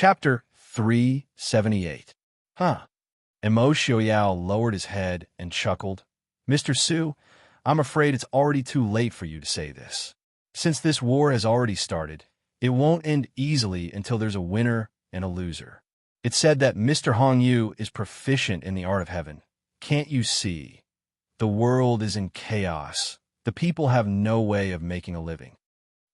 Chapter 378. Huh. Emo Xiaoyao lowered his head and chuckled. Mr. Su, I'm afraid it's already too late for you to say this. Since this war has already started, it won't end easily until there's a winner and a loser. It's said that Mr. Hongyu is proficient in the art of heaven. Can't you see? The world is in chaos. The people have no way of making a living.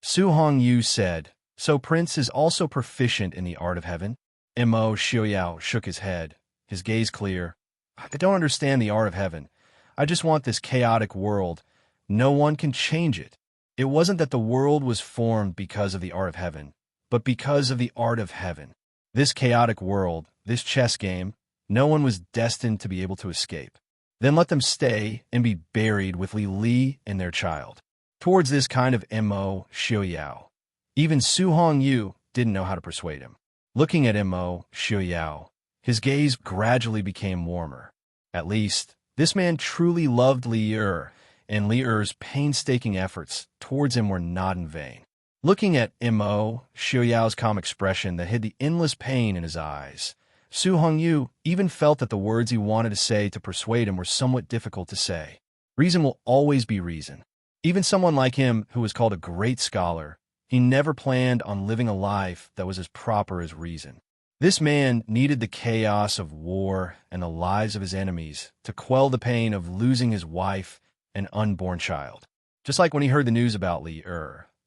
Su Hongyu said, So Prince is also proficient in the art of heaven? Mo Xiaoyao shook his head, his gaze clear. I don't understand the art of heaven. I just want this chaotic world. No one can change it. It wasn't that the world was formed because of the art of heaven, but because of the art of heaven. This chaotic world, this chess game, no one was destined to be able to escape. Then let them stay and be buried with Li and their child. Towards this kind of Mo Xiaoyao, even Su Hongyu didn't know how to persuade him. Looking at Mo Xiaoyao, his gaze gradually became warmer. At least, this man truly loved Li, and Li's painstaking efforts towards him were not in vain. Looking at Mo Xiaoyao's calm expression that hid the endless pain in his eyes, Su Hongyu even felt that the words he wanted to say to persuade him were somewhat difficult to say. Reason will always be reason. Even someone like him, who was called a great scholar, he never planned on living a life that was as proper as reason. This man needed the chaos of war and the lives of his enemies to quell the pain of losing his wife and unborn child. Just like when he heard the news about Li,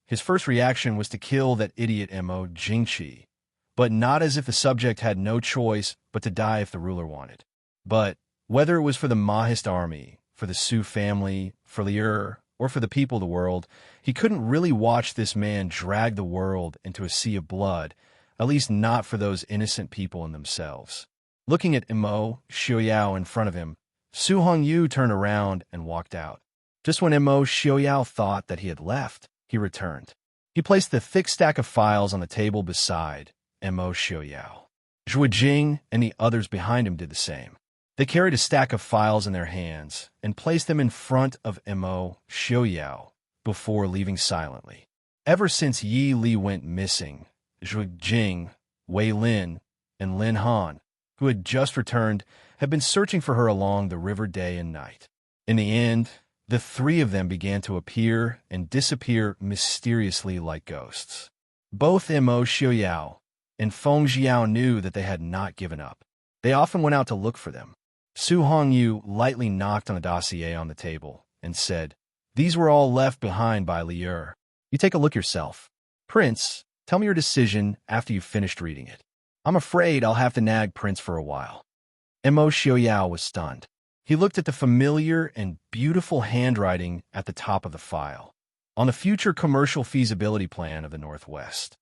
his first reaction was to kill that idiot Mo Jingqi, but not as if the subject had no choice but to die if the ruler wanted. But whether it was for the Mahist army, for the Su family, for Li, or for the people of the world, he couldn't really watch this man drag the world into a sea of blood, at least not for those innocent people in themselves. Looking at Mo Xiaoyao in front of him, Su Hongyu turned around and walked out. Just when Mo Xiaoyao thought that he had left, he returned. He placed the thick stack of files on the table beside Mo Xiaoyao. Zhuo Jing and the others behind him did the same. They carried a stack of files in their hands and placed them in front of Mo Xiaoyao before leaving silently. Ever since Yi Li went missing, Zhuo Jing, Wei Lin, and Lin Han, who had just returned, had been searching for her along the river day and night. In the end, the three of them began to appear and disappear mysteriously like ghosts. Both Mo Xiaoyao and Feng Jiao knew that they had not given up. They often went out to look for them. Su Hongyu lightly knocked on the dossier on the table and said, These were all left behind by Li. You take a look yourself. Prince, tell me your decision after you've finished reading it. I'm afraid I'll have to nag Prince for a while. Mo Xiaoyao was stunned. He looked at the familiar and beautiful handwriting at the top of the file, on the future commercial feasibility plan of the Northwest.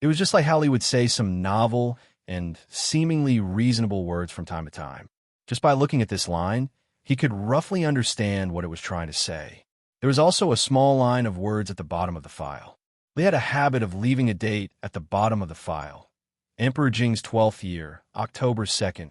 It was just like how he would say some novel and seemingly reasonable words from time to time. Just by looking at this line, he could roughly understand what it was trying to say. There was also a small line of words at the bottom of the file. They had a habit of leaving a date at the bottom of the file. Emperor Jing's 12th year, October 2nd.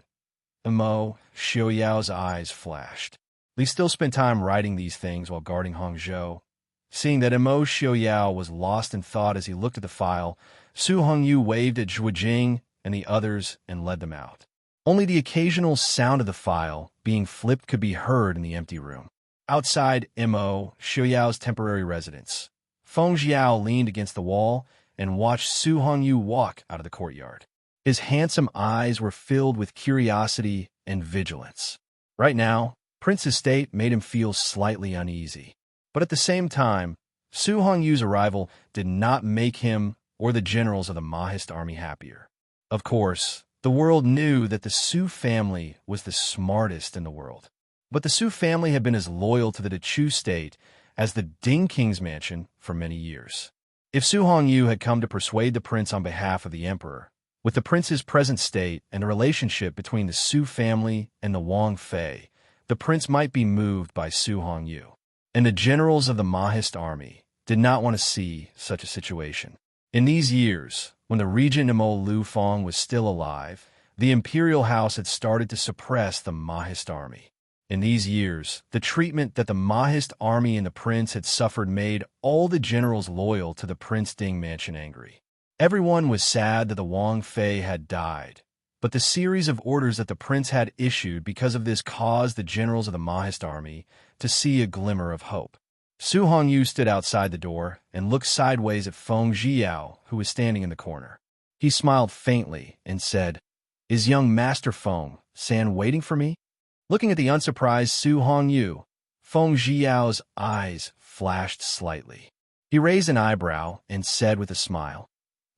Mo Xiaoyao's eyes flashed. Li still spent time writing these things while guarding Hangzhou. Seeing that Mo Xiaoyao was lost in thought as he looked at the file, Su Hongyu waved at Zhuo Jing and the others and led them out. Only the occasional sound of the file being flipped could be heard in the empty room. Outside Mo Xiaoyao's temporary residence, Feng Jiao leaned against the wall and watched Su Hongyu walk out of the courtyard. His handsome eyes were filled with curiosity and vigilance. Right now, Prince's state made him feel slightly uneasy. But at the same time, Su Hongyu's arrival did not make him or the generals of the Mahist army happier. Of course, the world knew that the Su family was the smartest in the world. But the Su family had been as loyal to the Chu state as the Ding King's mansion for many years. If Su Hongyu had come to persuade the prince on behalf of the emperor, with the prince's present state and the relationship between the Su family and the Wang Fei, the prince might be moved by Su Hongyu. And the generals of the Mahist army did not want to see such a situation. In these years, when the regent Mo Lufeng was still alive, the imperial house had started to suppress the Mahist army. In these years, the treatment that the Mahist army and the prince had suffered made all the generals loyal to the Prince Ding mansion angry. Everyone was sad that the Wang Fei had died, but the series of orders that the prince had issued because of this caused the generals of the Mahist army to see a glimmer of hope. Su Hongyu stood outside the door and looked sideways at Feng Zhiyao, who was standing in the corner. He smiled faintly and said, "Is young Master Feng San waiting for me?" Looking at the unsurprised Su Hongyu, Feng Zhiyao's eyes flashed slightly. He raised an eyebrow and said with a smile,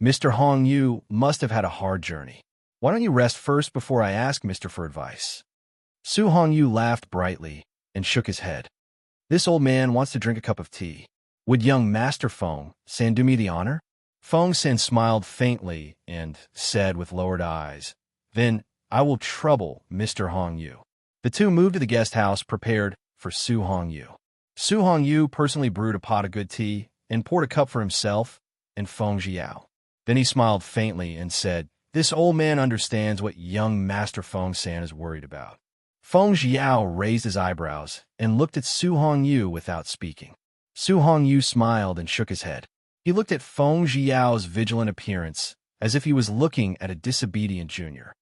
"Mr. Hongyu must have had a hard journey. Why don't you rest first before I ask Mr. for advice?" Su Hongyu laughed brightly and shook his head. "This old man wants to drink a cup of tea. Would young Master Feng San do me the honor?" Feng San smiled faintly and said with lowered eyes, "Then I will trouble Mr. Hongyu." The two moved to the guest house prepared for Su Hongyu. Su Hongyu personally brewed a pot of good tea and poured a cup for himself and Feng Zhiyao. Then he smiled faintly and said, "This old man understands what young Master Feng San is worried about." Feng Zhiyao raised his eyebrows and looked at Su Hongyu without speaking. Su Hongyu smiled and shook his head. He looked at Feng Zhiyao's vigilant appearance as if he was looking at a disobedient junior.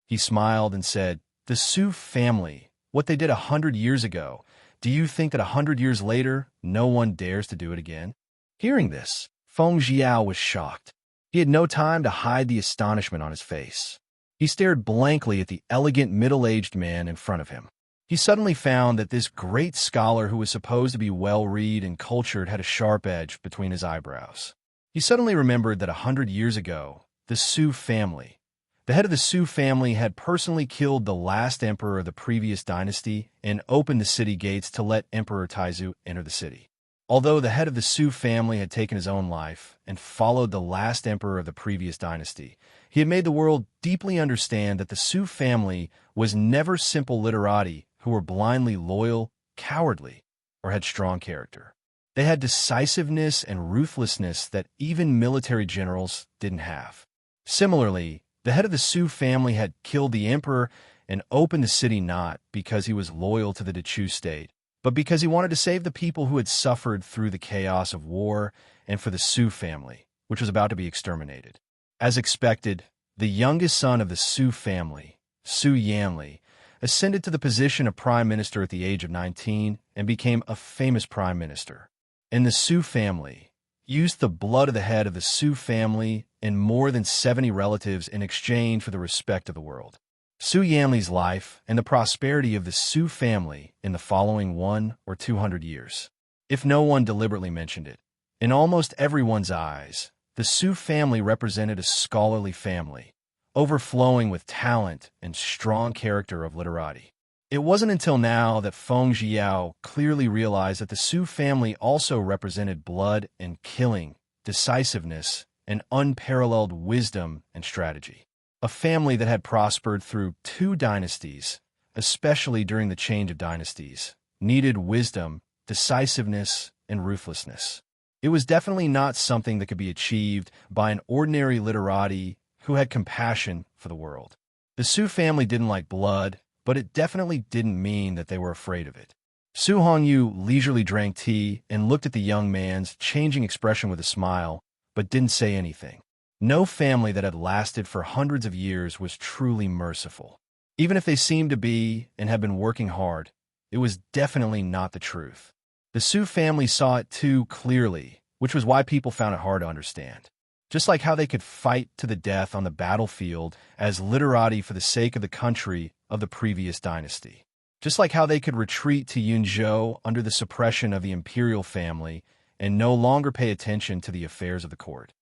He smiled and said, "The Su family, what they did 100 years ago, do you think that 100 years later no one dares to do it again?" Hearing this, Feng Zhiyao was shocked. He had no time to hide the astonishment on his face. He stared blankly at the elegant middle-aged man in front of him. He suddenly found that this great scholar who was supposed to be well-read and cultured had a sharp edge between his eyebrows. He suddenly remembered that 100 years ago, the Su family, the head of the Su family, had personally killed the last emperor of the previous dynasty and opened the city gates to let Emperor Taizu enter the city. Although the head of the Su family had taken his own life and followed the last emperor of the previous dynasty, he had made the world deeply understand that the Su family was never simple literati who were blindly loyal, cowardly, or had strong character. They had decisiveness and ruthlessness that even military generals didn't have. Similarly, the head of the Su family had killed the emperor and opened the city not because he was loyal to the Dechu state, but because he wanted to save the people who had suffered through the chaos of war and for the Su family, which was about to be exterminated. As expected, the youngest son of the Su family, Su Yanli, ascended to the position of prime minister at the age of 19 and became a famous prime minister. And the Su family used the blood of the head of the Su family and more than 70 relatives in exchange for the respect of the world. Su Yanli's life and the prosperity of the Su family in the following 100 or 200 years. If no one deliberately mentioned it, in almost everyone's eyes, the Su family represented a scholarly family, overflowing with talent and strong character of literati. It wasn't until now that Feng Zhiyao clearly realized that the Su family also represented blood and killing, decisiveness, and unparalleled wisdom and strategy. A family that had prospered through 2 dynasties, especially during the change of dynasties, needed wisdom, decisiveness, and ruthlessness. It was definitely not something that could be achieved by an ordinary literati who had compassion for the world. The Su family didn't like blood, but it definitely didn't mean that they were afraid of it. Su Hongyu leisurely drank tea and looked at the young man's changing expression with a smile, but didn't say anything. No family that had lasted for hundreds of years was truly merciful. Even if they seemed to be and had been working hard, it was definitely not the truth. The Su family saw it too clearly, which was why people found it hard to understand. Just like how they could fight to the death on the battlefield as literati for the sake of the country of the previous dynasty. Just like how they could retreat to Yunzhou under the suppression of the imperial family and no longer pay attention to the affairs of the court.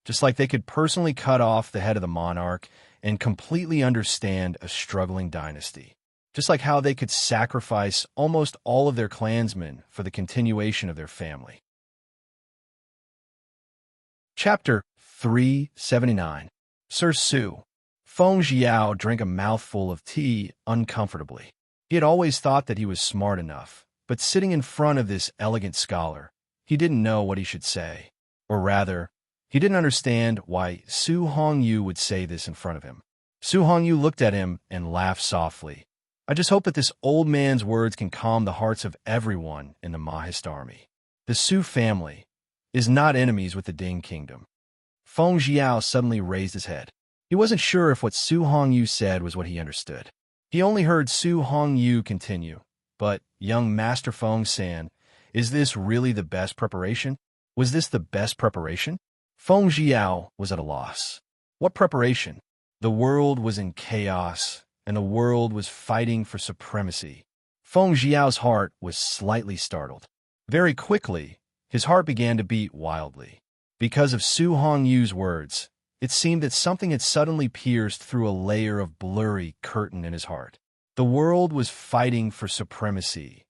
Just like they could personally cut off the head of the monarch and completely understand a struggling dynasty. Just like how they could sacrifice almost all of their clansmen for the continuation of their family. Chapter 379. Sir Su. Feng Zhiyao drank a mouthful of tea uncomfortably. He had always thought that he was smart enough, but sitting in front of this elegant scholar, he didn't know what he should say. Or rather, he didn't understand why Su Hongyu would say this in front of him. Su Hongyu looked at him and laughed softly. "I just hope that this old man's words can calm the hearts of everyone in the Mahist army. The Su family, is not enemies with the Ding Kingdom. Feng Jiao suddenly raised his head. He wasn't sure if what Su Hongyu said was what he understood. He only heard Su Hongyu continue. But, young Master Feng San, is this really the best preparation? Was this the best preparation? Feng Jiao was at a loss. What preparation? The world was in chaos, and the world was fighting for supremacy. Feng Jiao's heart was slightly startled. Very quickly, his heart began to beat wildly. Because of Su Hongyu's words, it seemed that something had suddenly pierced through a layer of blurry curtain in his heart. The world was fighting for supremacy.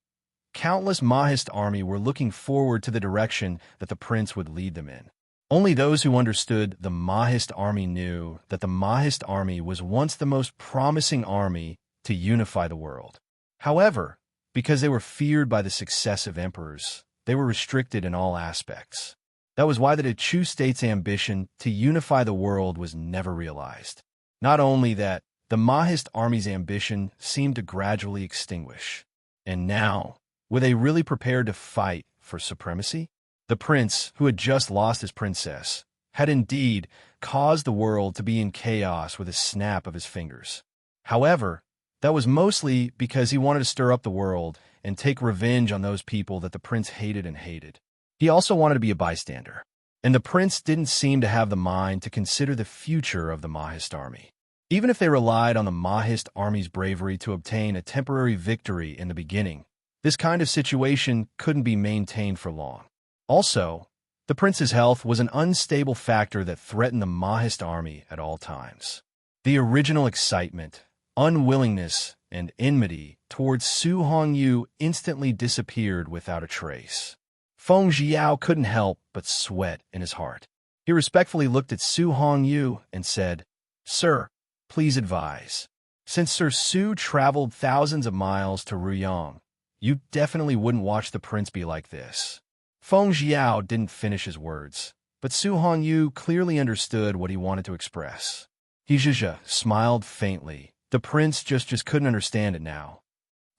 Countless Mahist army were looking forward to the direction that the prince would lead them in. Only those who understood the Mahist army knew that the Mahist army was once the most promising army to unify the world. However, because they were feared by the successive emperors, they were restricted in all aspects. That was why the Chu state's ambition to unify the world was never realized. Not only that, the Mahist army's ambition seemed to gradually extinguish. And now, were they really prepared to fight for supremacy? The prince, who had just lost his princess, had indeed caused the world to be in chaos with a snap of his fingers. However, that was mostly because he wanted to stir up the world and take revenge on those people that the prince hated. He also wanted to be a bystander. And the prince didn't seem to have the mind to consider the future of the Mahist army. Even if they relied on the Mahist army's bravery to obtain a temporary victory in the beginning, this kind of situation couldn't be maintained for long. Also, the prince's health was an unstable factor that threatened the Mahist army at all times. The original excitement, unwillingness, and enmity towards Su Hongyu instantly disappeared without a trace. Feng Jiao couldn't help but sweat in his heart. He respectfully looked at Su Hongyu and said, "Sir, please advise. Since Sir Su traveled thousands of miles to Ruyang, you definitely wouldn't watch the prince be like this." Feng Jiao didn't finish his words, but Su Hongyu clearly understood what he wanted to express. He smiled faintly. The prince just couldn't understand it now.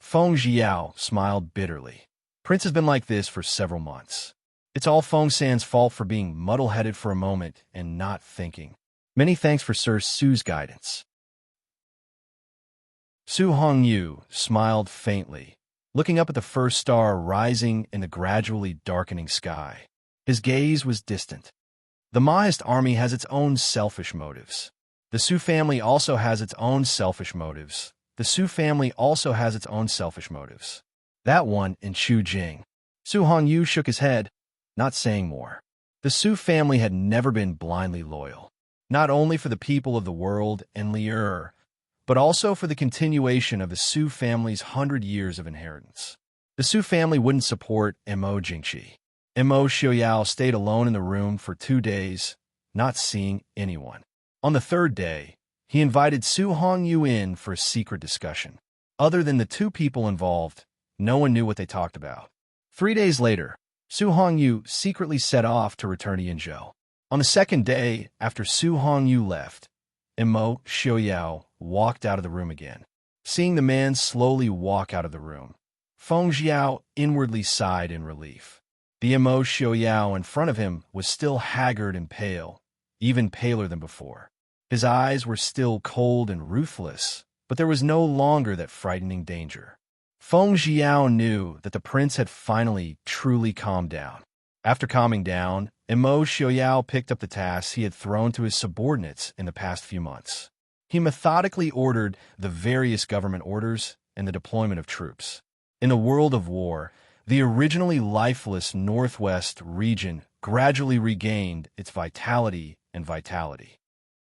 Feng Jiao smiled bitterly. Prince has been like this for several months. It's all Feng San's fault for being muddle-headed for a moment and not thinking. Many thanks for Sir Su's guidance. Su Hongyu smiled faintly, looking up at the first star rising in the gradually darkening sky. His gaze was distant. The Mahist army has its own selfish motives. The Su family also has its own selfish motives. The Su family also has its own selfish motives. That one in Chujing. Su Hongyu shook his head, not saying more. The Su family had never been blindly loyal, not only for the people of the world and Li'er, but also for the continuation of the Su family's 100 years of inheritance. The Su family wouldn't support Mo Jingqi. Mo Xiaoyao stayed alone in the room for 2 days, not seeing anyone. On the third day, he invited Su Hongyu in for a secret discussion. Other than the two people involved, no one knew what they talked about. 3 days later, Su Hongyu secretly set off to return to Yinzhou. On the second day after Su Hongyu left, Mo Xiaoyao walked out of the room again. Seeing the man slowly walk out of the room, Feng Jiao inwardly sighed in relief. The Mo Xiaoyao in front of him was still haggard and pale, even paler than before. His eyes were still cold and ruthless, but there was no longer that frightening danger. Feng Jiao knew that the prince had finally truly calmed down. After calming down, Mo Xiaoyao picked up the tasks he had thrown to his subordinates in the past few months. He methodically ordered the various government orders and the deployment of troops. In the world of war, the originally lifeless northwest region gradually regained its vitality and vitality.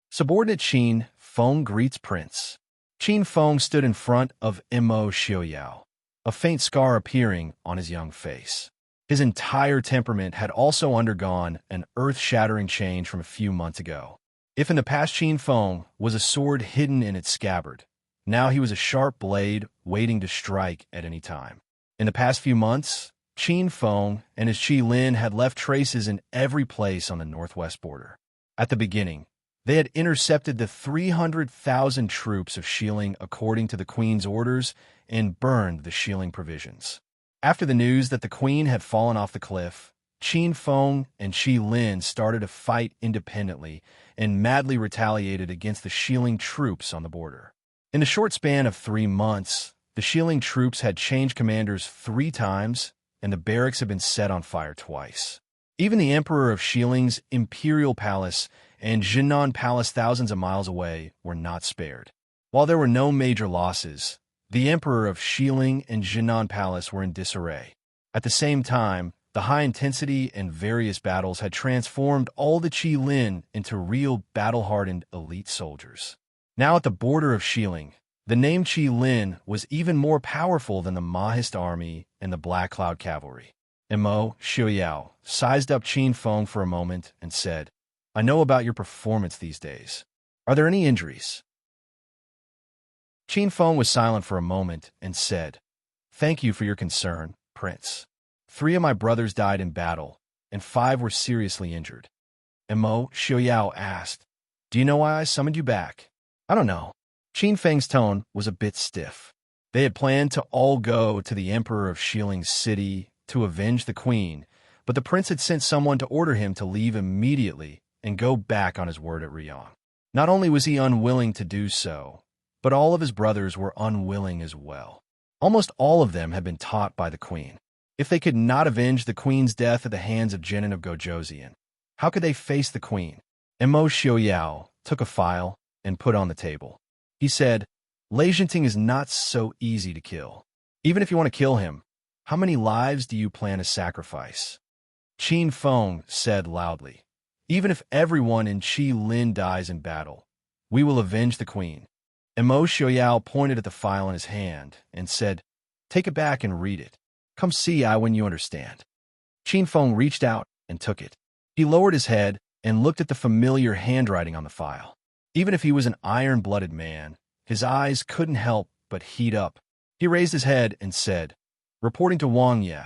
Subordinate Qin Feng greets Prince. Qin Feng stood in front of Mo Xiaoyao, a faint scar appearing on his young face. His entire temperament had also undergone an earth-shattering change from a few months ago. If in the past Qin Feng was a sword hidden in its scabbard, now he was a sharp blade waiting to strike at any time. In the past few months, Qin Feng and his Qi Lin had left traces in every place on the northwest border. At the beginning, they had intercepted the 300,000 troops of Shilling according to the Queen's orders and burned the Shilling provisions. After the news that the Queen had fallen off the cliff, Qin Feng and Qi Lin started to fight independently and madly retaliated against the Shilling troops on the border. In the short span of 3 months, the Shilling troops had changed commanders 3 times, and the barracks had been set on fire twice. Even the Emperor of Shilling's Imperial Palace and Jinan Palace thousands of miles away were not spared. While there were no major losses, the Emperor of Shilling and Jinan Palace were in disarray. At the same time, the high intensity and various battles had transformed all the Qi Lin into real battle-hardened elite soldiers. Now at the border of Shilling, the name Qi Lin was even more powerful than the Mahist army and the Black Cloud cavalry. Mo Xiuyao sized up Qin Feng for a moment and said, "I know about your performance these days. Are there any injuries?" Qin Feng was silent for a moment and said, "Thank you for your concern, Prince. 3 of my brothers died in battle, and 5 were seriously injured." Mo Xiuyao asked, "Do you know why I summoned you back?" "I don't know." Qin Feng's tone was a bit stiff. They had planned to all go to the Emperor of Shilling's city to avenge the queen, but the prince had sent someone to order him to leave immediately and go back on his word at Riyang. Not only was he unwilling to do so, but all of his brothers were unwilling as well. Almost all of them had been taught by the queen. If they could not avenge the queen's death at the hands of Genin of Gojoseon, how could they face the queen? Mo Xiuyao took a file and put on the table. He said, "Enchanting is not so easy to kill. Even if you want to kill him, how many lives do you plan to sacrifice?" Qin Feng said loudly, "Even if everyone in Qi Lin dies in battle, we will avenge the queen." Mo Xiuyao pointed at the file in his hand and said, "Take it back and read it. Come see I when you understand." Qin Feng reached out and took it. He lowered his head and looked at the familiar handwriting on the file. Even if he was an iron-blooded man, his eyes couldn't help but heat up. He raised his head and said, "Reporting to Wang Ye,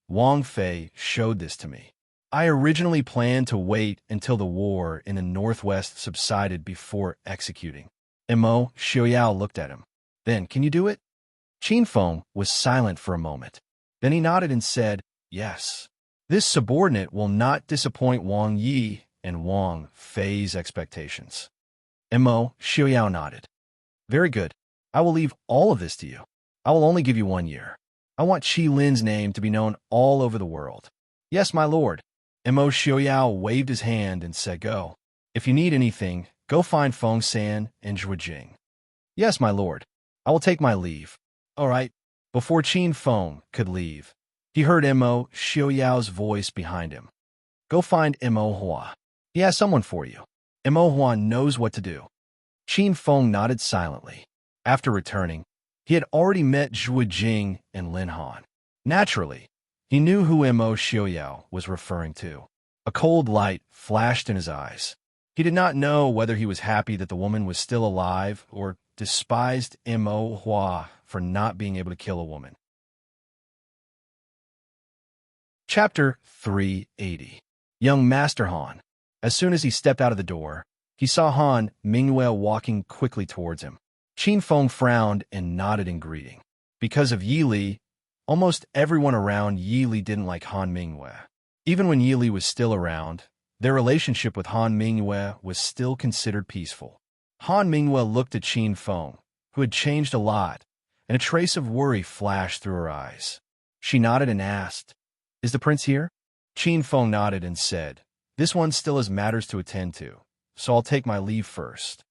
Wang Fei showed this to me. I originally planned to wait until the war in the northwest subsided before executing." Mo Xiuyao looked at him. "Then, can you do it?" Qin Feng was silent for a moment. Then he nodded and said, "Yes. This subordinate will not disappoint Wang Yi and Wang Fei's expectations." Mo Xiuyao nodded. "Very good. I will leave all of this to you. I will only give you 1 year. I want Qi Lin's name to be known all over the world." "Yes, my lord." Mo Xiuyao waved his hand and said, "Go. If you need anything, go find Feng San and Zhuo Jing." "Yes, my lord. I will take my leave." "All right." Before Qin Feng could leave, he heard Mo Xiuyao's voice behind him. "Go find Mo Hua. He has someone for you. Mo Hua knows what to do." Qin Feng nodded silently. After returning, he had already met Zhuo Jing and Lin Han. Naturally, he knew who Mo Xiuyao was referring to. A cold light flashed in his eyes. He did not know whether he was happy that the woman was still alive or despised Mo Hua for not being able to kill a woman. Chapter 380. Young Master Han. As soon as he stepped out of the door, he saw Han Mingyue walking quickly towards him. Qin Feng frowned and nodded in greeting. Because of Yi Li, almost everyone around Yi Li didn't like Han Mingyue. Even when Yi Li was still around, their relationship with Han Mingyue was still considered peaceful. Han Mingyue looked at Qin Feng, who had changed a lot, and a trace of worry flashed through her eyes. She nodded and asked, "Is the prince here?" Qin Feng nodded and said, "This one still has matters to attend to, so I'll take my leave first."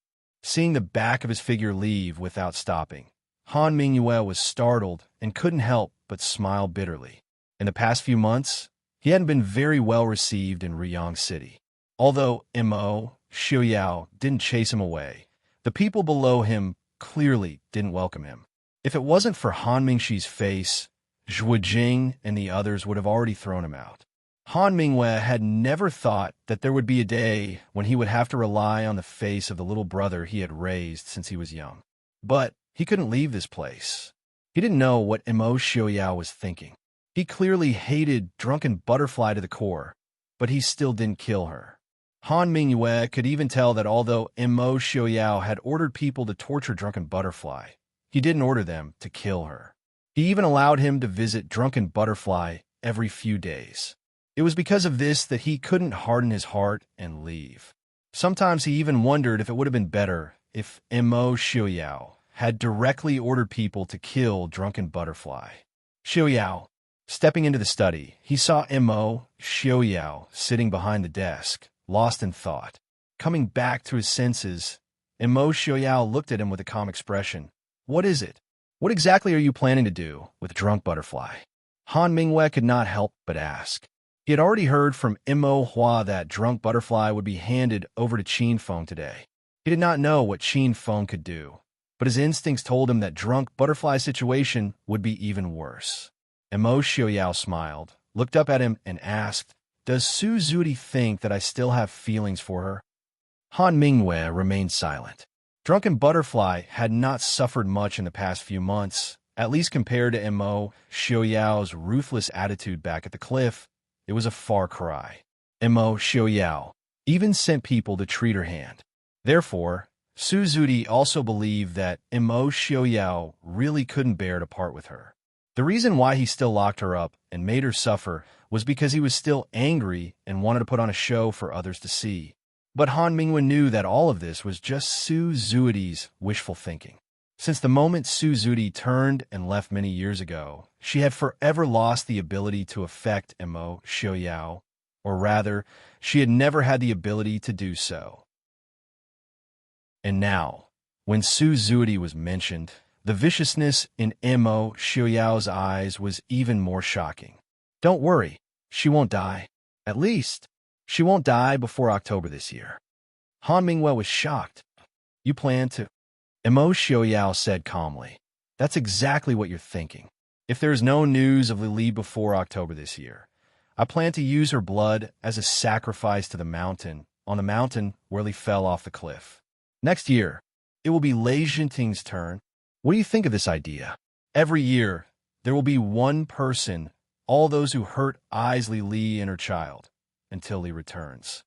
Seeing the back of his figure leave without stopping, Han Mingyue was startled and couldn't help but smile bitterly. In the past few months, he hadn't been very well received in Riyang City. Although Mo Xiuyao didn't chase him away, the people below him clearly didn't welcome him. If it wasn't for Han Mingxi's face, Zhuo Jing and the others would have already thrown him out. Han Mingyue had never thought that there would be a day when he would have to rely on the face of the little brother he had raised since he was young. But he couldn't leave this place. He didn't know what Mo Xiuyao was thinking. He clearly hated Drunken Butterfly to the core, but he still didn't kill her. Han Mingyue could even tell that although Mo Xiuyao had ordered people to torture Drunken Butterfly, he didn't order them to kill her. He even allowed him to visit Drunken Butterfly every few days. It was because of this that he couldn't harden his heart and leave. Sometimes he even wondered if it would have been better if Mo Xiaoyao had directly ordered people to kill Drunken Butterfly. Xiaoyao. Stepping into the study, he saw Mo Xiaoyao sitting behind the desk, lost in thought. Coming back to his senses, Mo Xiaoyao looked at him with a calm expression. "What is it? What exactly are you planning to do with Drunk Butterfly?" Han Mingwei could not help but ask. He had already heard from Mo Hua that Drunk Butterfly would be handed over to Qin Feng today. He did not know what Qin Feng could do, but his instincts told him that Drunk Butterfly's situation would be even worse. Mo Xiaoyao smiled, looked up at him, and asked, "Does Su Zudi think that I still have feelings for her?" Han Mingwei remained silent. Drunken Butterfly had not suffered much in the past few months, at least compared to Mo Xiaoyao's ruthless attitude back at the cliff. It was a far cry. Mo Xiaoyao even sent people to treat her hand. Therefore, Su Zudi also believed that Mo Xiaoyao really couldn't bear to part with her. The reason why he still locked her up and made her suffer was because he was still angry and wanted to put on a show for others to see. But Han Mingwen knew that all of this was just Su Zuidi's wishful thinking. Since the moment Su Zudi turned and left many years ago, she had forever lost the ability to affect Mo Xiaoyao, or rather, she had never had the ability to do so. And now, when Su Zudi was mentioned, the viciousness in Mo Xiaoyao's eyes was even more shocking. "Don't worry, she won't die. At least, she won't die before October this year." Han Mingwei was shocked. "You plan to?" Mo Xiaoyao said calmly. "That's exactly what you're thinking. If there is no news of Lili before October this year, I plan to use her blood as a sacrifice to the mountain, on the mountain where Li fell off the cliff. Next year, it will be Lei Jinting's turn. What do you think of this idea? Every year, there will be one person, all those who hurt Isley Li and her child, until Li returns.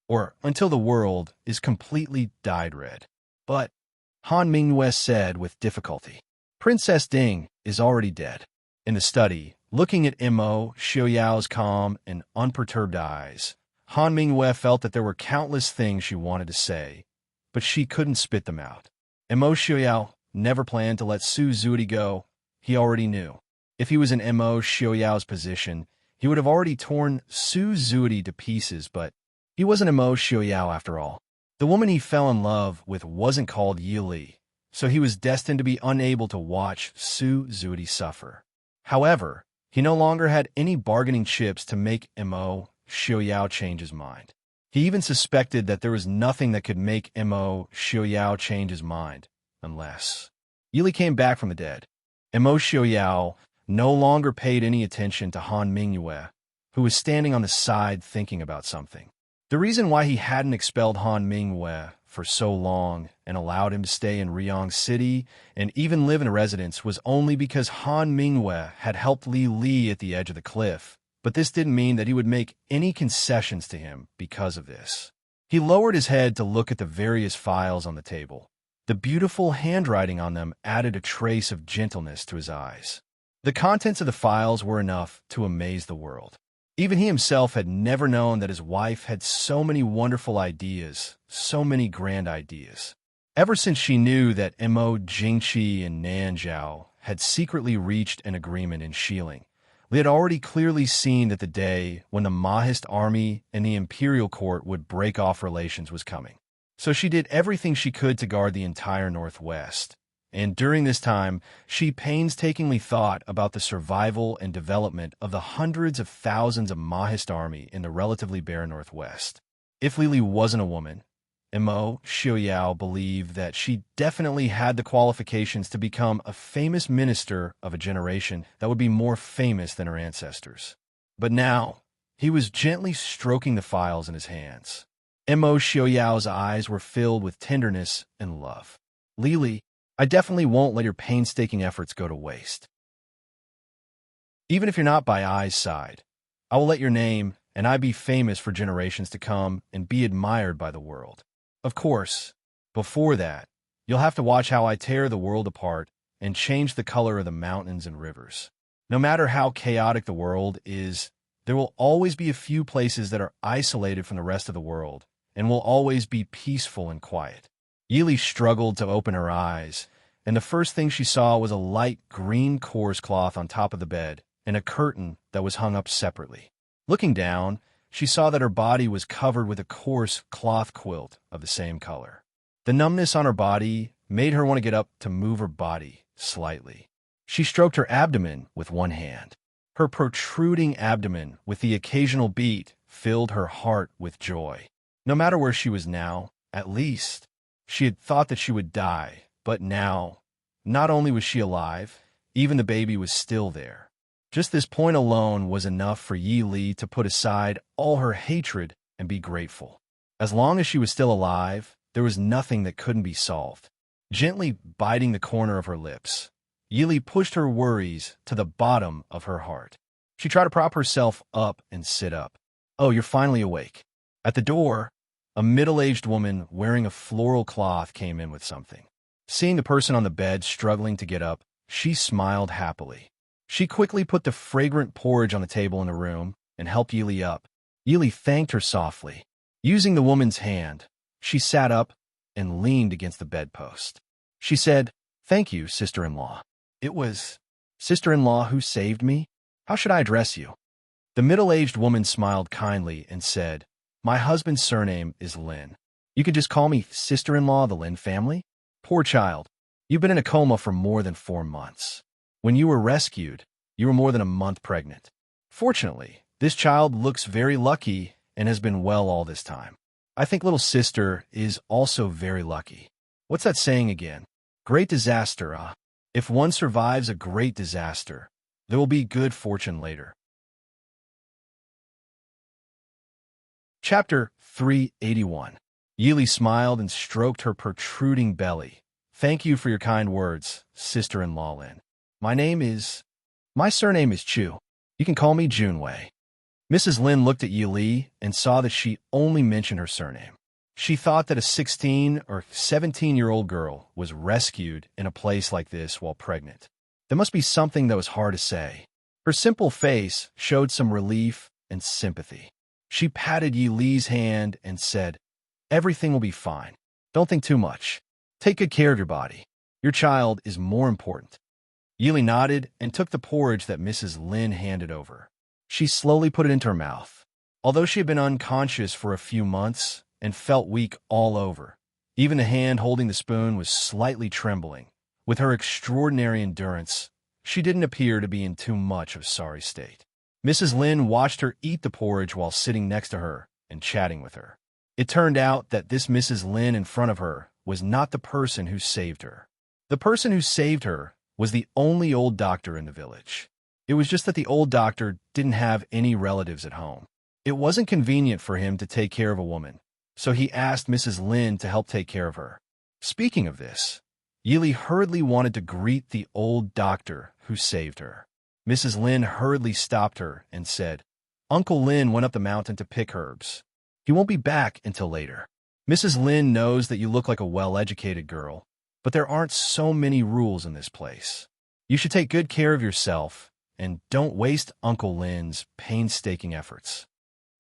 Or until the world is completely dyed red." But, Han Mingwei said with difficulty, "Princess Ding is already dead." In the study, looking at Mo Xiaoyao's calm and unperturbed eyes, Han Mingwei felt that there were countless things she wanted to say, but she couldn't spit them out. Mo Xiaoyao never planned to let Su Zudi go. He already knew. If he was in Mo Xiaoyao's position, he would have already torn Su Zudi to pieces, but he wasn't Mo Xiaoyao after all. The woman he fell in love with wasn't called Yi Li, so he was destined to be unable to watch Su Zudi suffer. However, he no longer had any bargaining chips to make Mo Xiaoyao change his mind. He even suspected that there was nothing that could make Mo Xiaoyao change his mind, unless Yi Li came back from the dead. Mo Xiaoyao no longer paid any attention to Han Mingwei, who was standing on the side thinking about something. The reason why he hadn't expelled Han Mingwei for so long and allowed him to stay in Riyang City and even live in a residence was only because Han Mingwei had helped Li Li at the edge of the cliff, but this didn't mean that he would make any concessions to him because of this. He lowered his head to look at the various files on the table. The beautiful handwriting on them added a trace of gentleness to his eyes. The contents of the files were enough to amaze the world. Even he himself had never known that his wife had so many wonderful ideas, so many grand ideas. Ever since she knew that Mo Jingqi and Nanzhao had secretly reached an agreement in Xiling, Li had already clearly seen that the day when the Mahist army and the imperial court would break off relations was coming. So she did everything she could to guard the entire Northwest. And during this time, she painstakingly thought about the survival and development of the hundreds of thousands of Mahist army in the relatively bare Northwest. If Lili wasn't a woman, Mo Xiaoyao believed that she definitely had the qualifications to become a famous minister of a generation that would be more famous than her ancestors. But now, he was gently stroking the files in his hands. Mo Xiaoyao's eyes were filled with tenderness and love. "Lili, I definitely won't let your painstaking efforts go to waste. Even if you're not by Ai's side, I will let your name and I be famous for generations to come and be admired by the world. Of course, before that, you'll have to watch how I tear the world apart and change the color of the mountains and rivers. No matter how chaotic the world is, There will always be a few places that are isolated from the rest of the world and will always be peaceful and quiet. Yili struggled to open her eyes, and the first thing she saw was a light green coarse cloth on top of the bed and a curtain that was hung up separately. Looking down, she saw that her body was covered with a coarse cloth quilt of the same color. The numbness on her body made her want to get up to move her body slightly. She stroked her abdomen with one hand. Her protruding abdomen, with the occasional beat, filled her heart with joy. No matter where she was now, at least, she had thought that she would die, but now, not only was she alive, even the baby was still there. Just this point alone was enough for Yi Li to put aside all her hatred and be grateful. As long as she was still alive, there was nothing that couldn't be solved. Gently biting the corner of her lips, Yi Li pushed her worries to the bottom of her heart. She tried to prop herself up and sit up. "Oh, you're finally awake." At the door, a middle-aged woman wearing a floral cloth came in with something. Seeing the person on the bed struggling to get up, she smiled happily. She quickly put the fragrant porridge on the table in the room and helped Yi Li up. Yi Li thanked her softly. Using the woman's hand, she sat up and leaned against the bedpost. She said, "Thank you, sister-in-law. It was sister-in-law who saved me. How should I address you?" The middle-aged woman smiled kindly and said, "My husband's surname is Lin. You could just call me sister-in-law of the Lin family. Poor child, you've been in a coma for more than 4 months. When you were rescued, you were more than a month pregnant. Fortunately, this child looks very lucky and has been well all this time. I think little sister is also very lucky. What's that saying again? Great disaster, ah. If one survives a great disaster, there will be good fortune later." Chapter 381. Yi Li smiled and stroked her protruding belly. "Thank you for your kind words, sister-in-law Lin. My surname is Chu. You can call me Junwei." Mrs. Lin looked at Yi Li and saw that she only mentioned her surname. She thought that a 16 or 17-year-old girl was rescued in a place like this while pregnant. There must be something that was hard to say. Her simple face showed some relief and sympathy. She patted Yi Li's hand and said, "Everything will be fine. Don't think too much. Take good care of your body. Your child is more important." Yi Li nodded and took the porridge that Mrs. Lin handed over. She slowly put it into her mouth. Although she had been unconscious for a few months and felt weak all over, even the hand holding the spoon was slightly trembling. With her extraordinary endurance, she didn't appear to be in too much of a sorry state. Mrs. Lin watched her eat the porridge while sitting next to her and chatting with her. It turned out that this Mrs. Lin in front of her was not the person who saved her. The person who saved her was the only old doctor in the village. It was just that the old doctor didn't have any relatives at home. It wasn't convenient for him to take care of a woman, so he asked Mrs. Lin to help take care of her. Speaking of this, Yi Li hurriedly wanted to greet the old doctor who saved her. Mrs. Lin hurriedly stopped her and said, "Uncle Lin went up the mountain to pick herbs. He won't be back until later. Mrs. Lin knows that you look like a well-educated girl, but there aren't so many rules in this place. You should take good care of yourself and don't waste Uncle Lin's painstaking efforts."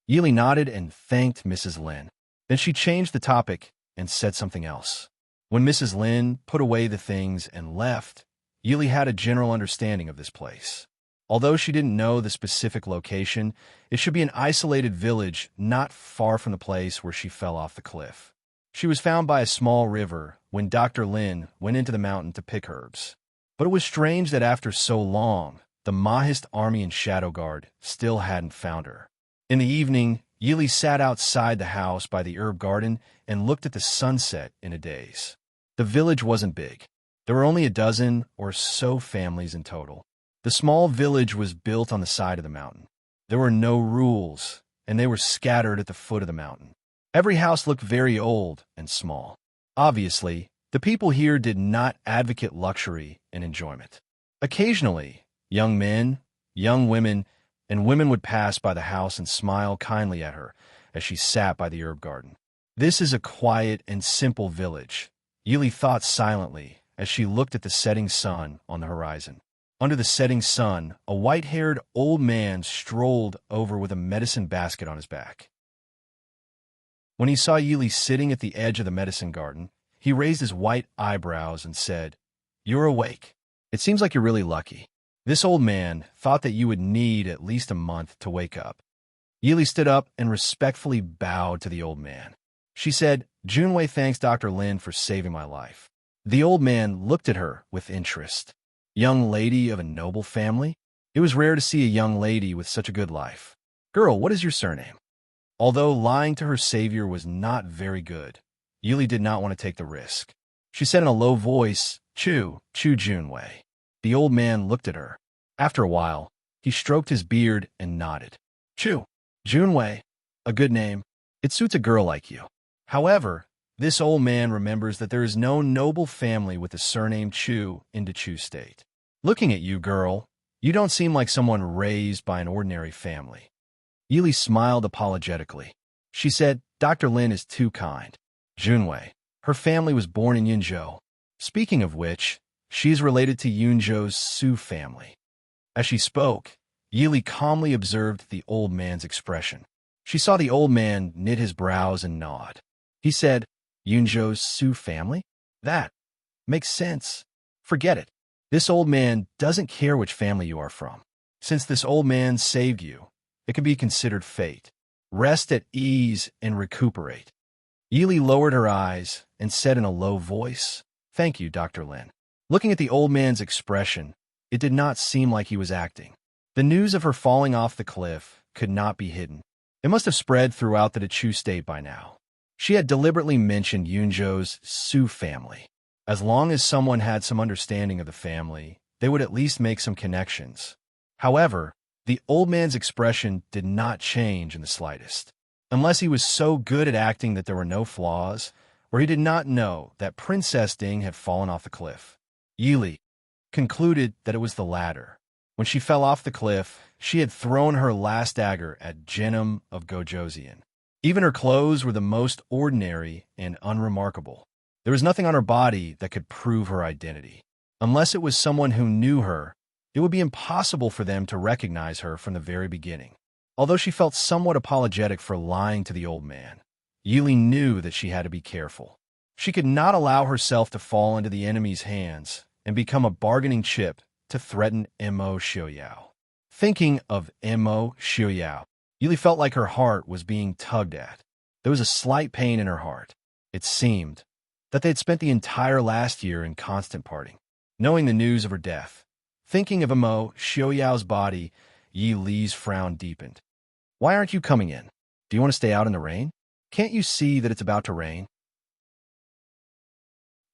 Yi Li nodded and thanked Mrs. Lin. Then she changed the topic and said something else. When Mrs. Lin put away the things and left, Yi Li had a general understanding of this place. Although she didn't know the specific location, it should be an isolated village not far from the place where she fell off the cliff. She was found by a small river when Dr. Lin went into the mountain to pick herbs. But it was strange that after so long, the Mahist army and Shadow Guard still hadn't found her. In the evening, Yi Li sat outside the house by the herb garden and looked at the sunset in a daze. The village wasn't big. There were only a dozen or so families in total. The small village was built on the side of the mountain. There were no rules, and they were scattered at the foot of the mountain. Every house looked very old and small. Obviously, the people here did not advocate luxury and enjoyment. Occasionally, young men, young women, and women would pass by the house and smile kindly at her as she sat by the herb garden. This is a quiet and simple village, Yi Li thought silently as she looked at the setting sun on the horizon. Under the setting sun, a white-haired old man strolled over with a medicine basket on his back. When he saw Yili sitting at the edge of the medicine garden, he raised his white eyebrows and said, "You're awake. It seems like you're really lucky." This old man thought that you would need at least a month to wake up. Yili stood up and respectfully bowed to the old man. She said, "Junwei thanks Dr. Lin for saving my life." The old man looked at her with interest. Young lady of a noble family? It was rare to see a young lady with such a good life. "Girl, what is your surname?" Although lying to her savior was not very good, Yili did not want to take the risk. She said in a low voice, Chu Junwei." The old man looked at her. After a while, he stroked his beard and nodded. "Chu Junwei, a good name. It suits a girl like you." However, this old man remembers that there is no noble family with the surname Chu in Chu State. "Looking at you, girl, you don't seem like someone raised by an ordinary family." Yili smiled apologetically. She said, "Dr. Lin is too kind. Junwei, her family was born in Yunzhou. Speaking of which, she is related to Yunzhou's Su family." As she spoke, Yili calmly observed the old man's expression. She saw the old man knit his brows and nod. He said, "Yunzhou's Su family? That makes sense. Forget it. This old man doesn't care which family you are from. Since this old man saved you, it can be considered fate. Rest at ease and recuperate." Yili lowered her eyes and said in a low voice, "Thank you, Dr. Lin." Looking at the old man's expression, it did not seem like he was acting. The news of her falling off the cliff could not be hidden. It must have spread throughout the Chu state by now. She had deliberately mentioned Yunzhou's Su family. As long as someone had some understanding of the family, they would at least make some connections. However, the old man's expression did not change in the slightest. Unless he was so good at acting that there were no flaws, or he did not know that Princess Ding had fallen off the cliff. Yili concluded that it was the latter. When she fell off the cliff, she had thrown her last dagger at Genom of Gojoseon. Even her clothes were the most ordinary and unremarkable. There was nothing on her body that could prove her identity. Unless it was someone who knew her, it would be impossible for them to recognize her from the very beginning. Although she felt somewhat apologetic for lying to the old man, Yili knew that she had to be careful. She could not allow herself to fall into the enemy's hands and become a bargaining chip to threaten Mo Xiaoyao. Thinking of Mo Xiaoyao, Yili felt like her heart was being tugged at. There was a slight pain in her heart. It seemed that they had spent the entire last year in constant parting. Knowing the news of her death, thinking of Mo Xiaoyao's body, Yili's frown deepened. "Why aren't you coming in? Do you want to stay out in the rain? Can't you see that it's about to rain?"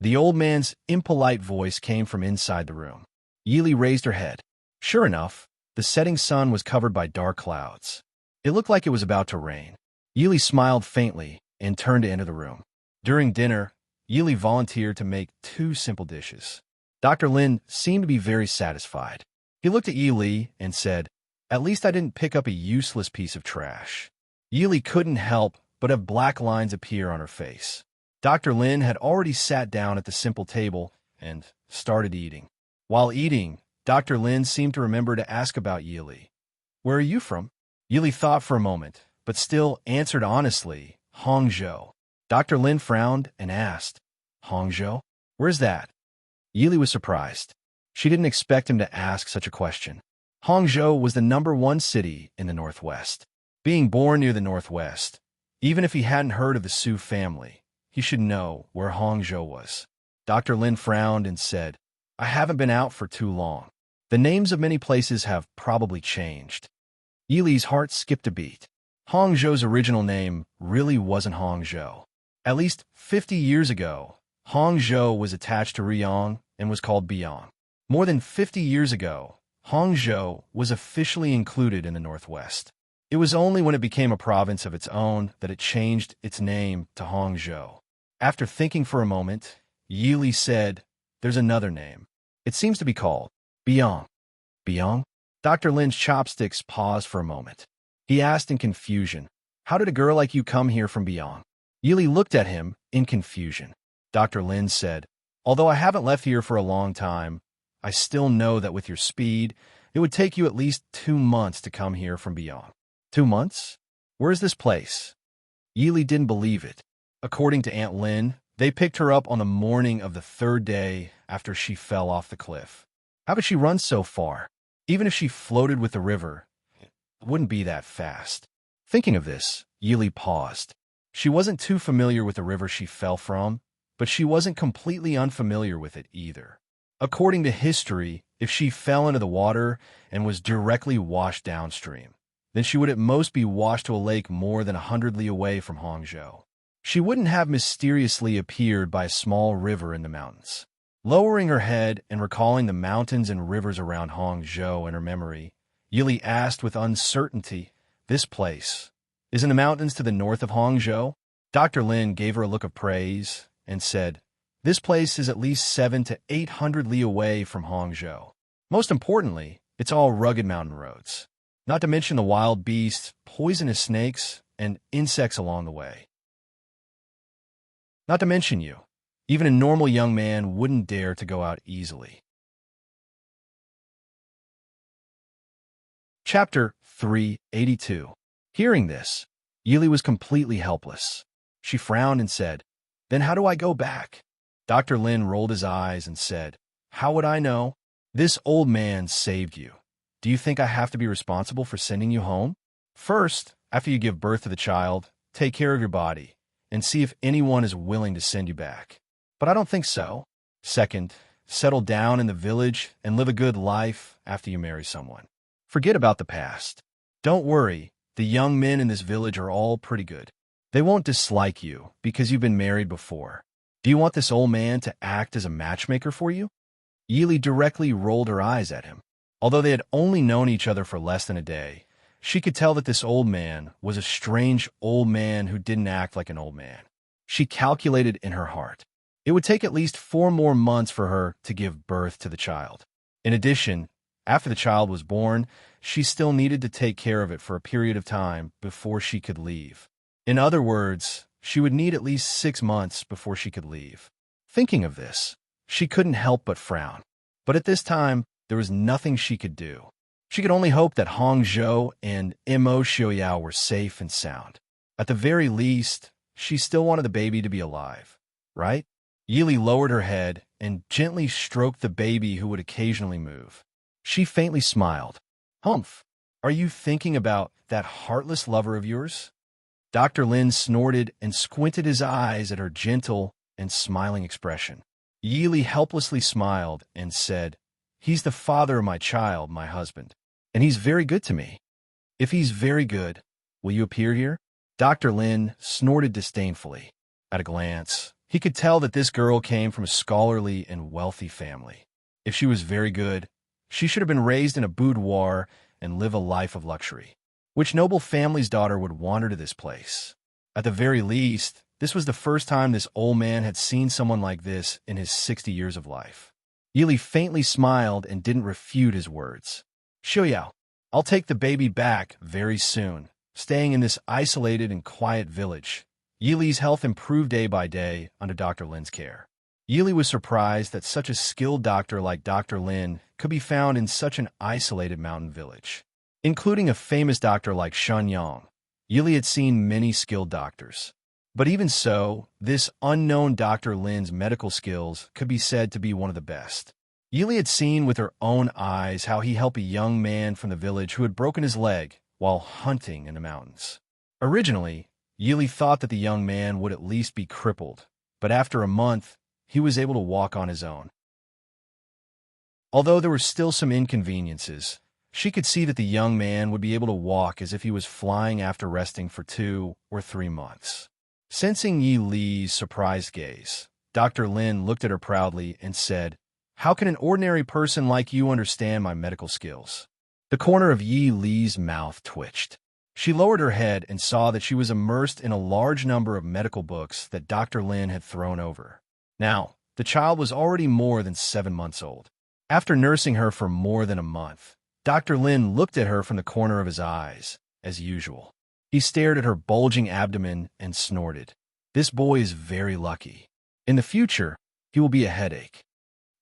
The old man's impolite voice came from inside the room. Yili raised her head. Sure enough, the setting sun was covered by dark clouds. It looked like it was about to rain. Yili smiled faintly and turned to enter the room. During dinner, Yili volunteered to make 2 simple dishes. Dr. Lin seemed to be very satisfied. He looked at Yili and said, "At least I didn't pick up a useless piece of trash." Yili couldn't help but have black lines appear on her face. Dr. Lin had already sat down at the simple table and started eating. While eating, Dr. Lin seemed to remember to ask about Yili. "Where are you from?" Yili thought for a moment, but still answered honestly, "Hangzhou." Dr. Lin frowned and asked, "Hangzhou? Where's that?" Yili was surprised. She didn't expect him to ask such a question. Hangzhou was the #1 city in the Northwest. Being born near the Northwest, even if he hadn't heard of the Su family, he should know where Hangzhou was. Dr. Lin frowned and said, "I haven't been out for too long. The names of many places have probably changed." Yili's heart skipped a beat. Hangzhou's original name really wasn't Hangzhou. At least 50 years ago, Hangzhou was attached to Riyang and was called Biang. More than 50 years ago, Hangzhou was officially included in the Northwest. It was only when it became a province of its own that it changed its name to Hangzhou. After thinking for a moment, Yili said, "There's another name. It seems to be called Biang." Biang? Dr. Lin's chopsticks paused for a moment. He asked in confusion, "How did a girl like you come here from Biang?" Yili looked at him in confusion. Dr. Lin said, "Although I haven't left here for a long time, I still know that with your speed, it would take you at least 2 months to come here from beyond. 2 months? Where's this place? Yili didn't believe it. According to Aunt Lin, they picked her up on the morning of the 3rd day after she fell off the cliff. How could she run so far? Even if she floated with the river, it wouldn't be that fast. Thinking of this, Yili paused. She wasn't too familiar with the river she fell from, but she wasn't completely unfamiliar with it either. According to history, if she fell into the water and was directly washed downstream, then she would at most be washed to a lake more than 100 li away from Hangzhou. She wouldn't have mysteriously appeared by a small river in the mountains. Lowering her head and recalling the mountains and rivers around Hangzhou in her memory, Yili asked with uncertainty, "This place is in the mountains to the north of Hangzhou?" Dr. Lin gave her a look of praise and said, "This place is at least 700 to 800 li away from Hangzhou. Most importantly, it's all rugged mountain roads, not to mention the wild beasts, poisonous snakes, and insects along the way. Not to mention you. Even a normal young man wouldn't dare to go out easily." Chapter 382. Hearing this, Yili was completely helpless. She frowned and said, "Then how do I go back?" Dr. Lin rolled his eyes and said, "How would I know? This old man saved you. Do you think I have to be responsible for sending you home? First, after you give birth to the child, take care of your body and see if anyone is willing to send you back. But I don't think so. Second, settle down in the village and live a good life after you marry someone. Forget about the past. Don't worry, the young men in this village are all pretty good. They won't dislike you because you've been married before. Do you want this old man to act as a matchmaker for you?" Yili directly rolled her eyes at him. Although they had only known each other for less than a day, she could tell that this old man was a strange old man who didn't act like an old man. She calculated in her heart. It would take at least 4 more months for her to give birth to the child. In addition, after the child was born, she still needed to take care of it for a period of time before she could leave. In other words, she would need at least 6 months before she could leave. Thinking of this, she couldn't help but frown. But at this time, there was nothing she could do. She could only hope that Hangzhou and Immerse were safe and sound. At the very least, she still wanted the baby to be alive, right? Yili lowered her head and gently stroked the baby who would occasionally move. She faintly smiled. "Humph, are you thinking about that heartless lover of yours?" Dr. Lin snorted and squinted his eyes at her gentle and smiling expression. Yili helplessly smiled and said, "He's the father of my child, my husband, and he's very good to me. If he's very good, will you appear here?" Dr. Lin snorted disdainfully. At a glance, he could tell that this girl came from a scholarly and wealthy family. If she was very good, she should have been raised in a boudoir and live a life of luxury. Which noble family's daughter would wander to this place? At the very least, this was the first time this old man had seen someone like this in his 60 years of life. Yili faintly smiled and didn't refute his words. "Xiuyao, I'll take the baby back very soon, staying in this isolated and quiet village." Yili's health improved day by day under Dr. Lin's care. Yili was surprised that such a skilled doctor like Dr. Lin could be found in such an isolated mountain village. Including a famous doctor like Shen Yang, Yili had seen many skilled doctors. But even so, this unknown Dr. Lin's medical skills could be said to be one of the best. Yili had seen with her own eyes how he helped a young man from the village who had broken his leg while hunting in the mountains. Originally, Yili thought that the young man would at least be crippled, but after a month, he was able to walk on his own. Although there were still some inconveniences, she could see that the young man would be able to walk as if he was flying after resting for 2 or 3 months. Sensing Yi Li's surprised gaze, Dr. Lin looked at her proudly and said, "How can an ordinary person like you understand my medical skills?" The corner of Yi Li's mouth twitched. She lowered her head and saw that she was immersed in a large number of medical books that Dr. Lin had thrown over. Now, the child was already more than 7 months old. After nursing her for more than a month, Dr. Lin looked at her from the corner of his eyes, as usual. He stared at her bulging abdomen and snorted. "This boy is very lucky. In the future, he will be a headache."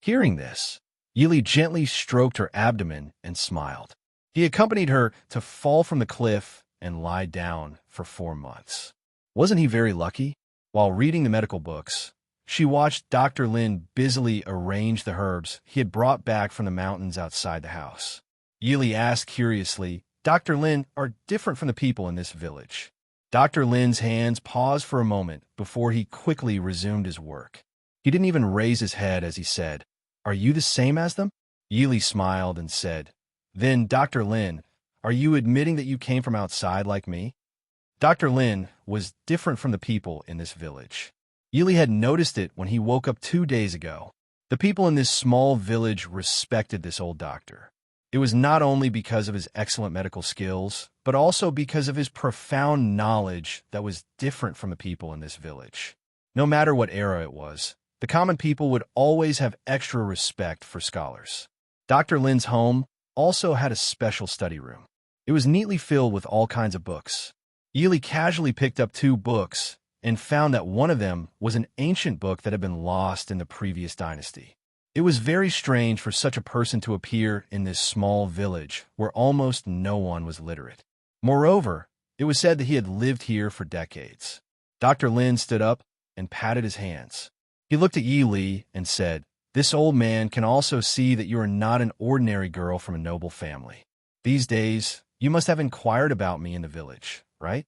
Hearing this, Yili gently stroked her abdomen and smiled. He accompanied her to fall from the cliff and lie down for 4 months. Wasn't he very lucky? While reading the medical books, she watched Dr. Lin busily arrange the herbs he had brought back from the mountains outside the house. Yili asked curiously, "Dr. Lin are different from the people in this village." Dr. Lin's hands paused for a moment before he quickly resumed his work. He didn't even raise his head as he said, "Are you the same as them?" Yili smiled and said, "Then, Dr. Lin, are you admitting that you came from outside like me?" Dr. Lin was different from the people in this village. Yili had noticed it when he woke up 2 days ago. The people in this small village respected this old doctor. It was not only because of his excellent medical skills, but also because of his profound knowledge that was different from the people in this village. No matter what era it was, the common people would always have extra respect for scholars. Dr. Lin's home also had a special study room. It was neatly filled with all kinds of books. Yili casually picked up 2 books and found that one of them was an ancient book that had been lost in the previous dynasty. It was very strange for such a person to appear in this small village where almost no one was literate. Moreover, it was said that he had lived here for decades. Dr. Lin stood up and patted his hands. He looked at Yili and said, "This old man can also see that you are not an ordinary girl from a noble family. These days, you must have inquired about me in the village, right?"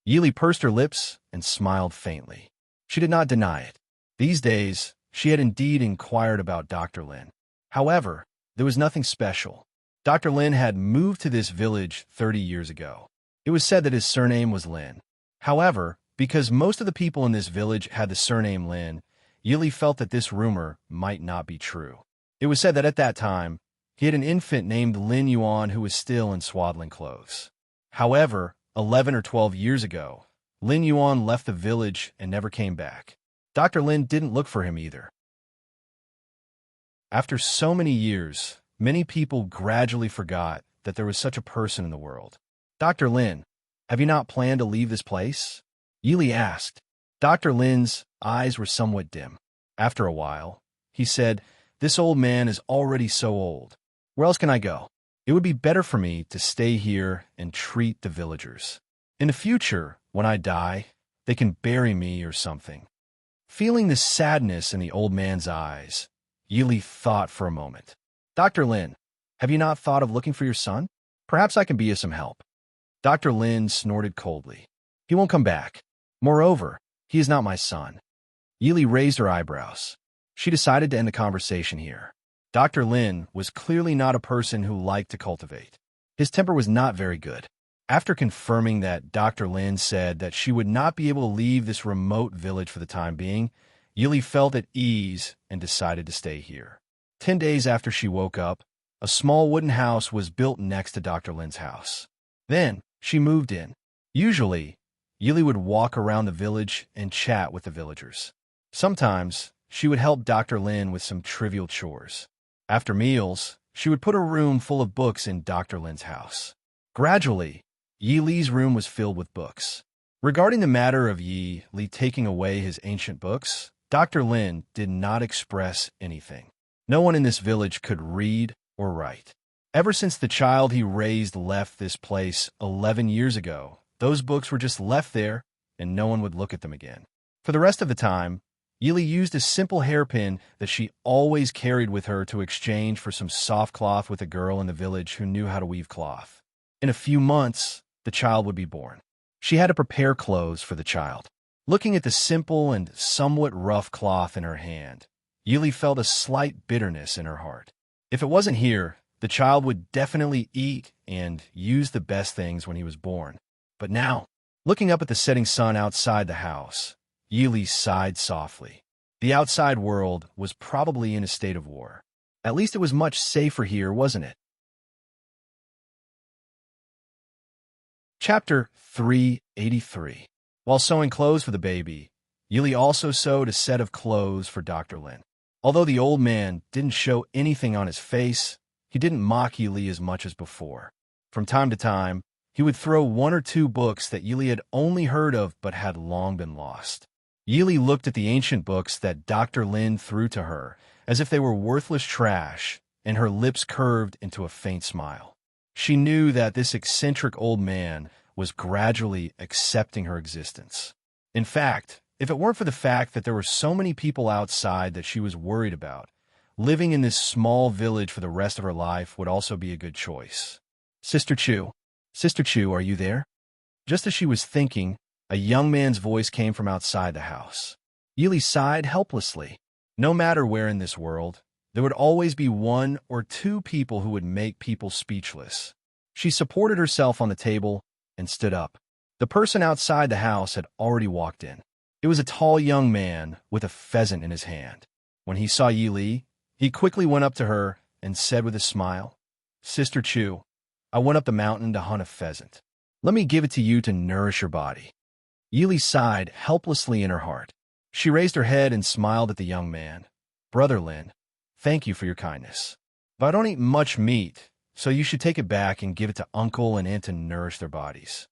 Yili pursed her lips and smiled faintly. She did not deny it. These days, she had indeed inquired about Dr. Lin. However, there was nothing special. Dr. Lin had moved to this village 30 years ago. It was said that his surname was Lin. However, because most of the people in this village had the surname Lin, Yili felt that this rumor might not be true. It was said that at that time, he had an infant named Lin Yuan who was still in swaddling clothes. However, 11 or 12 years ago, Lin Yuan left the village and never came back. Dr. Lin didn't look for him either. After so many years, many people gradually forgot that there was such a person in the world. "Dr. Lin, have you not planned to leave this place?" Yili asked. Dr. Lin's eyes were somewhat dim. After a while, he said, "This old man is already so old. Where else can I go? It would be better for me to stay here and treat the villagers. In the future, when I die, they can bury me or something." Feeling the sadness in the old man's eyes, Yili thought for a moment. "Dr. Lin, have you not thought of looking for your son? Perhaps I can be of some help." Dr. Lin snorted coldly. "He won't come back. Moreover, he is not my son." Yili raised her eyebrows. She decided to end the conversation here. Dr. Lin was clearly not a person who liked to cultivate. His temper was not very good. After confirming that Dr. Lin said that she would not be able to leave this remote village for the time being, Yili felt at ease and decided to stay here. 10 days after she woke up, a small wooden house was built next to Dr. Lin's house. Then she moved in. Usually, Yili would walk around the village and chat with the villagers. Sometimes, she would help Dr. Lin with some trivial chores. After meals, she would put a room full of books in Dr. Lin's house. Gradually, Yi Li's room was filled with books. Regarding the matter of Yi Li taking away his ancient books, Dr. Lin did not express anything. No one in this village could read or write. Ever since the child he raised left this place 11 years ago, those books were just left there and no one would look at them again. For the rest of the time, Yi Li used a simple hairpin that she always carried with her to exchange for some soft cloth with a girl in the village who knew how to weave cloth. In a few months, the child would be born. She had to prepare clothes for the child. Looking at the simple and somewhat rough cloth in her hand, Yi Li felt a slight bitterness in her heart. If it wasn't here, the child would definitely eat and use the best things when he was born. But now, looking up at the setting sun outside the house, Yi Li sighed softly. The outside world was probably in a state of war. At least it was much safer here, wasn't it? Chapter 383. While sewing clothes for the baby, Yi Li also sewed a set of clothes for Dr. Lin. Although the old man didn't show anything on his face, he didn't mock Yi Li as much as before. From time to time, he would throw 1 or 2 books that Yi Li had only heard of but had long been lost. Yi Li looked at the ancient books that Dr. Lin threw to her as if they were worthless trash and her lips curved into a faint smile. She knew that this eccentric old man was gradually accepting her existence. In fact, if it weren't for the fact that there were so many people outside that she was worried about, living in this small village for the rest of her life would also be a good choice. Sister Chu, are you there? Just as she was thinking, a young man's voice came from outside the house. Yili sighed helplessly. No matter where in this world, there would always be one or two people who would make people speechless. She supported herself on the table and stood up. The person outside the house had already walked in. It was a tall young man with a pheasant in his hand. When he saw Yili, he quickly went up to her and said with a smile, "Sister Chu, I went up the mountain to hunt a pheasant. Let me give it to you to nourish your body." Yili sighed helplessly in her heart. She raised her head and smiled at the young man. "Brother Lin, thank you for your kindness. But I don't eat much meat, so you should take it back and give it to uncle and aunt to nourish their bodies."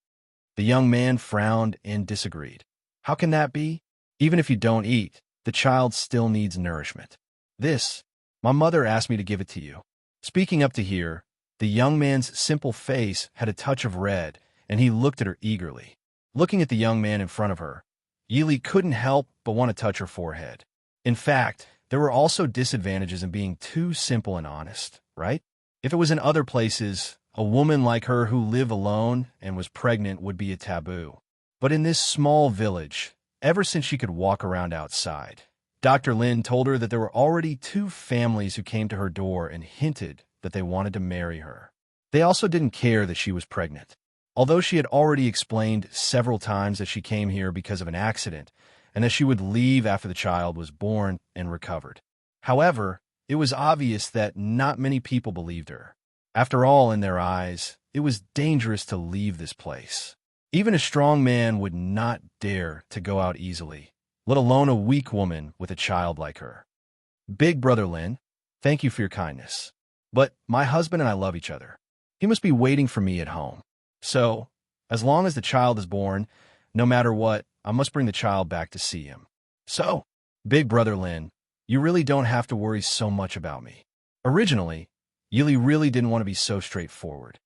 The young man frowned and disagreed. "How can that be? Even if you don't eat, the child still needs nourishment. My mother asked me to give it to you." Speaking up to here, the young man's simple face had a touch of red, and he looked at her eagerly. Looking at the young man in front of her, Yili couldn't help but want to touch her forehead. In fact, there were also disadvantages in being too simple and honest, right? If it was in other places, a woman like her who lived alone and was pregnant would be a taboo. But in this small village, ever since she could walk around outside, Dr. Lin told her that there were already two families who came to her door and hinted that they wanted to marry her. They also didn't care that she was pregnant. Although she had already explained several times that she came here because of an accident and that she would leave after the child was born and recovered. However, it was obvious that not many people believed her. After all, in their eyes, it was dangerous to leave this place. Even a strong man would not dare to go out easily, let alone a weak woman with a child like her. "Big Brother Lin, thank you for your kindness. But my husband and I love each other. He must be waiting for me at home. So, as long as the child is born, no matter what, I must bring the child back to see him. So, Big Brother Lin, you really don't have to worry so much about me." Originally, Yili really didn't want to be so straightforward.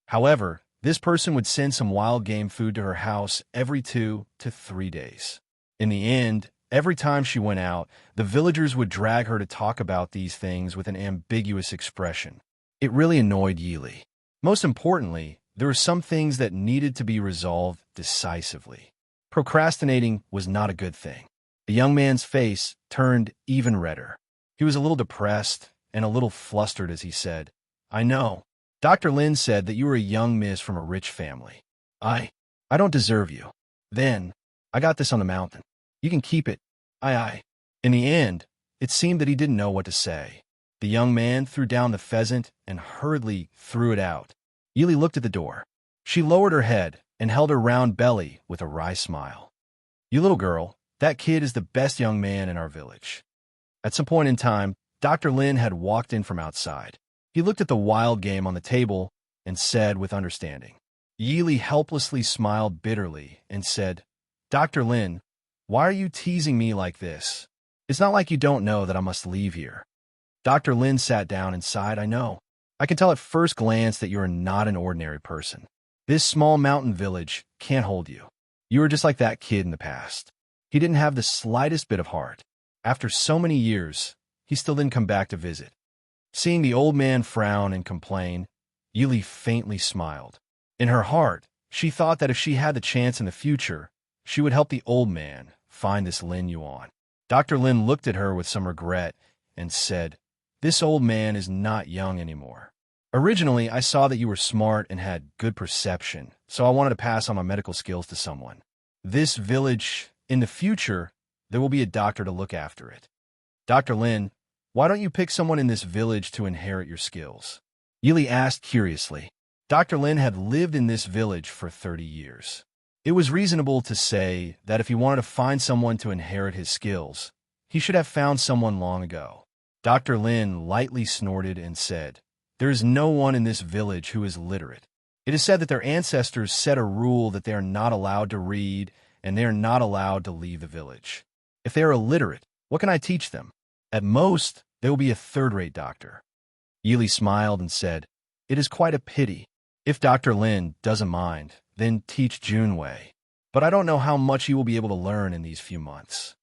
However, this person would send some wild game food to her house every 2 to 3 days. In the end, every time she went out, the villagers would drag her to talk about these things with an ambiguous expression. It really annoyed Yili. Most importantly, there were some things that needed to be resolved decisively. Procrastinating was not a good thing. The young man's face turned even redder. He was a little depressed and a little flustered as he said, "I know. Dr. Lin said that you were a young miss from a rich family. I don't deserve you. Then, I got this on the mountain. You can keep it. In the end, it seemed that he didn't know what to say. The young man threw down the pheasant and hurriedly threw it out. Yili looked at the door. She lowered her head and held her round belly with a wry smile. "You little girl, that kid is the best young man in our village." At some point in time, Dr. Lin had walked in from outside. He looked at the wild game on the table and said with understanding. Yili helplessly smiled bitterly and said, "Dr. Lin, why are you teasing me like this? It's not like you don't know that I must leave here." Dr. Lin sat down and sighed. "I know. I can tell at first glance that you are not an ordinary person. This small mountain village can't hold you. You were just like that kid in the past. He didn't have the slightest bit of heart. After so many years, he still didn't come back to visit." Seeing the old man frown and complain, Yili faintly smiled. In her heart, she thought that if she had the chance in the future, she would help the old man find this Lin Yuan. Dr. Lin looked at her with some regret and said, "This old man is not young anymore. Originally, I saw that you were smart and had good perception, so I wanted to pass on my medical skills to someone. This village, in the future, there will be a doctor to look after it. Dr. Lin, why don't you pick someone in this village to inherit your skills?" Yili asked curiously. Dr. Lin had lived in this village for 30 years. It was reasonable to say that if he wanted to find someone to inherit his skills, he should have found someone long ago. Dr. Lin lightly snorted and said, "There is no one in this village who is literate. It is said that their ancestors set a rule that they are not allowed to read and they are not allowed to leave the village. If they are illiterate, what can I teach them? At most, They will be a third-rate doctor. Yili smiled and said, "It is quite a pity. If Dr. Lin doesn't mind, then teach Junwei. But I don't know how much he will be able to learn in these few months."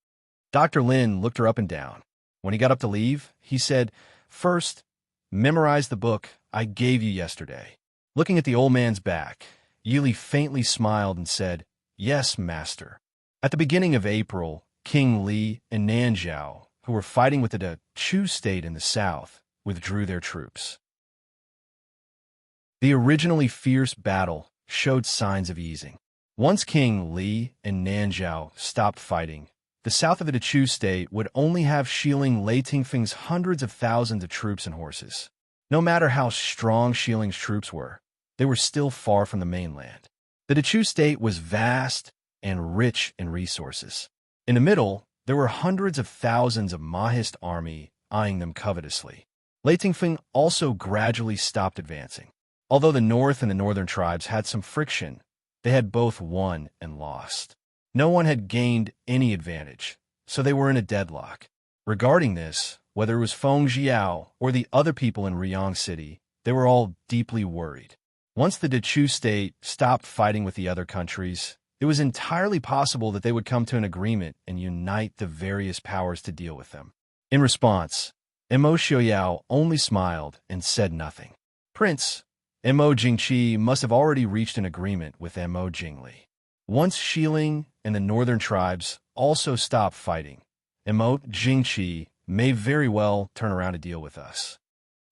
Dr. Lin looked her up and down. When he got up to leave, he said, "First, memorize the book I gave you yesterday." Looking at the old man's back, Yili faintly smiled and said, "Yes, master." At the beginning of April, King Li and Nanzhao, who were fighting with the Chu state in the south, withdrew their troops. The originally fierce battle showed signs of easing. Once King Li and Nanzhao stopped fighting, the south of the Chu state would only have Shilin Leitingfeng's hundreds of thousands of troops and horses. No matter how strong Shiling's troops were, they were still far from the mainland. The Chu state was vast and rich in resources. In the middle, there were hundreds of thousands of Mahist army eyeing them covetously. Leitingfeng also gradually stopped advancing. Although the north and the northern tribes had some friction, they had both won and lost. No one had gained any advantage, so they were in a deadlock. Regarding this, whether it was Feng Jiao or the other people in Riyang City, they were all deeply worried. Once the Chu state stopped fighting with the other countries, it was entirely possible that they would come to an agreement and unite the various powers to deal with them. In response, Mo Xiaoyao only smiled and said nothing. Prince, Mo Jingqi must have already reached an agreement with Mo Jingli. Once Xiling and the northern tribes also stop fighting, Mo Jingqi may very well turn around to deal with us.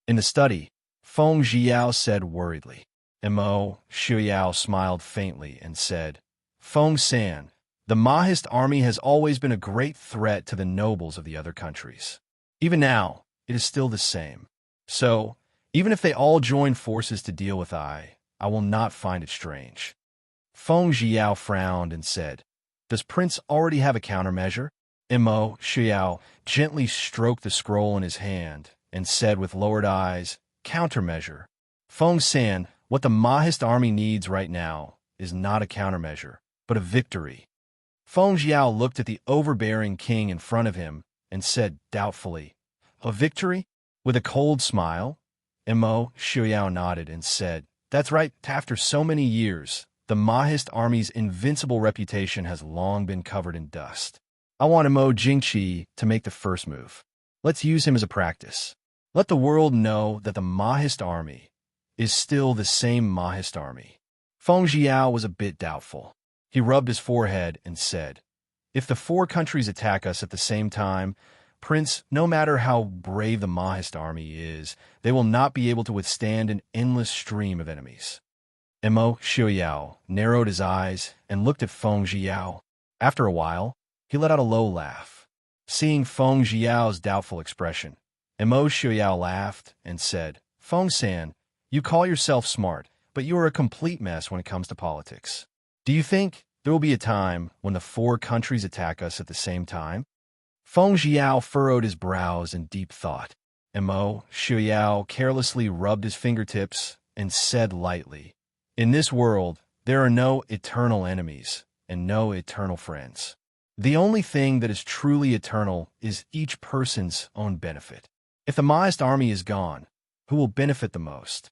In the study, Feng Jiao said worriedly. Mo Xiaoyao smiled faintly and said, "Feng San, the Mahist army has always been a great threat to the nobles of the other countries. Even now, it is still the same. So, even if they all join forces to deal with I will not find it strange." Feng Jiao frowned and said, "Does Prince already have a countermeasure?" Mo Xiao gently stroked the scroll in his hand and said with lowered eyes, "Countermeasure. Feng San, what the Mahist army needs right now is not a countermeasure, but a victory." Feng Jiao looked at the overbearing king in front of him and said doubtfully, "A victory?" With a cold smile, Mo Xiaoyao nodded and said, "That's right. After so many years, the Mahist army's invincible reputation has long been covered in dust. I want Mo Jingqi to make the first move. Let's use him as a practice. Let the world know that the Mahist army is still the same Mahist army." Feng Jiao was a bit doubtful. He rubbed his forehead and said, "If the four countries attack us at the same time, Prince, no matter how brave the Mahist army is, they will not be able to withstand an endless stream of enemies." Mo Xiaoyao narrowed his eyes and looked at Feng Jiao. After a while, he let out a low laugh. Seeing Feng Jiao's doubtful expression, Mo Xiaoyao laughed and said, "Feng San, you call yourself smart, but you are a complete mess when it comes to politics. Do you think there will be a time when the four countries attack us at the same time?" Feng Jiao furrowed his brows in deep thought. Mo Xiaoyao carelessly rubbed his fingertips and said lightly, "In this world, there are no eternal enemies and no eternal friends. The only thing that is truly eternal is each person's own benefit. If the Mahist army is gone, who will benefit the most?"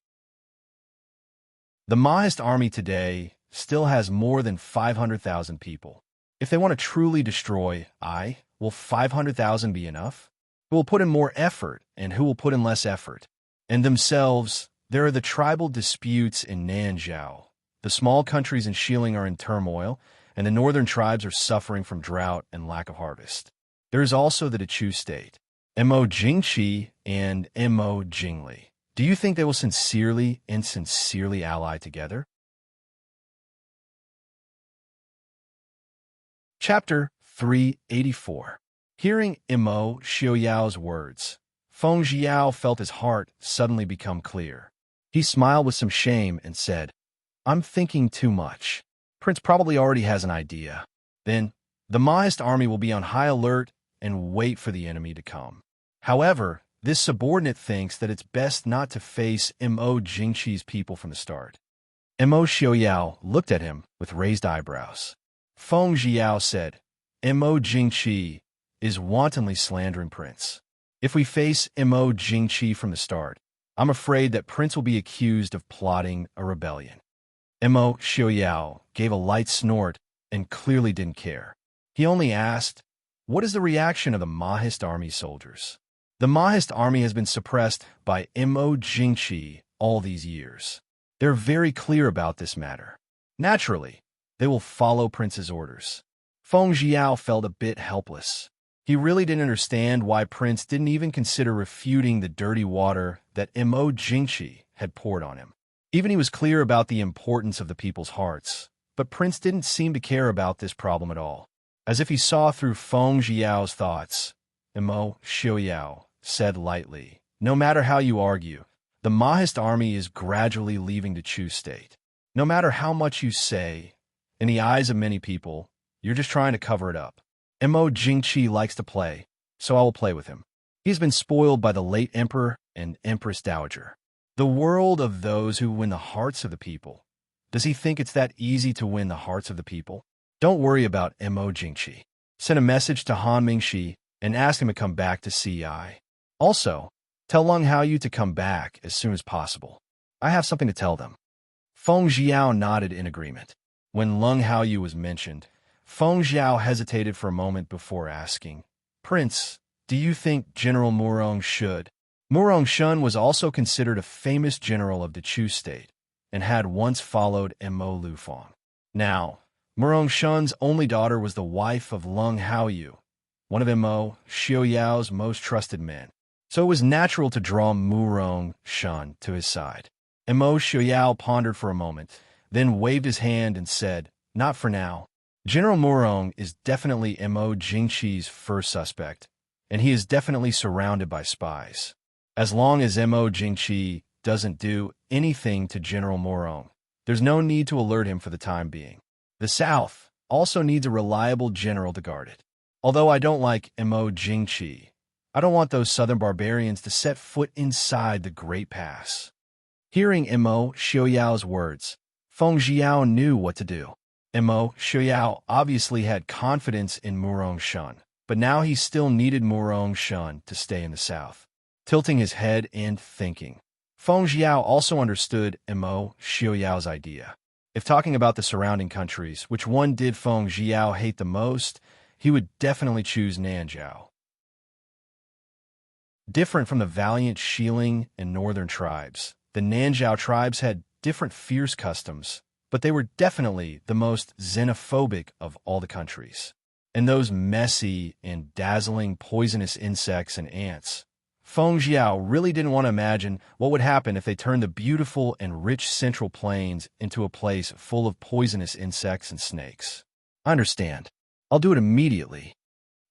The Mahist army today still has more than 500,000 people. If they want to truly destroy will 500,000 be enough? Who will put in more effort and who will put in less effort? And themselves, there are the tribal disputes in Nanzhao. The small countries in Xiling are in turmoil, and the northern tribes are suffering from drought and lack of harvest. There is also the Chu state, Mo Jingqi and Mo Jingli. Do you think they will sincerely ally together? Chapter 384. Hearing Mo Xiaoyao's words, Feng Jiao felt his heart suddenly become clear. He smiled with some shame and said, "I'm thinking too much. Prince probably already has an idea. Then, the Mahist army will be on high alert and wait for the enemy to come. However, this subordinate thinks that it's best not to face Mo Jingqi's people from the start." Mo Xiaoyao looked at him with raised eyebrows. Feng Jiao said, "Mo Jingqi is wantonly slandering Prince. If we face Mo Jingqi from the start, I'm afraid that Prince will be accused of plotting a rebellion. Mo Xiaoyao gave a light snort and clearly didn't care. He only asked, "What is the reaction of the Mahist army soldiers?" The Mahist army has been suppressed by Mo Jingqi all these years. They're very clear about this matter. Naturally, they will follow Prince's orders. Feng Jiao felt a bit helpless. He really didn't understand why Prince didn't even consider refuting the dirty water that Mo Jingqi had poured on him. Even he was clear about the importance of the people's hearts, but Prince didn't seem to care about this problem at all. As if he saw through Feng Jiao's thoughts, Mo Xiaoyao said lightly, "No matter how you argue, the Mahist army is gradually leaving the Chu state. No matter how much you say, in the eyes of many people, you're just trying to cover it up. Mo Jingqi likes to play, so I will play with him. He's been spoiled by the late emperor and empress dowager. The world of those who win the hearts of the people. Does he think it's that easy to win the hearts of the people? Don't worry about Mo Jingqi. Send a message to Han Mingxi and ask him to come back to CI. Also, tell Leng Haoyu to come back as soon as possible. I have something to tell them." Feng Jiao nodded in agreement. When Leng Haoyu was mentioned, Feng Jiao hesitated for a moment before asking, "Prince, do you think General Murong should?" Murong Shun was also considered a famous general of the Chu state and had once followed Mo Lufang. Now, Murong Shun's only daughter was the wife of Leng Haoyu, one of Mo Xiaoyao's most trusted men. So it was natural to draw Murong Shun to his side. Mo Xiaoyao pondered for a moment, then waved his hand and said, "Not for now. General Murong is definitely Mo Jingqi's first suspect, and he is definitely surrounded by spies. As long as Mo Jingqi doesn't do anything to General Murong, there's no need to alert him for the time being. The South also needs a reliable general to guard it. Although I don't like Mo Jingqi, I don't want those southern barbarians to set foot inside the Great Pass." Hearing Mo Xiaoyao's words, Feng Jiao knew what to do. Mo Xiaoyao obviously had confidence in Murong Shun, but now he still needed Murong Shun to stay in the south. Tilting his head and thinking, Feng Jiao also understood Mo Xiaoyao's idea. If talking about the surrounding countries, which one did Feng Jiao hate the most, he would definitely choose Nanzhao. Different from the valiant Xiling and northern tribes, the Nanzhao tribes had different fierce customs, but they were definitely the most xenophobic of all the countries. And those messy and dazzling poisonous insects and ants. Feng Jiao really didn't want to imagine what would happen if they turned the beautiful and rich central plains into a place full of poisonous insects and snakes. "I understand. I'll do it immediately."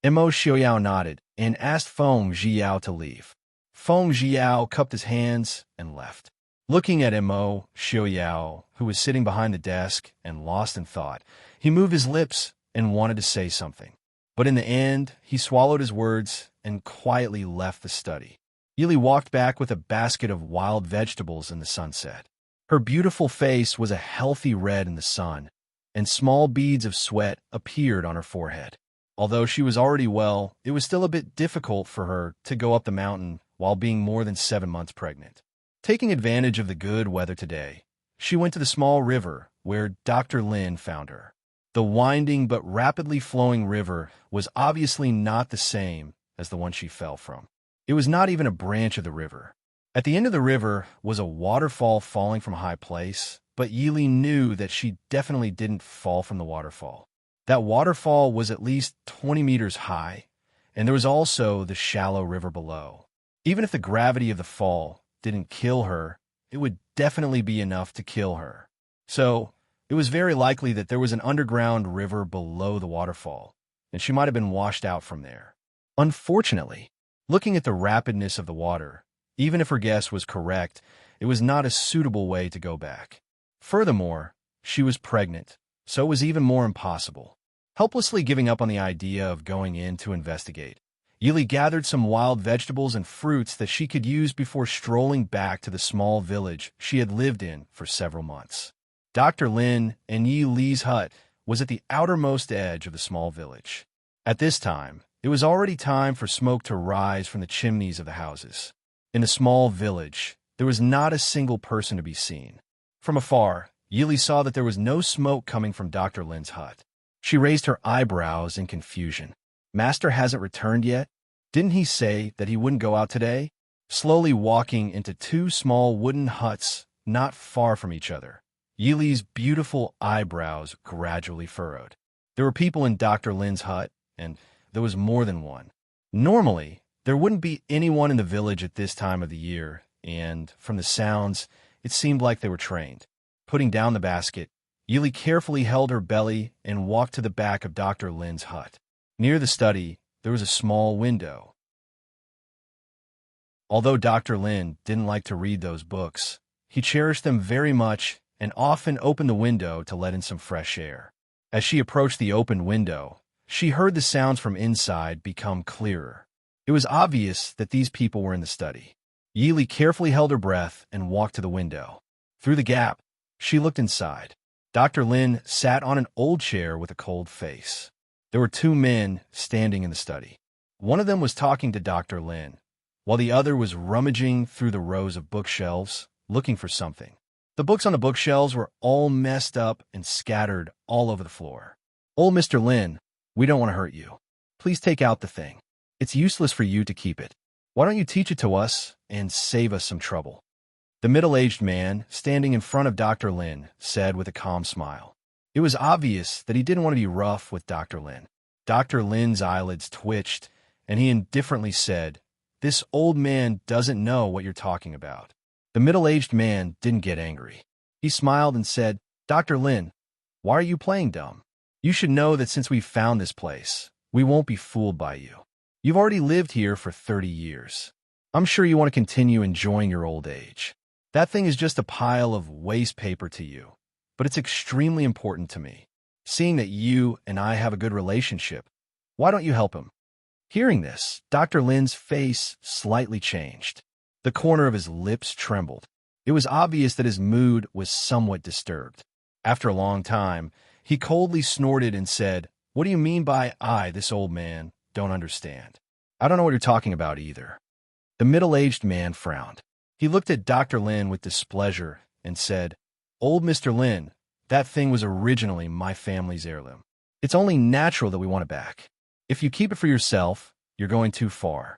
Mo Xiaoyao nodded and asked Feng Jiao to leave. Feng Jiao cupped his hands and left. Looking at Mo Xiaoyao, who was sitting behind the desk and lost in thought, he moved his lips and wanted to say something. But in the end, he swallowed his words and quietly left the study. Yili walked back with a basket of wild vegetables in the sunset. Her beautiful face was a healthy red in the sun, and small beads of sweat appeared on her forehead. Although she was already well, it was still a bit difficult for her to go up the mountain while being more than 7 months pregnant. Taking advantage of the good weather today, she went to the small river where Dr. Lin found her. The winding but rapidly flowing river was obviously not the same as the one she fell from. It was not even a branch of the river. At the end of the river was a waterfall falling from a high place, but Yili knew that she definitely didn't fall from the waterfall. That waterfall was at least 20 meters high, and there was also the shallow river below. Even if the gravity of the fall didn't kill her, it would definitely be enough to kill her. So, it was very likely that there was an underground river below the waterfall, and she might have been washed out from there. Unfortunately, looking at the rapidness of the water, even if her guess was correct, it was not a suitable way to go back. Furthermore, she was pregnant, so it was even more impossible. Helplessly giving up on the idea of going in to investigate, Yili gathered some wild vegetables and fruits that she could use before strolling back to the small village she had lived in for several months. Dr. Lin and Yi Li's hut was at the outermost edge of the small village. At this time, It was already time for smoke to rise from the chimneys of the houses. In the small village, there was not a single person to be seen. From afar, Yili saw that there was no smoke coming from Dr. Lin's hut. She raised her eyebrows in confusion. Master hasn't returned yet? Didn't he say that he wouldn't go out today? Slowly walking into two small wooden huts not far from each other, Yili's beautiful eyebrows gradually furrowed. There were people in Dr. Lin's hut, and there was more than one. Normally, there wouldn't be anyone in the village at this time of the year, and from the sounds, it seemed like they were trained. Putting down the basket, Yili carefully held her belly and walked to the back of Dr. Lin's hut. Near the study, there was a small window. Although Dr. Lin didn't like to read those books, he cherished them very much and often opened the window to let in some fresh air. As she approached the open window, she heard the sounds from inside become clearer. It was obvious that these people were in the study. Yili carefully held her breath and walked to the window. Through the gap, she looked inside. Dr. Lin sat on an old chair with a cold face. There were two men standing in the study. One of them was talking to Dr. Lin, while the other was rummaging through the rows of bookshelves, looking for something. The books on the bookshelves were all messed up and scattered all over the floor. "Old Mr. Lin, we don't want to hurt you. Please take out the thing. It's useless for you to keep it. Why don't you teach it to us and save us some trouble?" The middle-aged man, standing in front of Dr. Lin, said with a calm smile. It was obvious that he didn't want to be rough with Dr. Lin. Dr. Lin's eyelids twitched, and he indifferently said, "This old man doesn't know what you're talking about." The middle-aged man didn't get angry. He smiled and said, "Dr. Lin, why are you playing dumb? You should know that since we've found this place, we won't be fooled by you. You've already lived here for 30 years. I'm sure you want to continue enjoying your old age. That thing is just a pile of waste paper to you, but it's extremely important to me. Seeing that you and I have a good relationship, why don't you help him?" Hearing this, Dr. Lin's face slightly changed. The corner of his lips trembled. It was obvious that his mood was somewhat disturbed. After a long time, he coldly snorted and said, "What do you mean by this old man, don't understand? I don't know what you're talking about either." The middle-aged man frowned. He looked at Dr. Lin with displeasure and said, "Old Mr. Lin, that thing was originally my family's heirloom. It's only natural that we want it back. If you keep it for yourself, you're going too far."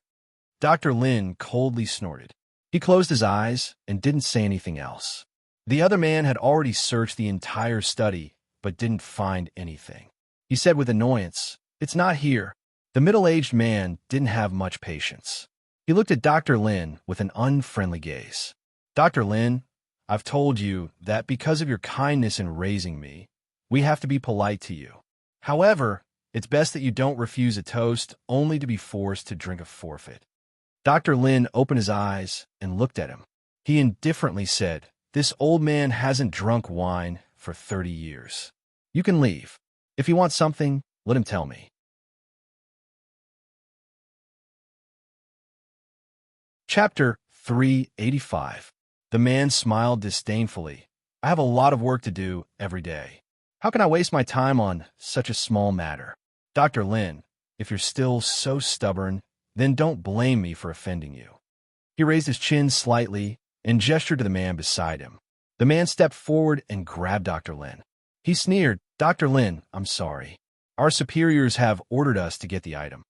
Dr. Lin coldly snorted. He closed his eyes and didn't say anything else. The other man had already searched the entire study, but didn't find anything. He said with annoyance, "It's not here." The middle-aged man didn't have much patience. He looked at Dr. Lin with an unfriendly gaze. "Dr. Lin, I've told you that because of your kindness in raising me, we have to be polite to you. However, it's best that you don't refuse a toast only to be forced to drink a forfeit." Dr. Lin opened his eyes and looked at him. He indifferently said, "This old man hasn't drunk wine for 30 years. You can leave. If you want something, let him tell me." Chapter 385. The man smiled disdainfully. "I have a lot of work to do every day. How can I waste my time on such a small matter? Dr. Lin, if you're still so stubborn, then don't blame me for offending you." He raised his chin slightly and gestured to the man beside him. The man stepped forward and grabbed Dr. Lin. He sneered, "Dr. Lin, I'm sorry. Our superiors have ordered us to get the item."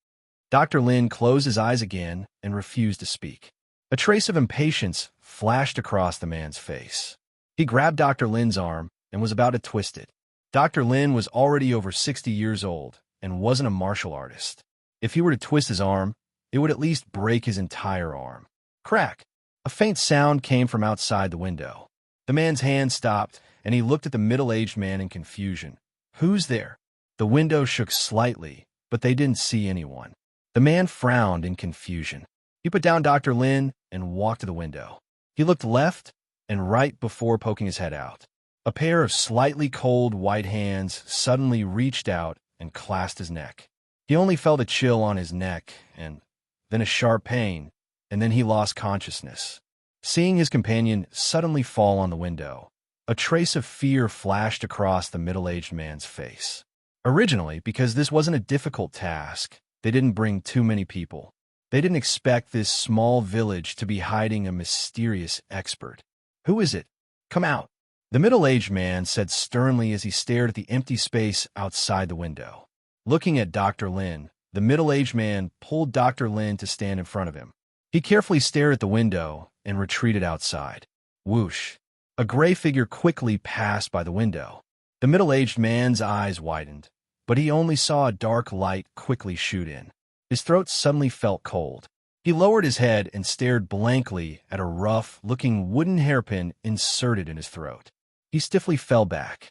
Dr. Lin closed his eyes again and refused to speak. A trace of impatience flashed across the man's face. He grabbed Dr. Lin's arm and was about to twist it. Dr. Lin was already over 60 years old and wasn't a martial artist. If he were to twist his arm, it would at least break his entire arm. Crack! A faint sound came from outside the window. The man's hand stopped, and he looked at the middle-aged man in confusion. "Who's there?" The window shook slightly, but they didn't see anyone. The man frowned in confusion. He put down Dr. Lin and walked to the window. He looked left and right before poking his head out. A pair of slightly cold white hands suddenly reached out and clasped his neck. He only felt a chill on his neck, and then a sharp pain, and then he lost consciousness. Seeing his companion suddenly fall on the window, a trace of fear flashed across the middle-aged man's face. Originally, because this wasn't a difficult task, they didn't bring too many people. They didn't expect this small village to be hiding a mysterious expert. "Who is it? Come out," the middle-aged man said sternly as he stared at the empty space outside the window. Looking at Dr. Lin, the middle-aged man pulled Dr. Lin to stand in front of him. He carefully stared at the window and retreated outside. Whoosh! A gray figure quickly passed by the window. The middle-aged man's eyes widened, but he only saw a dark light quickly shoot in. His throat suddenly felt cold. He lowered his head and stared blankly at a rough-looking wooden hairpin inserted in his throat. He stiffly fell back.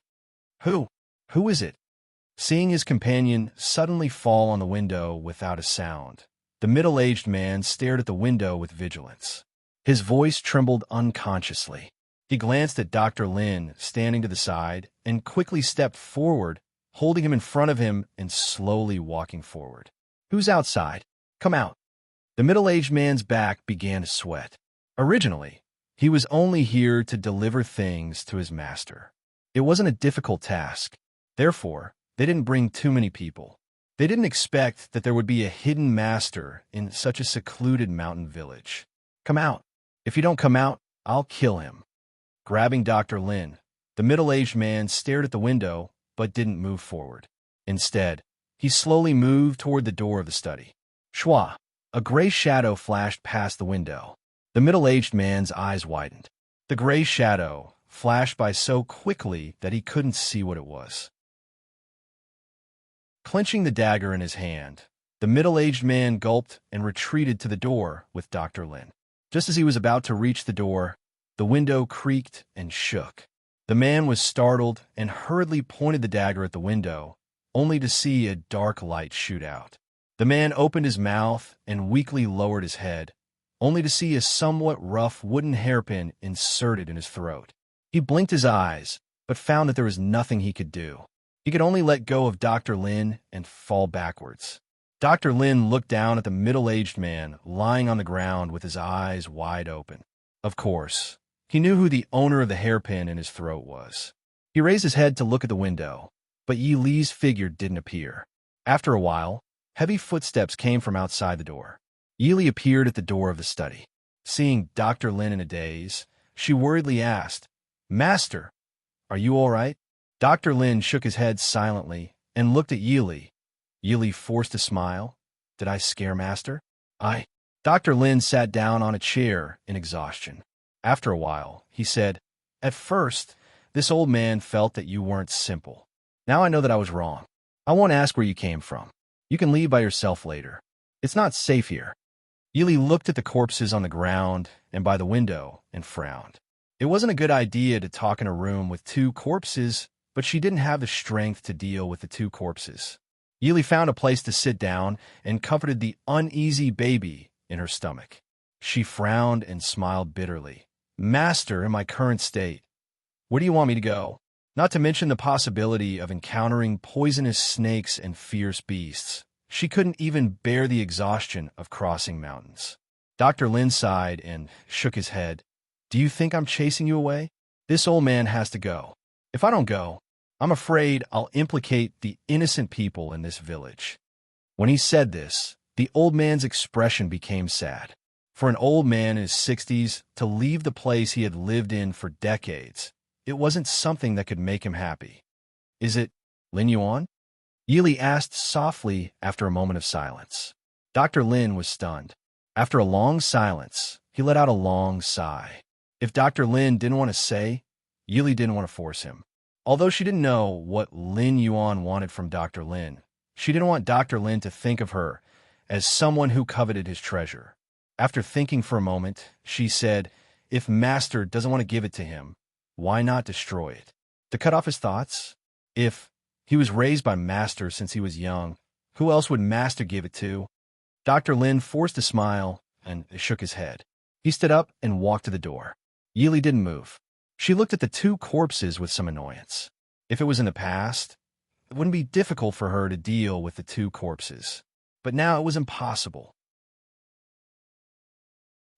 Who is it?" Seeing his companion suddenly fall on the window without a sound, the middle-aged man stared at the window with vigilance. His voice trembled unconsciously. He glanced at Dr. Lin standing to the side and quickly stepped forward, holding him in front of him and slowly walking forward. "Who's outside? Come out." The middle-aged man's back began to sweat. Originally, he was only here to deliver things to his master. It wasn't a difficult task. Therefore, they didn't bring too many people. They didn't expect that there would be a hidden master in such a secluded mountain village. "Come out. If you don't come out, I'll kill him." Grabbing Dr. Lin, the middle-aged man stared at the window but didn't move forward. Instead, he slowly moved toward the door of the study. Shwa! A gray shadow flashed past the window. The middle-aged man's eyes widened. The gray shadow flashed by so quickly that he couldn't see what it was. Clenching the dagger in his hand, the middle-aged man gulped and retreated to the door with Dr. Lin. Just as he was about to reach the door, the window creaked and shook. The man was startled and hurriedly pointed the dagger at the window, only to see a dark light shoot out. The man opened his mouth and weakly lowered his head, only to see a somewhat rough wooden hairpin inserted in his throat. He blinked his eyes, but found that there was nothing he could do. He could only let go of Dr. Lin and fall backwards. Dr. Lin looked down at the middle-aged man lying on the ground with his eyes wide open. Of course, he knew who the owner of the hairpin in his throat was. He raised his head to look at the window, but Yi Li's figure didn't appear. After a while, heavy footsteps came from outside the door. Yi Li appeared at the door of the study. Seeing Dr. Lin in a daze, she worriedly asked, "Master, are you all right?" Dr. Lin shook his head silently and looked at Yi Li. Yi Li forced a smile. "Did I scare Master?" Dr. Lin sat down on a chair in exhaustion. After a while, he said, "At first, this old man felt that you weren't simple. Now I know that I was wrong. I won't ask where you came from. You can leave by yourself later. It's not safe here." Yi Li looked at the corpses on the ground and by the window and frowned. It wasn't a good idea to talk in a room with two corpses, but she didn't have the strength to deal with the two corpses. Yi Li found a place to sit down and comforted the uneasy baby in her stomach. She frowned and smiled bitterly. "Master, in my current state, where do you want me to go? Not to mention the possibility of encountering poisonous snakes and fierce beasts. She couldn't even bear the exhaustion of crossing mountains." Dr. Lin sighed and shook his head. "Do you think I'm chasing you away? This old man has to go. If I don't go, I'm afraid I'll implicate the innocent people in this village." When he said this, the old man's expression became sad. For an old man in his 60s to leave the place he had lived in for decades, it wasn't something that could make him happy. "Is it Lin Yuan?" Yi Li asked softly after a moment of silence. Dr. Lin was stunned. After a long silence, he let out a long sigh. If Dr. Lin didn't want to say, Yi Li didn't want to force him. Although she didn't know what Lin Yuan wanted from Dr. Lin, she didn't want Dr. Lin to think of her as someone who coveted his treasure. After thinking for a moment, she said, "If Master doesn't want to give it to him, why not destroy it? To cut off his thoughts? If he was raised by Master since he was young, who else would Master give it to?" Dr. Lin forced a smile and shook his head. He stood up and walked to the door. Yi Li didn't move. She looked at the two corpses with some annoyance. If it was in the past, it wouldn't be difficult for her to deal with the two corpses. But now it was impossible.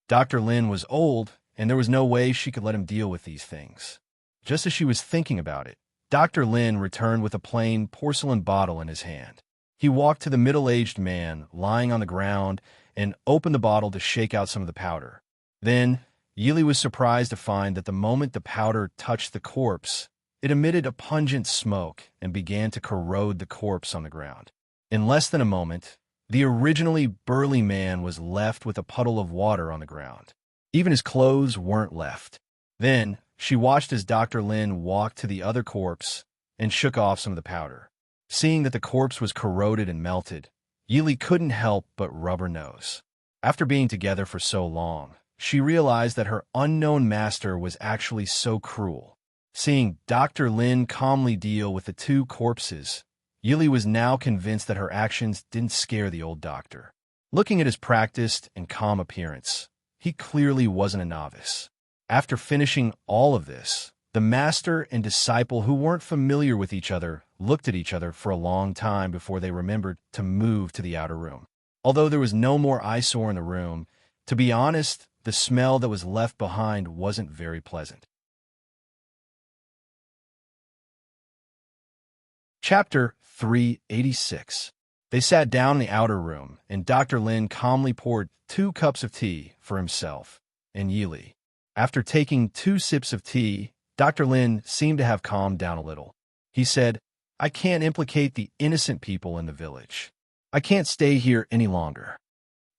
Dr. Lin was old, and there was no way she could let him deal with these things. Just as she was thinking about it, Dr. Lin returned with a plain porcelain bottle in his hand. He walked to the middle-aged man lying on the ground and opened the bottle to shake out some of the powder. Then, Yili was surprised to find that the moment the powder touched the corpse, it emitted a pungent smoke and began to corrode the corpse on the ground. In less than a moment, the originally burly man was left with a puddle of water on the ground. Even his clothes weren't left. Then, she watched as Dr. Lin walked to the other corpse and shook off some of the powder. Seeing that the corpse was corroded and melted, Yili couldn't help but rub her nose. After being together for so long, she realized that her unknown master was actually so cruel. Seeing Dr. Lin calmly deal with the two corpses, Yili was now convinced that her actions didn't scare the old doctor. Looking at his practiced and calm appearance, he clearly wasn't a novice. After finishing all of this, the master and disciple, who weren't familiar with each other, looked at each other for a long time before they remembered to move to the outer room. Although there was no more eyesore in the room, to be honest, the smell that was left behind wasn't very pleasant. Chapter 386. They sat down in the outer room, and Dr. Lin calmly poured 2 cups of tea for himself and Yili. After taking 2 sips of tea, Dr. Lin seemed to have calmed down a little. He said, "I can't implicate the innocent people in the village. I can't stay here any longer."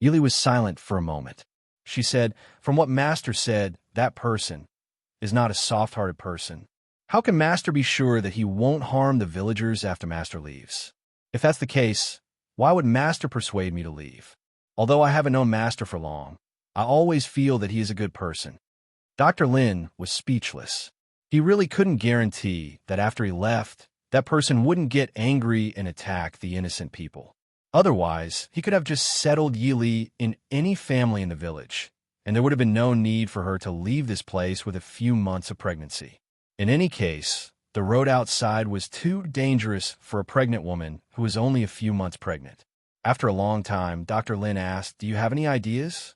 Yili was silent for a moment. She said, "From what Master said, that person is not a soft-hearted person. How can Master be sure that he won't harm the villagers after Master leaves? If that's the case, why would Master persuade me to leave? Although I haven't known Master for long, I always feel that he is a good person." Dr. Lin was speechless. He really couldn't guarantee that after he left, that person wouldn't get angry and attack the innocent people. Otherwise, he could have just settled Yili in any family in the village, and there would have been no need for her to leave this place with a few months of pregnancy. In any case, the road outside was too dangerous for a pregnant woman who was only a few months pregnant. After a long time, Dr. Lin asked, "Do you have any ideas?"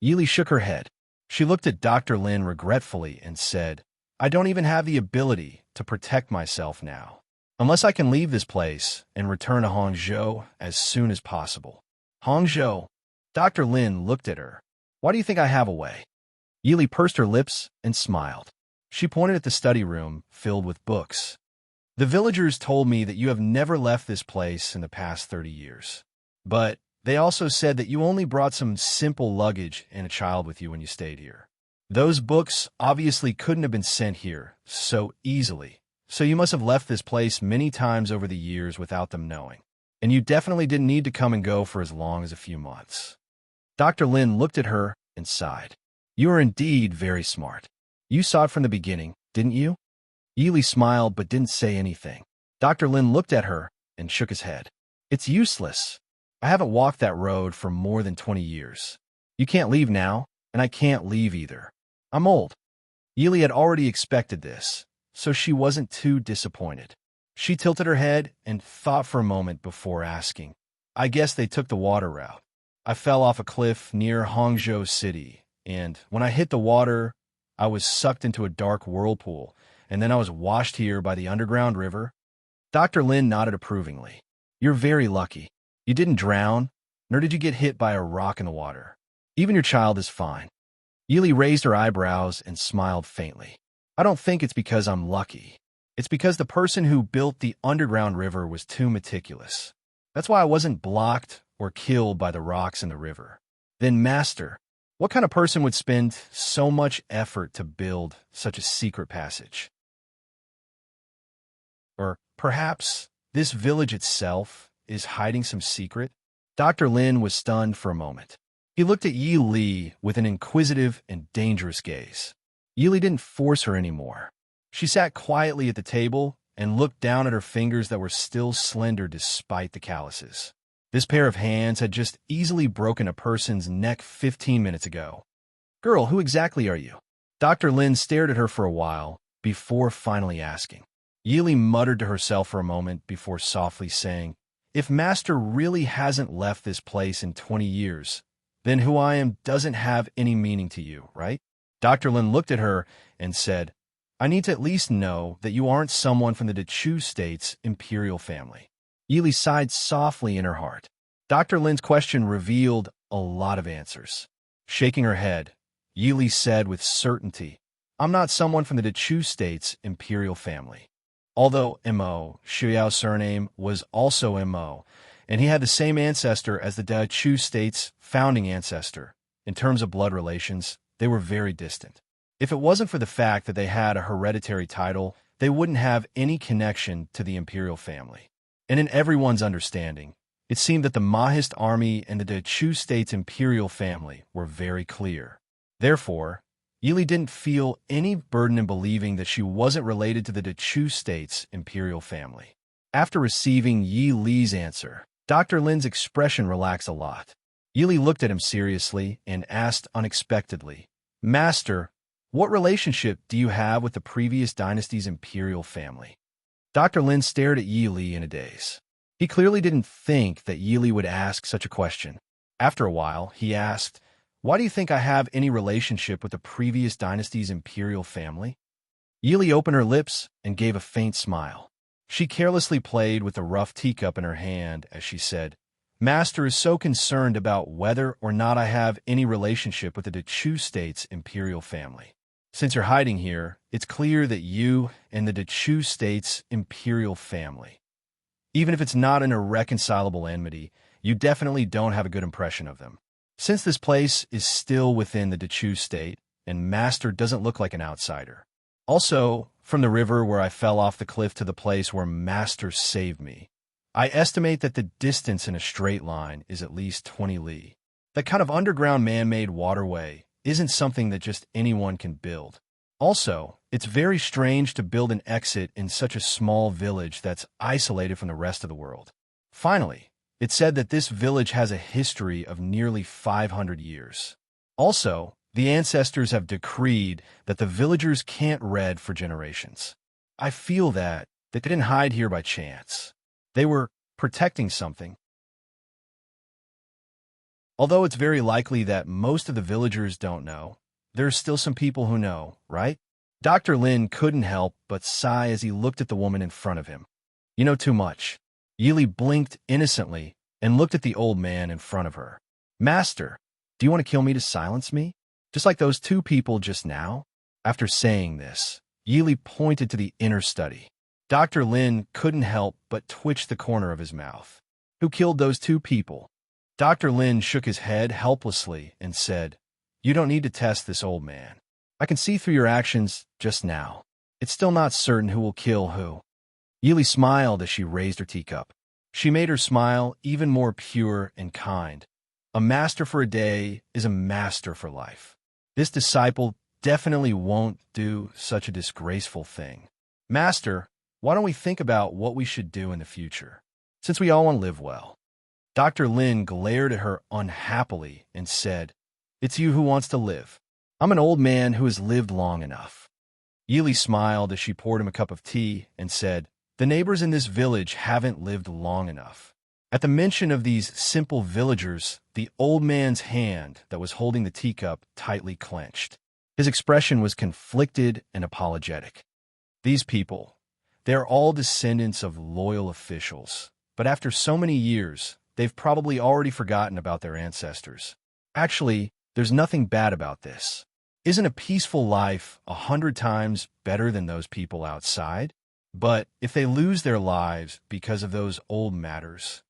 Yili shook her head. She looked at Dr. Lin regretfully and said, "I don't even have the ability to protect myself now. Unless I can leave this place and return to Hangzhou as soon as possible." "Hangzhou?" Dr. Lin looked at her. "Why do you think I have a way?" Yili pursed her lips and smiled. She pointed at the study room filled with books. "The villagers told me that you have never left this place in the past 30 years. But they also said that you only brought some simple luggage and a child with you when you stayed here. Those books obviously couldn't have been sent here so easily, so you must have left this place many times over the years without them knowing. And you definitely didn't need to come and go for as long as a few months." Dr. Lin looked at her and sighed. "You are indeed very smart. You saw it from the beginning, didn't you?" Yili smiled but didn't say anything. Dr. Lin looked at her and shook his head. "It's useless. I haven't walked that road for more than 20 years. You can't leave now, and I can't leave either. I'm old." Yili had already expected this, so she wasn't too disappointed. She tilted her head and thought for a moment before asking, "I guess they took the water route. I fell off a cliff near Hangzhou City, and when I hit the water, I was sucked into a dark whirlpool, and then I was washed here by the underground river." Dr. Lin nodded approvingly. "You're very lucky. You didn't drown, nor did you get hit by a rock in the water. Even your child is fine." Yili raised her eyebrows and smiled faintly. "I don't think it's because I'm lucky. It's because the person who built the underground river was too meticulous. That's why I wasn't blocked or killed by the rocks in the river." "Then, Master, what kind of person would spend so much effort to build such a secret passage? Or perhaps this village itself is hiding some secret?" Dr. Lin was stunned for a moment. He looked at Yi Li with an inquisitive and dangerous gaze. Yili didn't force her anymore. She sat quietly at the table and looked down at her fingers that were still slender despite the calluses. This pair of hands had just easily broken a person's neck 15 minutes ago. "Girl, who exactly are you?" Dr. Lin stared at her for a while before finally asking. Yili muttered to herself for a moment before softly saying, "If Master really hasn't left this place in 20 years, then who I am doesn't have any meaning to you, right?" Dr. Lin looked at her and said, "I need to at least know that you aren't someone from the Dechu State's imperial family." Yili sighed softly in her heart. Dr. Lin's question revealed a lot of answers. Shaking her head, Yili said with certainty, I'm not someone from the Dechu state's imperial family. Although Mo, Xiao's surname, was also Mo, and he had the same ancestor as the Dechu state's founding ancestor. In terms of blood relations, they were very distant. If it wasn't for the fact that they had a hereditary title, they wouldn't have any connection to the imperial family. And in everyone's understanding, it seemed that the Mahist army and the Dechu state's imperial family were very clear. Therefore, Yili didn't feel any burden in believing that she wasn't related to the Dechu state's imperial family. After receiving Yi Li's answer, Dr. Lin's expression relaxed a lot. Yili looked at him seriously and asked unexpectedly, Master, what relationship do you have with the previous dynasty's imperial family? Dr. Lin stared at Yi Li in a daze. He clearly didn't think that Yi Li would ask such a question. After a while, he asked, Why do you think I have any relationship with the previous dynasty's imperial family? Yi Li opened her lips and gave a faint smile. She carelessly played with the rough teacup in her hand as she said, Master is so concerned about whether or not I have any relationship with the Dechu state's imperial family. Since you're hiding here, it's clear that you and the Dechu state's imperial family. Even if it's not an irreconcilable enmity, you definitely don't have a good impression of them. Since this place is still within the Dechu state, and Master doesn't look like an outsider. Also, from the river where I fell off the cliff to the place where Master saved me, I estimate that the distance in a straight line is at least 20 li. That kind of underground man-made waterway isn't something that just anyone can build. Also, it's very strange to build an exit in such a small village that's isolated from the rest of the world. Finally, it's said that this village has a history of nearly 500 years. Also, the ancestors have decreed that the villagers can't read for generations. I feel that they didn't hide here by chance. They were protecting something. Although it's very likely that most of the villagers don't know, there's still some people who know, right? Dr. Lin couldn't help but sigh as he looked at the woman in front of him. You know too much. Yili blinked innocently and looked at the old man in front of her. Master, do you want to kill me to silence me? Just like those two people just now? After saying this, Yili pointed to the inner study. Dr. Lin couldn't help but twitch the corner of his mouth. Who killed those two people? Dr. Lin shook his head helplessly and said, You don't need to test this old man. I can see through your actions just now. It's still not certain who will kill who. Yili smiled as she raised her teacup. She made her smile even more pure and kind. A master for a day is a master for life. This disciple definitely won't do such a disgraceful thing. Master, why don't we think about what we should do in the future, since we all want to live well? Dr. Lin glared at her unhappily and said, It's you who wants to live. I'm an old man who has lived long enough. Yili smiled as she poured him a cup of tea and said, The neighbors in this village haven't lived long enough. At the mention of these simple villagers, the old man's hand that was holding the teacup tightly clenched. His expression was conflicted and apologetic. These people, they're all descendants of loyal officials, but after so many years, they've probably already forgotten about their ancestors. Actually, there's nothing bad about this. Isn't a peaceful life 100 times better than those people outside? But if they lose their lives because of those old matters,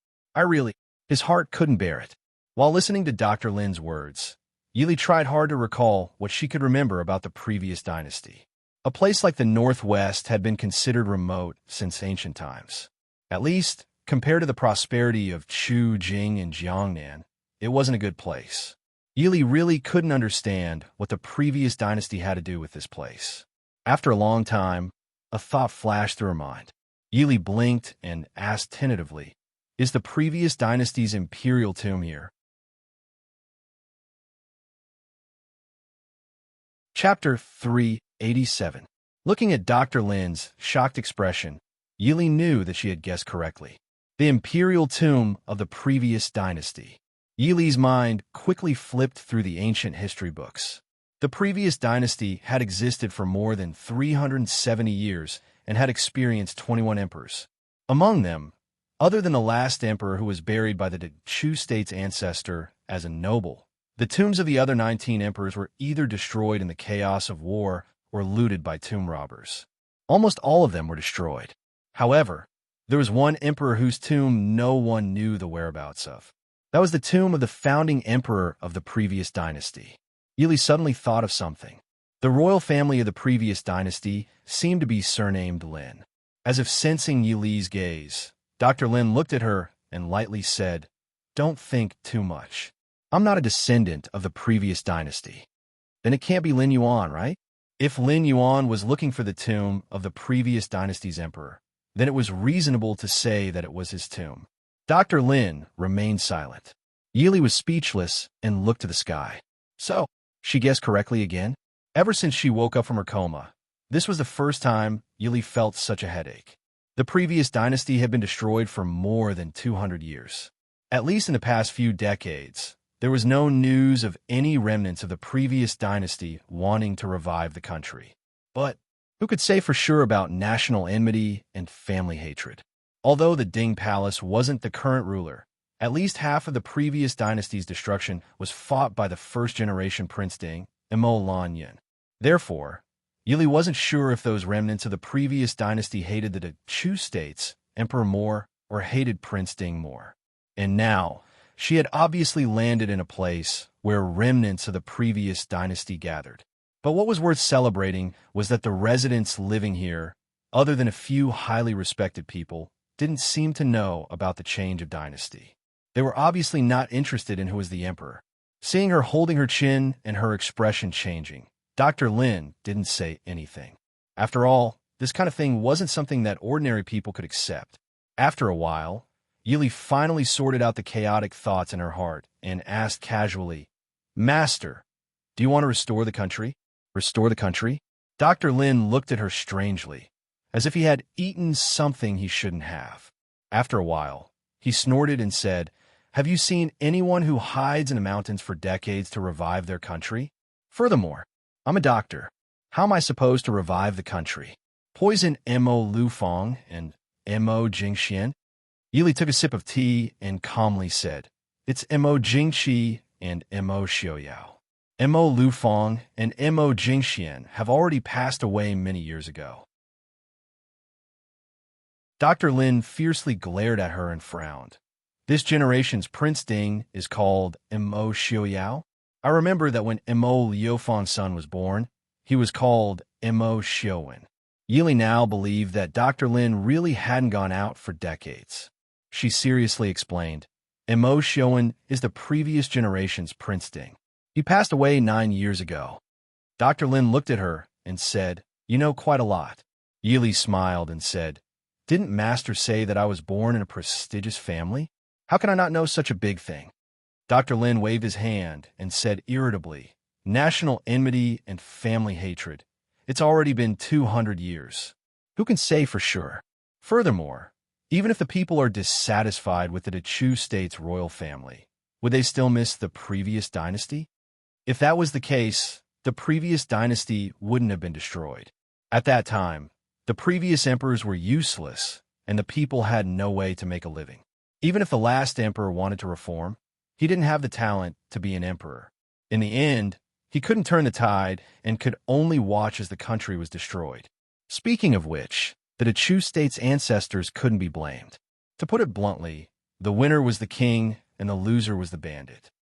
his heart couldn't bear it. While listening to Dr. Lin's words, Yili tried hard to recall what she could remember about the previous dynasty. A place like the Northwest had been considered remote since ancient times. At least, compared to the prosperity of Chu, Jing, and Jiangnan, it wasn't a good place. Yili really couldn't understand what the previous dynasty had to do with this place. After a long time, a thought flashed through her mind. Yili blinked and asked tentatively, Is the previous dynasty's imperial tomb here? Chapter 387. Looking at Dr. Lin's shocked expression, Yili knew that she had guessed correctly. The imperial tomb of the previous dynasty. Yili's mind quickly flipped through the ancient history books. The previous dynasty had existed for more than 370 years and had experienced 21 emperors. Among them, Other than the last emperor who was buried by the Chu state's ancestor as a noble, the tombs of the other 19 emperors were either destroyed in the chaos of war or looted by tomb robbers. Almost all of them were destroyed. However, there was one emperor whose tomb no one knew the whereabouts of. That was the tomb of the founding emperor of the previous dynasty. Yili suddenly thought of something. The royal family of the previous dynasty seemed to be surnamed Lin. As if sensing Yili's gaze, Dr. Lin looked at her and lightly said, "Don't think too much. I'm not a descendant of the previous dynasty. Then it can't be Lin Yuan, right?" If Lin Yuan was looking for the tomb of the previous dynasty's emperor, then it was reasonable to say that it was his tomb. Dr. Lin remained silent. Yili was speechless and looked to the sky. So, she guessed correctly again? Ever since she woke up from her coma, this was the first time Yili felt such a headache. The previous dynasty had been destroyed for more than 200 years. At least in the past few decades, there was no news of any remnants of the previous dynasty wanting to revive the country. But who could say for sure about national enmity and family hatred? Although the Ding Palace wasn't the current ruler, at least half of the previous dynasty's destruction was fought by the first-generation Prince Ding and Mo Lanyan. Therefore, Yili wasn't sure if those remnants of the previous dynasty hated the Chu state's emperor more or hated Prince Ding more. And now, she had obviously landed in a place where remnants of the previous dynasty gathered. But what was worth celebrating was that the residents living here, other than a few highly respected people, didn't seem to know about the change of dynasty. They were obviously not interested in who was the emperor. Seeing her holding her chin and her expression changing, Dr. Lin didn't say anything. After all, this kind of thing wasn't something that ordinary people could accept. After a while, Yili finally sorted out the chaotic thoughts in her heart and asked casually, "Master, do you want to restore the country?" "Restore the country?" Dr. Lin looked at her strangely, as if he had eaten something he shouldn't have. After a while, he snorted and said, "Have you seen anyone who hides in the mountains for decades to revive their country? Furthermore, I'm a doctor. How am I supposed to revive the country? Poison Mo Lu Fong and Mo Jingxian?" Yili took a sip of tea and calmly said, "It's Mo Jingqi and Mo Xiaoyao. Mo Lu Fong and Mo Jingxian have already passed away many years ago." Dr. Lin fiercely glared at her and frowned. "This generation's Prince Ding is called Mo Xiaoyao? I remember that when Mo Liufang's son was born, he was called Mo Xiaowen." Yili now believed that Dr. Lin really hadn't gone out for decades. She seriously explained, "Mo Xiaowen is the previous generation's Prince Ding. He passed away 9 years ago." Dr. Lin looked at her and said, "You know quite a lot." Yili smiled and said, "Didn't Master say that I was born in a prestigious family? How can I not know such a big thing?" Dr. Lin waved his hand and said irritably, "National enmity and family hatred. It's already been 200 years. Who can say for sure? Furthermore, even if the people are dissatisfied with the Chu state's royal family, would they still miss the previous dynasty? If that was the case, the previous dynasty wouldn't have been destroyed. At that time, the previous emperors were useless, and the people had no way to make a living. Even if the last emperor wanted to reform, he didn't have the talent to be an emperor. In the end, he couldn't turn the tide and could only watch as the country was destroyed. Speaking of which, the Chu state's ancestors couldn't be blamed. To put it bluntly, the winner was the king and the loser was the bandit.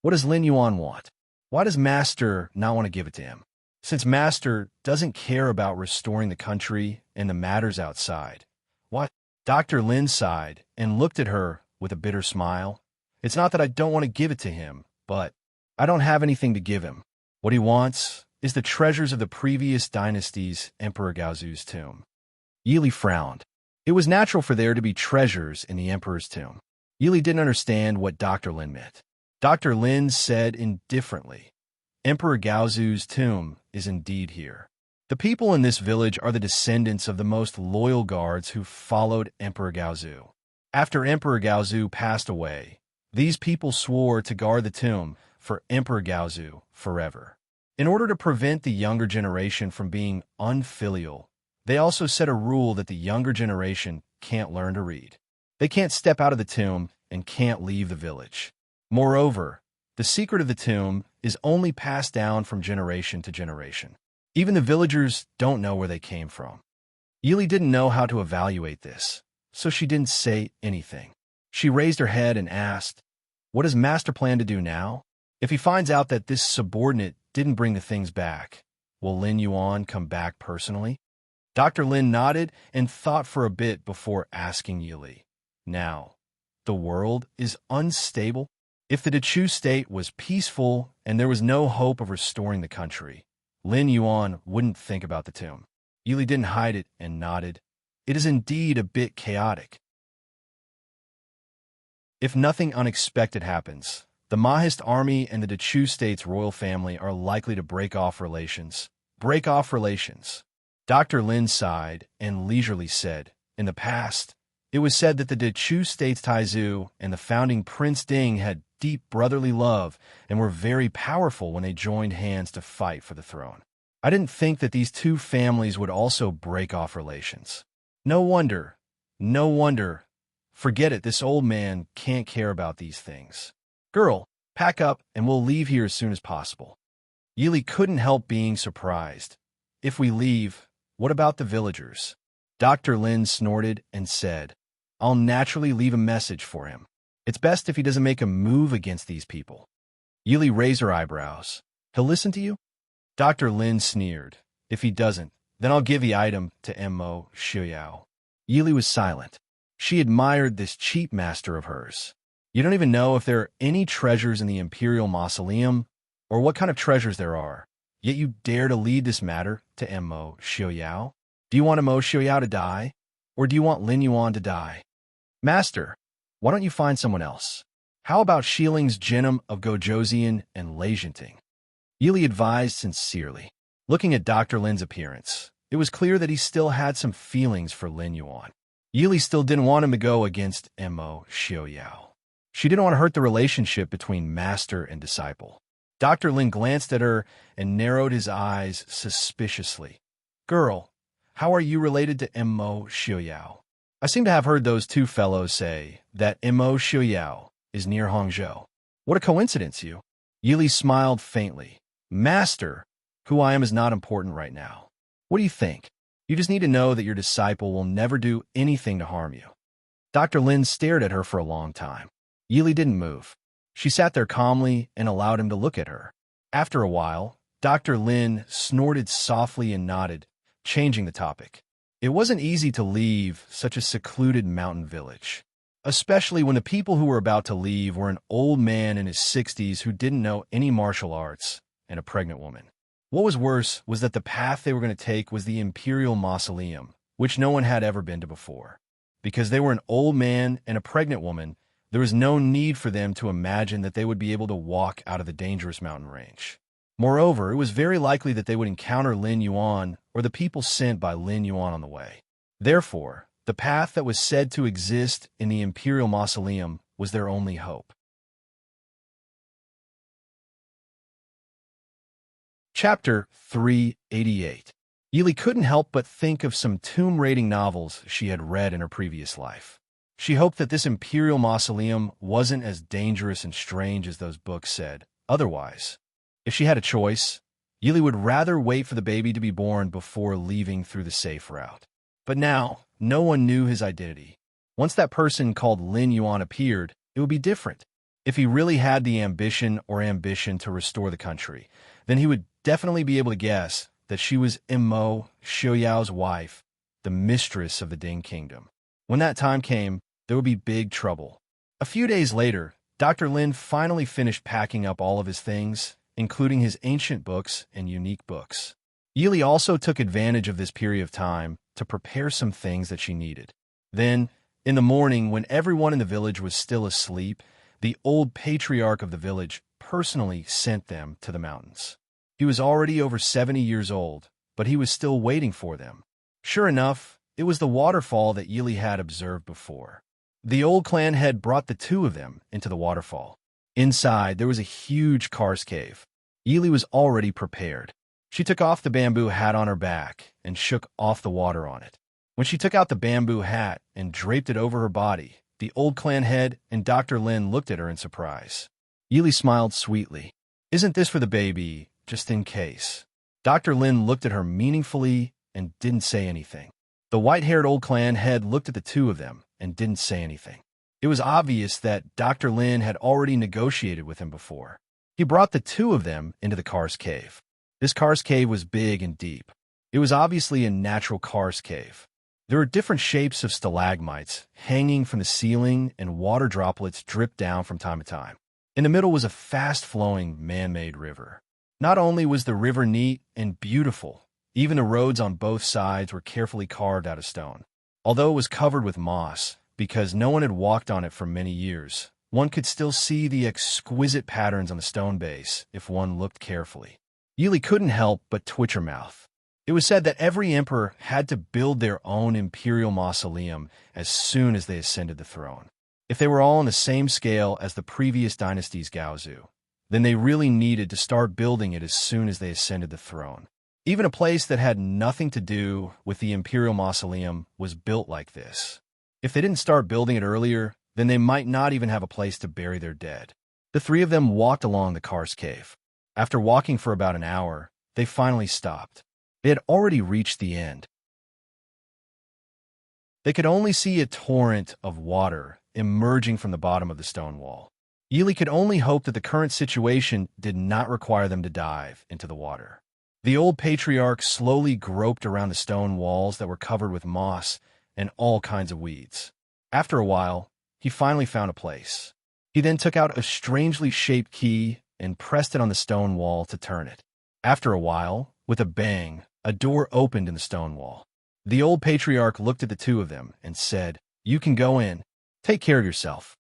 What does Lin Yuan want? Why does Master not want to give it to him? Since Master doesn't care about restoring the country and the matters outside. What? Dr. Lin sighed and looked at her with a bitter smile. "It's not that I don't want to give it to him, but I don't have anything to give him. What he wants is the treasures of the previous dynasty's Emperor Gaozu's tomb." Yili frowned. It was natural for there to be treasures in the emperor's tomb. Yili didn't understand what Dr. Lin meant. Dr. Lin said indifferently, "Emperor Gaozu's tomb is indeed here. The people in this village are the descendants of the most loyal guards who followed Emperor Gaozu. After Emperor Gaozu passed away, these people swore to guard the tomb for Emperor Gaozu forever. In order to prevent the younger generation from being unfilial, they also set a rule that the younger generation can't learn to read. They can't step out of the tomb and can't leave the village. Moreover, the secret of the tomb is only passed down from generation to generation. Even the villagers don't know where they came from. Yili didn't know how to evaluate this, so she didn't say anything. She raised her head and asked, "What does Master plan to do now? If he finds out that this subordinate didn't bring the things back, will Lin Yuan come back personally?" Dr. Lin nodded and thought for a bit before asking Yili, "Now, the world is unstable. If the Dechu state was peaceful and there was no hope of restoring the country, Lin Yuan wouldn't think about the tomb." Yili didn't hide it and nodded. "It is indeed a bit chaotic. If nothing unexpected happens, the Mahist army and the Dechu state's royal family are likely to break off relations. Break off relations." Dr. Lin sighed and leisurely said, "In the past, it was said that the Dechu state's Taizu and the founding Prince Ding had deep brotherly love and were very powerful when they joined hands to fight for the throne. I didn't think that these two families would also break off relations. No wonder. No wonder. Forget it, this old man can't care about these things. Girl, pack up and we'll leave here as soon as possible." Yili couldn't help being surprised. "If we leave, what about the villagers?" Dr. Lin snorted and said, "I'll naturally leave a message for him. It's best if he doesn't make a move against these people." Yili raised her eyebrows. "He'll listen to you?" Dr. Lin sneered. "If he doesn't, then I'll give the item to Mo Xiuyao." Yili was silent. She admired this cheap master of hers. You don't even know if there are any treasures in the Imperial Mausoleum, or what kind of treasures there are, yet you dare to lead this matter to Mo Xiuyao? Do you want Mo Xiuyao to die, or do you want Lin Yuan to die? Master, why don't you find someone else? How about Shiling's Genom of Gojoseon and Lejanting? Yili advised sincerely. Looking at Dr. Lin's appearance, it was clear that he still had some feelings for Lin Yuan. Yili still didn't want him to go against Mo Xiuyao. She didn't want to hurt the relationship between master and disciple. Dr. Lin glanced at her and narrowed his eyes suspiciously. "Girl, how are you related to Mo Xiuyao? I seem to have heard those two fellows say that Mo Xiuyao is near Hangzhou. What a coincidence, you." Yili smiled faintly. "Master, who I am is not important right now. What do you think? You just need to know that your disciple will never do anything to harm you." Dr. Lin stared at her for a long time. Yili didn't move. She sat there calmly and allowed him to look at her. After a while, Dr. Lin snorted softly and nodded, changing the topic. It wasn't easy to leave such a secluded mountain village, especially when the people who were about to leave were an old man in his 60s who didn't know any martial arts and a pregnant woman. What was worse was that the path they were going to take was the Imperial Mausoleum, which no one had ever been to before. Because they were an old man and a pregnant woman, there was no need for them to imagine that they would be able to walk out of the dangerous mountain range. Moreover, it was very likely that they would encounter Lin Yuan or the people sent by Lin Yuan on the way. Therefore, the path that was said to exist in the Imperial Mausoleum was their only hope. Chapter 388. Yili couldn't help but think of some tomb-raiding novels she had read in her previous life. She hoped that this Imperial Mausoleum wasn't as dangerous and strange as those books said. Otherwise, if she had a choice, Yili would rather wait for the baby to be born before leaving through the safe route. But now, no one knew his identity. Once that person called Lin Yuan appeared, it would be different. If he really had the ambition to restore the country, then he would definitely be able to guess that she was Mo Xiuyao's wife, the mistress of the Ding Kingdom. When that time came, there would be big trouble. A few days later, Dr. Lin finally finished packing up all of his things, including his ancient books and unique books. Yili also took advantage of this period of time to prepare some things that she needed. Then, in the morning, when everyone in the village was still asleep, the old patriarch of the village personally sent them to the mountains. He was already over 70 years old, but he was still waiting for them. Sure enough, it was the waterfall that Yili had observed before. The old clan head brought the two of them into the waterfall. Inside, there was a huge karst cave. Yili was already prepared. She took off the bamboo hat on her back and shook off the water on it. When she took out the bamboo hat and draped it over her body, the old clan head, and Dr. Lin looked at her in surprise. Yili smiled sweetly. Isn't this for the baby, just in case? Dr. Lin looked at her meaningfully and didn't say anything. The white-haired old clan head looked at the two of them and didn't say anything. It was obvious that Dr. Lin had already negotiated with him before. He brought the two of them into the Karst cave. This Karst cave was big and deep. It was obviously a natural Karst cave. There were different shapes of stalagmites hanging from the ceiling, and water droplets dripped down from time to time. In the middle was a fast-flowing man-made river. Not only was the river neat and beautiful, even the roads on both sides were carefully carved out of stone. Although it was covered with moss, because no one had walked on it for many years, one could still see the exquisite patterns on the stone base if one looked carefully. Yili couldn't help but twitch her mouth. It was said that every emperor had to build their own imperial mausoleum as soon as they ascended the throne. If they were all on the same scale as the previous dynasty's Gaozu, then they really needed to start building it as soon as they ascended the throne. Even a place that had nothing to do with the imperial mausoleum was built like this. If they didn't start building it earlier, then they might not even have a place to bury their dead. The three of them walked along the Karst cave. After walking for about an hour, they finally stopped. They had already reached the end. They could only see a torrent of water emerging from the bottom of the stone wall. Yili could only hope that the current situation did not require them to dive into the water. The old patriarch slowly groped around the stone walls that were covered with moss and all kinds of weeds. After a while, he finally found a place. He then took out a strangely shaped key and pressed it on the stone wall to turn it. After a while, with a bang, a door opened in the stone wall. The old patriarch looked at the two of them and said, "You can go in. Take care of yourself."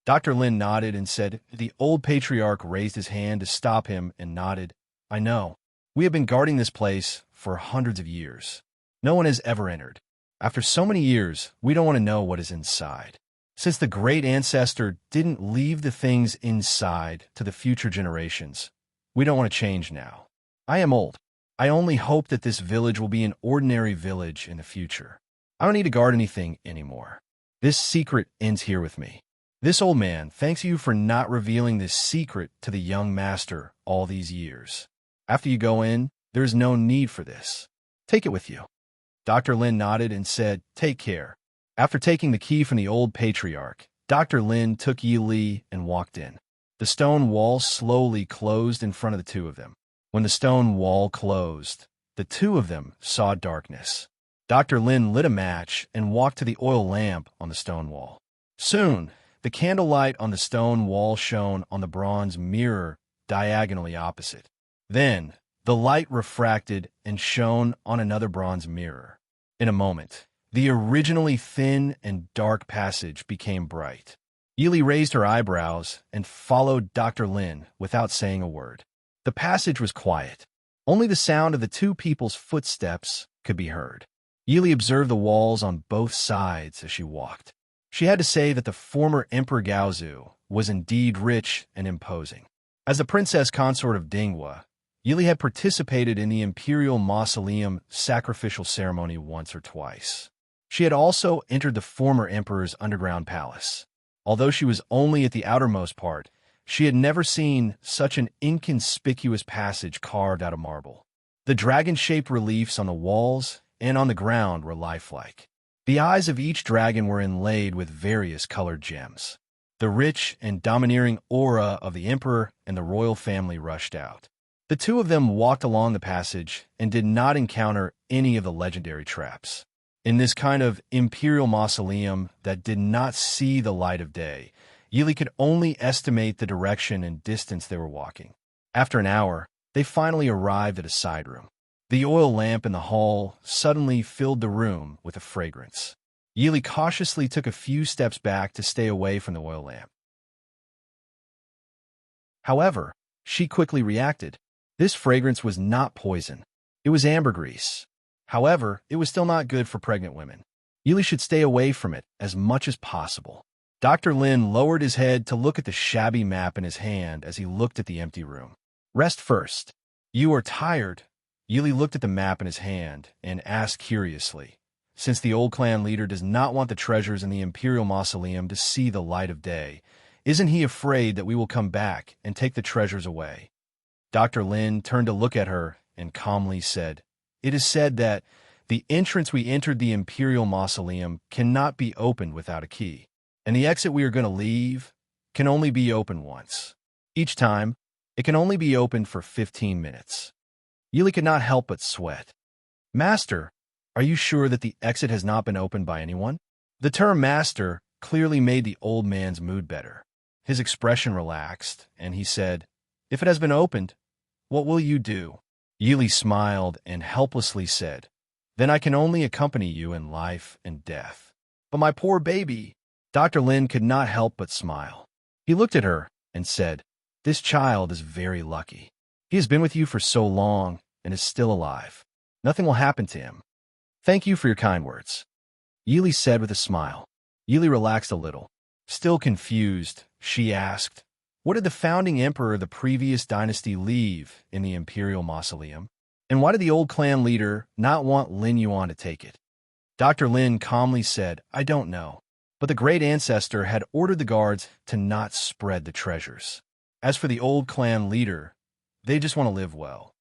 Dr. Lin nodded and said, the old patriarch raised his hand to stop him and nodded, "I know. We have been guarding this place for hundreds of years. No one has ever entered. After so many years, we don't want to know what is inside. Since the great ancestor didn't leave the things inside to the future generations, we don't want to change now. I am old. I only hope that this village will be an ordinary village in the future. I don't need to guard anything anymore. This secret ends here with me. This old man thanks you for not revealing this secret to the young master all these years. After you go in, there is no need for this. Take it with you." Dr. Lin nodded and said, "Take care." After taking the key from the old patriarch, Dr. Lin took Yili and walked in. The stone wall slowly closed in front of the two of them. When the stone wall closed, the two of them saw darkness. Dr. Lin lit a match and walked to the oil lamp on the stone wall. Soon, the candlelight on the stone wall shone on the bronze mirror diagonally opposite. Then, the light refracted and shone on another bronze mirror. In a moment, the originally thin and dark passage became bright. Yili raised her eyebrows and followed Dr. Lin without saying a word. The passage was quiet. Only the sound of the two people's footsteps could be heard. Yili observed the walls on both sides as she walked. She had to say that the former Emperor Gaozu was indeed rich and imposing. As the princess consort of Dinghua, Yili had participated in the imperial mausoleum sacrificial ceremony once or twice. She had also entered the former emperor's underground palace. Although she was only at the outermost part, she had never seen such an inconspicuous passage carved out of marble. The dragon-shaped reliefs on the walls and on the ground were lifelike. The eyes of each dragon were inlaid with various colored gems. The rich and domineering aura of the emperor and the royal family rushed out. The two of them walked along the passage and did not encounter any of the legendary traps. In this kind of imperial mausoleum that did not see the light of day, Yili could only estimate the direction and distance they were walking. After an hour, they finally arrived at a side room. The oil lamp in the hall suddenly filled the room with a fragrance. Yili cautiously took a few steps back to stay away from the oil lamp. However, she quickly reacted. This fragrance was not poison. It was ambergris. However, it was still not good for pregnant women. Yili should stay away from it as much as possible. Dr. Lin lowered his head to look at the shabby map in his hand as he looked at the empty room. "Rest first. You are tired." Yili looked at the map in his hand and asked curiously, since the old clan leader does not want the treasures in the Imperial Mausoleum to see the light of day, isn't he afraid that we will come back and take the treasures away? Dr. Lin turned to look at her and calmly said, "It is said that the entrance we entered the Imperial Mausoleum cannot be opened without a key, and the exit we are going to leave can only be opened once. Each time, it can only be opened for 15 minutes. Yili could not help but sweat. "Master, are you sure that the exit has not been opened by anyone?" The term master clearly made the old man's mood better. His expression relaxed, and he said, "If it has been opened, what will you do?" Yili smiled and helplessly said, "Then I can only accompany you in life and death." "But my poor baby." Dr. Lin could not help but smile. He looked at her and said, "This child is very lucky. He has been with you for so long and is still alive. Nothing will happen to him. Thank you for your kind words," Yili said with a smile. Yili relaxed a little. Still confused, she asked, "What did the founding emperor of the previous dynasty leave in the Imperial Mausoleum? And why did the old clan leader not want Lin Yuan to take it?" Dr. Lin calmly said, "I don't know, but the great ancestor had ordered the guards to not spread the treasures. As for the old clan leader, they just want to live well."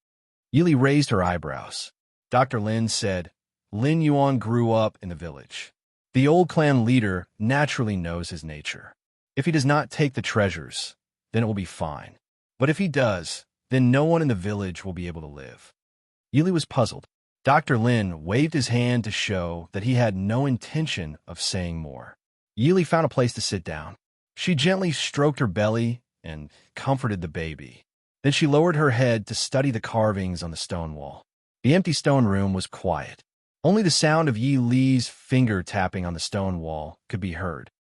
Yili raised her eyebrows. Dr. Lin said, "Lin Yuan grew up in the village. The old clan leader naturally knows his nature. If he does not take the treasures, then it will be fine. But if he does, then no one in the village will be able to live." Yili was puzzled. Dr. Lin waved his hand to show that he had no intention of saying more. Yili found a place to sit down. She gently stroked her belly and comforted the baby. Then she lowered her head to study the carvings on the stone wall. The empty stone room was quiet. Only the sound of Yi Li's finger tapping on the stone wall could be heard.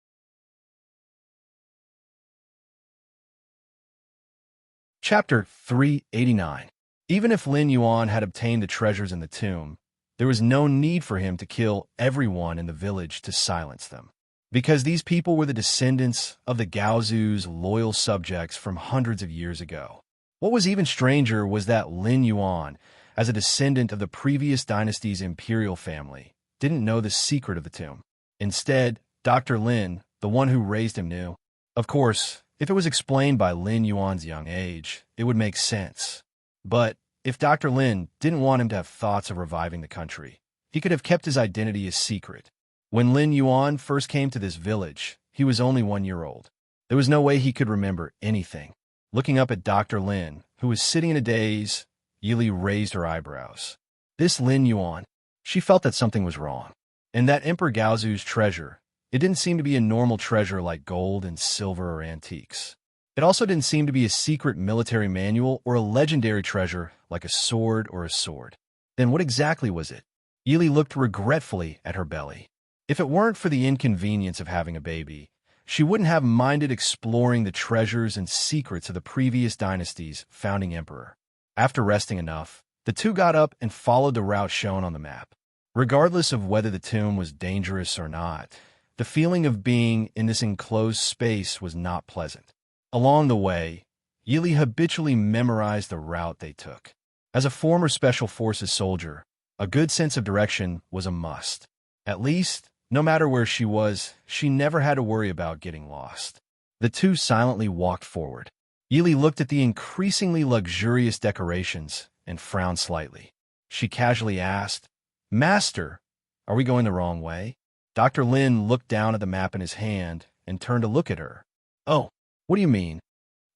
Chapter 389. Even if Lin Yuan had obtained the treasures in the tomb, there was no need for him to kill everyone in the village to silence them, because these people were the descendants of the Gaozu's loyal subjects from hundreds of years ago. What was even stranger was that Lin Yuan, as a descendant of the previous dynasty's imperial family, didn't know the secret of the tomb. Instead, Dr. Lin, the one who raised him, knew. Of course, if it was explained by Lin Yuan's young age, it would make sense. But if Dr. Lin didn't want him to have thoughts of reviving the country, he could have kept his identity a secret. When Lin Yuan first came to this village, he was only 1 year old. There was no way he could remember anything. Looking up at Dr. Lin, who was sitting in a daze, Yili raised her eyebrows. This Lin Yuan, she felt that something was wrong. And that Emperor Gaozu's treasure, it didn't seem to be a normal treasure like gold and silver or antiques. It also didn't seem to be a secret military manual or a legendary treasure like a sword or a sword. Then what exactly was it? Yili looked regretfully at her belly. If it weren't for the inconvenience of having a baby, she wouldn't have minded exploring the treasures and secrets of the previous dynasty's founding emperor. After resting enough, the two got up and followed the route shown on the map. Regardless of whether the tomb was dangerous or not, the feeling of being in this enclosed space was not pleasant. Along the way, Yili habitually memorized the route they took. As a former Special Forces soldier, a good sense of direction was a must. At least, no matter where she was, she never had to worry about getting lost. The two silently walked forward. Yili looked at the increasingly luxurious decorations and frowned slightly. She casually asked, "Master, are we going the wrong way?" Dr. Lin looked down at the map in his hand and turned to look at her. "Oh, what do you mean?"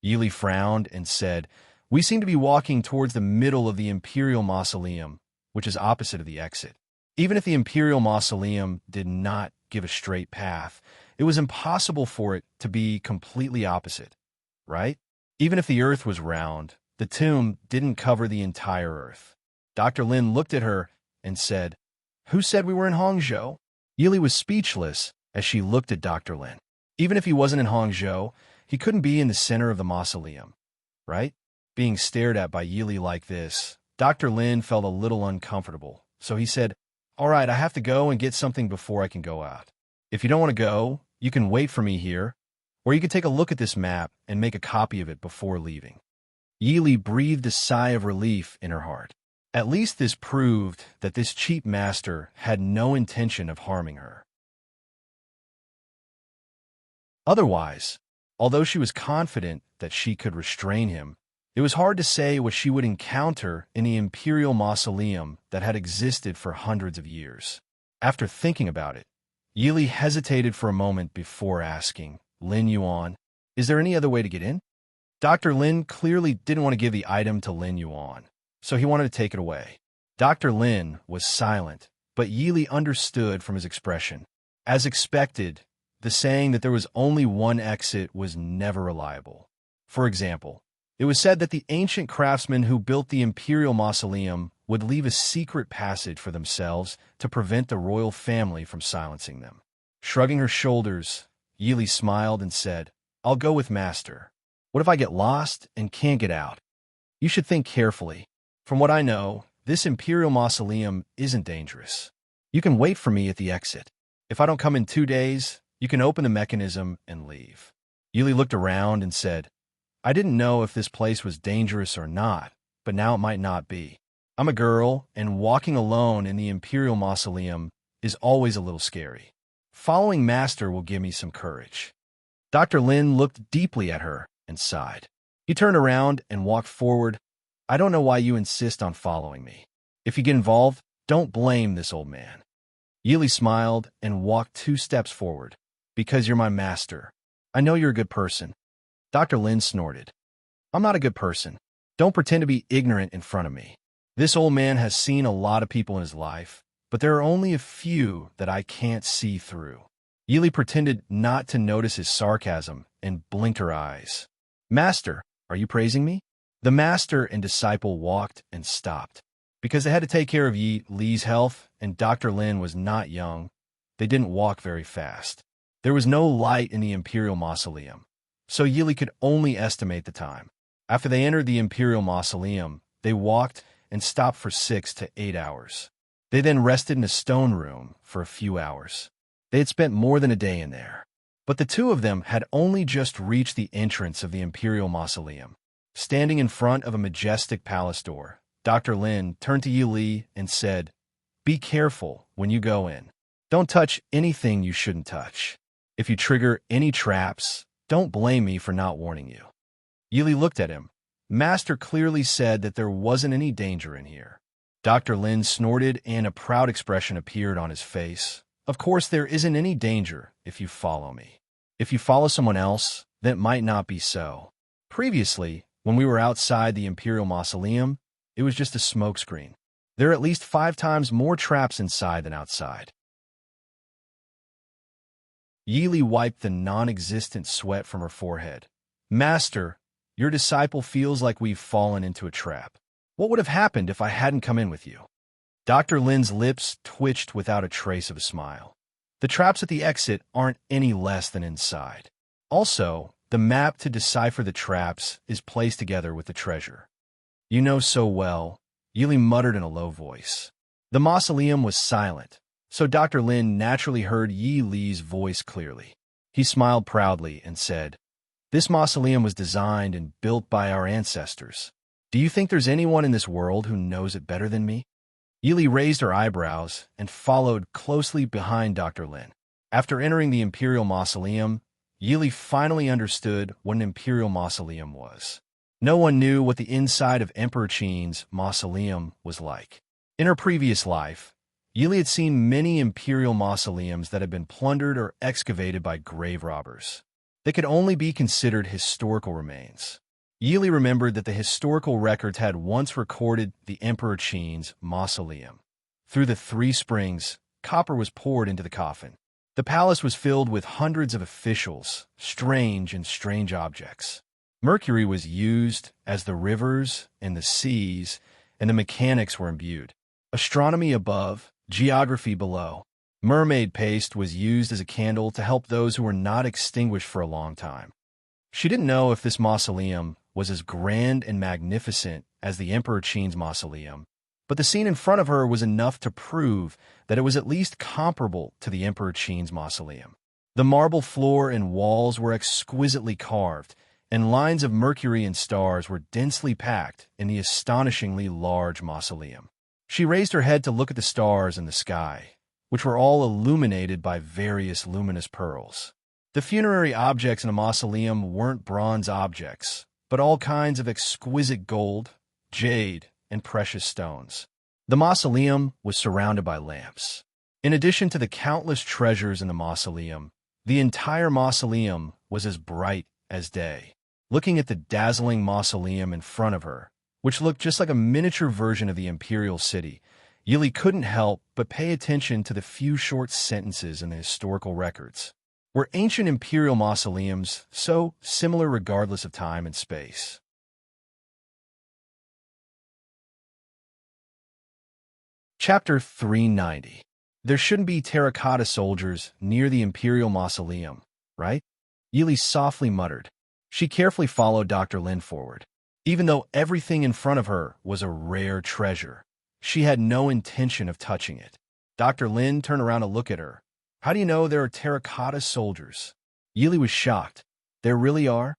Yili frowned and said, "We seem to be walking towards the middle of the Imperial Mausoleum, which is opposite of the exit. Even if the Imperial Mausoleum did not give a straight path, it was impossible for it to be completely opposite, right? Even if the Earth was round, the tomb didn't cover the entire Earth." Dr. Lin looked at her and said, "Who said we were in Hangzhou?" Yili was speechless as she looked at Dr. Lin. Even if he wasn't in Hangzhou, he couldn't be in the center of the mausoleum, right? Being stared at by Yili like this, Dr. Lin felt a little uncomfortable, so he said, "All right, I have to go and get something before I can go out. If you don't want to go, you can wait for me here, or you can take a look at this map and make a copy of it before leaving." Yili breathed a sigh of relief in her heart. At least this proved that this cheap master had no intention of harming her. Otherwise, although she was confident that she could restrain him, it was hard to say what she would encounter in the imperial mausoleum that had existed for hundreds of years. After thinking about it, Yili hesitated for a moment before asking, "Lin Yuan, is there any other way to get in?" Dr. Lin clearly didn't want to give the item to Lin Yuan, so he wanted to take it away. Dr. Lin was silent, but Yili understood from his expression. As expected, the saying that there was only one exit was never reliable. For example, it was said that the ancient craftsmen who built the imperial mausoleum would leave a secret passage for themselves to prevent the royal family from silencing them. Shrugging her shoulders, Yili smiled and said, "I'll go with Master. What if I get lost and can't get out? You should think carefully. From what I know, this imperial mausoleum isn't dangerous. You can wait for me at the exit. If I don't come in 2 days, you can open the mechanism and leave." Yili looked around and said, "I didn't know if this place was dangerous or not, but now it might not be. I'm a girl, and walking alone in the imperial mausoleum is always a little scary. Following Master will give me some courage." Dr. Lin looked deeply at her and sighed. He turned around and walked forward. "I don't know why you insist on following me. If you get involved, don't blame this old man." Yili smiled and walked 2 steps forward. "Because you're my master. I know you're a good person." Dr. Lin snorted. "I'm not a good person. Don't pretend to be ignorant in front of me. This old man has seen a lot of people in his life, but there are only a few that I can't see through." Yili pretended not to notice his sarcasm and blinked her eyes. "Master, are you praising me?" The master and disciple walked and stopped. Because they had to take care of Yi Li's health, and Dr. Lin was not young, they didn't walk very fast. There was no light in the imperial mausoleum, so Yili could only estimate the time. After they entered the imperial mausoleum, they walked and stopped for 6 to 8 hours. They then rested in a stone room for a few hours. They had spent more than a day in there. But the two of them had only just reached the entrance of the imperial mausoleum. Standing in front of a majestic palace door, Dr. Lin turned to Yi Li and said, "Be careful when you go in. Don't touch anything you shouldn't touch. If you trigger any traps, don't blame me for not warning you." Yi Li looked at him. Master clearly said that there wasn't any danger in here. Dr. Lin snorted and a proud expression appeared on his face. "Of course there isn't any danger if you follow me. If you follow someone else, that might not be so. Previously, when we were outside the imperial mausoleum, it was just a smokescreen. There are at least 5 times more traps inside than outside." Yi Li wiped the non-existent sweat from her forehead. "Master, your disciple feels like we've fallen into a trap. What would have happened if I hadn't come in with you?" Dr. Lin's lips twitched without a trace of a smile. "The traps at the exit aren't any less than inside. Also, the map to decipher the traps is placed together with the treasure." "You know so well," Yi Li muttered in a low voice. The mausoleum was silent, so Dr. Lin naturally heard Yi Li's voice clearly. He smiled proudly and said, "This mausoleum was designed and built by our ancestors. Do you think there's anyone in this world who knows it better than me?" Yi Li raised her eyebrows and followed closely behind Dr. Lin. After entering the imperial mausoleum, Yi Li finally understood what an imperial mausoleum was. No one knew what the inside of Emperor Qin's mausoleum was like. In her previous life, Yi Li had seen many imperial mausoleums that had been plundered or excavated by grave robbers. They could only be considered historical remains. Yi Li remembered that the historical records had once recorded the Emperor Qin's mausoleum. Through the 3 springs, copper was poured into the coffin. The palace was filled with hundreds of officials, strange objects. Mercury was used as the rivers and the seas, and the mechanics were imbued. Astronomy above, geography below. Mermaid paste was used as a candle to help those who were not extinguished for a long time. She didn't know if this mausoleum was as grand and magnificent as the Emperor Qin's mausoleum, but the scene in front of her was enough to prove that it was at least comparable to the Emperor Qin's mausoleum. The marble floor and walls were exquisitely carved, and lines of Mercury and stars were densely packed in the astonishingly large mausoleum. She raised her head to look at the stars in the sky, which were all illuminated by various luminous pearls. The funerary objects in the mausoleum weren't bronze objects, but all kinds of exquisite gold, jade, and precious stones. The mausoleum was surrounded by lamps. In addition to the countless treasures in the mausoleum, the entire mausoleum was as bright as day. Looking at the dazzling mausoleum in front of her, which looked just like a miniature version of the imperial city, Yili couldn't help but pay attention to the few short sentences in the historical records. Were ancient imperial mausoleums so similar regardless of time and space? Chapter 390. There shouldn't be terracotta soldiers near the imperial mausoleum, right? Yili softly muttered. She carefully followed Dr. Lin forward. Even though everything in front of her was a rare treasure, she had no intention of touching it. Dr. Lin turned around to look at her. How do you know there are terracotta soldiers? Yili was shocked. There really are?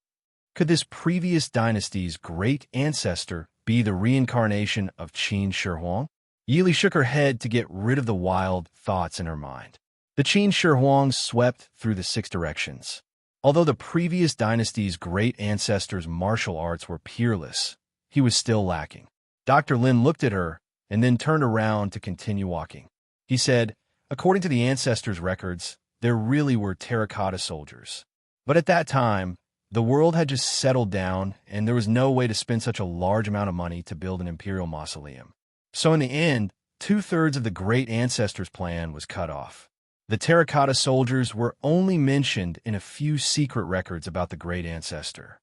Could this previous dynasty's great ancestor be the reincarnation of Qin Shi Huang? Yili shook her head to get rid of the wild thoughts in her mind. The Qin Shi Huang swept through the 6 directions. Although the previous dynasty's great ancestor's martial arts were peerless, he was still lacking. Dr. Lin looked at her and then turned around to continue walking. He said, according to the ancestors' records, there really were terracotta soldiers. But at that time, the world had just settled down and there was no way to spend such a large amount of money to build an imperial mausoleum. So in the end, 2/3 of the great ancestors' plan was cut off. The terracotta soldiers were only mentioned in a few secret records about the great ancestor.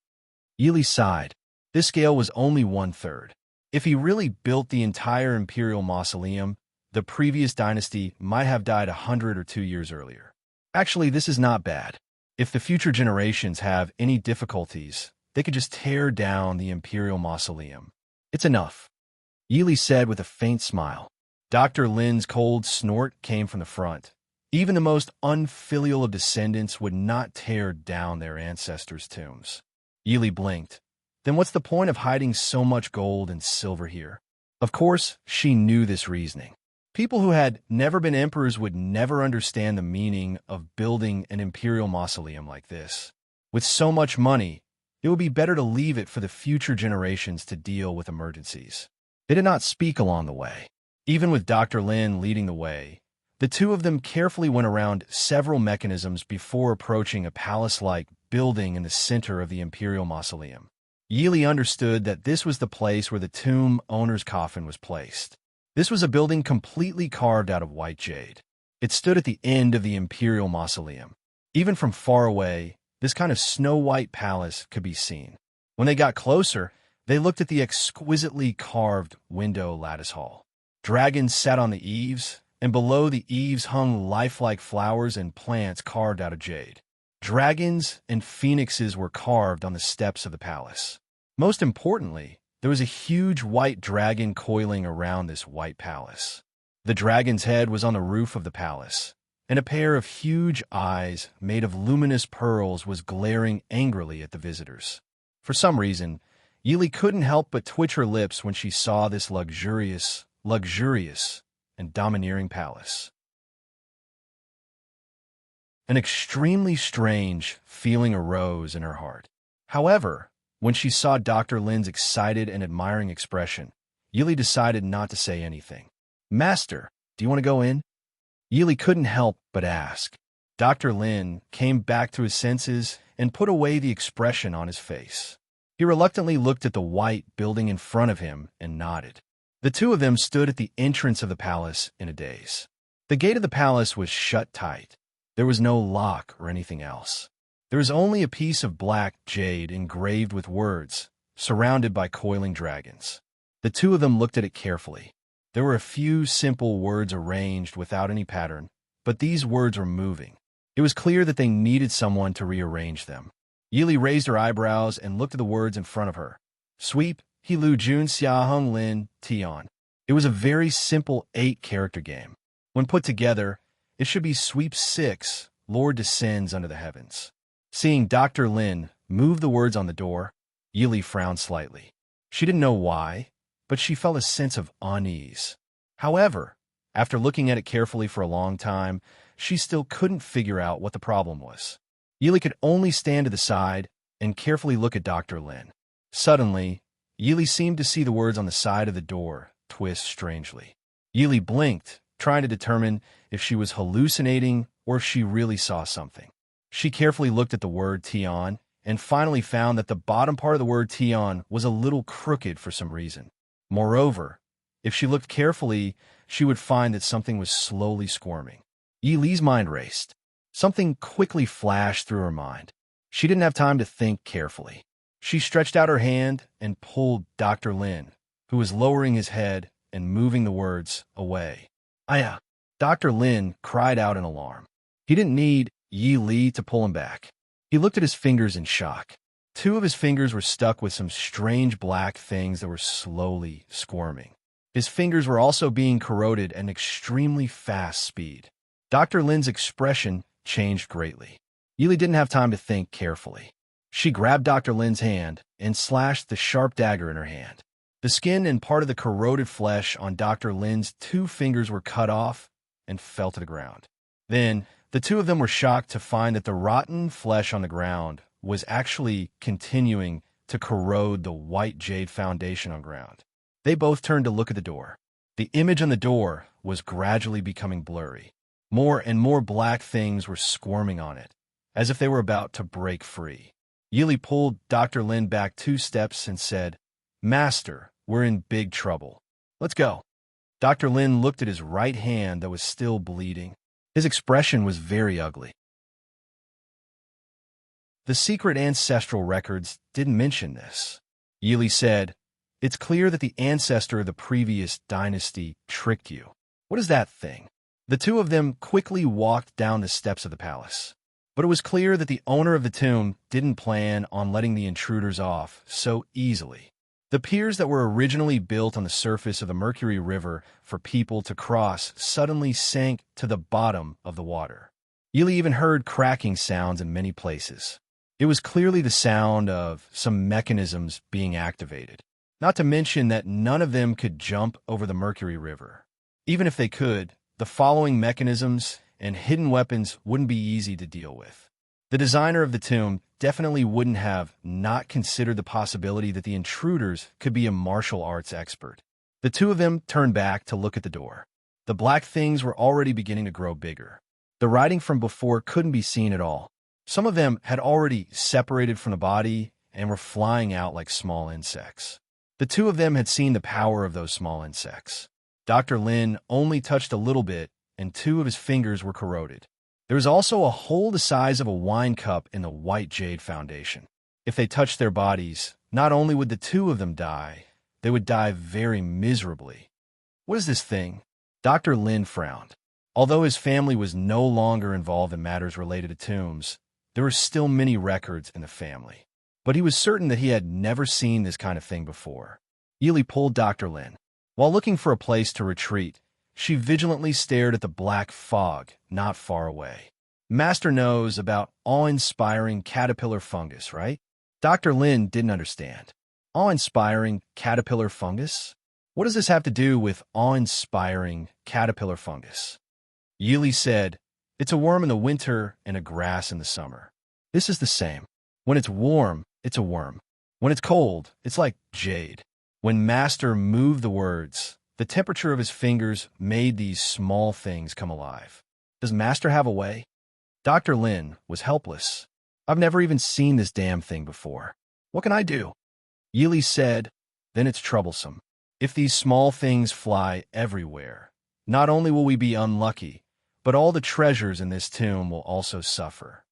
Yili sighed. This scale was only 1/3. If he really built the entire imperial mausoleum, the previous dynasty might have died 100 or 2 years earlier. Actually, this is not bad. If the future generations have any difficulties, they could just tear down the imperial mausoleum. It's enough, Yili said with a faint smile. Dr. Lin's cold snort came from the front. Even the most unfilial of descendants would not tear down their ancestors' tombs. Yili blinked. Then what's the point of hiding so much gold and silver here? Of course, she knew this reasoning. People who had never been emperors would never understand the meaning of building an imperial mausoleum like this. With so much money, it would be better to leave it for the future generations to deal with emergencies. They did not speak along the way. Even with Dr. Lin leading the way, the two of them carefully went around several mechanisms before approaching a palace-like building in the center of the imperial mausoleum. Yili understood that this was the place where the tomb owner's coffin was placed. This was a building completely carved out of white jade. It stood at the end of the imperial mausoleum. Even from far away, this kind of snow-white palace could be seen. When they got closer, they looked at the exquisitely carved window lattice hall. Dragons sat on the eaves, and below the eaves hung lifelike flowers and plants carved out of jade. Dragons and phoenixes were carved on the steps of the palace. Most importantly, there was a huge white dragon coiling around this white palace. The dragon's head was on the roof of the palace, and a pair of huge eyes made of luminous pearls was glaring angrily at the visitors. For some reason, Yili couldn't help but twitch her lips when she saw this luxurious, and domineering palace. An extremely strange feeling arose in her heart. However, when she saw Dr. Lin's excited and admiring expression, Yili decided not to say anything. Master, do you want to go in? Yili couldn't help but ask. Dr. Lin came back to his senses and put away the expression on his face. He reluctantly looked at the white building in front of him and nodded. The two of them stood at the entrance of the palace in a daze. The gate of the palace was shut tight. There was no lock or anything else. There was only a piece of black jade engraved with words, surrounded by coiling dragons. The two of them looked at it carefully. There were a few simple words arranged without any pattern, but these words were moving. It was clear that they needed someone to rearrange them. Yili raised her eyebrows and looked at the words in front of her. Sweep, He Lu Jun Xia Hung Lin Tian. It was a very simple 8-character game. When put together, it should be Sweep 6, Lord descends under the heavens. Seeing Dr. Lin move the words on the door, Yili frowned slightly. She didn't know why, but she felt a sense of unease. However, after looking at it carefully for a long time, she still couldn't figure out what the problem was. Yili could only stand to the side and carefully look at Dr. Lin. Suddenly, Yili seemed to see the words on the side of the door twist strangely. Yili blinked, trying to determine if she was hallucinating or if she really saw something. She carefully looked at the word Tian and finally found that the bottom part of the word Tian was a little crooked for some reason. Moreover, if she looked carefully, she would find that something was slowly squirming. Yili's mind raced. Something quickly flashed through her mind. She didn't have time to think carefully. She stretched out her hand and pulled Dr. Lin, who was lowering his head and moving the words away. Aya! Dr. Lin cried out in alarm. He didn't need Yi Li to pull him back. He looked at his fingers in shock. 2 of his fingers were stuck with some strange black things that were slowly squirming. His fingers were also being corroded at an extremely fast speed. Dr. Lin's expression changed greatly. Yili didn't have time to think carefully. She grabbed Dr. Lin's hand and slashed the sharp dagger in her hand. The skin and part of the corroded flesh on Dr. Lin's 2 fingers were cut off and fell to the ground. Then, the 2 of them were shocked to find that the rotten flesh on the ground was actually continuing to corrode the white jade foundation on ground. They both turned to look at the door. The image on the door was gradually becoming blurry. More and more black things were squirming on it, as if they were about to break free. Yili pulled Dr. Lin back 2 steps and said, "Master, we're in big trouble. Let's go." Dr. Lin looked at his right hand that was still bleeding. His expression was very ugly. The secret ancestral records didn't mention this. Yili said, "It's clear that the ancestor of the previous dynasty tricked you. What is that thing?" The 2 of them quickly walked down the steps of the palace. But it was clear that the owner of the tomb didn't plan on letting the intruders off so easily. The piers that were originally built on the surface of the Mercury River for people to cross suddenly sank to the bottom of the water. Yili even heard cracking sounds in many places. It was clearly the sound of some mechanisms being activated. Not to mention that none of them could jump over the Mercury River. Even if they could, the following mechanisms and hidden weapons wouldn't be easy to deal with. The designer of the tomb definitely wouldn't have not considered the possibility that the intruders could be a martial arts expert. The 2 of them turned back to look at the door. The black things were already beginning to grow bigger. The writing from before couldn't be seen at all. Some of them had already separated from the body and were flying out like small insects. The 2 of them had seen the power of those small insects. Dr. Lin only touched a little bit, and 2 of his fingers were corroded. There was also a hole the size of a wine cup in the white jade foundation. If they touched their bodies, not only would the 2 of them die, they would die very miserably. What is this thing? Dr. Lin frowned. Although his family was no longer involved in matters related to tombs, there were still many records in the family. But he was certain that he had never seen this kind of thing before. Yili pulled Dr. Lin. While looking for a place to retreat, she vigilantly stared at the black fog not far away. Master knows about awe-inspiring caterpillar fungus, right? Dr. Lin didn't understand. Awe-inspiring caterpillar fungus? What does this have to do with awe-inspiring caterpillar fungus? Yili said, "It's a worm in the winter and a grass in the summer. This is the same. When it's warm, it's a worm. When it's cold, it's like jade." When Master moved the words, the temperature of his fingers made these small things come alive. Does Master have a way? Dr. Lin was helpless. "I've never even seen this damn thing before. What can I do?" Yili said, "Then it's troublesome. If these small things fly everywhere, not only will we be unlucky, but all the treasures in this tomb will also suffer."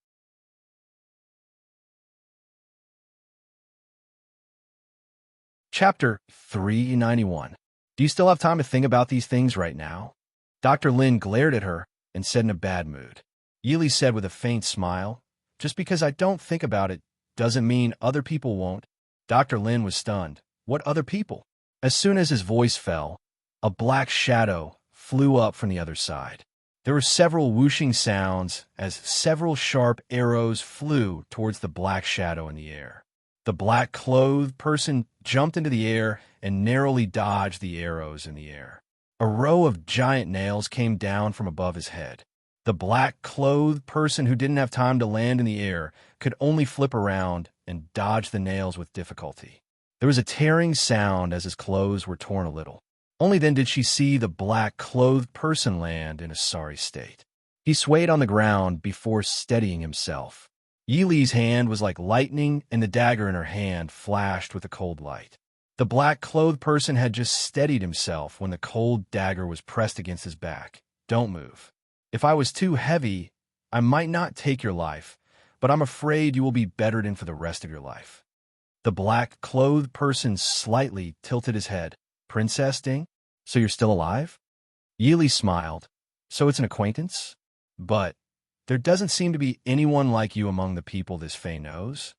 Chapter 391. Do you still have time to think about these things right now? Dr. Lin glared at her and said in a bad mood. Yili said with a faint smile, "Just because I don't think about it doesn't mean other people won't." Dr. Lin was stunned. What other people? As soon as his voice fell, a black shadow flew up from the other side. There were several whooshing sounds as several sharp arrows flew towards the black shadow in the air. The black-clothed person jumped into the air and narrowly dodged the arrows in the air. A row of giant nails came down from above his head. The black-clothed person who didn't have time to land in the air could only flip around and dodge the nails with difficulty. There was a tearing sound as his clothes were torn a little. Only then did she see the black-clothed person land in a sorry state. He swayed on the ground before steadying himself. Yi Li's hand was like lightning, and the dagger in her hand flashed with a cold light. The black-clothed person had just steadied himself when the cold dagger was pressed against his back. "Don't move. If I was too heavy, I might not take your life, but I'm afraid you will be bettered in for the rest of your life." The black-clothed person slightly tilted his head. "Princess Ding? So you're still alive?" Yi Li smiled. "So it's an acquaintance? But there doesn't seem to be anyone like you among the people this Fae knows."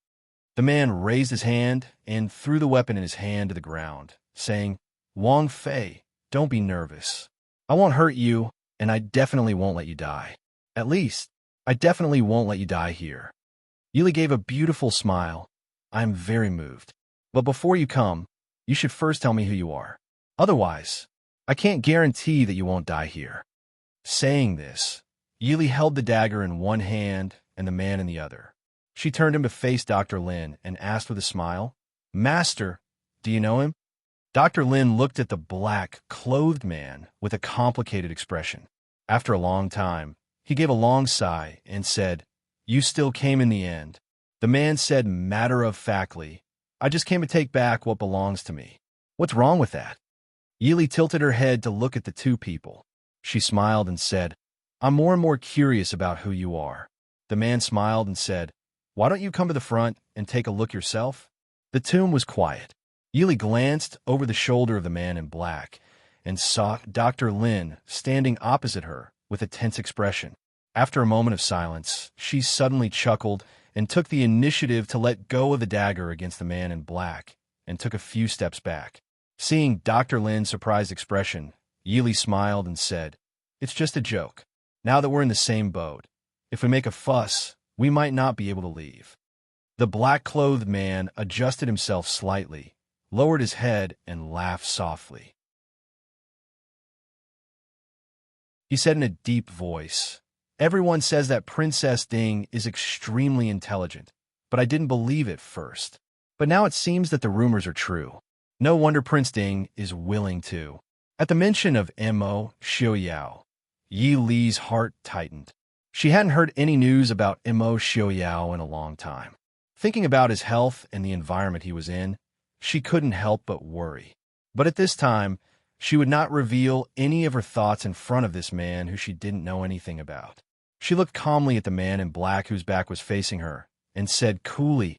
The man raised his hand and threw the weapon in his hand to the ground, saying, "Wang Fei, don't be nervous. I won't hurt you, and I definitely won't let you die. At least, I definitely won't let you die here." Yi Li gave a beautiful smile. "I am very moved. But before you come, you should first tell me who you are. Otherwise, I can't guarantee that you won't die here." Saying this, Yi Li held the dagger in one hand and the man in the other. She turned him to face Dr. Lin and asked with a smile, "Master, do you know him?" Dr. Lin looked at the black-clothed man with a complicated expression. After a long time, he gave a long sigh and said, "You still came in the end." The man said matter-of-factly, "I just came to take back what belongs to me. What's wrong with that?" Yi Li tilted her head to look at the two people. She smiled and said, "I'm more and more curious about who you are." The man smiled and said, "Why don't you come to the front and take a look yourself?" The tomb was quiet. Yi Li glanced over the shoulder of the man in black and saw Dr. Lin standing opposite her with a tense expression. After a moment of silence, she suddenly chuckled and took the initiative to let go of the dagger against the man in black and took a few steps back. Seeing Dr. Lin's surprised expression, Yi Li smiled and said, "It's just a joke. Now that we're in the same boat, if we make a fuss, we might not be able to leave." The black-clothed man adjusted himself slightly, lowered his head, and laughed softly. He said in a deep voice, "Everyone says that Princess Ding is extremely intelligent, but I didn't believe it first. But now it seems that the rumors are true. No wonder Prince Ding is willing to." At the mention of Mo Xiaoyao, Yi Li's heart tightened. She hadn't heard any news about Mo Xiaoyao in a long time. Thinking about his health and the environment he was in, she couldn't help but worry. But at this time, she would not reveal any of her thoughts in front of this man who she didn't know anything about. She looked calmly at the man in black whose back was facing her and said coolly,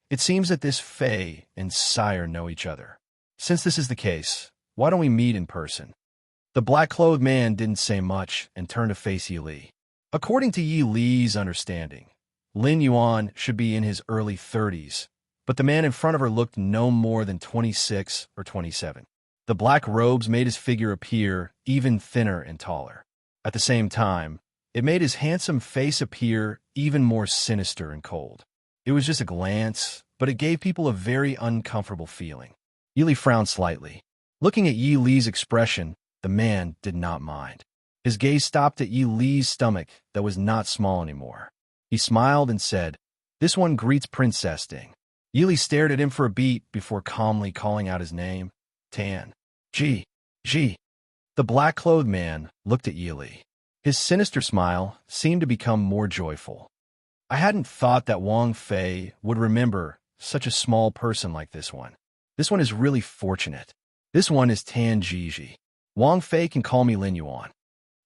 "It seems that this Fae and Sire know each other. Since this is the case, why don't we meet in person?" The black-clothed man didn't say much and turned to face Yi Li. According to Yi Li's understanding, Lin Yuan should be in his early 30s, but the man in front of her looked no more than 26 or 27. The black robes made his figure appear even thinner and taller. At the same time, it made his handsome face appear even more sinister and cold. It was just a glance, but it gave people a very uncomfortable feeling. Yi Li frowned slightly. Looking at Yi Li's expression, the man did not mind. His gaze stopped at Yi Li's stomach that was not small anymore. He smiled and said, "This one greets Princess Ding." Yi Li stared at him for a beat before calmly calling out his name, "Tan. Ji. Ji." The black-clothed man looked at Yi Li. His sinister smile seemed to become more joyful. "I hadn't thought that Wang Fei would remember such a small person like this one. This one is really fortunate. This one is Tan Jiji. Wang Fei can call me Lin Yuan."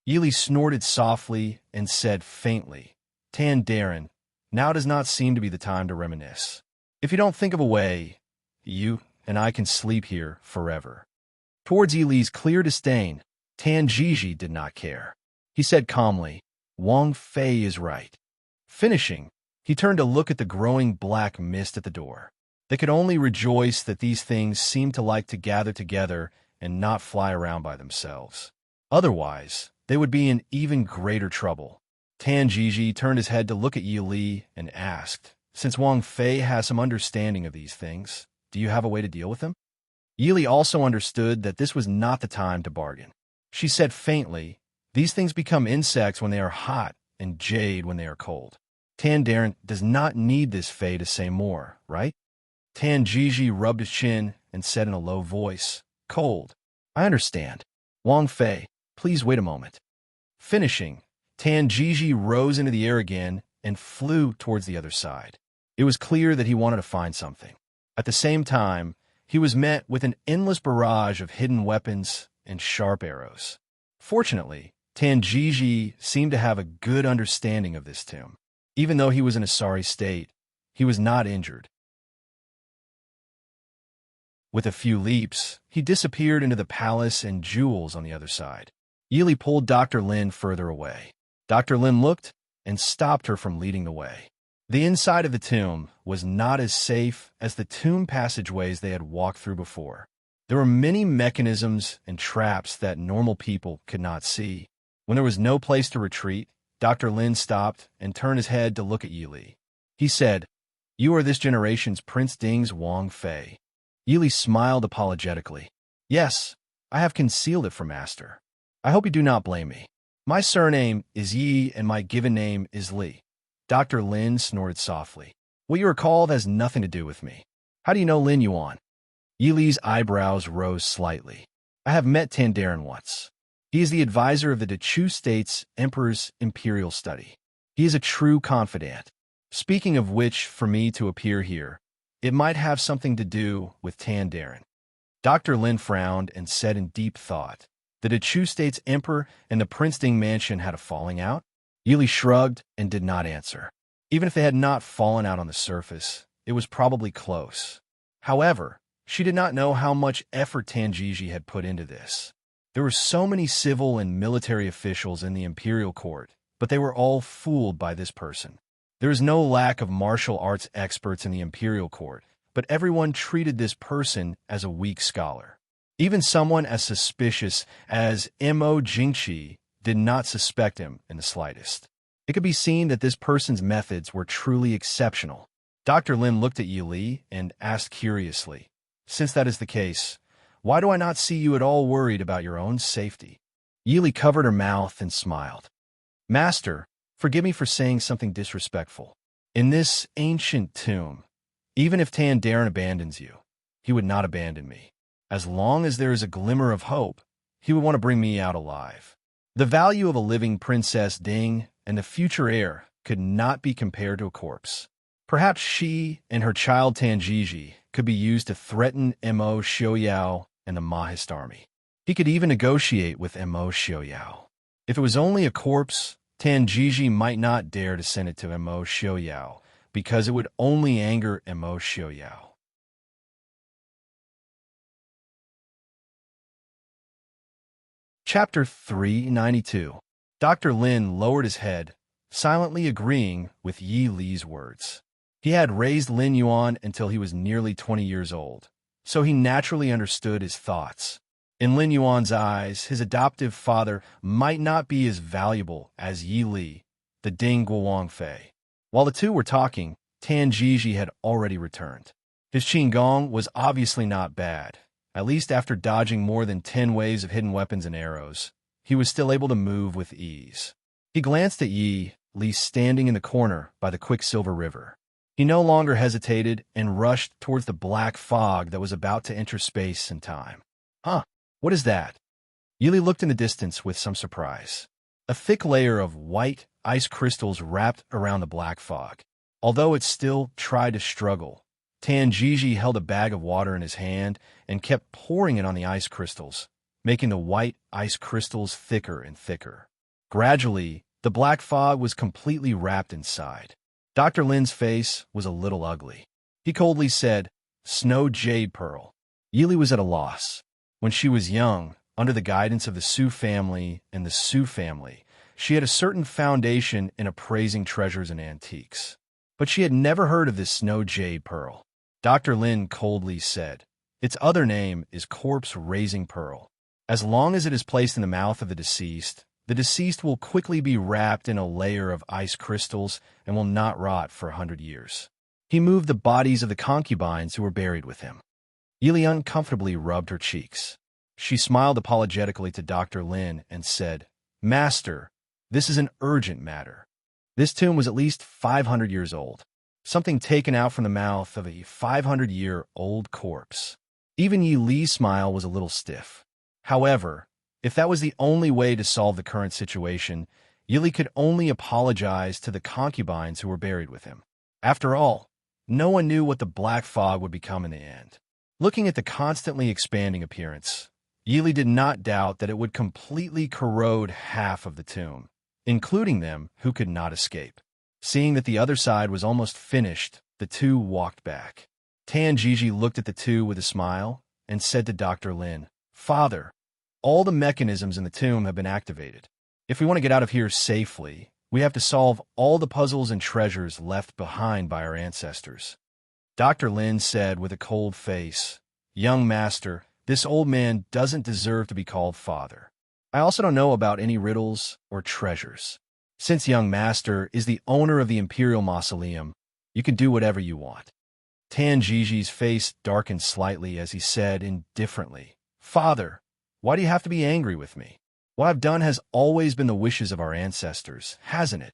Yi Li snorted softly and said faintly, "Tan Darren, now does not seem to be the time to reminisce. If you don't think of a way, you and I can sleep here forever." Towards Yi Li's clear disdain, Tan Jiji did not care. He said calmly, "Wang Fei is right." Finishing, he turned to look at the growing black mist at the door. They could only rejoice that these things seemed to like to gather together and not fly around by themselves. Otherwise, they would be in even greater trouble. Tan Jiji turned his head to look at Yi Li and asked, "Since Wang Fei has some understanding of these things, do you have a way to deal with him?" Yi Li also understood that this was not the time to bargain. She said faintly, "These things become insects when they are hot and jade when they are cold. Tan Darren does not need this Fei to say more, right?" Tan Jiji rubbed his chin and said in a low voice, "Cold. I understand. Wang Fei, please wait a moment." Finishing, Tan Jiji rose into the air again and flew towards the other side. It was clear that he wanted to find something. At the same time, he was met with an endless barrage of hidden weapons and sharp arrows. Fortunately, Tan Jiji seemed to have a good understanding of this tomb. Even though he was in a sorry state, he was not injured. With a few leaps, he disappeared into the palace and jewels on the other side. Yi Li pulled Dr. Lin further away. Dr. Lin looked and stopped her from leading the way. The inside of the tomb was not as safe as the tomb passageways they had walked through before. There were many mechanisms and traps that normal people could not see. When there was no place to retreat, Dr. Lin stopped and turned his head to look at Yi Li. He said, "You are this generation's Prince Ding's Wang Fei." Yi Li smiled apologetically. "Yes, I have concealed it from Master. I hope you do not blame me. My surname is Yi and my given name is Li." Dr. Lin snorted softly. "What you are called has nothing to do with me. How do you know Lin Yuan?" Yi Li's eyebrows rose slightly. "I have met Tan Darren once. He is the advisor of the Dechu State's Emperor's Imperial Study. He is a true confidant. Speaking of which, for me to appear here, it might have something to do with Tan Darren." Dr. Lin frowned and said in deep thought, "The Dechu State's Emperor and the Prince Ding mansion had a falling out?" Yi Li shrugged and did not answer. Even if they had not fallen out on the surface, it was probably close. However, she did not know how much effort Tan Jiji had put into this. There were so many civil and military officials in the imperial court, but they were all fooled by this person. There is no lack of martial arts experts in the imperial court, but everyone treated this person as a weak scholar. Even someone as suspicious as Mo Jingqi did not suspect him in the slightest. It could be seen that this person's methods were truly exceptional. Dr. Lin looked at Yi Li and asked curiously, "Since that is the case, why do I not see you at all worried about your own safety?" Yi Li covered her mouth and smiled. "Master, forgive me for saying something disrespectful. In this ancient tomb, even if Tan Darren abandons you, he would not abandon me. As long as there is a glimmer of hope, he would want to bring me out alive. The value of a living Princess Ding and the future heir could not be compared to a corpse. Perhaps she and her child Tan Jiji could be used to threaten Mo Xiaoyao and the Mahist army. He could even negotiate with Mo Xiaoyao. If it was only a corpse, Tan Jiji might not dare to send it to Mo Xiaoyao, because it would only anger Mo Xiaoyao." Chapter 392. Dr. Lin lowered his head, silently agreeing with Yi Li's words. He had raised Lin Yuan until he was nearly 20 years old, so he naturally understood his thoughts. In Lin Yuan's eyes, his adoptive father might not be as valuable as Yi Li, the Ding Guowang Fei. While the two were talking, Tan Jiji had already returned. His Qinggong was obviously not bad. At least after dodging more than 10 waves of hidden weapons and arrows, he was still able to move with ease. He glanced at Yi Li standing in the corner by the Quicksilver River. He no longer hesitated and rushed towards the black fog that was about to enter space and time. "Huh, what is that?" Yi Li looked in the distance with some surprise. A thick layer of white ice crystals wrapped around the black fog. Although it still tried to struggle, Tan Jiji held a bag of water in his hand and kept pouring it on the ice crystals, making the white ice crystals thicker and thicker. Gradually, the black fog was completely wrapped inside. Dr. Lin's face was a little ugly. He coldly said, "Snow Jade Pearl." Yi Li was at a loss. When she was young, under the guidance of the Su family and the Su family, she had a certain foundation in appraising treasures and antiques. But she had never heard of this Snow Jade Pearl. Dr. Lin coldly said, "Its other name is Corpse Raising Pearl. As long as it is placed in the mouth of the deceased, The deceased will quickly be wrapped in a layer of ice crystals and will not rot for 100 years. He moved the bodies of the concubines who were buried with him. Yili uncomfortably rubbed her cheeks. She smiled apologetically to Dr. Lin and said, "Master, this is an urgent matter. This tomb was at least 500 years old, something taken out from the mouth of a 500-year-old corpse." Even Yi Li's smile was a little stiff. However, if that was the only way to solve the current situation, Yili could only apologize to the concubines who were buried with him. After all, no one knew what the black fog would become in the end. Looking at the constantly expanding appearance, Yili did not doubt that it would completely corrode half of the tomb, including them who could not escape. Seeing that the other side was almost finished, the two walked back. Tan Jiji looked at the two with a smile and said to Dr. Lin, "Father, all the mechanisms in the tomb have been activated. If we want to get out of here safely, we have to solve all the puzzles and treasures left behind by our ancestors." Dr. Lin said with a cold face, "Young master, this old man doesn't deserve to be called father. I also don't know about any riddles or treasures. Since young master is the owner of the Imperial Mausoleum, you can do whatever you want." Tan Jiji's face darkened slightly as he said indifferently, "Father, why do you have to be angry with me? What I've done has always been the wishes of our ancestors, hasn't it?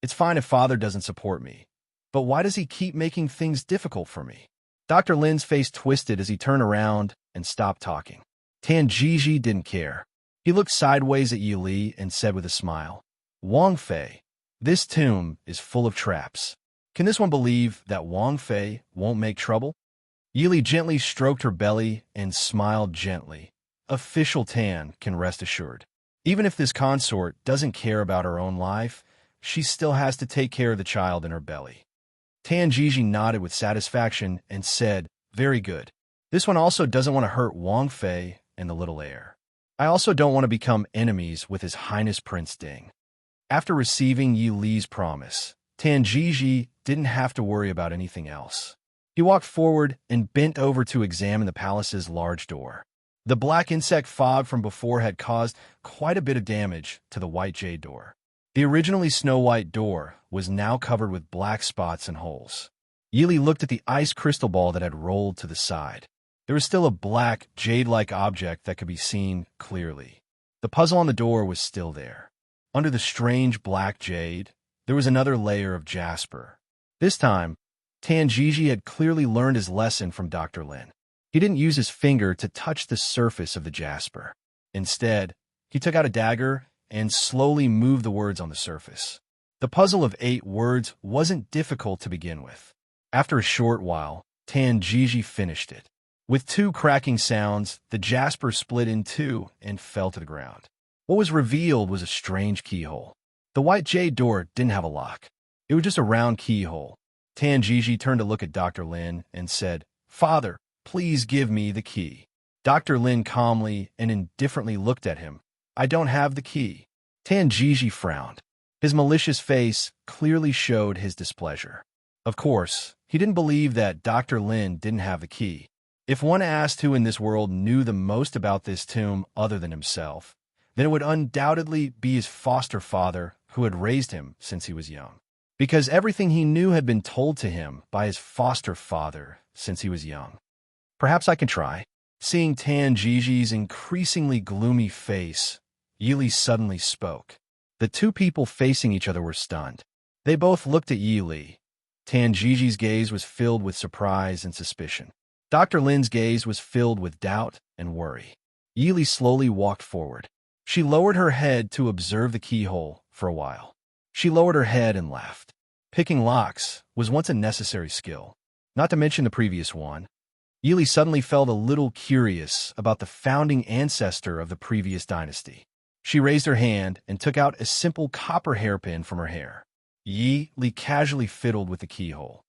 It's fine if Father doesn't support me, but why does he keep making things difficult for me?" Dr. Lin's face twisted as he turned around and stopped talking. Tan Jiji didn't care. He looked sideways at Yi Li and said with a smile, "Wang Fei, this tomb is full of traps. Can this one believe that Wang Fei won't make trouble?" Yi Li gently stroked her belly and smiled gently. Official Tan can rest assured. Even if this consort doesn't care about her own life, she still has to take care of the child in her belly. Tan Jiji nodded with satisfaction and said, "Very good. This one also doesn't want to hurt Wang Fei and the little heir. I also don't want to become enemies with His Highness Prince Ding." After receiving Yi Li's promise, Tan Jiji didn't have to worry about anything else. He walked forward and bent over to examine the palace's large door. The black insect fog from before had caused quite a bit of damage to the white jade door. The originally snow-white door was now covered with black spots and holes. Yi Li looked at the ice crystal ball that had rolled to the side. There was still a black, jade-like object that could be seen clearly. The puzzle on the door was still there. Under the strange black jade, there was another layer of jasper. This time, Tan Jiji had clearly learned his lesson from Dr. Lin. He didn't use his finger to touch the surface of the jasper. Instead, he took out a dagger and slowly moved the words on the surface. The puzzle of 8 words wasn't difficult to begin with. After a short while, Tan Jiji finished it. With 2 cracking sounds, the jasper split in 2 and fell to the ground. What was revealed was a strange keyhole. The white jade door didn't have a lock. It was just a round keyhole. Tan Jiji turned to look at Dr. Lin and said, "Father, please give me the key." Dr. Lin calmly and indifferently looked at him. "I don't have the key." Tan Jiji frowned. His malicious face clearly showed his displeasure. Of course, he didn't believe that Dr. Lin didn't have the key. If one asked who in this world knew the most about this tomb other than himself, then it would undoubtedly be his foster father who had raised him since he was young. Because everything he knew had been told to him by his foster father since he was young. "Perhaps I can try." Seeing Tan Jiji's increasingly gloomy face, Yi Li suddenly spoke. The 2 people facing each other were stunned. They both looked at Yi Li. Tan Jiji's gaze was filled with surprise and suspicion. Dr. Lin's gaze was filled with doubt and worry. Yi Li slowly walked forward. She lowered her head to observe the keyhole for a while. She lowered her head and laughed. Picking locks was once a necessary skill, not to mention the previous one. Yi Li suddenly felt a little curious about the founding ancestor of the previous dynasty. She raised her hand and took out a simple copper hairpin from her hair. Yi Li casually fiddled with the keyhole.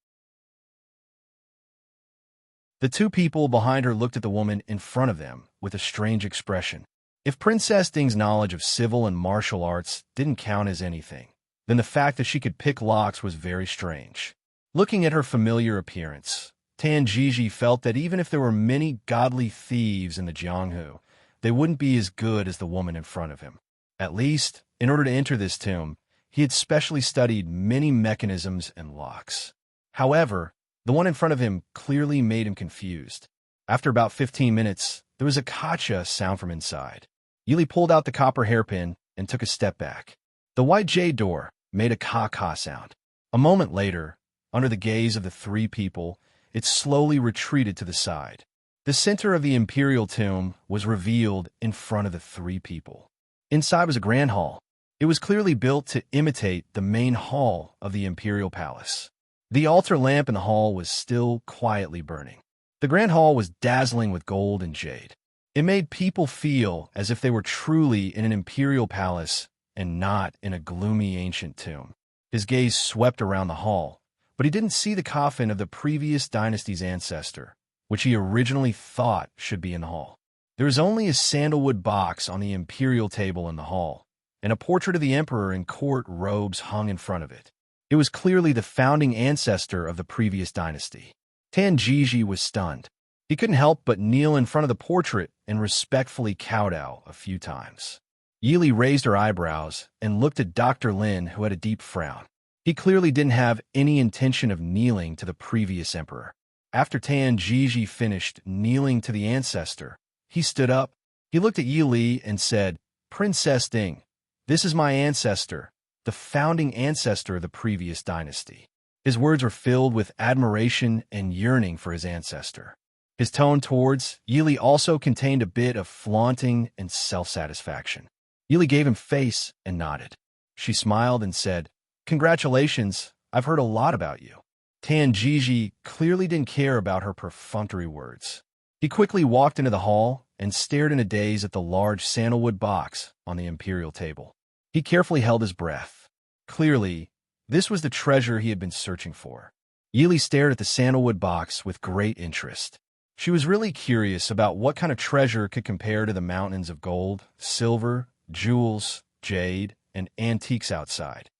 The 2 people behind her looked at the woman in front of them with a strange expression. If Princess Ding's knowledge of civil and martial arts didn't count as anything, then the fact that she could pick locks was very strange. Looking at her familiar appearance, Tan Jiji felt that even if there were many godly thieves in the Jianghu, they wouldn't be as good as the woman in front of him. At least, in order to enter this tomb, he had specially studied many mechanisms and locks. However, the one in front of him clearly made him confused. After about 15 minutes, there was a gotcha sound from inside. Yili pulled out the copper hairpin and took a step back. The white jade door made a caw-caw sound. A moment later, under the gaze of the three people, it slowly retreated to the side. The center of the imperial tomb was revealed in front of the three people. Inside was a grand hall. It was clearly built to imitate the main hall of the imperial palace. The altar lamp in the hall was still quietly burning. The grand hall was dazzling with gold and jade. It made people feel as if they were truly in an imperial palace and not in a gloomy ancient tomb. His gaze swept around the hall, but he didn't see the coffin of the previous dynasty's ancestor, which he originally thought should be in the hall. There was only a sandalwood box on the imperial table in the hall, and a portrait of the emperor in court robes hung in front of it. It was clearly the founding ancestor of the previous dynasty. Tanjiji was stunned. He couldn't help but kneel in front of the portrait and respectfully kowtow a few times. Yili raised her eyebrows and looked at Dr. Lin, who had a deep frown. He clearly didn't have any intention of kneeling to the previous emperor. After Tanjiji finished kneeling to the ancestor, he stood up. He looked at Yili and said, "Princess Ding, this is my ancestor, the founding ancestor of the previous dynasty." His words were filled with admiration and yearning for his ancestor. His tone towards Yili also contained a bit of flaunting and self-satisfaction. Yili gave him face and nodded. She smiled and said, "Congratulations, I've heard a lot about you." Tanjiji clearly didn't care about her perfunctory words. He quickly walked into the hall and stared in a daze at the large sandalwood box on the imperial table. He carefully held his breath. Clearly, this was the treasure he had been searching for. Yili stared at the sandalwood box with great interest. She was really curious about what kind of treasure could compare to the mountains of gold, silver, jewels, jade, and antiques outside.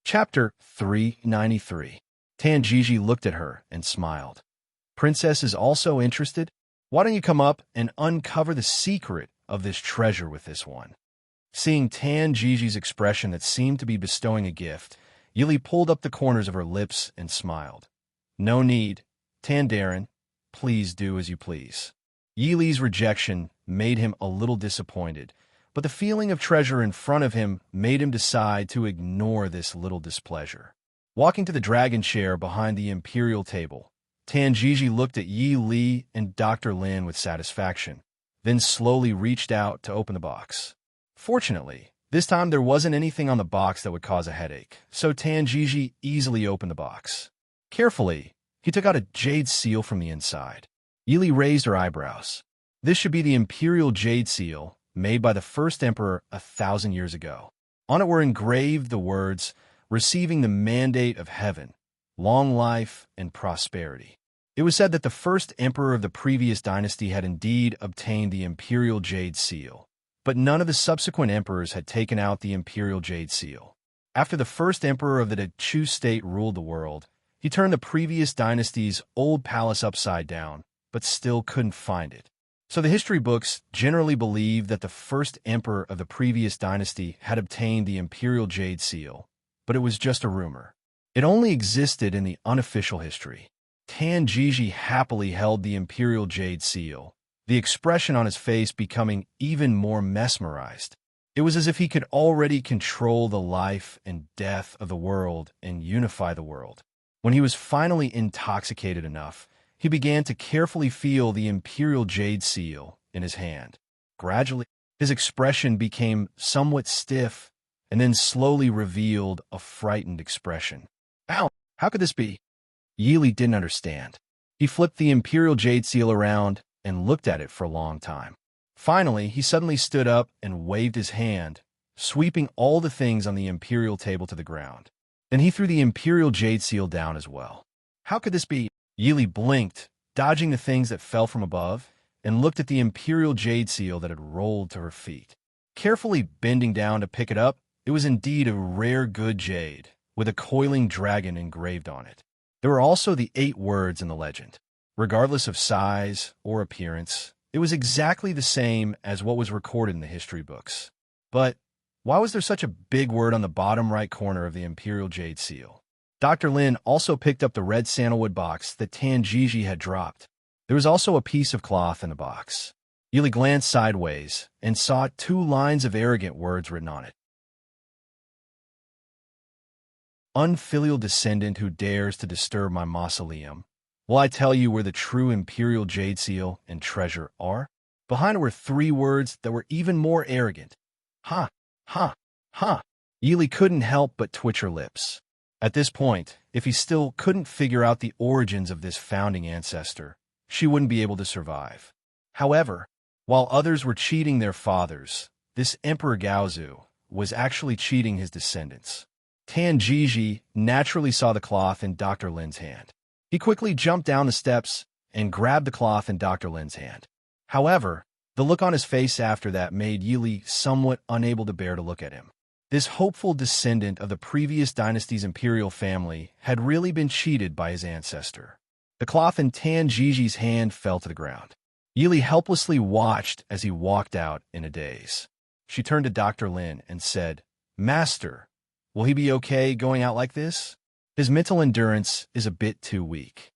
Chapter 393. Tanjiji looked at her and smiled. "Princess is also interested? Why don't you come up and uncover the secret of this treasure with this one?" Seeing Tanjiji's expression that seemed to be bestowing a gift, Yili pulled up the corners of her lips and smiled. "No need. Tandarin, please do as you please." Yili's rejection made him a little disappointed, but the feeling of treasure in front of him made him decide to ignore this little displeasure. Walking to the dragon chair behind the imperial table, Tanjiji looked at Yi Li and Dr. Lin with satisfaction, then slowly reached out to open the box. Fortunately, this time there wasn't anything on the box that would cause a headache, so Tanjiji easily opened the box. Carefully, he took out a jade seal from the inside. Yili raised her eyebrows. This should be the imperial jade seal made by the first emperor 1,000 years ago. On it were engraved the words, "Receiving the mandate of heaven, long life and prosperity." It was said that the first emperor of the previous dynasty had indeed obtained the imperial jade seal, but none of the subsequent emperors had taken out the imperial jade seal. After the first emperor of the Chu state ruled the world, he turned the previous dynasty's old palace upside down, but still couldn't find it. So the history books generally believe that the first emperor of the previous dynasty had obtained the imperial jade seal, but it was just a rumor. It only existed in the unofficial history. Tanjiji happily held the imperial jade seal, the expression on his face becoming even more mesmerized. It was as if he could already control the life and death of the world and unify the world. When he was finally intoxicated enough, he began to carefully feel the imperial jade seal in his hand. Gradually, his expression became somewhat stiff and then slowly revealed a frightened expression. "Ow! How could this be?" Yili didn't understand. He flipped the imperial jade seal around and looked at it for a long time. Finally, he suddenly stood up and waved his hand, sweeping all the things on the imperial table to the ground. Then he threw the imperial jade seal down as well. "How could this be?" Yili blinked, dodging the things that fell from above, and looked at the imperial jade seal that had rolled to her feet. Carefully bending down to pick it up, it was indeed a rare good jade, with a coiling dragon engraved on it. There were also the 8 words in the legend. Regardless of size or appearance, it was exactly the same as what was recorded in the history books. But why was there such a big word on the bottom right corner of the Imperial Jade Seal? Dr. Lin also picked up the red sandalwood box that Tanjiji had dropped. There was also a piece of cloth in the box. Yili glanced sideways and saw 2 lines of arrogant words written on it. Unfilial descendant who dares to disturb my mausoleum. Will I tell you where the true Imperial Jade Seal and treasure are? Behind it were 3 words that were even more arrogant. Ha, ha, ha. Yili couldn't help but twitch her lips. At this point, if he still couldn't figure out the origins of this founding ancestor, she wouldn't be able to survive. However, while others were cheating their fathers, this Emperor Gaozu was actually cheating his descendants. Tanjiji naturally saw the cloth in Dr. Lin's hand. He quickly jumped down the steps and grabbed the cloth in Dr. Lin's hand. However, the look on his face after that made Yili somewhat unable to bear to look at him. This hopeful descendant of the previous dynasty's imperial family had really been cheated by his ancestor. The cloth in Tanjiji's hand fell to the ground. Yili helplessly watched as he walked out in a daze. She turned to Dr. Lin and said, "Master, will he be okay going out like this? His mental endurance is a bit too weak."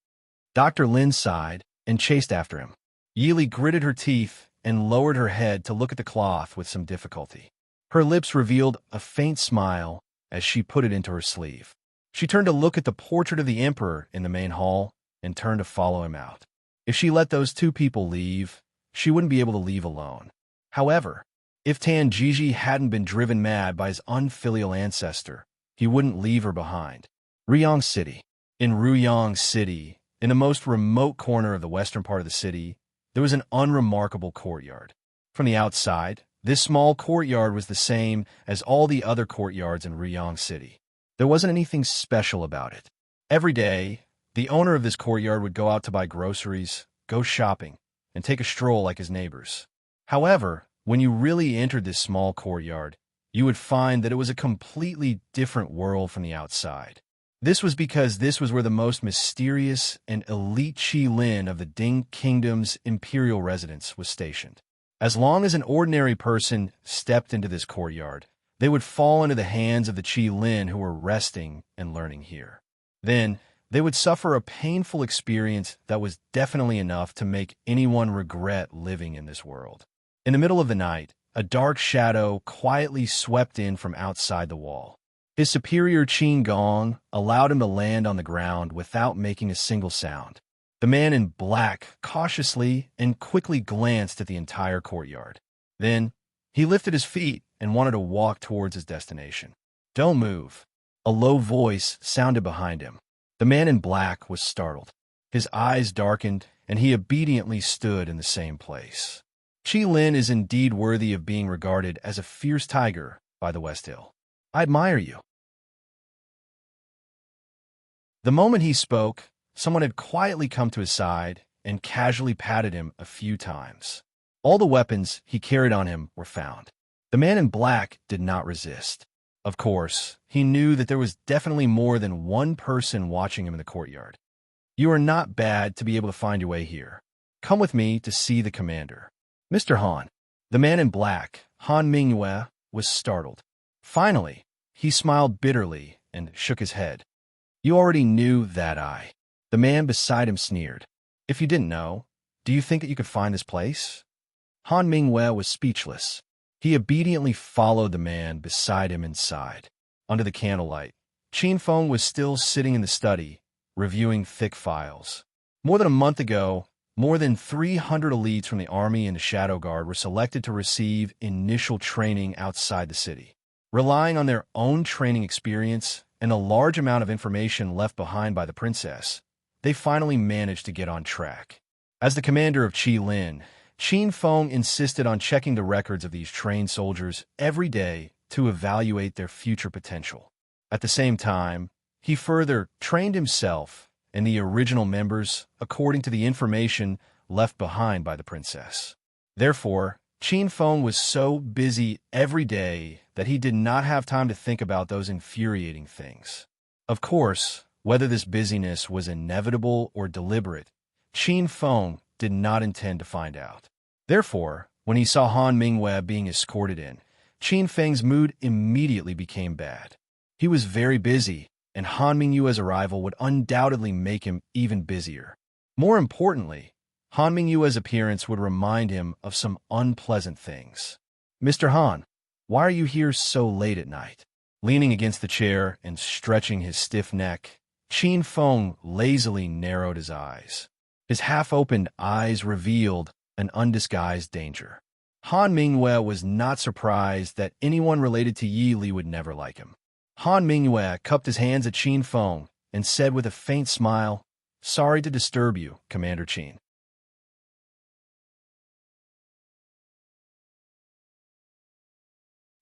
Dr. Lin sighed and chased after him. Yili gritted her teeth and lowered her head to look at the cloth with some difficulty. Her lips revealed a faint smile as she put it into her sleeve. She turned to look at the portrait of the emperor in the main hall and turned to follow him out. If she let those 2 people leave, she wouldn't be able to leave alone. However, if Tanjiji hadn't been driven mad by his unfilial ancestor, he wouldn't leave her behind. Ruyang City. In Ruyang City, in the most remote corner of the western part of the city, there was an unremarkable courtyard. From the outside, this small courtyard was the same as all the other courtyards in Ruyang City. There wasn't anything special about it. Every day, the owner of this courtyard would go out to buy groceries, go shopping, and take a stroll like his neighbors. However, when you really entered this small courtyard, you would find that it was a completely different world from the outside. This was because this was where the most mysterious and elite Qi Lin of the Ding Kingdom's imperial residence was stationed. As long as an ordinary person stepped into this courtyard, they would fall into the hands of the Qi Lin who were resting and learning here. Then, they would suffer a painful experience that was definitely enough to make anyone regret living in this world. In the middle of the night, a dark shadow quietly swept in from outside the wall. His superior Qin Gong allowed him to land on the ground without making a single sound. The man in black cautiously and quickly glanced at the entire courtyard. Then, he lifted his feet and wanted to walk towards his destination. "Don't move." A low voice sounded behind him. The man in black was startled. His eyes darkened, and he obediently stood in the same place. Qi Lin is indeed worthy of being regarded as a fierce tiger by the West Hill. "I admire you." The moment he spoke, someone had quietly come to his side and casually patted him a few times. All the weapons he carried on him were found. The man in black did not resist. Of course, he knew that there was definitely more than one person watching him in the courtyard. "You are not bad to be able to find your way here. Come with me to see the commander." "Mr. Han." The man in black, Han Mingyue, was startled. Finally, he smiled bitterly and shook his head. "You already knew that." The man beside him sneered. "If you didn't know, do you think that you could find this place?" Han Mingyue was speechless. He obediently followed the man beside him inside. Under the candlelight, Qin Feng was still sitting in the study, reviewing thick files. More than a month ago, more than 300 elites from the army and the Shadow Guard were selected to receive initial training outside the city. Relying on their own training experience and a large amount of information left behind by the princess, they finally managed to get on track. As the commander of Qi Lin, Qin Feng insisted on checking the records of these trained soldiers every day to evaluate their future potential. At the same time, he further trained himself and the original members according to the information left behind by the princess. Therefore, Qin Feng was so busy every day that he did not have time to think about those infuriating things. Of course, Whether this busyness was inevitable or deliberate, Qin Feng did not intend to find out. Therefore, when he saw Han Mingwei being escorted in, Qin Feng's mood immediately became bad. He was very busy, and Han Mingyue's arrival would undoubtedly make him even busier. More importantly, Han Mingyue's appearance would remind him of some unpleasant things. "Mr. Han, why are you here so late at night?" Leaning against the chair and stretching his stiff neck, Qin Feng lazily narrowed his eyes. His half-opened eyes revealed an undisguised danger. Han Mingwei was not surprised that anyone related to Yi Li would never like him. Han Mingwei cupped his hands at Qin Feng and said with a faint smile, "Sorry to disturb you, Commander Qin."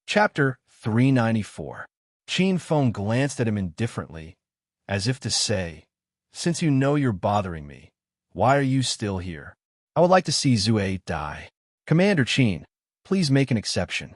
Chapter 394. Qin Feng glanced at him indifferently, as if to say, "Since you know you're bothering me, why are you still here? I would like to see Zue die. Commander Qin, please make an exception."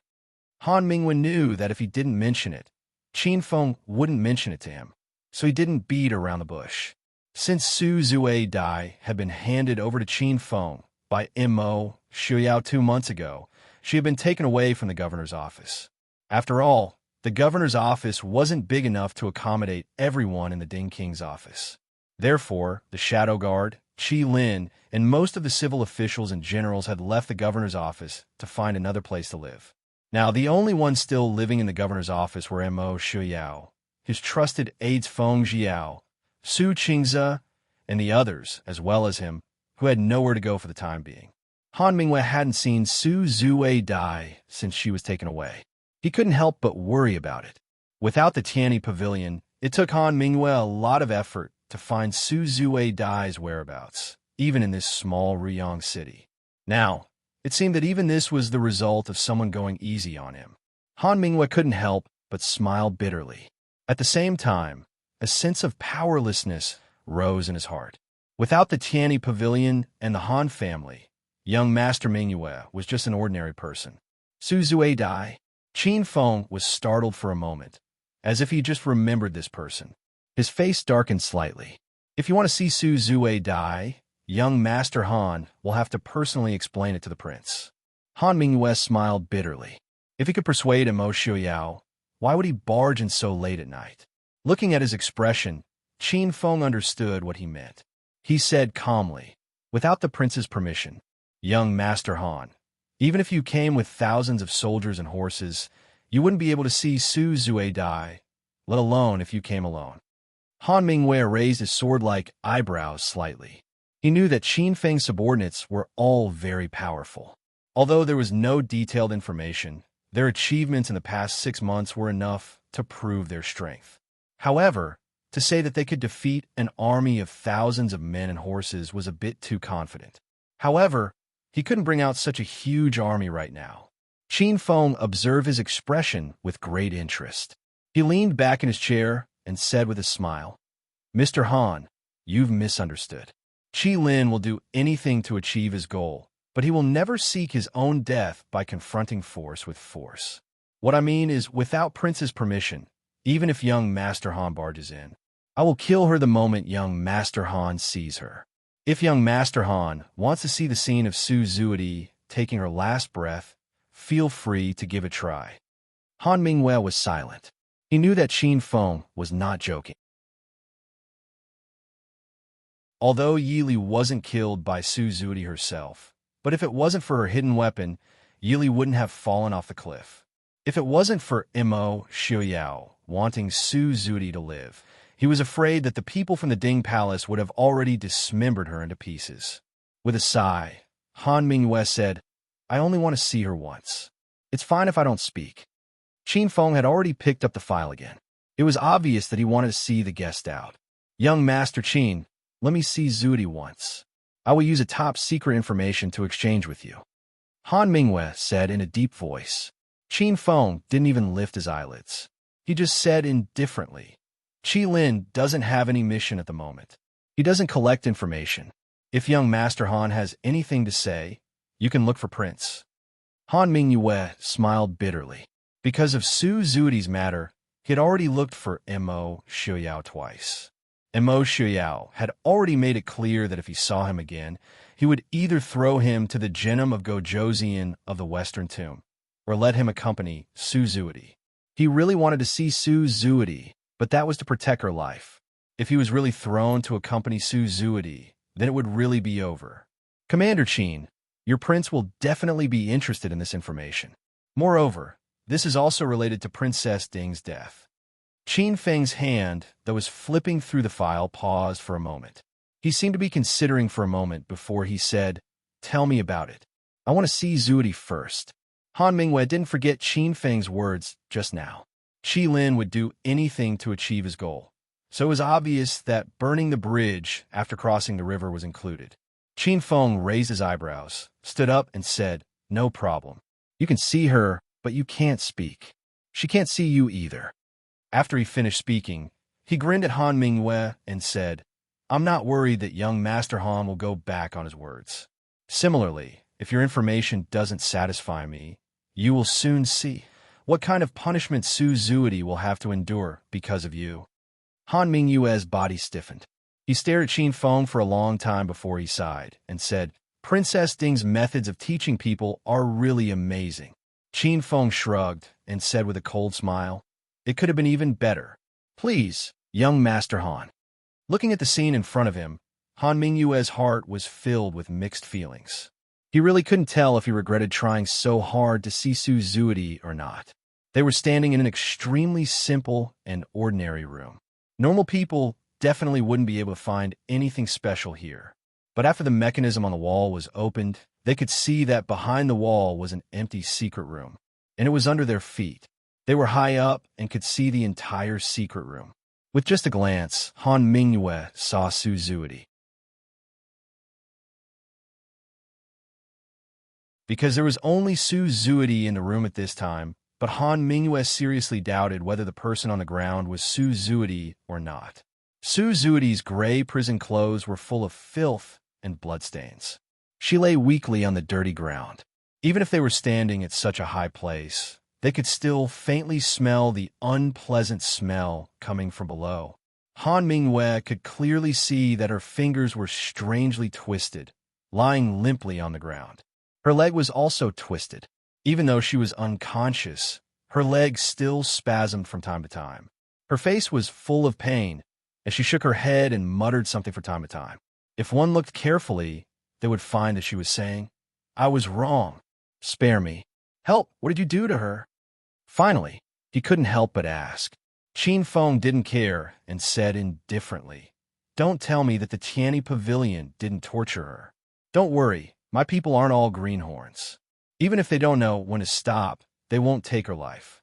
Han Mingwen knew that if he didn't mention it, Qin Feng wouldn't mention it to him, so he didn't beat around the bush. Since Su Zue Dai had been handed over to Qin Feng by Mo Shuyao 2 months ago, she had been taken away from the governor's office. After all, the governor's office wasn't big enough to accommodate everyone in the Ding King's office. Therefore, the Shadow Guard, Qi Lin, and most of the civil officials and generals had left the governor's office to find another place to live. Now, the only ones still living in the governor's office were Mo Shuyao, his trusted aides Feng Jiao, Su Qingze, and the others, as well as him, who had nowhere to go for the time being. Han Mingwei hadn't seen Su Zue Dai since she was taken away. He couldn't help but worry about it. Without the Tianyi Pavilion, it took Han Mingwei a lot of effort to find Su Zue Dai's whereabouts, even in this small Ruyang city. Now, it seemed that even this was the result of someone going easy on him. Han Mingwei couldn't help but smile bitterly. At the same time, a sense of powerlessness rose in his heart. Without the Tianyi Pavilion and the Han family, young Master Mingwei was just an ordinary person. Su Zue Dai. Qin Feng was startled for a moment, as if he just remembered this person. His face darkened slightly. "If you want to see Su Zue Dai, young Master Han will have to personally explain it to the prince." Han Mingwei smiled bitterly. If he could persuade Mo Shuyao, why would he barge in so late at night? Looking at his expression, Qin Feng understood what he meant. He said calmly, "Without the prince's permission, young Master Han, even if you came with thousands of soldiers and horses, you wouldn't be able to see Su Zue Dai, let alone if you came alone." Han Mingwei raised his sword-like eyebrows slightly. He knew that Qin Feng's subordinates were all very powerful. Although there was no detailed information, their achievements in the past 6 months were enough to prove their strength. However, to say that they could defeat an army of thousands of men and horses was a bit too confident. However, he couldn't bring out such a huge army right now. Qin Feng observed his expression with great interest. He leaned back in his chair and said with a smile, "Mr. Han, you've misunderstood. Qi Lin will do anything to achieve his goal, but he will never seek his own death by confronting force with force. What I mean is, without Prince's permission, even if young Master Han barges in, I will kill her the moment young Master Han sees her. If young Master Han wants to see the scene of Su Zue taking her last breath, feel free to give a try." Han Mingwei was silent. He knew that Qin Feng was not joking. Although Yi Li wasn't killed by Su Zue herself, but if it wasn't for her hidden weapon, Yi Li wouldn't have fallen off the cliff. If it wasn't for Mo Shuyao wanting Su Zue to live, he was afraid that the people from the Ding Palace would have already dismembered her into pieces. With a sigh, Han Mingwei said, "I only want to see her once. It's fine if I don't speak." Qin Feng had already picked up the file again. It was obvious that he wanted to see the guest out. "Young Master Qin, let me see Zudi once. I will use a top-secret information to exchange with you," Han Mingwei said in a deep voice. Qin Feng didn't even lift his eyelids. He just said indifferently, "Qi Lin doesn't have any mission at the moment. He doesn't collect information. If young Master Han has anything to say, you can look for Prince." Han Mingwei smiled bitterly. Because of Su Zudi's matter, he had already looked for Mo Shuyao twice. Xiao had already made it clear that if he saw him again, he would either throw him to the Genom of Gojoseon of the Western Tomb, or let him accompany Su Zuidi. He really wanted to see Su Zuidi, but that was to protect her life. If he was really thrown to accompany Su Zuidi, then it would really be over. Commander Qin, your prince will definitely be interested in this information. Moreover, this is also related to Princess Ding's death. Qin Feng's hand, that was flipping through the file, paused for a moment. He seemed to be considering for a moment before he said, "Tell me about it. I want to see Zuidi first." Han Mingwei didn't forget Qin Feng's words just now. Qi Lin would do anything to achieve his goal, so it was obvious that burning the bridge after crossing the river was included. Qin Feng raised his eyebrows, stood up, and said, "No problem. You can see her, but you can't speak. She can't see you either." After he finished speaking, he grinned at Han Mingwei and said, "I'm not worried that young Master Han will go back on his words. Similarly, if your information doesn't satisfy me, you will soon see what kind of punishment Su Zuidi will have to endure because of you." Han Mingyue's body stiffened. He stared at Qin Feng for a long time before he sighed and said, "Princess Ding's methods of teaching people are really amazing." Qin Feng shrugged and said with a cold smile, "It could have been even better. Please, young Master Han." Looking at the scene in front of him, Han Mingyue's heart was filled with mixed feelings. He really couldn't tell if he regretted trying so hard to see Su Zuidi or not. They were standing in an extremely simple and ordinary room. Normal people definitely wouldn't be able to find anything special here. But after the mechanism on the wall was opened, they could see that behind the wall was an empty secret room, and it was under their feet. They were high up and could see the entire secret room. With just a glance, Han Mingyue saw Su Zuidi. Because there was only Su Zuidi in the room at this time, but Han Mingyue seriously doubted whether the person on the ground was Su Zuidi or not. Su Zuidi's gray prison clothes were full of filth and bloodstains. She lay weakly on the dirty ground. Even if they were standing at such a high place, they could still faintly smell the unpleasant smell coming from below. Han Mingwei could clearly see that her fingers were strangely twisted, lying limply on the ground. Her leg was also twisted. Even though she was unconscious, her leg still spasmed from time to time. Her face was full of pain as she shook her head and muttered something from time to time. If one looked carefully, they would find that she was saying, "I was wrong. Spare me. Help, what did you do to her?" Finally, he couldn't help but ask. Qin Feng didn't care and said indifferently, "Don't tell me that the Tianyi Pavilion didn't torture her. Don't worry, my people aren't all greenhorns. Even if they don't know when to stop, they won't take her life."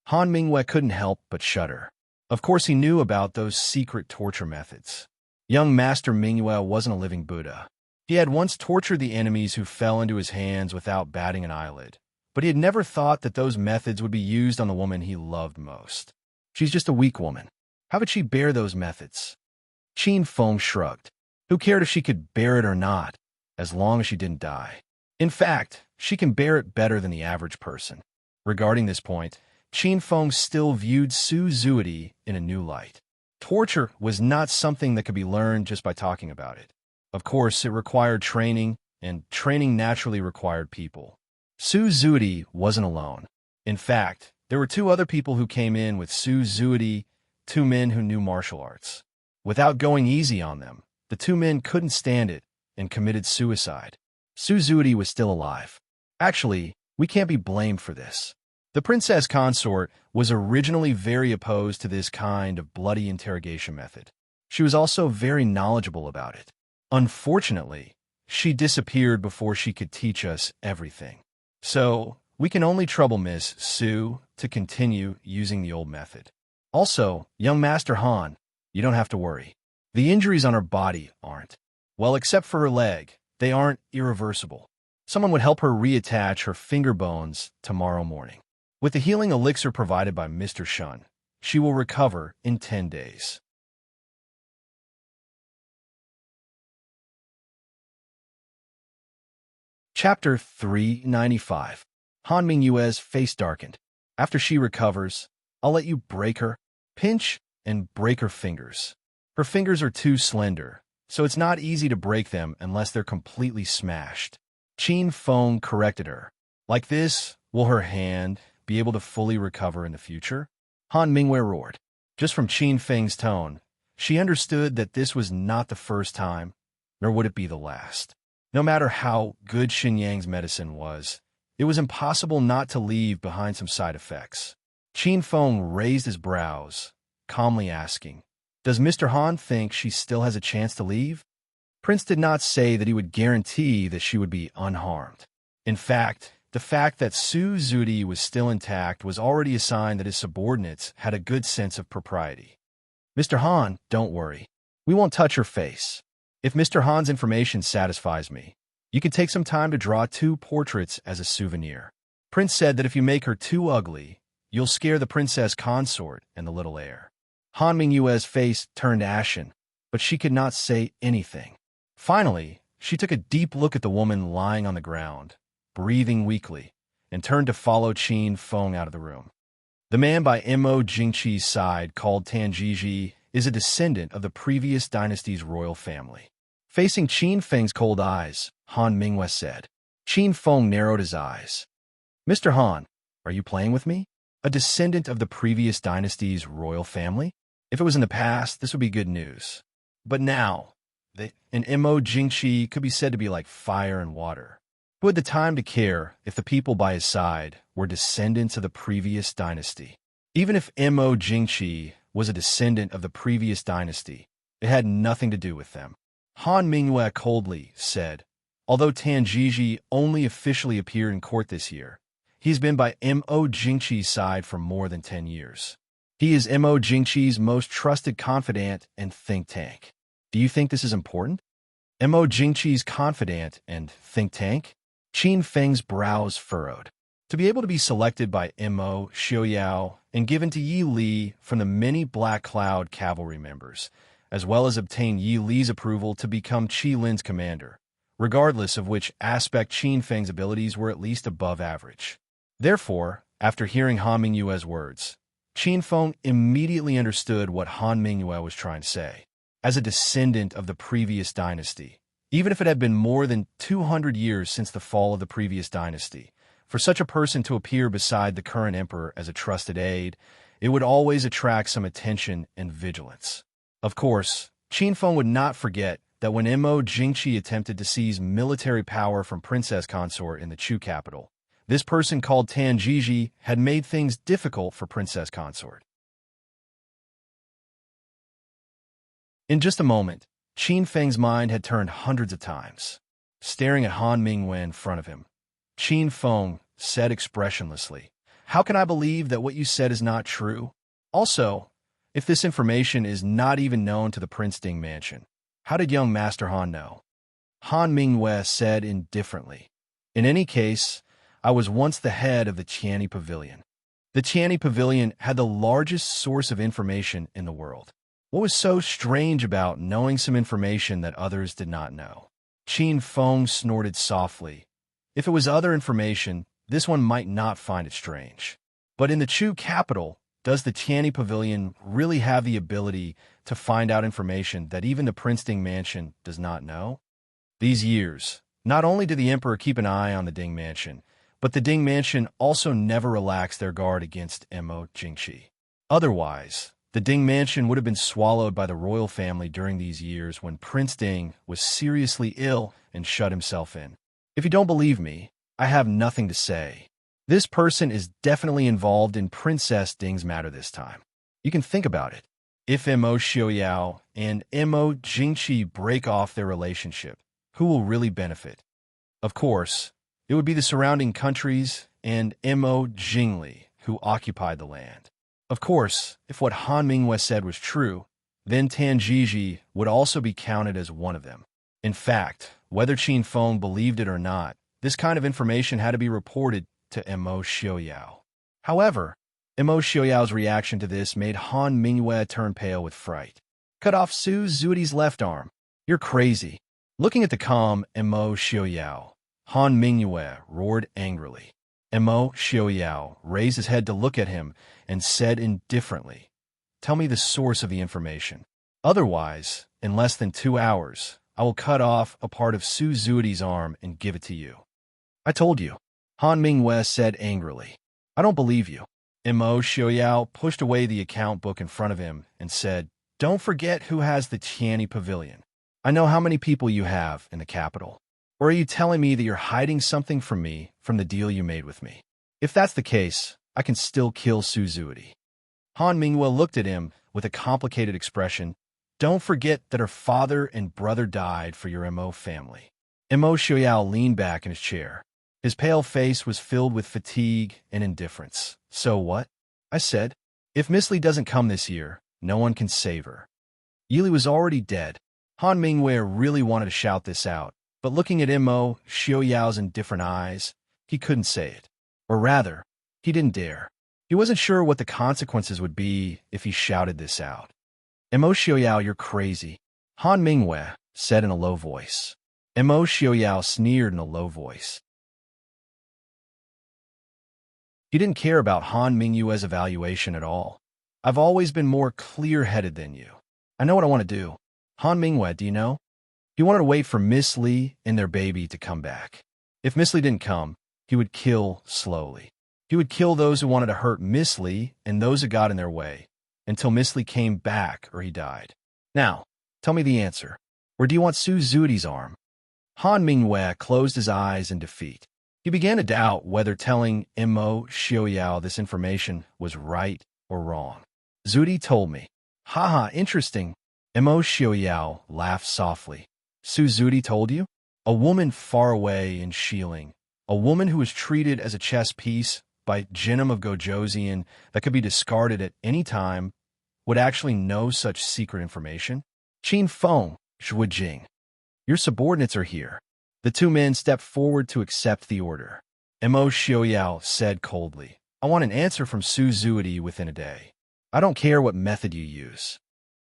Han Mingwei couldn't help but shudder. Of course he knew about those secret torture methods. Young Master Mingwei wasn't a living Buddha. He had once tortured the enemies who fell into his hands without batting an eyelid, but he had never thought that those methods would be used on the woman he loved most. She's just a weak woman. How could she bear those methods? Qin Feng shrugged. Who cared if she could bear it or not, as long as she didn't die? In fact, she can bear it better than the average person. Regarding this point, Qin Feng still viewed Su Zuidi in a new light. Torture was not something that could be learned just by talking about it. Of course, it required training, and training naturally required people. Su Zuidi wasn't alone. In fact, there were two other people who came in with Su Zuidi, two men who knew martial arts. Without going easy on them, the two men couldn't stand it and committed suicide. Su Zuidi was still alive. Actually, we can't be blamed for this. The princess consort was originally very opposed to this kind of bloody interrogation method. She was also very knowledgeable about it. Unfortunately, she disappeared before she could teach us everything. So, we can only trouble Miss Su to continue using the old method. Also, young Master Han, you don't have to worry. The injuries on her body aren't. Well, except for her leg, they aren't irreversible. Someone would help her reattach her finger bones tomorrow morning. With the healing elixir provided by Mr. Shun, she will recover in 10 days. Chapter 395. Han Mingyue's face darkened. After she recovers, I'll let you break her, pinch, and break her fingers. Her fingers are too slender, so it's not easy to break them unless they're completely smashed. Qin Feng corrected her. Like this, will her hand be able to fully recover in the future? Han Mingwei roared. Just from Qin Feng's tone, she understood that this was not the first time, nor would it be the last. No matter how good Xin Yang's medicine was, it was impossible not to leave behind some side effects. Qin Feng raised his brows, calmly asking, "Does Mr. Han think she still has a chance to leave?" Prince did not say that he would guarantee that she would be unharmed. In fact, the fact that Su Zudi was still intact was already a sign that his subordinates had a good sense of propriety. "Mr. Han, don't worry. We won't touch her face. If Mr. Han's information satisfies me, you can take some time to draw 2 portraits as a souvenir." Prince said that if you make her too ugly, you'll scare the princess consort and the little heir. Han Mingyue's face turned ashen, but she could not say anything. Finally, she took a deep look at the woman lying on the ground, breathing weakly, and turned to follow Qin Feng out of the room. The man by Mo Jingqi's side, called Tanjiji, is a descendant of the previous dynasty's royal family. Facing Qin Feng's cold eyes, Han Mingwei said. Qin Feng narrowed his eyes. "Mr. Han, are you playing with me? A descendant of the previous dynasty's royal family? If it was in the past, this would be good news. But now, Mo Jingqi could be said to be like fire and water. Who had the time to care if the people by his side were descendants of the previous dynasty? Even if Mo Jingqi was a descendant of the previous dynasty, it had nothing to do with them." Han Mingyue coldly said, "Although Tanjiji only officially appeared in court this year, he's been by Mo Jingqi's side for more than 10 years. He is Mo Jingqi's most trusted confidant and think tank. Do you think this is important?" Mo Jingqi's confidant and think tank? Qin Feng's brows furrowed. To be able to be selected by Mo Xiaoyao and given to Yi Li from the many Black Cloud cavalry members, as well as obtain Yi Li's approval to become Qi Lin's commander, regardless of which aspect Qin Feng's abilities were at least above average. Therefore, after hearing Han Mingyue's words, Qin Feng immediately understood what Han Mingyue was trying to say. As a descendant of the previous dynasty, even if it had been more than 200 years since the fall of the previous dynasty, for such a person to appear beside the current emperor as a trusted aide, it would always attract some attention and vigilance. Of course, Qin Feng would not forget that when Mo Jingqi attempted to seize military power from Princess Consort in the Chu capital, this person called Tanjiji had made things difficult for Princess Consort. In just a moment, Qin Feng's mind had turned hundreds of times. Staring at Han Mingwei in front of him, Qin Feng said expressionlessly, "How can I believe that what you said is not true? Also, if this information is not even known to the Prince Ding mansion, how did young Master Han know?" Han Mingwei said indifferently, "In any case, I was once the head of the Tianyi Pavilion. The Tianyi Pavilion had the largest source of information in the world. What was so strange about knowing some information that others did not know?" Qin Feng snorted softly. If it was other information, this one might not find it strange. But in the Chu capital, does the Tianyi Pavilion really have the ability to find out information that even the Prince Ding mansion does not know? These years, not only did the emperor keep an eye on the Ding mansion, but the Ding mansion also never relaxed their guard against Mo Jingqi. Otherwise, the Ding mansion would have been swallowed by the royal family during these years when Prince Ding was seriously ill and shut himself in. If you don't believe me, I have nothing to say. This person is definitely involved in Princess Ding's matter this time. You can think about it. If Mo Xiaoyao and Mo Jingqi break off their relationship, who will really benefit? Of course, it would be the surrounding countries and Mo Jingli who occupied the land. Of course, if what Han Mingwei said was true, then Tanjiji would also be counted as one of them. In fact, whether Qin Feng believed it or not, this kind of information had to be reported to Mo Xiaoyao. However, Mo Xiaoyao's reaction to this made Han Mingyue turn pale with fright. "Cut off Su Zudi's left arm. You're crazy." Looking at the calm Mo Xiaoyao, Han Mingyue roared angrily. Mo Xiaoyao raised his head to look at him and said indifferently, "Tell me the source of the information." Otherwise, in less than 2 hours, I will cut off a part of Su Zuidi's arm and give it to you. I told you, Han Mingwei said angrily. I don't believe you. Mo Xiaoyao pushed away the account book in front of him and said, Don't forget who has the Tianyi Pavilion. I know how many people you have in the capital. Or are you telling me that you're hiding something from me from the deal you made with me? If that's the case, I can still kill Su Zuidi. Han Mingwei looked at him with a complicated expression. Don't forget that her father and brother died for your Mo family. Mo Xiaoyao leaned back in his chair. His pale face was filled with fatigue and indifference. So what? I said. If Miss Li doesn't come this year, no one can save her. Yili was already dead. Han Mingwei really wanted to shout this out, but looking at Mo Xiaoyao's indifferent eyes, he couldn't say it. Or rather, he didn't dare. He wasn't sure what the consequences would be if he shouted this out. Mo Xiaoyao, you're crazy, Han Mingwei said in a low voice. Mo Xiaoyao sneered in a low voice. He didn't care about Han Mingwei's evaluation at all. I've always been more clear-headed than you. I know what I want to do. Han Mingwei, do you know? He wanted to wait for Miss Li and their baby to come back. If Miss Li didn't come, he would kill slowly. He would kill those who wanted to hurt Miss Li and those who got in their way, until Miss Li came back or he died. Now, tell me the answer. Or do you want Su Zuidi's arm? Han Mingwei closed his eyes in defeat. He began to doubt whether telling Mo Xiaoyao this information was right or wrong. Zuidi told me. Haha, interesting. Mo Xiaoyao laughed softly. Su Zuidi told you? A woman far away in Xiling, a woman who was treated as a chess piece by Jinnum of Gojoseon that could be discarded at any time, would actually know such secret information? Qin Feng, Zhuijing. Your subordinates are here. The two men stepped forward to accept the order. Mo Xiaoyao said coldly, I want an answer from Su Zuidi within a day. I don't care what method you use.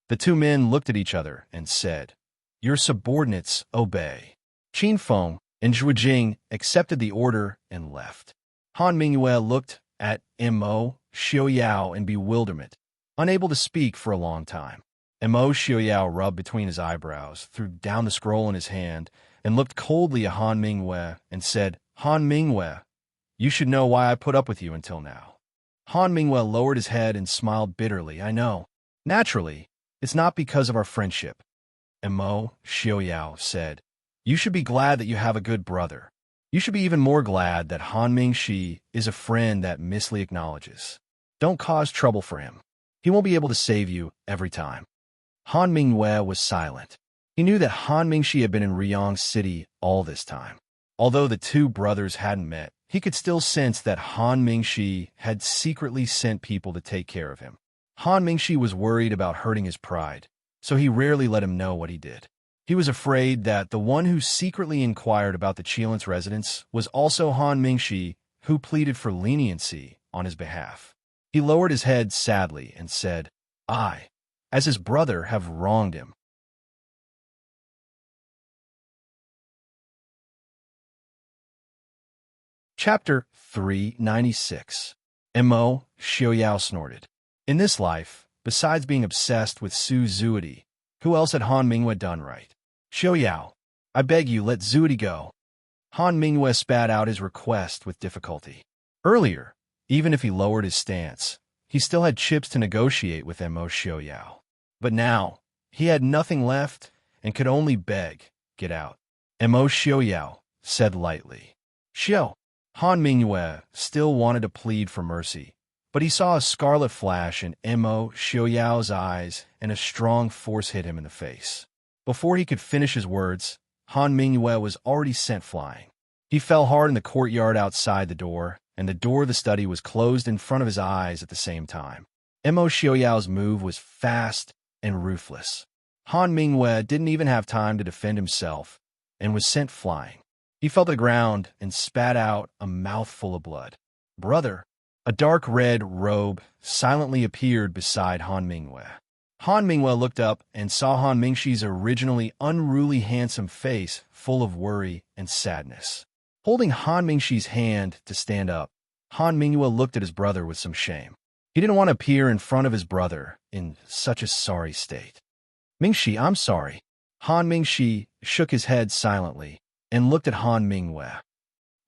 The two men looked at each other and said, Your subordinates obey. Qin Feng and Zhuijing accepted the order and left. Han Mingwei looked at Mo Xiaoyao in bewilderment, unable to speak for a long time. Mo Xiaoyao rubbed between his eyebrows, threw down the scroll in his hand, and looked coldly at Han Mingwei and said, Han Mingwei, you should know why I put up with you until now. Han Mingwei lowered his head and smiled bitterly. I know. Naturally, it's not because of our friendship. Mo Xiaoyao said, You should be glad that you have a good brother. You should be even more glad that Han Mingxi is a friend that Miss Li acknowledges. Don't cause trouble for him. He won't be able to save you every time. Han Mingwei was silent. He knew that Han Mingxi had been in Riyang City all this time. Although the two brothers hadn't met, he could still sense that Han Mingxi had secretly sent people to take care of him. Han Mingxi was worried about hurting his pride, so he rarely let him know what he did. He was afraid that the one who secretly inquired about the Qilin's residence was also Han Mingxi, who pleaded for leniency on his behalf. He lowered his head sadly and said, I, as his brother, have wronged him. Chapter 396. Mo Xiaoyao snorted. In this life, besides being obsessed with Su Zuidi, who else had Han Mingwei done right? Xiaoyao, I beg you, let Zuidi go. Han Mingwei spat out his request with difficulty. Earlier, even if he lowered his stance, he still had chips to negotiate with Mo Xiaoyao. But now, he had nothing left and could only beg, get out. Mo Xiaoyao said lightly. Xiao. Han Mingwei still wanted to plead for mercy, but he saw a scarlet flash in Mo Xiaoyao's eyes and a strong force hit him in the face. Before he could finish his words, Han Mingwei was already sent flying. He fell hard in the courtyard outside the door, and the door of the study was closed in front of his eyes at the same time. Mo Xiaoyao's move was fast and ruthless. Han Mingwei didn't even have time to defend himself and was sent flying. He fell to the ground and spat out a mouthful of blood. Brother, a dark red robe silently appeared beside Han Mingwei. Han Mingwei looked up and saw Han Mingxi's originally unruly handsome face full of worry and sadness. Holding Han Mingxi's hand to stand up, Han Mingwei looked at his brother with some shame. He didn't want to appear in front of his brother in such a sorry state. Mingxi, I'm sorry. Han Mingxi shook his head silently and looked at Han Mingwei.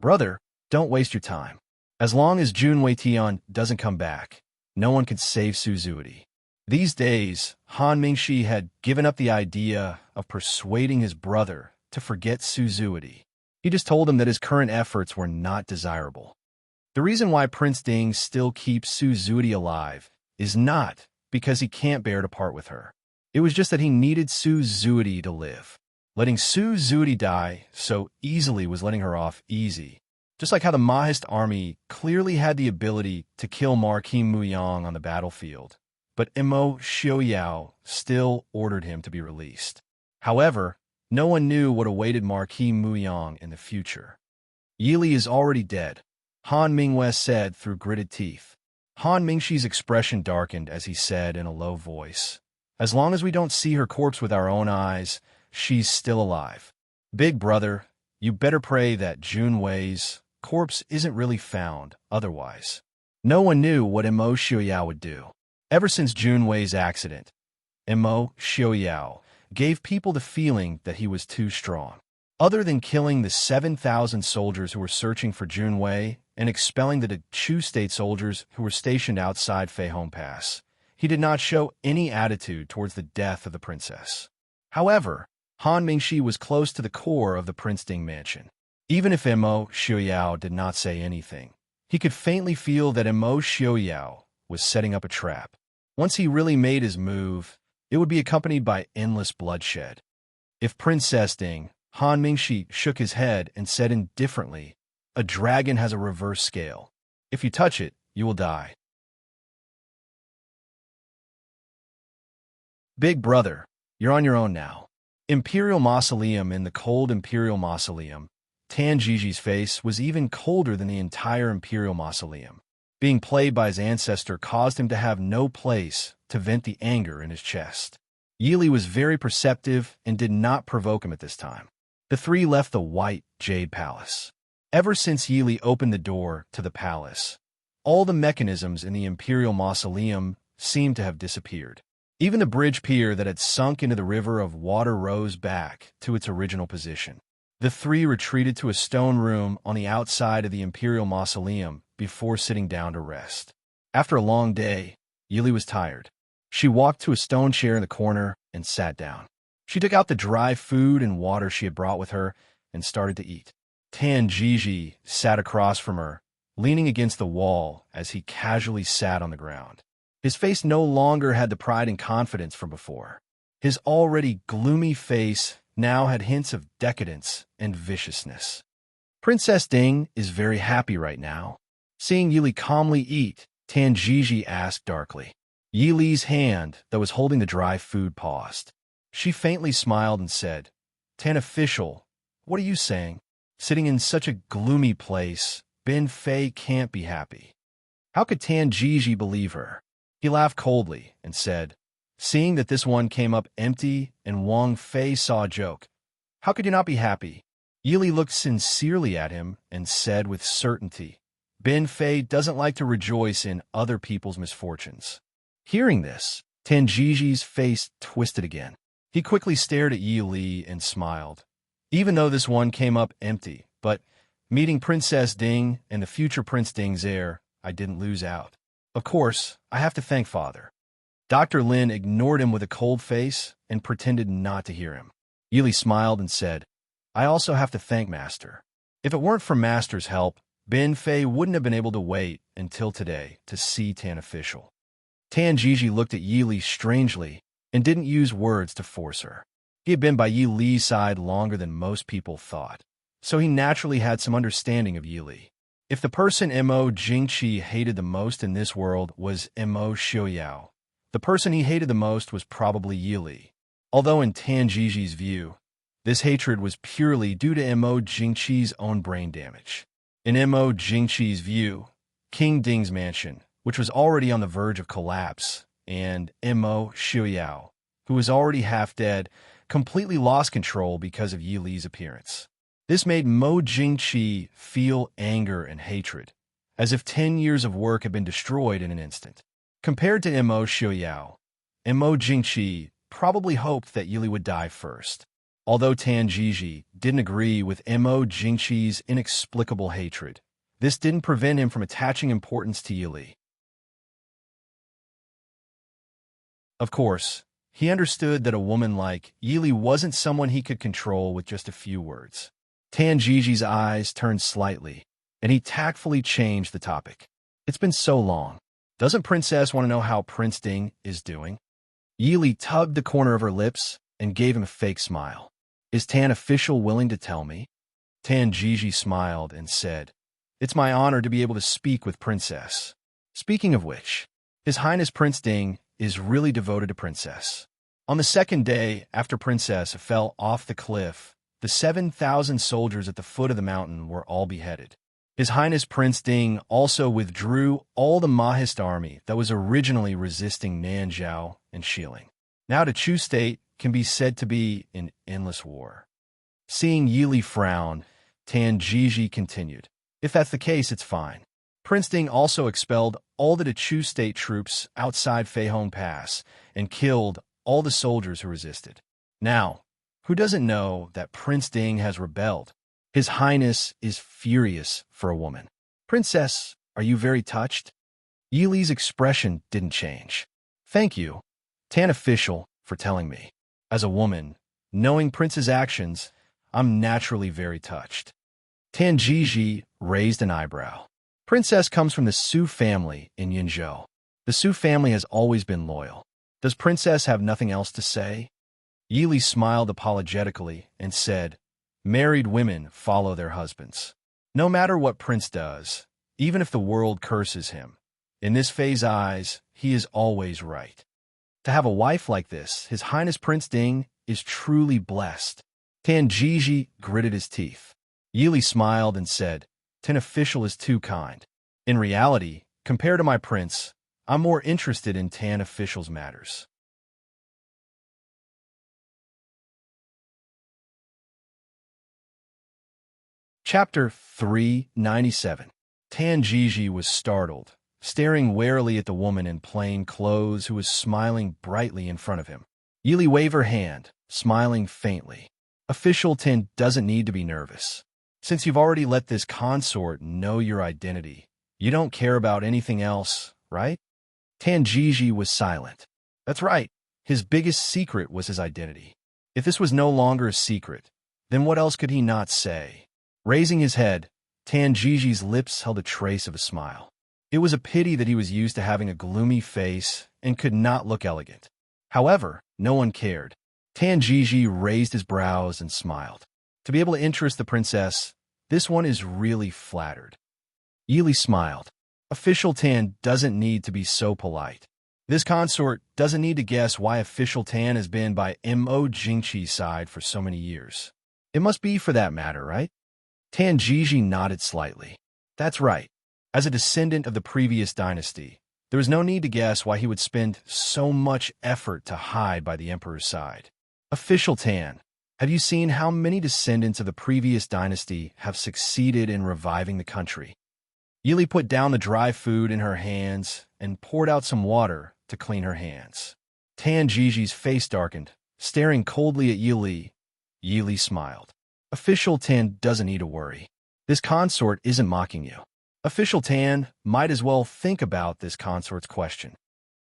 Brother, don't waste your time. As long as Jun Weitian doesn't come back, no one can save Suzuki. These days, Han Mingxi had given up the idea of persuading his brother to forget Suzuki. He just told him that his current efforts were not desirable. The reason why Prince Ding still keeps Suzuki alive is not because he can't bear to part with her. It was just that he needed Suzuki to live. Letting Suzuki die so easily was letting her off easy. Just like how the Mahist army clearly had the ability to kill Marquis Muyang on the battlefield, but Imo Xiaoyao still ordered him to be released. However, no one knew what awaited Marquis Muyang in the future. Yili is already dead, Han Mingwei said through gritted teeth. Han Mingxi's expression darkened as he said in a low voice, "As long as we don't see her corpse with our own eyes, she's still alive. Big brother, you better pray that Jun Wei's corpse isn't really found otherwise." No one knew what Imo Xiaoyao would do. Ever since Jun Wei's accident, Imo Xiaoyao gave people the feeling that he was too strong. Other than killing the 7,000 soldiers who were searching for Jun Wei and expelling the Chu state soldiers who were stationed outside Feihong Pass, he did not show any attitude towards the death of the princess. However, Han Mingxi was close to the core of the Prince Ding mansion. Even if Imo Xiaoyao did not say anything, he could faintly feel that Imo Xiaoyao was setting up a trap. Once he really made his move, it would be accompanied by endless bloodshed. If Princess Ding, Han Mingxi shook his head and said indifferently, "A dragon has a reverse scale. If you touch it, you will die." Big brother, you're on your own now. Imperial Mausoleum. In the cold Imperial Mausoleum, Tan Jiji's face was even colder than the entire Imperial Mausoleum. Being played by his ancestor caused him to have no place to vent the anger in his chest. Yili was very perceptive and did not provoke him at this time. The three left the white jade palace. Ever since Yili opened the door to the palace, all the mechanisms in the Imperial Mausoleum seemed to have disappeared. Even the bridge pier that had sunk into the river of water rose back to its original position. The three retreated to a stone room on the outside of the Imperial Mausoleum before sitting down to rest. After a long day, Yili was tired. She walked to a stone chair in the corner and sat down. She took out the dry food and water she had brought with her and started to eat. Tan Jiji sat across from her, leaning against the wall as he casually sat on the ground. His face no longer had the pride and confidence from before. His already gloomy face now had hints of decadence and viciousness. Princess Ding is very happy right now. Seeing Yili calmly eat, Tan Jiji asked darkly. Yili's hand that was holding the dry food paused. She faintly smiled and said, "Tan official, what are you saying? Sitting in such a gloomy place, Bin Fei can't be happy." How could Tan Jiji believe her? He laughed coldly and said, "Seeing that this one came up empty and Wang Fei saw a joke, how could you not be happy?" Yili looked sincerely at him and said with certainty, "Bin Fei doesn't like to rejoice in other people's misfortunes." Hearing this, Tan Jiji's face twisted again. He quickly stared at Yili and smiled. Even though this one came up empty, but meeting Princess Ding and the future Prince Ding's heir, I didn't lose out. Of course, I have to thank Father. Dr. Lin ignored him with a cold face and pretended not to hear him. Yili smiled and said, "I also have to thank Master. If it weren't for Master's help, Bin Fei wouldn't have been able to wait until today to see Tan official." Tan Jiji looked at Yili strangely and didn't use words to force her. He had been by Yili's side longer than most people thought, so he naturally had some understanding of Yili. If the person Mo Jingqi hated the most in this world was Mo Xiaoyao, the person he hated the most was probably Yili. Although in Tan Jiji's view, this hatred was purely due to Mo Jingqi's own brain damage. In Mo Jingqi's view, King Ding's mansion, which was already on the verge of collapse, and Mo Xiaoyao, who was already half dead, completely lost control because of Yili's appearance. This made Mo Jingqi feel anger and hatred, as if 10 years of work had been destroyed in an instant. Compared to Mo Xiaoyao, Mo Jingqi probably hoped that Yili would die first. Although Tan Jiji didn't agree with Mo Jingqi's inexplicable hatred, this didn't prevent him from attaching importance to Yili. Of course, he understood that a woman like Yili wasn't someone he could control with just a few words. Tan Jiji's eyes turned slightly, and he tactfully changed the topic. It's been so long. Doesn't Princess want to know how Prince Ding is doing? Yili tugged the corner of her lips and gave him a fake smile. Is Tan official willing to tell me? Tan Jiji smiled and said, It's my honor to be able to speak with Princess. Speaking of which, His Highness Prince Ding is really devoted to Princess. On the second day after Princess fell off the cliff, the 7,000 soldiers at the foot of the mountain were all beheaded. His Highness Prince Ding also withdrew all the Mahist army that was originally resisting Nanzhao and Xiling. Now the Chu state can be said to be in endless war. Seeing Yili frown, Tan Jiji continued, If that's the case, it's fine. Prince Ding also expelled all the Chu state troops outside Feihong Pass and killed all the soldiers who resisted. Now, who doesn't know that Prince Ding has rebelled? His Highness is furious for a woman. Princess, are you very touched? Yili's expression didn't change. Thank you, Tan official, for telling me. As a woman, knowing Prince's actions, I'm naturally very touched. Tan Jiji raised an eyebrow. Princess comes from the Su family in Yinzhou. The Su family has always been loyal. Does Princess have nothing else to say? Yili smiled apologetically and said, Married women follow their husbands. No matter what Prince does, even if the world curses him, in this Fei's eyes, he is always right. To have a wife like this, His Highness Prince Ding is truly blessed. Tan Jiji gritted his teeth. Yili smiled and said, Tan official is too kind. In reality, compared to my prince, I'm more interested in Tan official's matters. Chapter 397. Tan Jiji was startled, staring warily at the woman in plain clothes who was smiling brightly in front of him. Yili waved her hand, smiling faintly. Official Tan doesn't need to be nervous. Since you've already let this consort know your identity, you don't care about anything else, right? Tan Jiji was silent. That's right. His biggest secret was his identity. If this was no longer a secret, then what else could he not say? Raising his head, Tan Jiji's lips held a trace of a smile. It was a pity that he was used to having a gloomy face and could not look elegant. However, no one cared. Tan Jiji raised his brows and smiled. To be able to interest the princess, this one is really flattered. Yili smiled. Official Tan doesn't need to be so polite. This consort doesn't need to guess why Official Tan has been by Mo Jingqi's side for so many years. It must be for that matter, right? Tan Jiji nodded slightly. That's right. As a descendant of the previous dynasty, there was no need to guess why he would spend so much effort to hide by the emperor's side. Official Tan, have you seen how many descendants of the previous dynasty have succeeded in reviving the country? Yili put down the dry food in her hands and poured out some water to clean her hands. Tan Jiji's face darkened, staring coldly at Yili. Yili smiled. Official Tan doesn't need to worry. This consort isn't mocking you. Official Tan might as well think about this consort's question.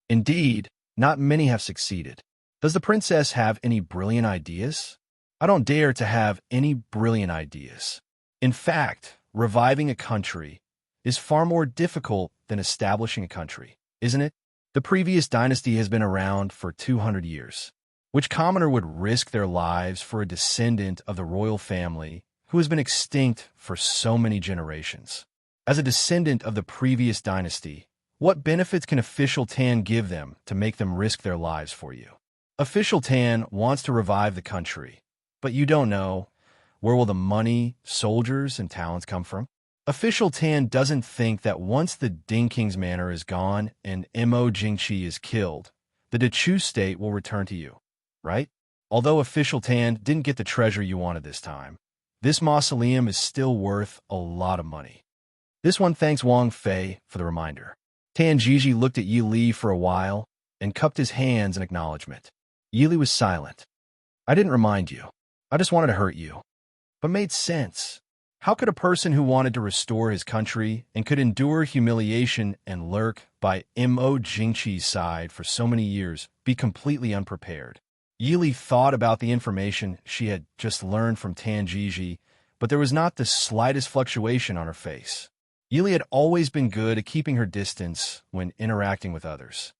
Indeed, not many have succeeded. Does the princess have any brilliant ideas? I don't dare to have any brilliant ideas. In fact, reviving a country is far more difficult than establishing a country, isn't it? The previous dynasty has been around for 200 years. Which commoner would risk their lives for a descendant of the royal family who has been extinct for so many generations? As a descendant of the previous dynasty, what benefits can Official Tan give them to make them risk their lives for you? Official Tan wants to revive the country, but you don't know, where will the money, soldiers, and talents come from? Official Tan doesn't think that once the Ding King's manor is gone and Mo Jingqi is killed, the Chu state will return to you, right? Although Official Tan didn't get the treasure you wanted this time, this mausoleum is still worth a lot of money. This one thanks Wang Fei for the reminder. Tan Jiji looked at Yi Li for a while and cupped his hands in acknowledgement. Yili was silent. I didn't remind you. I just wanted to hurt you. But made sense. How could a person who wanted to restore his country and could endure humiliation and lurk by Mo Jingqi's side for so many years be completely unprepared? Yili thought about the information she had just learned from Tanjiji, but there was not the slightest fluctuation on her face. Yili had always been good at keeping her distance when interacting with others.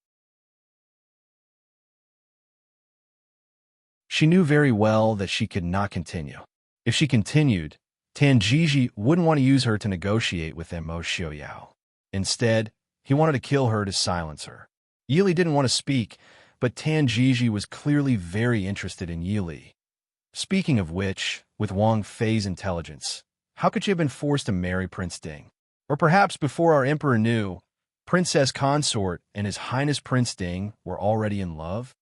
She knew very well that she could not continue. If she continued, Tanjiji wouldn't want to use her to negotiate with Mo Xiaoyao. Instead, he wanted to kill her to silence her. Yili didn't want to speak, but Tanjiji was clearly very interested in Yili. Speaking of which, with Wang Fei's intelligence, how could she have been forced to marry Prince Ding? Or perhaps before our emperor knew, Princess Consort and His Highness Prince Ding were already in love?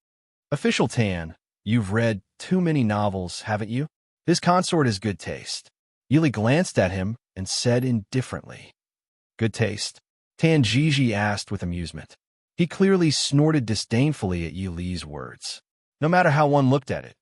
Official Tan, you've read too many novels, haven't you? This consort has good taste. Yili glanced at him and said indifferently. Good taste? Tanjiji asked with amusement. He clearly snorted disdainfully at Yili's words. No matter how one looked at it,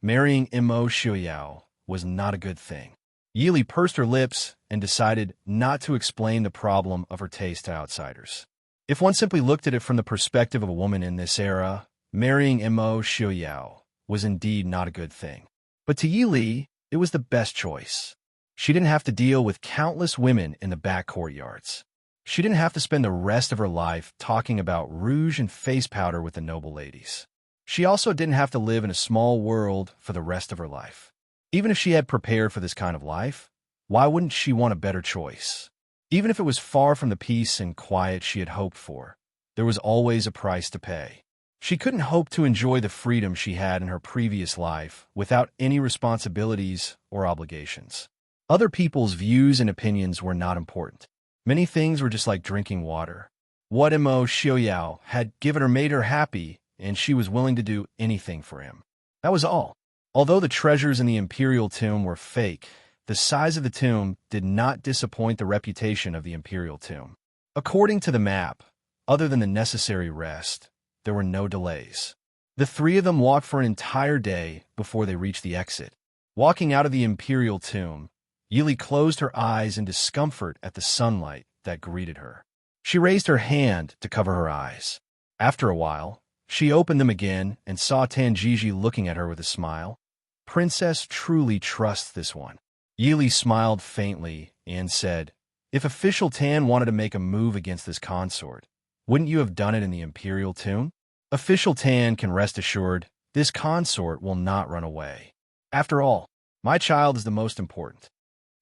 marrying Mo Xiaoyao was not a good thing. Yili pursed her lips and decided not to explain the problem of her taste to outsiders. If one simply looked at it from the perspective of a woman in this era, marrying Mo Xiaoyao was indeed not a good thing. But to Yili, it was the best choice. She didn't have to deal with countless women in the back courtyards. She didn't have to spend the rest of her life talking about rouge and face powder with the noble ladies. She also didn't have to live in a small world for the rest of her life. Even if she had prepared for this kind of life, why wouldn't she want a better choice? Even if it was far from the peace and quiet she had hoped for, there was always a price to pay. She couldn't hope to enjoy the freedom she had in her previous life without any responsibilities or obligations. Other people's views and opinions were not important. Many things were just like drinking water. What Mo Xiaoyao had given her made her happy, and she was willing to do anything for him. That was all. Although the treasures in the imperial tomb were fake, the size of the tomb did not disappoint the reputation of the imperial tomb. According to the map, other than the necessary rest, there were no delays. The three of them walked for an entire day before they reached the exit. Walking out of the imperial tomb, Yili closed her eyes in discomfort at the sunlight that greeted her. She raised her hand to cover her eyes. After a while, she opened them again and saw Tanjiji looking at her with a smile. Princess truly trusts this one. Yili smiled faintly and said, if official Tan wanted to make a move against this consort, wouldn't you have done it in the imperial tomb? Official Tan can rest assured this consort will not run away. After all, my child is the most important.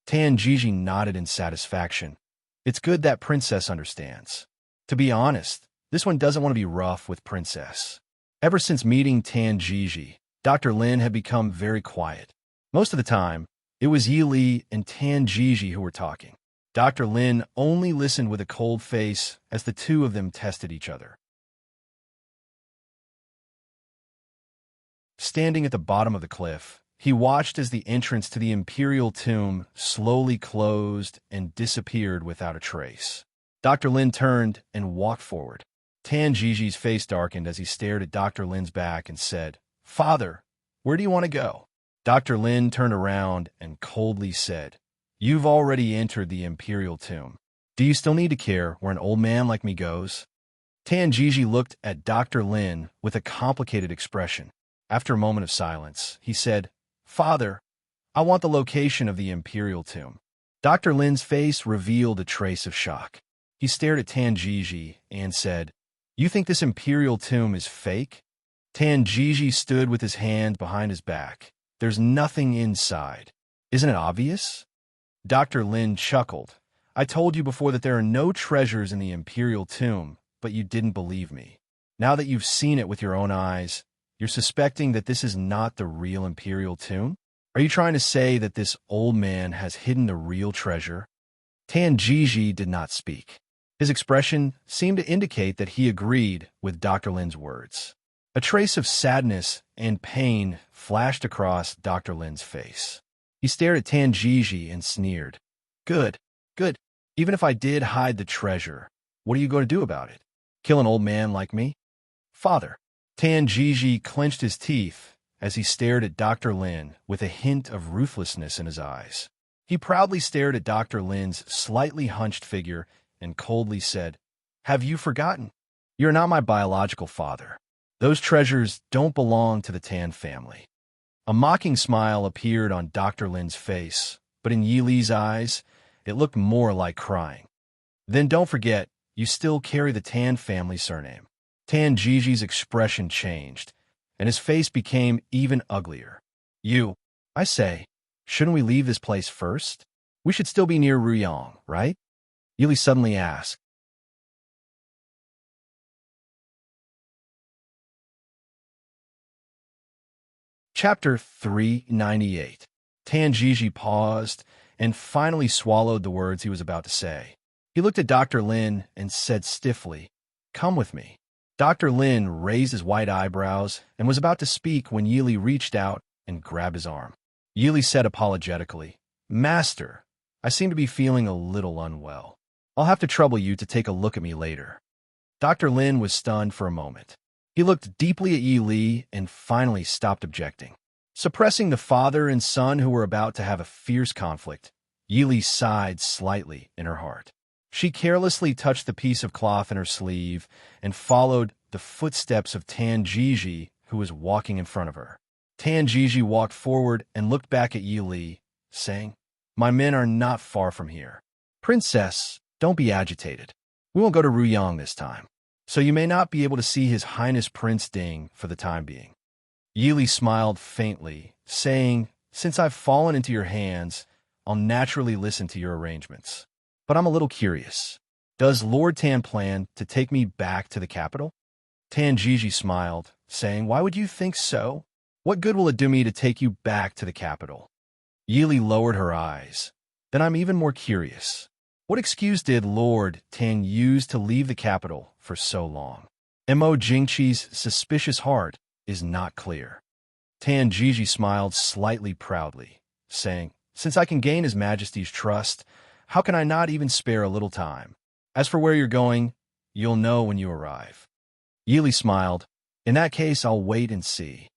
Tanjiji nodded in satisfaction. It's good that Princess understands. To be honest, this one doesn't want to be rough with Princess. Ever since meeting Tanjiji, Dr. Lin had become very quiet. Most of the time, it was Yili and Tanjiji who were talking. Dr. Lin only listened with a cold face as the two of them tested each other. Standing at the bottom of the cliff, he watched as the entrance to the imperial tomb slowly closed and disappeared without a trace. Dr. Lin turned and walked forward. Tanjiji's face darkened as he stared at Dr. Lin's back and said, Father, where do you want to go? Dr. Lin turned around and coldly said, You've already entered the imperial tomb. Do you still need to care where an old man like me goes? Tanjiji looked at Dr. Lin with a complicated expression. After a moment of silence, he said, Father, I want the location of the imperial tomb. Dr. Lin's face revealed a trace of shock. He stared at Tanjiji and said, You think this imperial tomb is fake? Tanjiji stood with his hand behind his back. There's nothing inside. Isn't it obvious? Dr. Lin chuckled. I told you before that there are no treasures in the imperial tomb, but you didn't believe me. Now that you've seen it with your own eyes, you're suspecting that this is not the real imperial tomb? Are you trying to say that this old man has hidden the real treasure? Tanjiji did not speak. His expression seemed to indicate that he agreed with Dr. Lin's words. A trace of sadness and pain flashed across Dr. Lin's face. He stared at Tanjiji and sneered. Good, good. Even if I did hide the treasure, what are you going to do about it? Kill an old man like me? Father, Tan Jiji clenched his teeth as he stared at Dr. Lin with a hint of ruthlessness in his eyes. He proudly stared at Dr. Lin's slightly hunched figure and coldly said, "Have you forgotten? You're not my biological father. Those treasures don't belong to the Tan family." A mocking smile appeared on Dr. Lin's face, but in Yi Li's eyes, it looked more like crying. "Then don't forget, you still carry the Tan family surname." Tan Jiji's expression changed, and his face became even uglier. I say, shouldn't we leave this place first? We should still be near Ruyang, right?" Yi Li suddenly asked. Chapter 398. Tan Jiji paused and finally swallowed the words he was about to say. He looked at Dr. Lin and said stiffly, "Come with me." Dr. Lin raised his white eyebrows and was about to speak when Yi Li reached out and grabbed his arm. Yi Li said apologetically, "Master, I seem to be feeling a little unwell. I'll have to trouble you to take a look at me later." Dr. Lin was stunned for a moment. He looked deeply at Yi Li and finally stopped objecting. Suppressing the father and son who were about to have a fierce conflict, Yi Li sighed slightly in her heart. She carelessly touched the piece of cloth in her sleeve and followed the footsteps of Tan Jiji, who was walking in front of her. Tan Jiji walked forward and looked back at Yi Li, saying, "My men are not far from here. Princess, don't be agitated. We won't go to Ruyang this time, so you may not be able to see His Highness Prince Ding for the time being." Yi Li smiled faintly, saying, "Since I've fallen into your hands, I'll naturally listen to your arrangements. But I'm a little curious. Does Lord Tan plan to take me back to the capital?" Tan Jiji smiled, saying, "Why would you think so? What good will it do me to take you back to the capital?" Yi Li lowered her eyes. "Then I'm even more curious. What excuse did Lord Tan use to leave the capital for so long? Mo Jingqi's suspicious heart is not clear." Tan Jiji smiled slightly proudly, saying, "Since I can gain His Majesty's trust, how can I not even spare a little time? As for where you're going, you'll know when you arrive." Yi Li smiled. "In that case, I'll wait and see.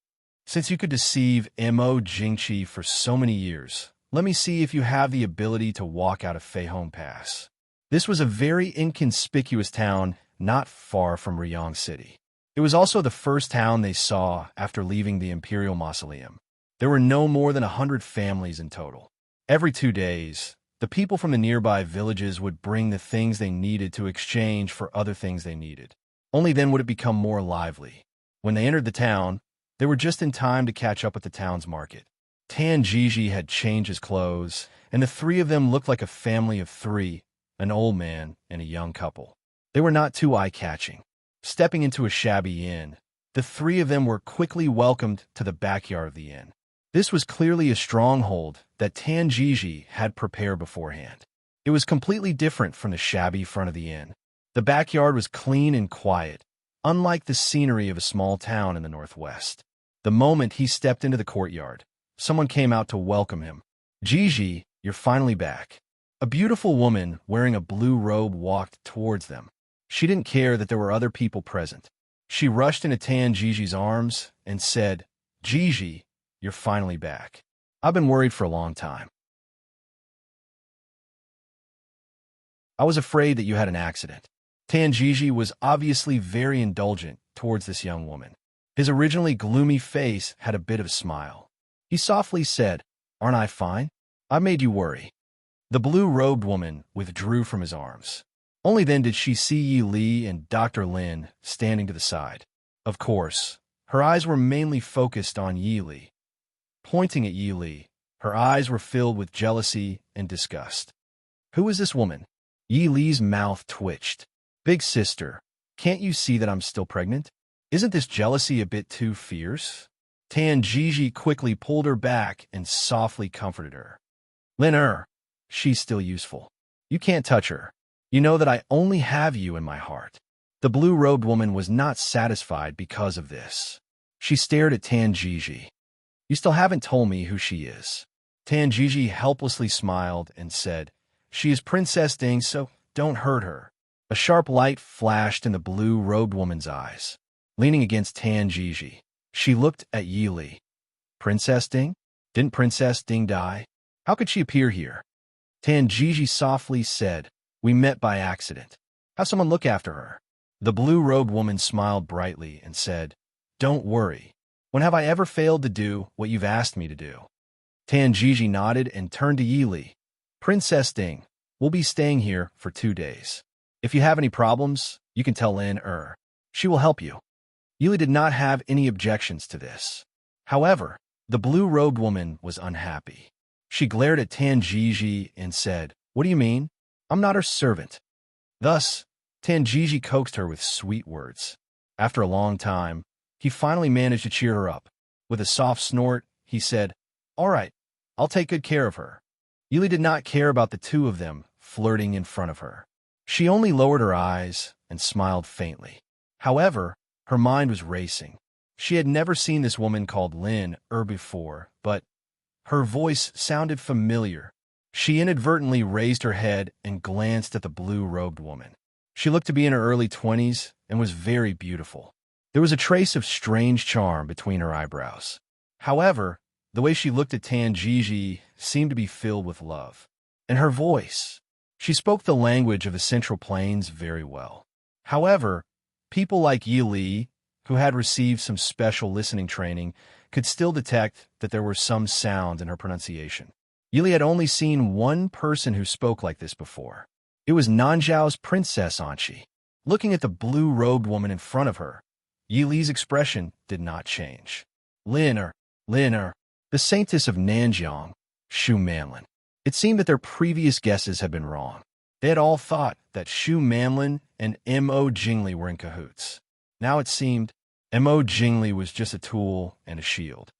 Since you could deceive Mo Jingqi for so many years, let me see if you have the ability to walk out of Feihong Pass." This was a very inconspicuous town not far from Ruyang City. It was also the first town they saw after leaving the Imperial Mausoleum. There were no more than 100 families in total. Every 2 days, the people from the nearby villages would bring the things they needed to exchange for other things they needed. Only then would it become more lively. When they entered the town, they were just in time to catch up with the town's market. Tan Jiji had changed his clothes, and the three of them looked like a family of 3, an old man and a young couple. They were not too eye-catching. Stepping into a shabby inn, the 3 of them were quickly welcomed to the backyard of the inn. This was clearly a stronghold that Tan Jiji had prepared beforehand. It was completely different from the shabby front of the inn. The backyard was clean and quiet, unlike the scenery of a small town in the northwest. The moment he stepped into the courtyard, someone came out to welcome him. "Jiji, you're finally back." A beautiful woman wearing a blue robe walked towards them. She didn't care that there were other people present. She rushed into Tan Jiji's arms and said, "Jiji, you're finally back. I've been worried for a long time. I was afraid that you had an accident." Tan Jiji was obviously very indulgent towards this young woman. His originally gloomy face had a bit of a smile. He softly said, "Aren't I fine? I made you worry." The blue-robed woman withdrew from his arms. Only then did she see Yi Li and Dr. Lin standing to the side. Of course, her eyes were mainly focused on Yi Li. Pointing at Yi Li, her eyes were filled with jealousy and disgust. "Who is this woman?" Yi Li's mouth twitched. "Big sister, can't you see that I'm still pregnant? Isn't this jealousy a bit too fierce?" Tan Jiji quickly pulled her back and softly comforted her. "Lin, she's still useful. You can't touch her. You know that I only have you in my heart." The blue-robed woman was not satisfied because of this. She stared at Tan Jiji. "You still haven't told me who she is." Tan Jiji helplessly smiled and said, "She is Princess Ding, so don't hurt her." A sharp light flashed in the blue-robed woman's eyes. leaning against Tan Jiji. She looked at Yi Li. Princess Ding? Didn't Princess Ding die? How could she appear here? Tan Jiji softly said, "We met by accident. Have someone look after her." The blue-robed woman smiled brightly and said, "Don't worry. When have I ever failed to do what you've asked me to do?" Tan Jiji nodded and turned to Yi Li. "Princess Ding, we'll be staying here for 2 days. If you have any problems, you can tell Enrich. She will help you." Yi Li did not have any objections to this. However, the blue-robed woman was unhappy. She glared at Tan Jiji and said, "What do you mean? I'm not her servant." Thus, Tan Jiji coaxed her with sweet words. After a long time, he finally managed to cheer her up. With a soft snort, he said, "All right, I'll take good care of her." Yi Li did not care about the two of them flirting in front of her. She only lowered her eyes and smiled faintly. However, her mind was racing. She had never seen this woman called Lin before, but her voice sounded familiar. She inadvertently raised her head and glanced at the blue-robed woman. She looked to be in her early 20s and was very beautiful. There was a trace of strange charm between her eyebrows. However, the way she looked at Tan Jiji seemed to be filled with love. And her voice. She spoke the language of the Central Plains very well. However, people like Yi Li, who had received some special listening training, could still detect that there were some sounds in her pronunciation. Yi Li had only seen one person who spoke like this before. It was Nanzhao's Princess Anqi. Looking at the blue-robed woman in front of her, Yi Li's expression did not change. Lin, the saintess of Nanjiang, Shu Manlin. It seemed that their previous guesses had been wrong. They had all thought that Shu Manlin and Mo Jingli were in cahoots. Now it seemed Mo Jingli was just a tool and a shield.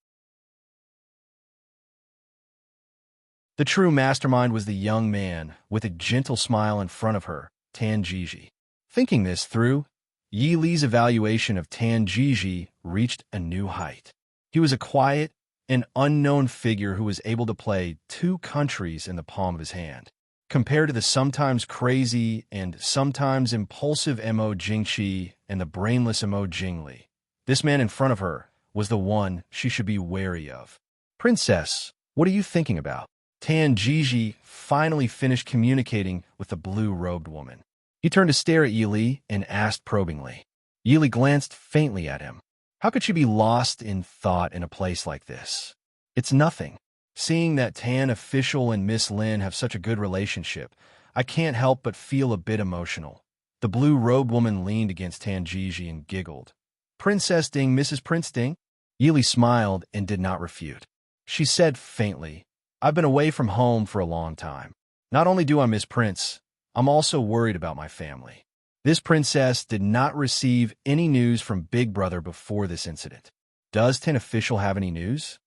The true mastermind was the young man with a gentle smile in front of her, Tan Jiji. Thinking this through, Yi Li's evaluation of Tan Jiji reached a new height. He was a quiet and unknown figure who was able to play 2 countries in the palm of his hand. Compared to the sometimes crazy and sometimes impulsive Mo Jingqi and the brainless Mo Jingli, this man in front of her was the one she should be wary of. "Princess, what are you thinking about?" Tan Jiji finally finished communicating with the blue-robed woman. He turned to stare at Yi Li and asked probingly. Yi Li glanced faintly at him. How could she be lost in thought in a place like this? It's nothing. Seeing that Tan official and Miss Lin have such a good relationship, I can't help but feel a bit emotional. The blue-robed woman leaned against Tan Jiji and giggled. "Princess Ding, Mrs. Prince Ding?" Yi Li smiled and did not refute. She said faintly, "I've been away from home for a long time. Not only do I miss Prince, I'm also worried about my family." This princess did not receive any news from Big Brother before this incident. Does Tan official have any news?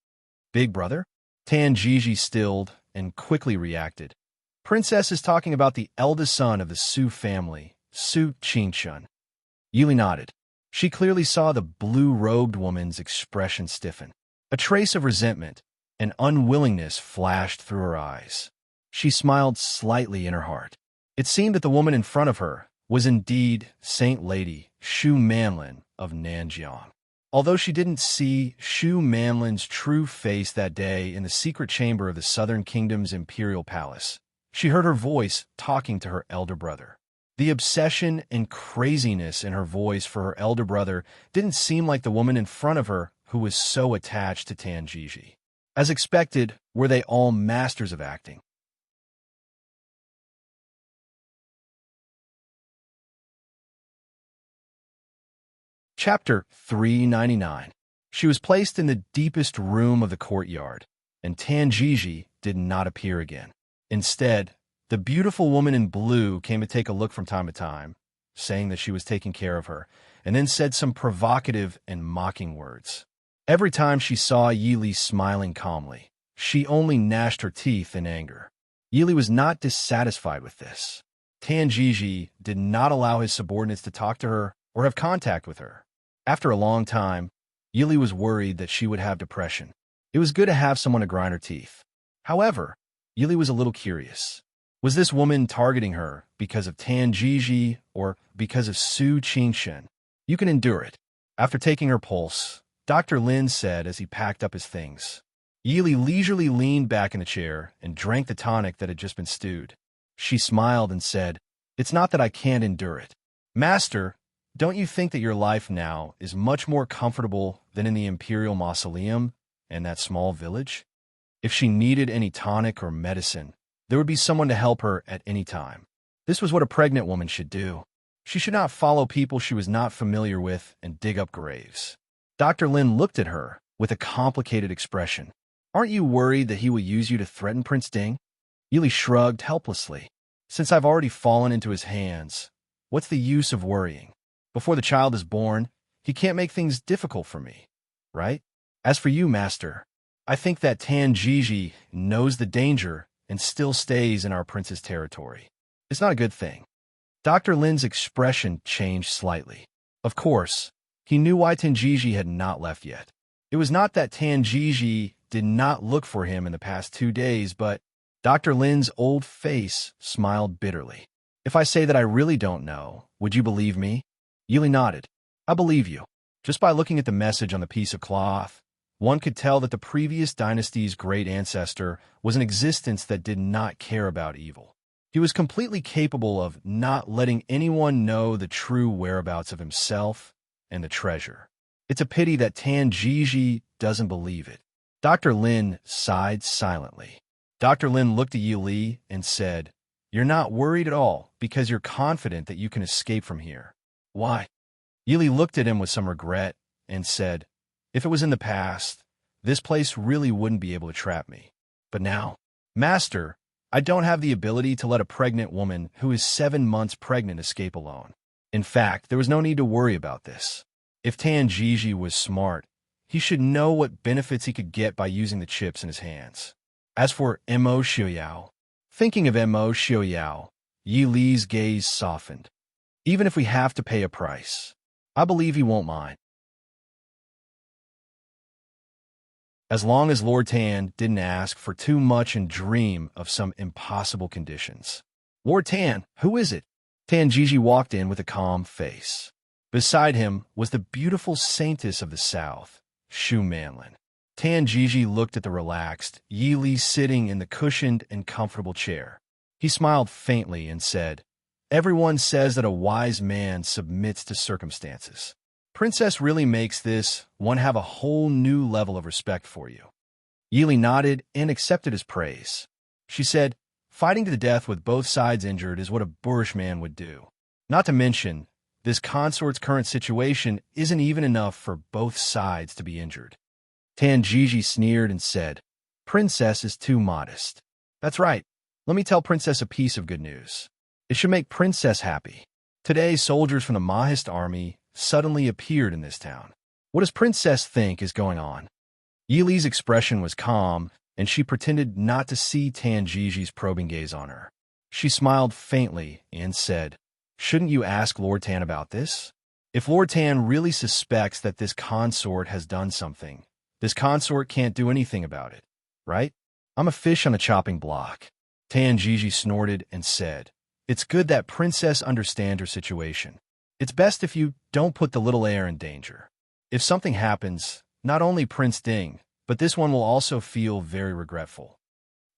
Big Brother? Tan Jiji stilled and quickly reacted. Princess is talking about the eldest son of the Su family, Su Qingshun. Yi Li nodded. She clearly saw the blue-robed woman's expression stiffen. A trace of resentment and unwillingness flashed through her eyes. She smiled slightly in her heart. It seemed that the woman in front of her was indeed Saint Lady Shu Manlin of Nanjiang. Although she didn't see Shu Manlin's true face that day in the secret chamber of the Southern Kingdom's imperial palace, she heard her voice talking to her elder brother. The obsession and craziness in her voice for her elder brother didn't seem like the woman in front of her who was so attached to Tan Jiji. As expected, were they all masters of acting? Chapter 399. She was placed in the deepest room of the courtyard, and Tan Jiji did not appear again. Instead, the beautiful woman in blue came to take a look from time to time, saying that she was taking care of her, and then said some provocative and mocking words. Every time she saw Yi Li smiling calmly, she only gnashed her teeth in anger. Yi Li was not dissatisfied with this. Tan Jiji did not allow his subordinates to talk to her or have contact with her. After a long time, Yi Li was worried that she would have depression. It was good to have someone to grind her teeth. However, Yi Li was a little curious. Was this woman targeting her because of Tan Jiji or because of Su Qingshun? You can endure it. After taking her pulse, Dr. Lin said as he packed up his things. Yili leisurely leaned back in the chair and drank the tonic that had just been stewed. She smiled and said, "It's not that I can't endure it. Master, don't you think that your life now is much more comfortable than in the Imperial Mausoleum and that small village? If she needed any tonic or medicine, there would be someone to help her at any time. This was what a pregnant woman should do. She should not follow people she was not familiar with and dig up graves." Dr. Lin looked at her with a complicated expression. "Aren't you worried that he will use you to threaten Prince Ding?" Yili shrugged helplessly. "Since I've already fallen into his hands, what's the use of worrying? Before the child is born, he can't make things difficult for me, right? As for you, Master, I think that Tan Jiji knows the danger and still stays in our prince's territory. It's not a good thing." Dr. Lin's expression changed slightly. Of course, he knew why Tanjiji had not left yet. It was not that Tanjiji did not look for him in the past 2 days, but Dr. Lin's old face smiled bitterly. "If I say that I really don't know, would you believe me?" Yili nodded. "I believe you. Just by looking at the message on the piece of cloth, one could tell that the previous dynasty's great ancestor was an existence that did not care about evil. He was completely capable of not letting anyone know the true whereabouts of himself and the treasure. It's a pity that Tan Jiji doesn't believe it." Dr. Lin sighed silently. Dr. Lin looked at Yi Li and said, "You're not worried at all because you're confident that you can escape from here. Why?" Yi Li looked at him with some regret and said, "If it was in the past, this place really wouldn't be able to trap me. But now, Master, I don't have the ability to let a pregnant woman who is 7 months pregnant escape alone. In fact, there was no need to worry about this. If Tan Jiji was smart, he should know what benefits he could get by using the chips in his hands. As for Mo Xiaoyao, thinking of Mo Xiaoyao, Yi Li's gaze softened. Even if we have to pay a price, I believe he won't mind. As long as Lord Tan didn't ask for too much and dream of some impossible conditions. "Lord Tan, who is it?" Tan Jiji walked in with a calm face. Beside him was the beautiful saintess of the south, Shu Manlin. Tan Jiji looked at the relaxed Yi Li sitting in the cushioned and comfortable chair. He smiled faintly and said, "Everyone says that a wise man submits to circumstances. Princess really makes this one have a whole new level of respect for you." Yi Li nodded and accepted his praise. She said, "Fighting to the death with both sides injured is what a boorish man would do. Not to mention, this consort's current situation isn't even enough for both sides to be injured." Tan Jiji sneered and said, "Princess is too modest." "That's right. Let me tell Princess a piece of good news. It should make Princess happy. Today, soldiers from the Mahist army suddenly appeared in this town. What does Princess think is going on?" Yi Li's expression was calm, and she pretended not to see Tan Jiji's probing gaze on her. She smiled faintly and said, "Shouldn't you ask Lord Tan about this? If Lord Tan really suspects that this consort has done something, this consort can't do anything about it, right? I'm a fish on a chopping block." Tan Jiji snorted and said, "It's good that Princess understands her situation. It's best if you don't put the little heir in danger. If something happens, not only Prince Ding, but this one will also feel very regretful."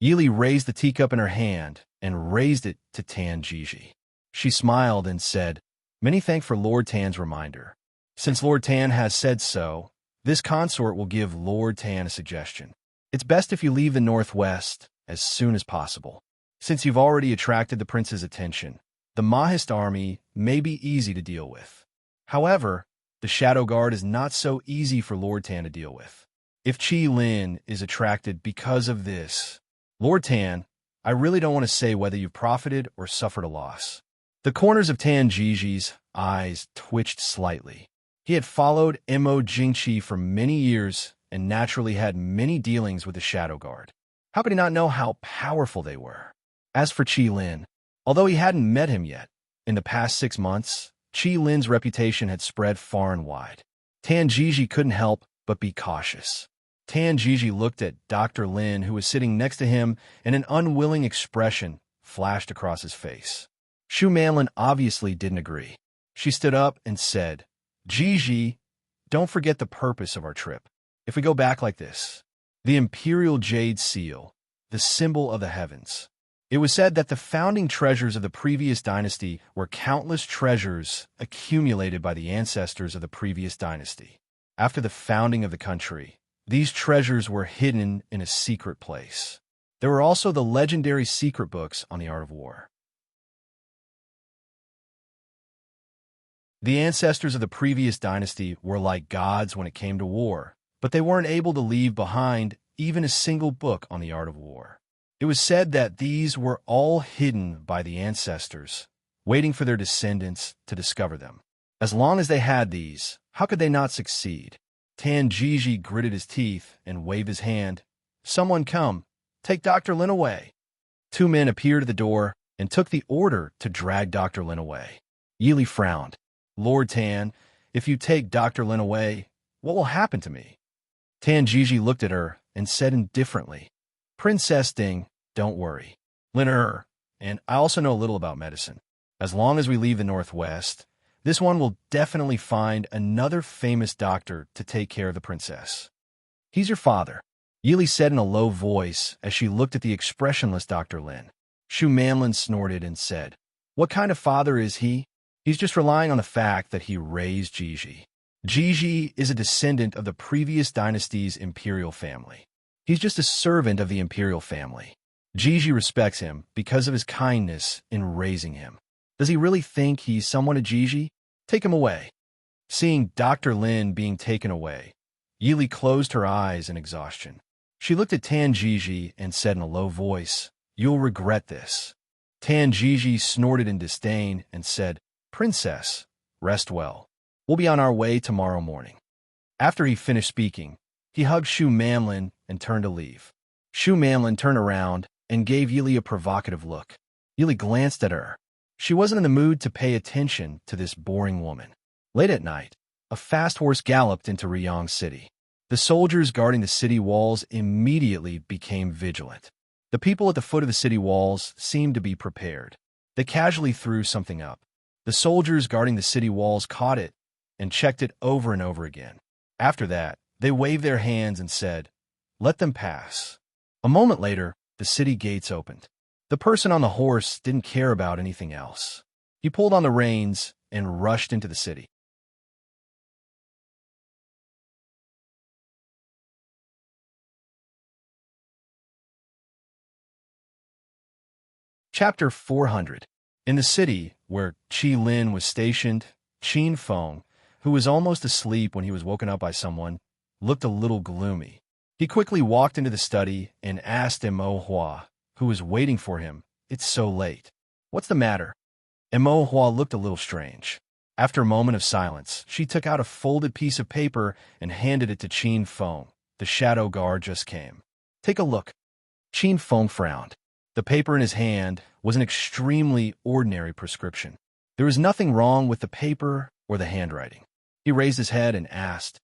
Yi Li raised the teacup in her hand and raised it to Tan Jiji. She smiled and said, "Many thanks for Lord Tan's reminder. Since Lord Tan has said so, this consort will give Lord Tan a suggestion. It's best if you leave the northwest as soon as possible. Since you've already attracted the prince's attention, the Mahist army may be easy to deal with. However, the Shadow Guard is not so easy for Lord Tan to deal with. If Qi Lin is attracted because of this, Lord Tan, I really don't want to say whether you've profited or suffered a loss." The corners of Tan Jiji's eyes twitched slightly. He had followed Mo Jingqi for many years and naturally had many dealings with the Shadow Guard. How could he not know how powerful they were? As for Qi Lin, although he hadn't met him yet, in the past 6 months, Qi Lin's reputation had spread far and wide. Tan Jiji couldn't help but be cautious. Tan Jiji looked at Dr. Lin, who was sitting next to him, and an unwilling expression flashed across his face. Shu Manlin obviously didn't agree. She stood up and said, "Jiji, Don't forget the purpose of our trip. If we go back like this, the imperial jade seal, the symbol of the heavens. It was said that the founding treasures of the previous dynasty were countless treasures accumulated by the ancestors of the previous dynasty. After the founding of the country, these treasures were hidden in a secret place. There were also the legendary secret books on the art of war. The ancestors of the previous dynasty were like gods when it came to war, but they weren't able to leave behind even a single book on the art of war. It was said that these were all hidden by the ancestors, waiting for their descendants to discover them. As long as they had these, how could they not succeed? Tanjiji gritted his teeth and waved his hand. Someone come, take Dr. Lin away. Two men appeared at the door and took the order to drag Dr. Lin away. Yili frowned. Lord Tan, if you take Dr. Lin away, what will happen to me? Tanjiji looked at her and said indifferently, Princess Ding, don't worry. Lin and I also know a little about medicine. As long as we leave the Northwest, this one will definitely find another famous doctor to take care of the princess. He's your father, Yili said in a low voice as she looked at the expressionless Dr. Lin. Shu Manlin snorted and said, What kind of father is he? He's just relying on the fact that he raised Jiji. Jiji is a descendant of the previous dynasty's imperial family. He's just a servant of the imperial family. Jiji respects him because of his kindness in raising him. Does he really think he's someone to Jiji? Take him away. Seeing Dr. Lin being taken away, Yili closed her eyes in exhaustion. She looked at Tanjiji and said in a low voice, You'll regret this. Tanjiji snorted in disdain and said, Princess, rest well. We'll be on our way tomorrow morning. After he finished speaking, he hugged Shu Manlin and turned to leave. Shu Manlin turned around and gave Yili a provocative look. Yili glanced at her. She wasn't in the mood to pay attention to this boring woman. Late at night, a fast horse galloped into Ryong City. The soldiers guarding the city walls immediately became vigilant. The people at the foot of the city walls seemed to be prepared. They casually threw something up. The soldiers guarding the city walls caught it and checked it over and over again. After that, they waved their hands and said, Let them pass. A moment later, the city gates opened. The person on the horse didn't care about anything else. He pulled on the reins and rushed into the city. Chapter 400. In the city where Qi Lin was stationed, Qin Feng, who was almost asleep when he was woken up by someone, looked a little gloomy. He quickly walked into the study and asked Mo Hua, who was waiting for him, It's so late. What's the matter? Mo Hua looked a little strange. After a moment of silence, she took out a folded piece of paper and handed it to Qin Feng. The shadow guard just came. Take a look. Qin Feng frowned. The paper in his hand was an extremely ordinary prescription. There was nothing wrong with the paper or the handwriting. He raised his head and asked,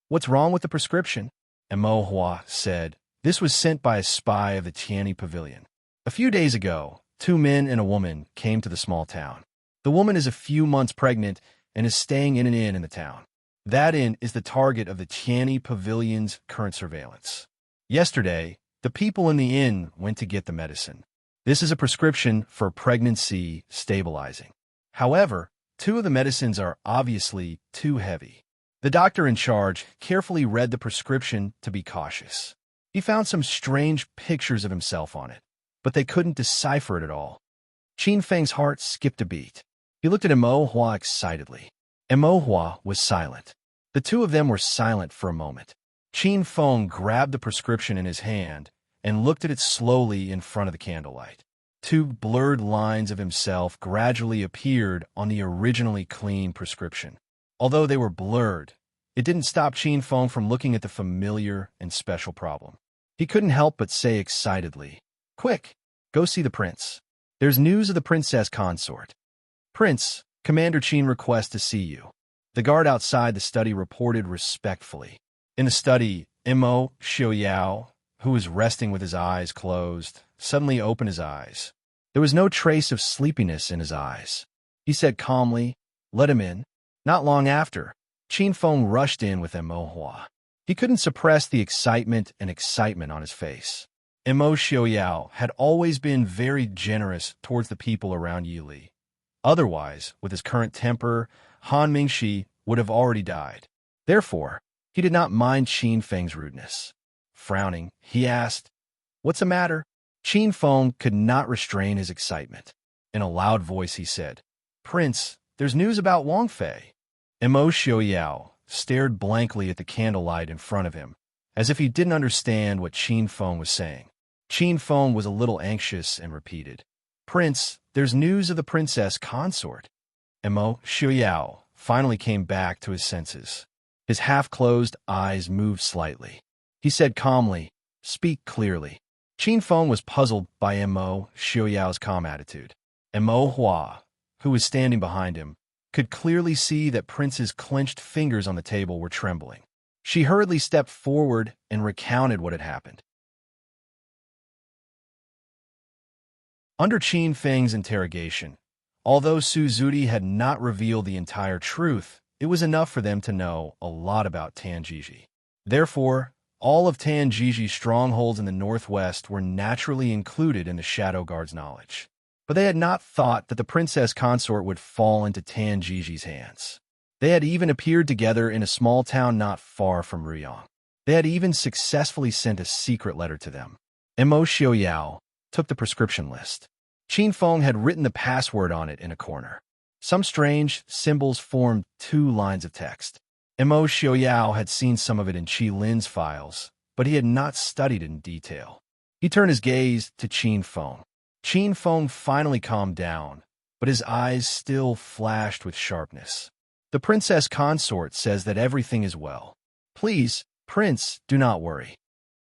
What's wrong with the prescription? Mo Hua said, This was sent by a spy of the Tianyi Pavilion. A few days ago, 2 men and a woman came to the small town. The woman is a few months pregnant and is staying in an inn in the town. That inn is the target of the Tianyi Pavilion's current surveillance. Yesterday, the people in the inn went to get the medicine. This is a prescription for pregnancy stabilizing. However, 2 of the medicines are obviously too heavy. The doctor in charge carefully read the prescription to be cautious. He found some strange pictures of himself on it, but they couldn't decipher it at all. Qin Feng's heart skipped a beat. He looked at Mo Hua excitedly. Mo Hua was silent. The 2 of them were silent for a moment. Qin Feng grabbed the prescription in his hand and looked at it slowly in front of the candlelight. 2 blurred lines of himself gradually appeared on the originally clean prescription. Although they were blurred, it didn't stop Qin Feng from looking at the familiar and special problem. He couldn't help but say excitedly, Quick, go see the prince. There's news of the princess consort. Prince, Commander Qin requests to see you. The guard outside the study reported respectfully. In the study, Mo Xiaoyao, who was resting with his eyes closed, suddenly opened his eyes. There was no trace of sleepiness in his eyes. He said calmly, Let him in. Not long after, Qin Feng rushed in with Mo Hua. He couldn't suppress the excitement on his face. Mo Xiaoyao had always been very generous towards the people around Yi Li. Otherwise, with his current temper, Han Mingxi would have already died. Therefore, he did not mind Qin Feng's rudeness. Frowning, he asked, "What's the matter?" Qin Feng could not restrain his excitement. In a loud voice he said, "Prince, there's news about Wang Fei." Mo Xiaoyao stared blankly at the candlelight in front of him, as if he didn't understand what Qin Feng was saying. Qin Feng was a little anxious and repeated, "Prince, there's news of the princess consort." Mo Xiaoyao finally came back to his senses. His half-closed eyes moved slightly. He said calmly, "Speak clearly." Qin Feng was puzzled by Mo Xiaoyao's calm attitude. Mo Hua, who was standing behind him, could clearly see that Prince's clenched fingers on the table were trembling. She hurriedly stepped forward and recounted what had happened. Under Qin Feng's interrogation, although Su Zudi had not revealed the entire truth, it was enough for them to know a lot about Tanjiji. Therefore, all of Tanjiji's strongholds in the northwest were naturally included in the Shadow Guard's knowledge. But they had not thought that the princess consort would fall into Tanjiji's hands. They had even appeared together in a small town not far from Ruyang. They had even successfully sent a secret letter to them. Mo Xiaoyao took the prescription list. Qin Feng had written the password on it in a corner. Some strange symbols formed 2 lines of text. Mo Xiaoyao had seen some of it in Qi Lin's files, but he had not studied it in detail. He turned his gaze to Qin Feng. Qin Feng finally calmed down, but his eyes still flashed with sharpness. "The princess consort says that everything is well. Please, Prince, do not worry."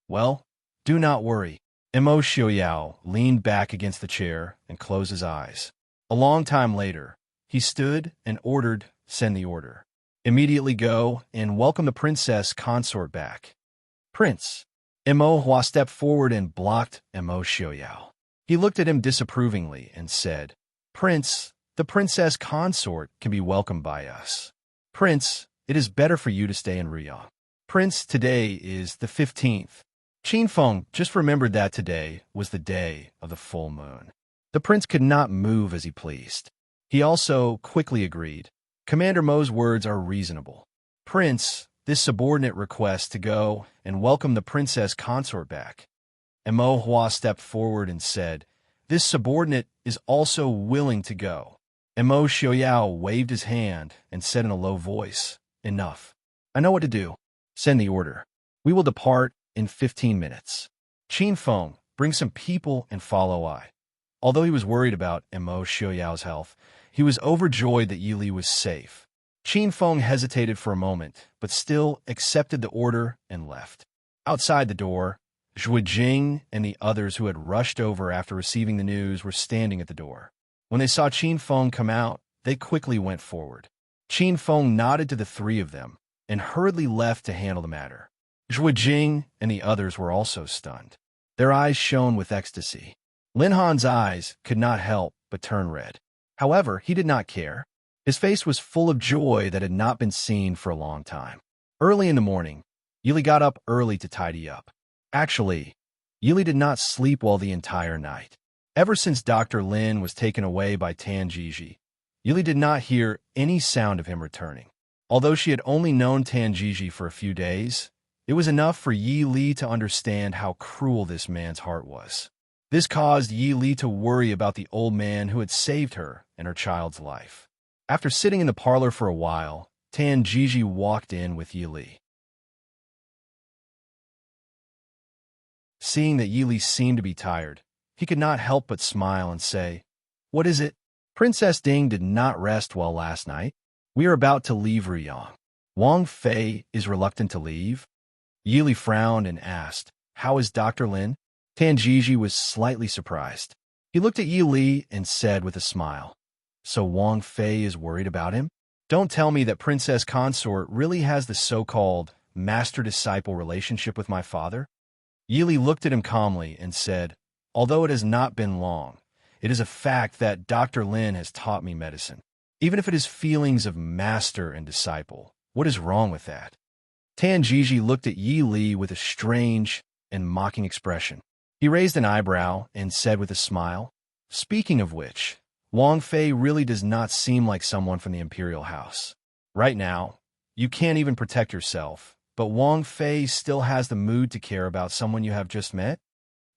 "Well, do not worry." Mo Xiaoyao leaned back against the chair and closed his eyes. A long time later, he stood and ordered, "Send the order. Immediately go and welcome the princess consort back." "Prince." Mo Hua stepped forward and blocked Mo Xiaoyao. He looked at him disapprovingly and said, "Prince, the princess consort can be welcomed by us. Prince, it is better for you to stay in Ruyang. Prince, today is the 15th. Qin Feng just remembered that today was the day of the full moon. The prince could not move as he pleased. He also quickly agreed. Commander Mo's words are reasonable. Prince, this subordinate requests to go and welcome the princess consort back. And Mo Hua stepped forward and said, "This subordinate is also willing to go." And Mo Xiaoyao waved his hand and said in a low voice, "Enough. I know what to do. Send the order. We will depart in 15 minutes. Qin Feng, bring some people and follow I." Although he was worried about Mo Xiaoyao's health, he was overjoyed that Yi Li was safe. Qin Feng hesitated for a moment, but still accepted the order and left. Outside the door, Zhu Jing and the others who had rushed over after receiving the news were standing at the door. When they saw Qin Feng come out, they quickly went forward. Qin Feng nodded to the 3 of them and hurriedly left to handle the matter. Zhu Jing and the others were also stunned. Their eyes shone with ecstasy. Lin Han's eyes could not help but turn red. However, he did not care. His face was full of joy that had not been seen for a long time. Early in the morning, Yi Li got up early to tidy up. Actually, Yi Li did not sleep well the entire night. Ever since Dr. Lin was taken away by Tanjiji, Yi Li did not hear any sound of him returning. Although she had only known Tanjiji for a few days, it was enough for Yi Li to understand how cruel this man's heart was. This caused Yi Li to worry about the old man who had saved her and her child's life. After sitting in the parlor for a while, Tanjiji walked in with Yi Li. Seeing that Yi Li seemed to be tired, he could not help but smile and say, "What is it? Princess Ding did not rest well last night. We are about to leave Ruyang. Wang Fei is reluctant to leave." Yi Li frowned and asked, "How is Dr. Lin?" Tanjiji was slightly surprised. He looked at Yi Li and said with a smile, "So Wang Fei is worried about him? Don't tell me that Princess Consort really has the so-called master-disciple relationship with my father?" Yi Li looked at him calmly and said, "Although it has not been long, it is a fact that Dr. Lin has taught me medicine. Even if it is feelings of master and disciple, What is wrong with that? Tan Jiji looked at Yi Li with a strange and mocking expression. He raised an eyebrow and said with a smile, "Speaking of which, Wang Fei really does not seem like someone from the imperial house. Right now, you can't even protect yourself, but Wang Fei still has the mood to care about someone you have just met?"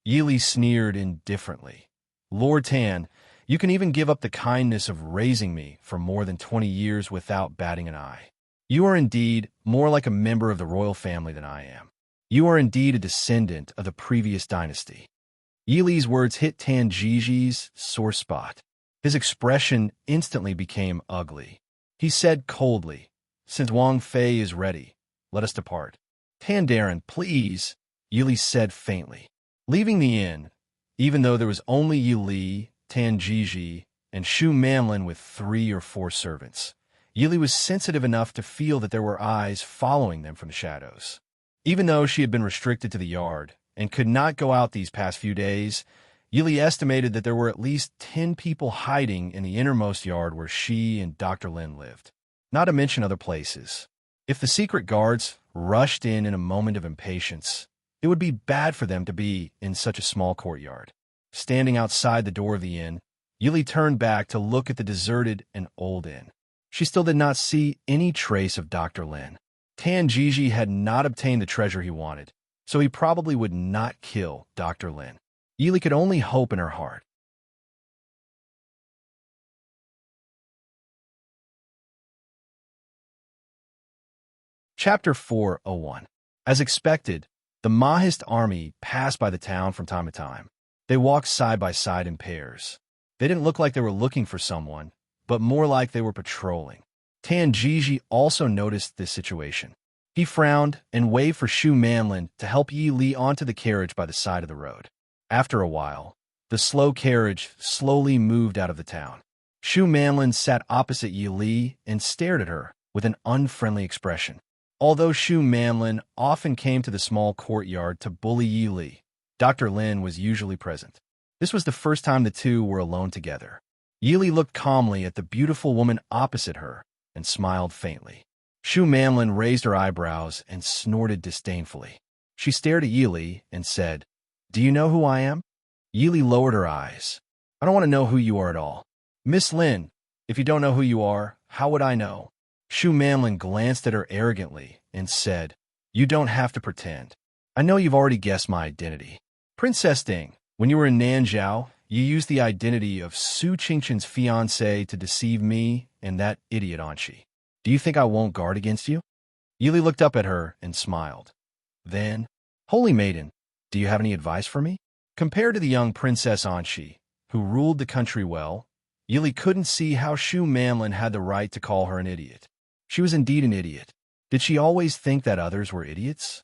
Yi Li sneered indifferently. "Lord Tan, you can even give up the kindness of raising me for more than 20 years without batting an eye. You are indeed more like a member of the royal family than I am. You are indeed a descendant of the previous dynasty." Yi Li's words hit Tan Jiji's sore spot. His expression instantly became ugly. He said coldly, "Since Wang Fei is ready, let us depart." "Tan Darren, please," Yi Li said faintly. Leaving the inn, even though there was only Yi Li, Tan Jiji, and Shu Manlin with 3 or 4 servants, Yi Li was sensitive enough to feel that there were eyes following them from the shadows. Even though she had been restricted to the yard and could not go out these past few days, Yi Li estimated that there were at least 10 people hiding in the innermost yard where she and Dr. Lin lived, not to mention other places. If the secret guards rushed in a moment of impatience, it would be bad for them to be in such a small courtyard. Standing outside the door of the inn, Yi Li turned back to look at the deserted and old inn. She still did not see any trace of Dr. Lin. Tan Jiji had not obtained the treasure he wanted, so he probably would not kill Dr. Lin. Yi Li could only hope in her heart. Chapter 401. As expected, the Mahist army passed by the town from time to time. They walked side by side in pairs. They didn't look like they were looking for someone, but more like they were patrolling. Tan Jiji also noticed this situation. He frowned and waved for Shu Manlin to help Yi Li onto the carriage by the side of the road. After a while, the slow carriage slowly moved out of the town. Shu Manlin sat opposite Yi Li and stared at her with an unfriendly expression. Although Shu Manlin often came to the small courtyard to bully Yi Li, Dr. Lin was usually present. This was the first time the two were alone together. Yi Li looked calmly at the beautiful woman opposite her and smiled faintly. Shu Manlin raised her eyebrows and snorted disdainfully. She stared at Yi Li and said, "Do you know who I am?" Yi Li lowered her eyes. "I don't want to know who you are at all." "Miss Lin, if you don't know who you are, how would I know?" Shu Manlin glanced at her arrogantly and said, "You don't have to pretend. I know you've already guessed my identity. Princess Ding, when you were in Nanzhao, you used the identity of Su Qingchen's fiancé to deceive me and that idiot Anshi. Do you think I won't guard against you?" Yi Li looked up at her and smiled. Then, "Holy Maiden, do you have any advice for me?" Compared to the young Princess Anshi, who ruled the country well, Yi Li couldn't see how Shu Manlin had the right to call her an idiot. She was indeed an idiot. Did she always think that others were idiots?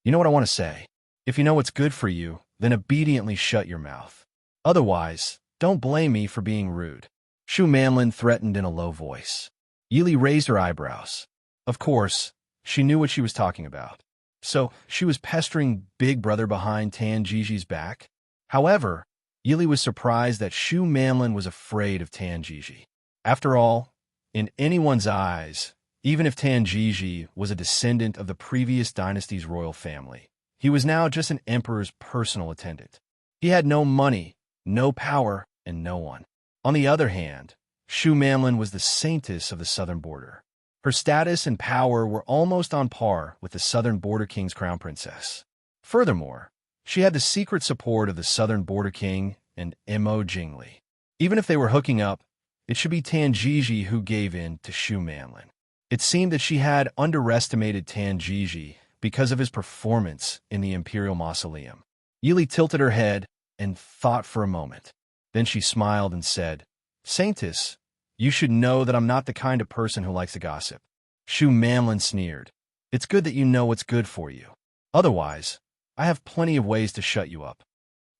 "You know what I want to say. If you know what's good for you, then obediently shut your mouth. Otherwise, don't blame me for being rude." Shu Manlin threatened in a low voice. Yi Li raised her eyebrows. Of course, she knew what she was talking about. So, she was pestering Big Brother behind Tan Jiji's back? However, Yi Li was surprised that Shu Manlin was afraid of Tan Jiji. After all, in anyone's eyes, even if Tan Jiji was a descendant of the previous dynasty's royal family, he was now just an emperor's personal attendant. He had no money, no power, and no one. On the other hand, Shu Manlin was the saintess of the southern border. Her status and power were almost on par with the southern border king's crown princess. Furthermore, she had the secret support of the southern border king and Mo Jingli. Even if they were hooking up, it should be Tan Jiji who gave in to Shu Manlin. It seemed that she had underestimated Tan Jiji because of his performance in the imperial mausoleum. Yi Li tilted her head and thought for a moment. Then she smiled and said, "Saintess, you should know that I'm not the kind of person who likes to gossip." Shu Manlin sneered. "It's good that you know what's good for you. Otherwise, I have plenty of ways to shut you up."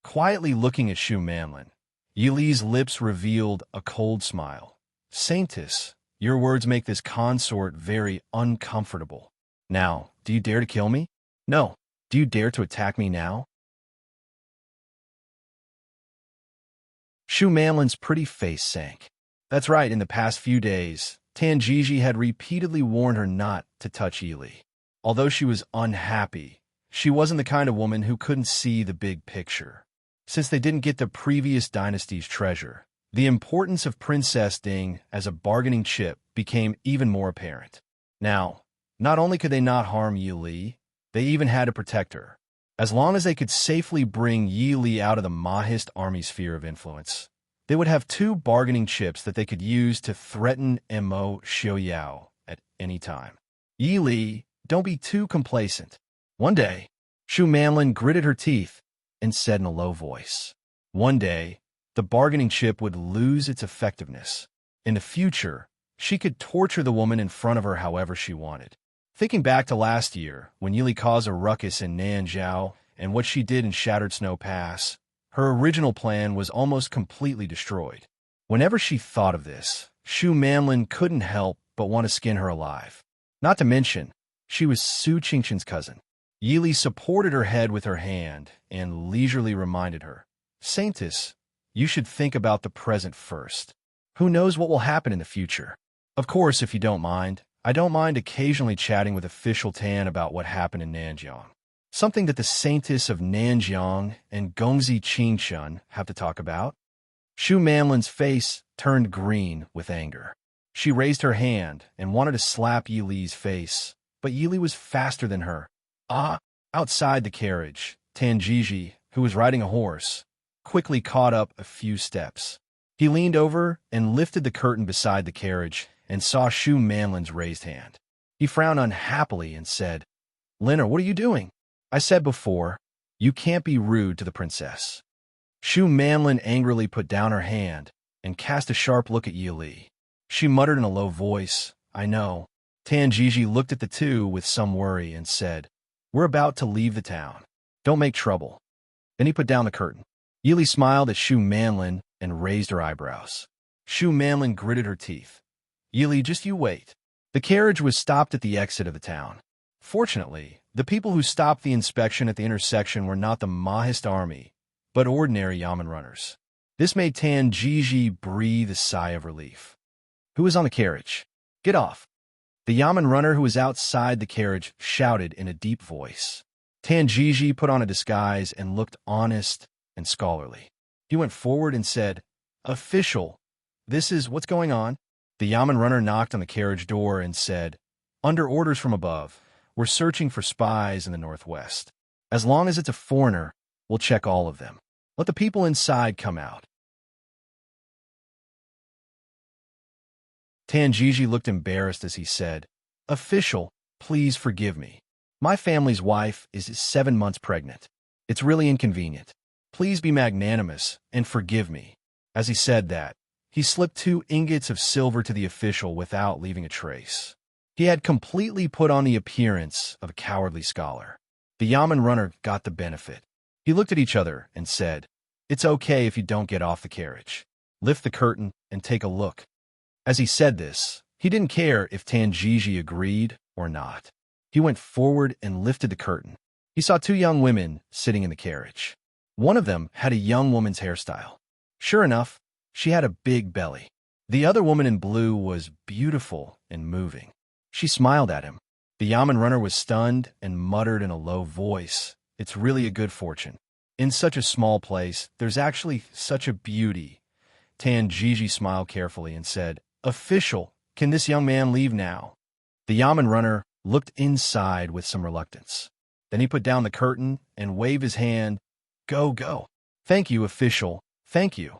Quietly looking at Shu Manlin, Yi Li's lips revealed a cold smile. "Saintess, your words make this consort very uncomfortable. Now, do you dare to kill me? No. Do you dare to attack me now?" Shu Manlin's pretty face sank. That's right, in the past few days, Tanjiji had repeatedly warned her not to touch Yili. Although she was unhappy, she wasn't the kind of woman who couldn't see the big picture. Since they didn't get the previous dynasty's treasure, the importance of Princess Ding as a bargaining chip became even more apparent. Now, not only could they not harm Yi Li, they even had to protect her. As long as they could safely bring Yi Li out of the Mahist army sphere of influence, they would have two bargaining chips that they could use to threaten Mo Xiaoyao at any time. Yi Li, don't be too complacent. One day, Shu Manlin gritted her teeth and said in a low voice, one day, the bargaining chip would lose its effectiveness. In the future, she could torture the woman in front of her however she wanted. Thinking back to last year, when Yili caused a ruckus in Nanjiao and what she did in Shattered Snow Pass, her original plan was almost completely destroyed. Whenever she thought of this, Shu Manlin couldn't help but want to skin her alive. Not to mention, she was Su Qingqian's cousin. Yili supported her head with her hand and leisurely reminded her, Saintess, you should think about the present first. Who knows what will happen in the future? Of course, if you don't mind, I don't mind occasionally chatting with official Tan about what happened in Nanjiang. Something that the Saintess of Nanjiang and Gongzi Qingqian have to talk about. Shu Manlin's face turned green with anger. She raised her hand and wanted to slap Yi Li's face, but Yi Li was faster than her. Outside the carriage, Tanjiji, who was riding a horse, quickly caught up a few steps. He leaned over and lifted the curtain beside the carriage and saw Shu Manlin's raised hand. He frowned unhappily and said, Liner, what are you doing? I said before, you can't be rude to the princess. Shu Manlin angrily put down her hand and cast a sharp look at Yi Li. She muttered in a low voice, I know. Tanjiji looked at the two with some worry and said, we're about to leave the town. Don't make trouble. Then he put down the curtain. Yi Li smiled at Shu Manlin and raised her eyebrows. Shu Manlin gritted her teeth. Yi Li, just you wait. The carriage was stopped at the exit of the town. Fortunately, the people who stopped the inspection at the intersection were not the Mahist army, but ordinary Yamen runners. This made Tanjiji breathe a sigh of relief. Who was on the carriage? Get off. The Yamen runner who was outside the carriage shouted in a deep voice. Tanjiji put on a disguise and looked honest and scholarly. He went forward and said, Official, this is what's going on. The Yamen runner knocked on the carriage door and said, under orders from above, we're searching for spies in the northwest. As long as it's a foreigner, we'll check all of them. Let the people inside come out. Tanjiji looked embarrassed as he said, Official, please forgive me. My family's wife is 7 months pregnant. It's really inconvenient. Please be magnanimous and forgive me. As he said that, he slipped 2 ingots of silver to the official without leaving a trace. He had completely put on the appearance of a cowardly scholar. The Yamen runner got the benefit. He looked at each other and said, It's okay if you don't get off the carriage. Lift the curtain and take a look. As he said this, he didn't care if Tanjiji agreed or not. He went forward and lifted the curtain. He saw 2 young women sitting in the carriage. One of them had a young woman's hairstyle. Sure enough, she had a big belly. The other woman in blue was beautiful and moving. She smiled at him. The Yamen runner was stunned and muttered in a low voice, It's really a good fortune. In such a small place, there's actually such a beauty. Tanjiji smiled carefully and said, Official, can this young man leave now? The Yamen runner looked inside with some reluctance. Then he put down the curtain and waved his hand. Go, go. Thank you, official. Thank you.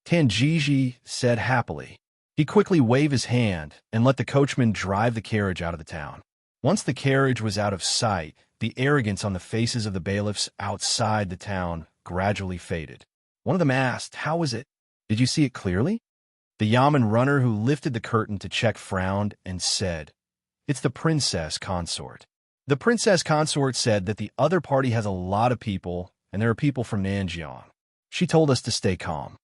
Tanjiji said happily. He quickly waved his hand and let the coachman drive the carriage out of the town. Once the carriage was out of sight, the arrogance on the faces of the bailiffs outside the town gradually faded. One of them asked, How was it? Did you see it clearly? The Yamen runner who lifted the curtain to check frowned and said, It's the princess consort. The princess consort said that the other party has a lot of people, and there are people from Nanjiang. She told us to stay calm.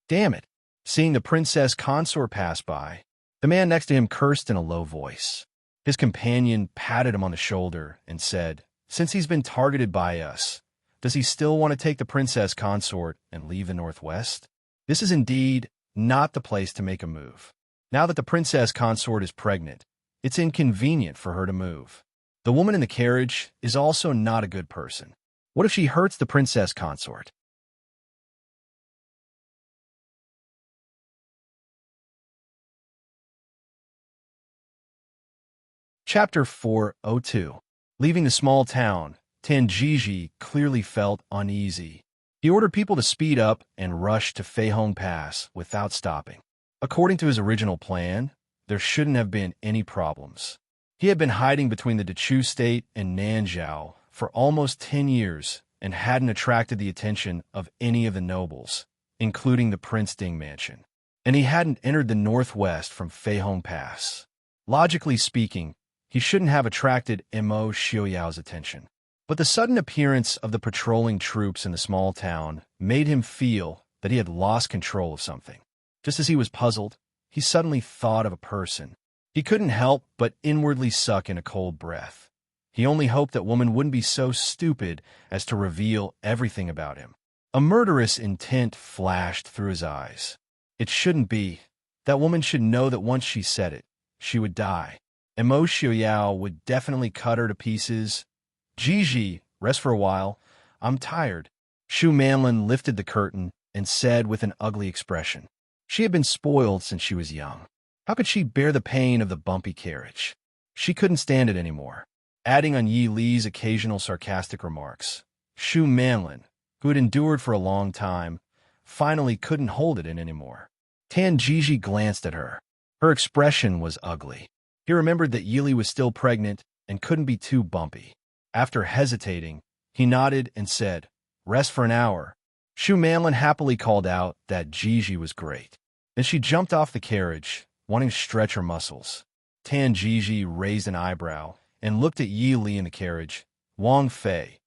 Damn it. Seeing the princess consort pass by, the man next to him cursed in a low voice. His companion patted him on the shoulder and said, Since he's been targeted by us, does he still want to take the princess consort and leave the northwest? This is indeed not the place to make a move. Now that the princess consort is pregnant, it's inconvenient for her to move. The woman in the carriage is also not a good person. What if she hurts the princess consort? Chapter 402. Leaving the small town, Tanjiji clearly felt uneasy. He ordered people to speed up and rush to Feihong Pass without stopping. According to his original plan, there shouldn't have been any problems. He had been hiding between the Dechu State and Nanzhao for almost 10 years and hadn't attracted the attention of any of the nobles, including the Prince Ding mansion. And he hadn't entered the northwest from Feihong Pass. Logically speaking, he shouldn't have attracted Mo Xiaoyao's attention. But the sudden appearance of the patrolling troops in the small town made him feel that he had lost control of something. Just as he was puzzled, he suddenly thought of a person. He couldn't help but inwardly suck in a cold breath. He only hoped that woman wouldn't be so stupid as to reveal everything about him. A murderous intent flashed through his eyes. It shouldn't be. That woman should know that once she said it, she would die. Mo Xiaoyao would definitely cut her to pieces. Gigi, rest for a while. I'm tired. Shu Manlin lifted the curtain and said with an ugly expression. She had been spoiled since she was young. How could she bear the pain of the bumpy carriage? She couldn't stand it anymore. Adding on Yi Li's occasional sarcastic remarks, Shu Manlin, who had endured for a long time, finally couldn't hold it in anymore. Tan Gigi glanced at her. Her expression was ugly. He remembered that Yi Li was still pregnant and couldn't be too bumpy. After hesitating, he nodded and said, "Rest for an hour." Shu Manlin happily called out that Gigi was great. Then she jumped off the carriage, wanting to stretch her muscles. Tan Gigi raised an eyebrow and looked at Yi Li in the carriage. "Wang Fei,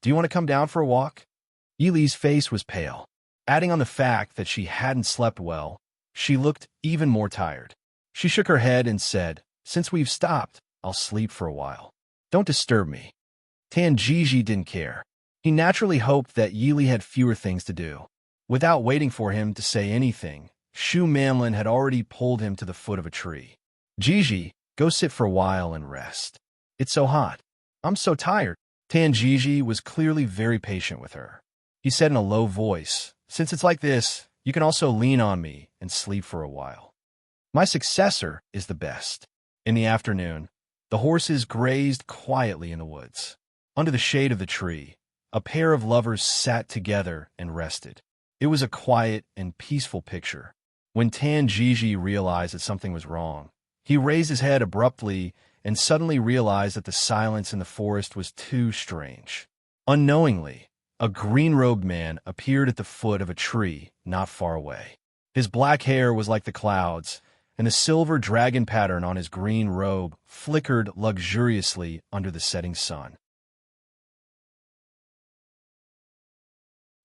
do you want to come down for a walk?" Yi Li's face was pale. Adding on the fact that she hadn't slept well, she looked even more tired. She shook her head and said, "Since we've stopped, I'll sleep for a while. Don't disturb me." Tan Gigi didn't care. He naturally hoped that Yi Li had fewer things to do. Without waiting for him to say anything, Shu Manlin had already pulled him to the foot of a tree. "Gigi, go sit for a while and rest. It's so hot. I'm so tired." Tan Gigi was clearly very patient with her. He said in a low voice, "Since it's like this, you can also lean on me and sleep for a while. My successor is the best." In the afternoon, the horses grazed quietly in the woods. Under the shade of the tree, a pair of lovers sat together and rested. It was a quiet and peaceful picture. When Tan Gigi realized that something was wrong, he raised his head abruptly and suddenly realized that the silence in the forest was too strange. Unknowingly, a green-robed man appeared at the foot of a tree not far away. His black hair was like the clouds, and the silver dragon pattern on his green robe flickered luxuriously under the setting sun.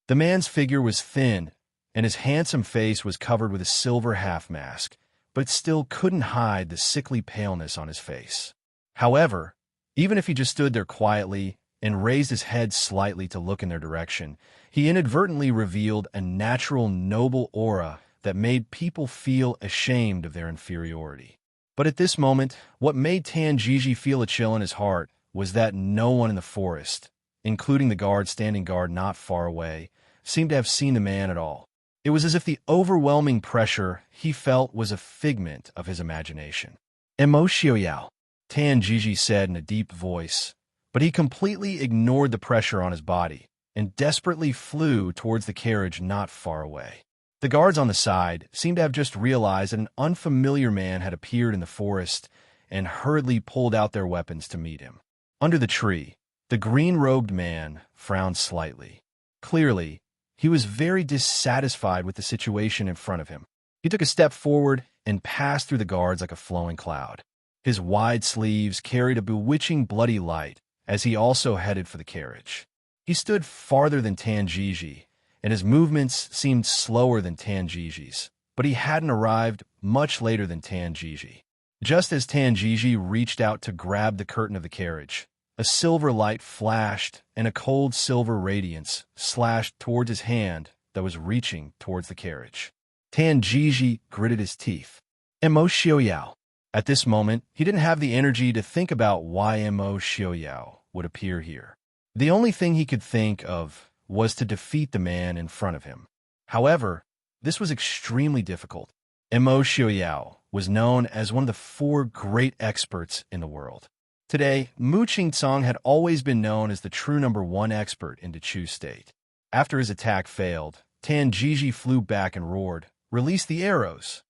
The man's figure was thin, and his handsome face was covered with a silver half-mask, but it still couldn't hide the sickly paleness on his face. However, even if he just stood there quietly and raised his head slightly to look in their direction, he inadvertently revealed a natural noble aura that made people feel ashamed of their inferiority. But at this moment, what made Tan Gigi feel a chill in his heart was that no one in the forest, including the guard standing guard not far away, seemed to have seen the man at all. It was as if the overwhelming pressure he felt was a figment of his imagination. "Mo Xiaoyao," Tan Gigi said in a deep voice, but he completely ignored the pressure on his body and desperately flew towards the carriage not far away. The guards on the side seemed to have just realized that an unfamiliar man had appeared in the forest and hurriedly pulled out their weapons to meet him. Under the tree, the green-robed man frowned slightly. Clearly, he was very dissatisfied with the situation in front of him. He took a step forward and passed through the guards like a flowing cloud. His wide sleeves carried a bewitching bloody light as he also headed for the carriage. He stood farther than Tan Gigi, and his movements seemed slower than Tan Gigi's, but he hadn't arrived much later than Tan Gigi. Just as Tan Gigi reached out to grab the curtain of the carriage, a silver light flashed and a cold silver radiance slashed towards his hand that was reaching towards the carriage. Tan Gigi gritted his teeth. Mo Xiaoyao. At this moment, he didn't have the energy to think about why Mo Xiaoyao would appear here. The only thing he could think of was to defeat the man in front of him. However, this was extremely difficult. Mo Xiaoyao was known as one of the 4 great experts in the world. Today, Mu Qingcang had always been known as the true #1 expert in Dechu State. After his attack failed, Tan Jiji flew back and roared, "Release the arrows!"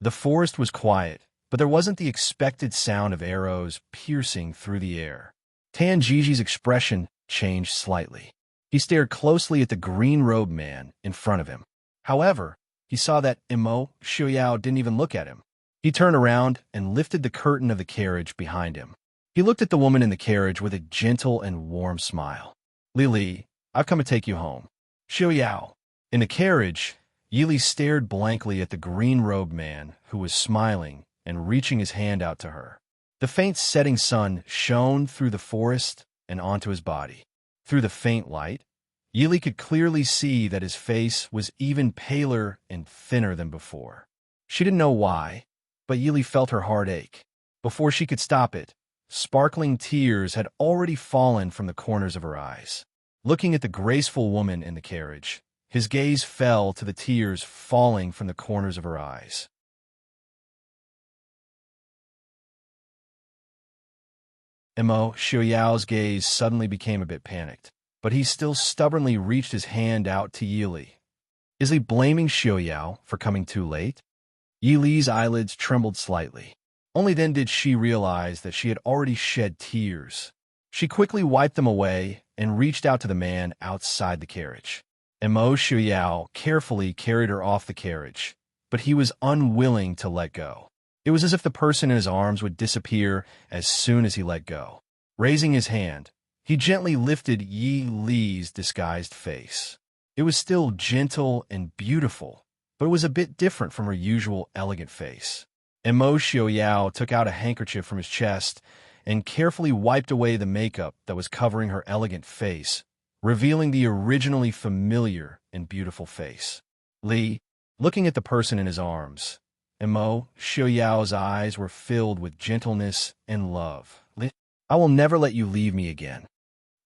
The forest was quiet, but there wasn't the expected sound of arrows piercing through the air. Tan Jiji's expression changed slightly. He stared closely at the green-robed man in front of him. However, he saw that Mo Xiaoyao didn't even look at him. He turned around and lifted the curtain of the carriage behind him. He looked at the woman in the carriage with a gentle and warm smile. "Lili, I've come to take you home." "Xiaoyao." In the carriage, Yili stared blankly at the green-robed man who was smiling and reaching his hand out to her. The faint setting sun shone through the forest and onto his body. Through the faint light, Yili could clearly see that his face was even paler and thinner than before. She didn't know why, but Yili felt her heart ache. Before she could stop it, sparkling tears had already fallen from the corners of her eyes. Looking at the graceful woman in the carriage, his gaze fell to the tears falling from the corners of her eyes. Mo Xiaoyao's gaze suddenly became a bit panicked, but he still stubbornly reached his hand out to Yili. Is he blaming Xiaoyao for coming too late? Yili's eyelids trembled slightly. Only then did she realize that she had already shed tears. She quickly wiped them away and reached out to the man outside the carriage. Mo Xiaoyao carefully carried her off the carriage, but he was unwilling to let go. It was as if the person in his arms would disappear as soon as he let go. Raising his hand, he gently lifted Yi Li's disguised face. It was still gentle and beautiful, but it was a bit different from her usual elegant face. Mo Xiaoyao took out a handkerchief from his chest and carefully wiped away the makeup that was covering her elegant face, revealing the originally familiar and beautiful face. Li, looking at the person in his arms, Mo Xiaoyao's eyes were filled with gentleness and love. "Li, I will never let you leave me again."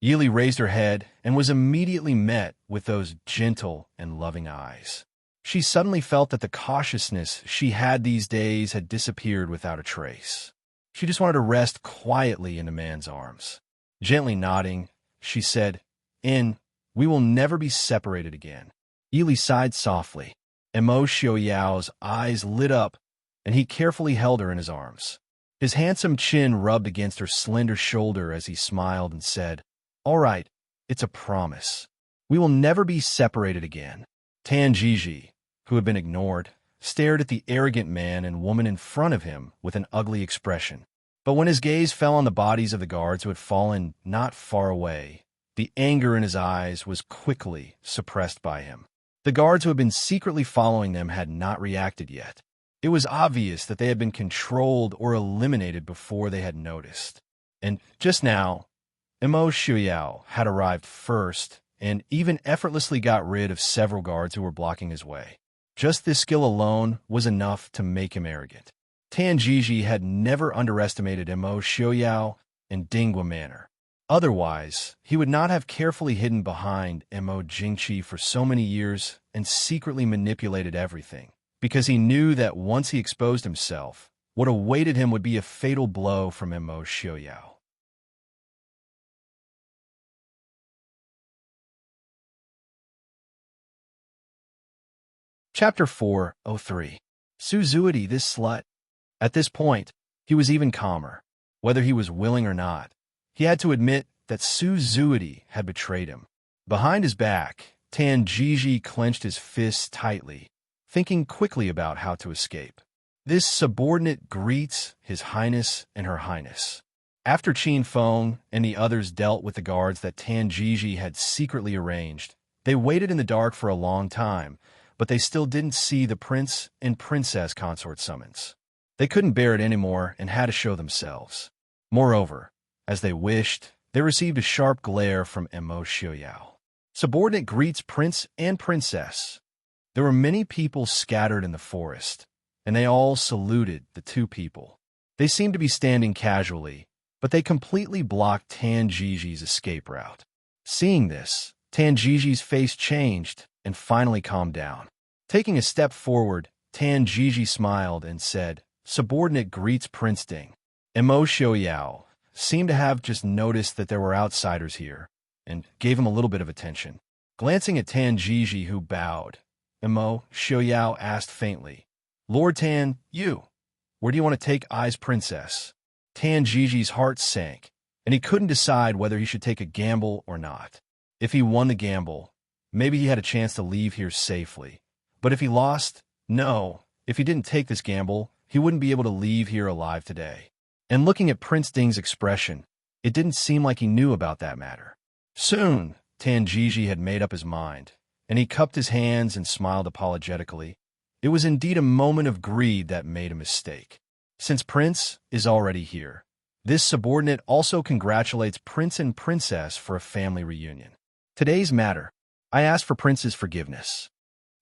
Yili raised her head and was immediately met with those gentle and loving eyes. She suddenly felt that the cautiousness she had these days had disappeared without a trace. She just wanted to rest quietly in the man's arms. Gently nodding, she said, "We will never be separated again." Yili sighed softly. Mo Xiaoyao's eyes lit up, and he carefully held her in his arms. His handsome chin rubbed against her slender shoulder as he smiled and said, "All right, it's a promise. We will never be separated again." Tan Jiji, who had been ignored, stared at the arrogant man and woman in front of him with an ugly expression. But when his gaze fell on the bodies of the guards who had fallen not far away, the anger in his eyes was quickly suppressed by him. The guards who had been secretly following them had not reacted yet. It was obvious that they had been controlled or eliminated before they had noticed. And just now, Mo Xiaoyao had arrived first and even effortlessly got rid of several guards who were blocking his way. Just this skill alone was enough to make him arrogant. Tan Jiji had never underestimated Mo Xiaoyao in Dingwa manner. Otherwise, he would not have carefully hidden behind Mo Jingqi for so many years and secretly manipulated everything, because he knew that once he exposed himself, what awaited him would be a fatal blow from Mo Xiaoyao. Chapter 403. Suzuki, this slut. At this point, he was even calmer. Whether he was willing or not, he had to admit that Suzuki had betrayed him. Behind his back, Tan Jiji clenched his fists tightly, thinking quickly about how to escape. This subordinate greets His Highness and Her Highness. After Qin Feng and the others dealt with the guards that Tan Jiji had secretly arranged, they waited in the dark for a long time, but they still didn't see the prince and princess consort summons. They couldn't bear it anymore and had to show themselves. Moreover, as they wished, they received a sharp glare from Mo Xiaoyao. Subordinate greets prince and princess. There were many people scattered in the forest, and they all saluted the two people. They seemed to be standing casually, but they completely blocked Tan Gigi's escape route. Seeing this, Tan Gigi's face changed and finally calmed down. Taking a step forward, Tan Gigi smiled and said, "Subordinate greets Prince Ding." Mo Xiaoyao seemed to have just noticed that there were outsiders here and gave him a little bit of attention. Glancing at Tan Gigi, who bowed, Mo Xiaoyao asked faintly, "Lord Tan, where do you want to take Ai's princess?" Tan Gigi's heart sank, and he couldn't decide whether he should take a gamble or not. If he won the gamble, maybe he had a chance to leave here safely. But if he lost, no, if he didn't take this gamble, he wouldn't be able to leave here alive today. And looking at Prince Ding's expression, it didn't seem like he knew about that matter. Soon, Tan Gigi had made up his mind, and he cupped his hands and smiled apologetically. It was indeed a moment of greed that made a mistake. Since Prince is already here, this subordinate also congratulates Prince and Princess for a family reunion. Today's matter, I asked for Prince's forgiveness.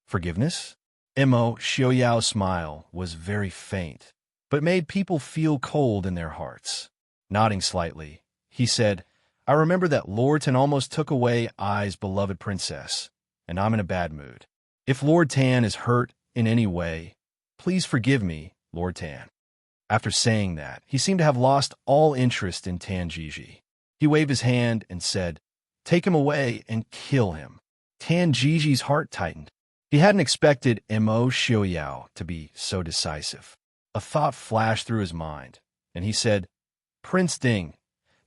Forgiveness? Mo Xiaoyao's smile was very faint, but made people feel cold in their hearts. Nodding slightly, he said, "I remember that Lord Tan almost took away Ai's beloved princess, and I'm in a bad mood. If Lord Tan is hurt in any way, please forgive me, Lord Tan." After saying that, he seemed to have lost all interest in Tan Gigi. He waved his hand and said, "Take him away and kill him." Tan Gigi's heart tightened. He hadn't expected Mo Xiaoyao to be so decisive. A thought flashed through his mind, and he said, "Prince Ding,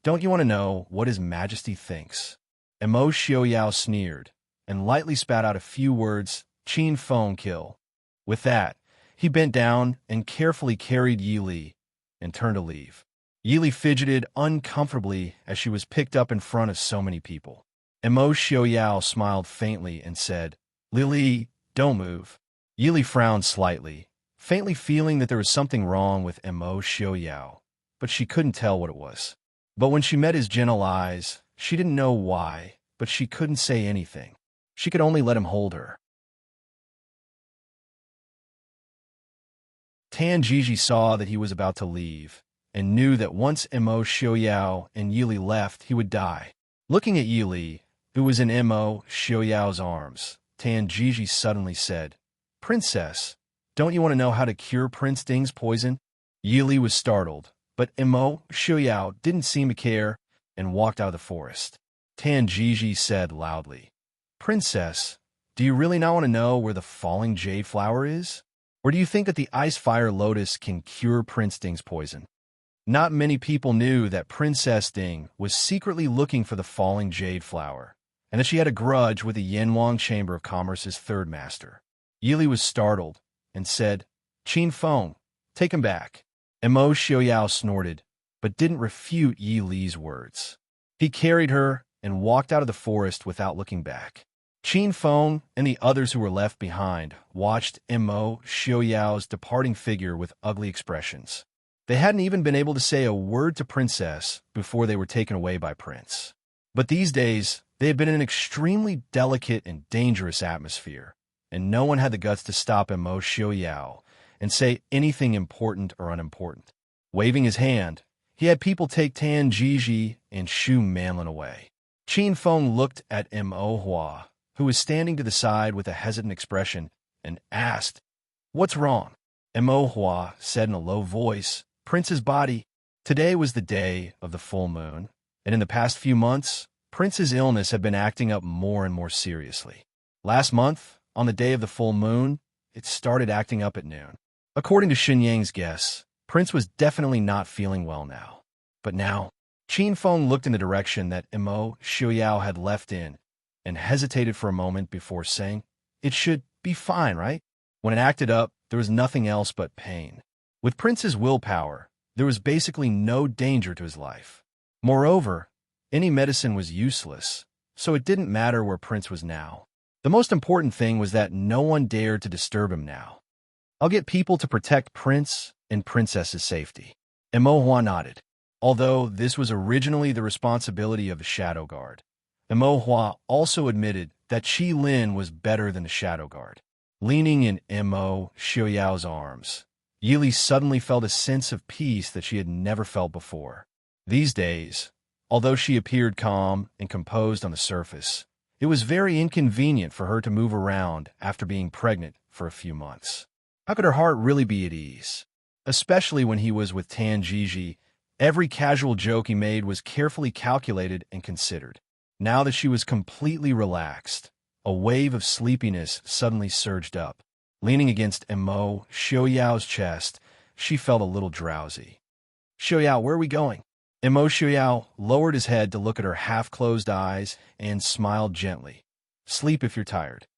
don't you want to know what His Majesty thinks?" Mo Xiaoyao sneered and lightly spat out a few words, "Qin Feng kill." With that, he bent down and carefully carried Yi Li and turned to leave. Yi Li fidgeted uncomfortably as she was picked up in front of so many people. Mo Xiaoyao smiled faintly and said, "Lili, don't move." Yi Li frowned slightly, faintly feeling that there was something wrong with Mo Xiaoyao, but she couldn't tell what it was. But when she met his gentle eyes, she didn't know why, but she couldn't say anything. She could only let him hold her. Tan Gigi saw that he was about to leave, and knew that once Mo Xiaoyao and Yi Li left, he would die. Looking at Yi Li, who was in Mo Xiaoyao's arms, Tan Gigi suddenly said, "Princess, don't you want to know how to cure Prince Ding's poison?" Yi Li was startled, but Mo Xiaoyao didn't seem to care and walked out of the forest. Tan Gigi said loudly, "Princess, do you really not want to know where the falling jade flower is? Or do you think that the ice fire lotus can cure Prince Ding's poison?" Not many people knew that Princess Ding was secretly looking for the falling jade flower, and that she had a grudge with the Yanwang Chamber of Commerce's third master. Yi Li was startled and said, "Qin Feng, take him back." Mo Xiaoyao snorted, but didn't refute Yi Li's words. He carried her and walked out of the forest without looking back. Qin Feng and the others who were left behind watched Mo Xiaoyao's departing figure with ugly expressions. They hadn't even been able to say a word to Princess before they were taken away by Prince. But these days, they had been in an extremely delicate and dangerous atmosphere, and no one had the guts to stop Mo Xiaoyao and say anything important or unimportant. Waving his hand, he had people take Tan Gigi and Shu Manlin away. Qin Feng looked at Mo Hua, who was standing to the side with a hesitant expression, and asked, "What's wrong?" Mo Hua said in a low voice, "Prince's body." Today was the day of the full moon, and in the past few months, Prince's illness had been acting up more and more seriously. Last month, on the day of the full moon, it started acting up at noon. According to Shenyang's guess, Prince was definitely not feeling well now. But now, Qin Feng looked in the direction that Mo Xiaoyao had left in, and hesitated for a moment before saying, "It should be fine, right?" When it acted up, there was nothing else but pain. With Prince's willpower, there was basically no danger to his life. Moreover, any medicine was useless, so it didn't matter where Prince was now. The most important thing was that no one dared to disturb him now. "I'll get people to protect Prince and Princess's safety." Mo Hua nodded. Although this was originally the responsibility of the Shadow Guard, Mo Hua also admitted that Qi Lin was better than the Shadow Guard. Leaning in Mo Xiaoyao's arms, Yili suddenly felt a sense of peace that she had never felt before. These days, although she appeared calm and composed on the surface, it was very inconvenient for her to move around after being pregnant for a few months. How could her heart really be at ease? Especially when he was with Tan Jiji, every casual joke he made was carefully calculated and considered. Now that she was completely relaxed, a wave of sleepiness suddenly surged up. Leaning against Mo Xiaoyao's chest, she felt a little drowsy. "Xiaoyao, where are we going?" Mo Xiaoyao lowered his head to look at her half-closed eyes and smiled gently. "Sleep if you're tired."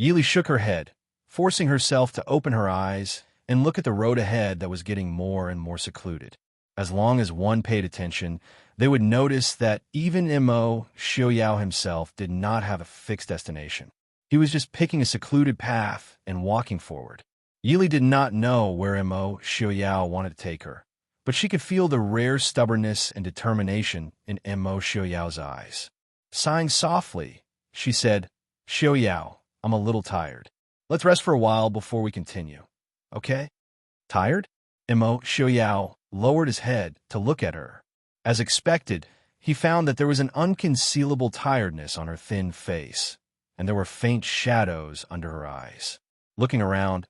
Yili shook her head, forcing herself to open her eyes and look at the road ahead that was getting more and more secluded. As long as one paid attention, they would notice that even Mo Xiaoyao himself did not have a fixed destination. He was just picking a secluded path and walking forward. Yili did not know where Mo Xiaoyao wanted to take her, but she could feel the rare stubbornness and determination in Mo Xiaoyao's eyes. Sighing softly, she said, "Xiaoyao, I'm a little tired. Let's rest for a while before we continue. Okay?" "Tired?" Mo Xiaoyao lowered his head to look at her. As expected, he found that there was an unconcealable tiredness on her thin face, and there were faint shadows under her eyes. Looking around,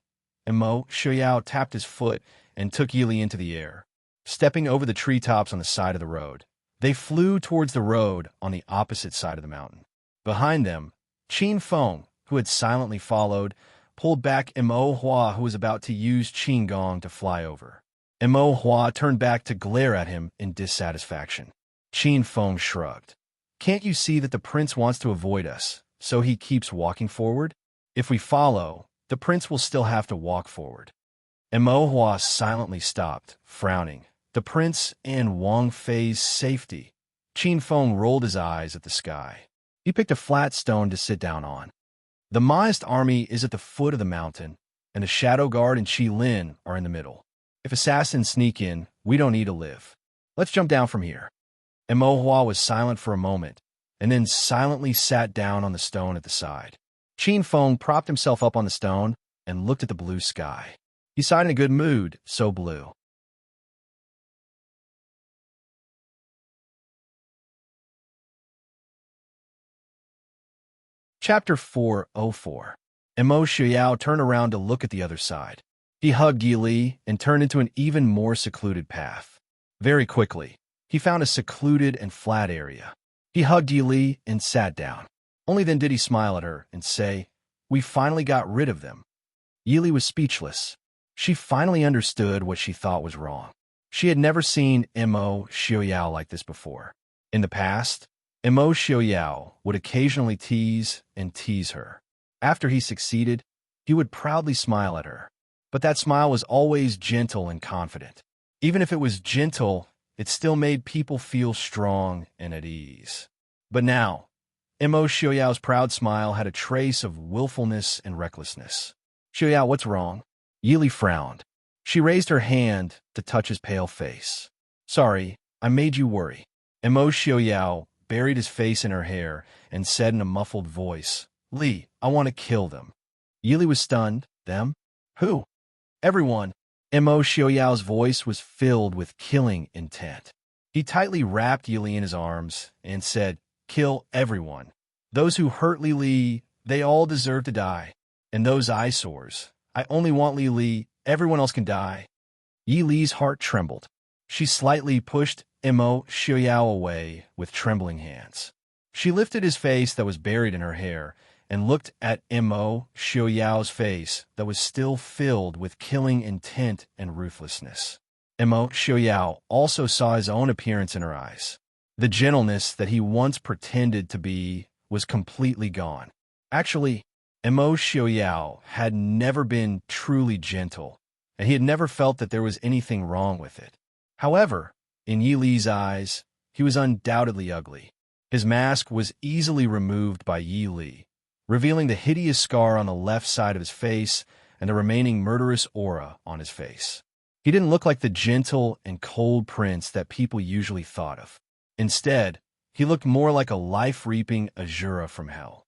Mo Xiaoyao tapped his foot and took Yili into the air. Stepping over the treetops on the side of the road, they flew towards the road on the opposite side of the mountain. Behind them, Qin Feng, who had silently followed, pulled back Mo Hua, who was about to use Qin Gong to fly over. Mo Hua turned back to glare at him in dissatisfaction. Qin Feng shrugged. "Can't you see that the prince wants to avoid us, so he keeps walking forward? If we follow, the prince will still have to walk forward." Mo Hua silently stopped, frowning. The prince and Wang Fei's safety. Qin Feng rolled his eyes at the sky. He picked a flat stone to sit down on. "The Maist army is at the foot of the mountain, and the Shadow Guard and Qi Lin are in the middle. If assassins sneak in, we don't need to live. Let's jump down from here." Mo Hua was silent for a moment, and then silently sat down on the stone at the side. Qin Feng propped himself up on the stone and looked at the blue sky. He sighed in a good mood, so blue. Chapter 404. Mo Xiaoyao turned around to look at the other side. He hugged Yili and turned into an even more secluded path. Very quickly, he found a secluded and flat area. He hugged Yili and sat down. Only then did he smile at her and say, "We finally got rid of them." Yili was speechless. She finally understood what she thought was wrong. She had never seen Mo Xiaoyao like this before. In the past, Mo Xiaoyao would occasionally tease her. After he succeeded, he would proudly smile at her. But that smile was always gentle and confident. Even if it was gentle, it still made people feel strong and at ease. But now, Mo Xiaoyao's proud smile had a trace of willfulness and recklessness. "Xiaoyao, what's wrong?" Yili frowned. She raised her hand to touch his pale face. "Sorry, I made you worry." Mo Xiaoyao buried his face in her hair and said in a muffled voice, "Li, I want to kill them." Yili was stunned. "Them? Who?" "Everyone." Mo Xiaoyao's voice was filled with killing intent. He tightly wrapped Yili in his arms and said, "Kill everyone. Those who hurt Li, they all deserve to die. And those eyesores, I only want Li, everyone else can die." Yili's heart trembled. She slightly pushed Mo Xiaoyao away with trembling hands. She lifted his face that was buried in her hair and looked at Mo Xiaoyao's face that was still filled with killing intent and ruthlessness. Mo Xiaoyao also saw his own appearance in her eyes. The gentleness that he once pretended to be was completely gone. Actually, Mo Xiaoyao had never been truly gentle, and he had never felt that there was anything wrong with it. However, in Yili's eyes, he was undoubtedly ugly. His mask was easily removed by Yili, revealing the hideous scar on the left side of his face and the remaining murderous aura on his face. He didn't look like the gentle and cold prince that people usually thought of. Instead, He looked more like a life-reaping Azura from hell.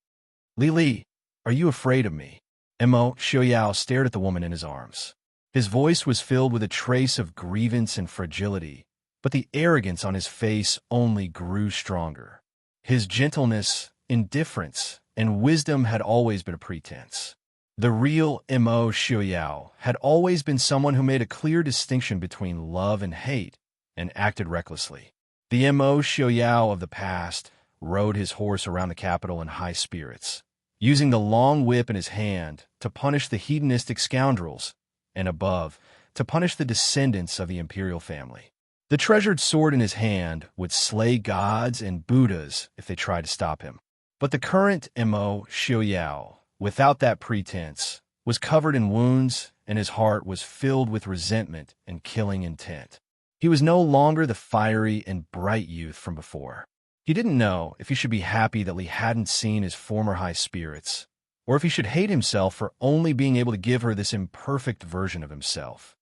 Li, are you afraid of me? Mo Xiaoyao stared at the woman in his arms. His voice was filled with a trace of grievance and fragility, but the arrogance on his face only grew stronger. His gentleness, indifference, and wisdom had always been a pretense. The real Mo Xiaoyao had always been someone who made a clear distinction between love and hate and acted recklessly. The Mo Xiaoyao of the past rode his horse around the capital in high spirits, using the long whip in his hand to punish the hedonistic scoundrels, and above, to punish the descendants of the imperial family. The treasured sword in his hand would slay gods and Buddhas if they tried to stop him. But the current Mo Xiaoyao, without that pretense, was covered in wounds, and his heart was filled with resentment and killing intent. He was no longer the fiery and bright youth from before. He didn't know if he should be happy that Li hadn't seen his former high spirits, or if he should hate himself for only being able to give her this imperfect version of himself.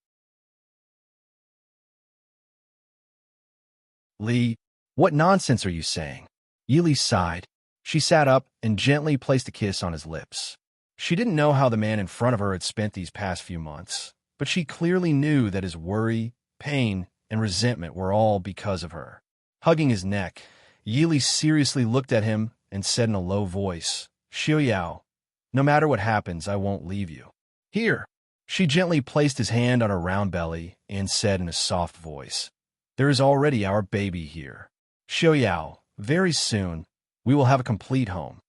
Li, what nonsense are you saying? Yili sighed. She sat up and gently placed a kiss on his lips. She didn't know how the man in front of her had spent these past few months, but she clearly knew that his worry, pain, and resentment were all because of her. Hugging his neck, Yili seriously looked at him and said in a low voice, Xiaoyao, no matter what happens, I won't leave you. Here. She gently placed his hand on her round belly and said in a soft voice, there is already our baby here. Xiaoyao, very soon, we will have a complete home.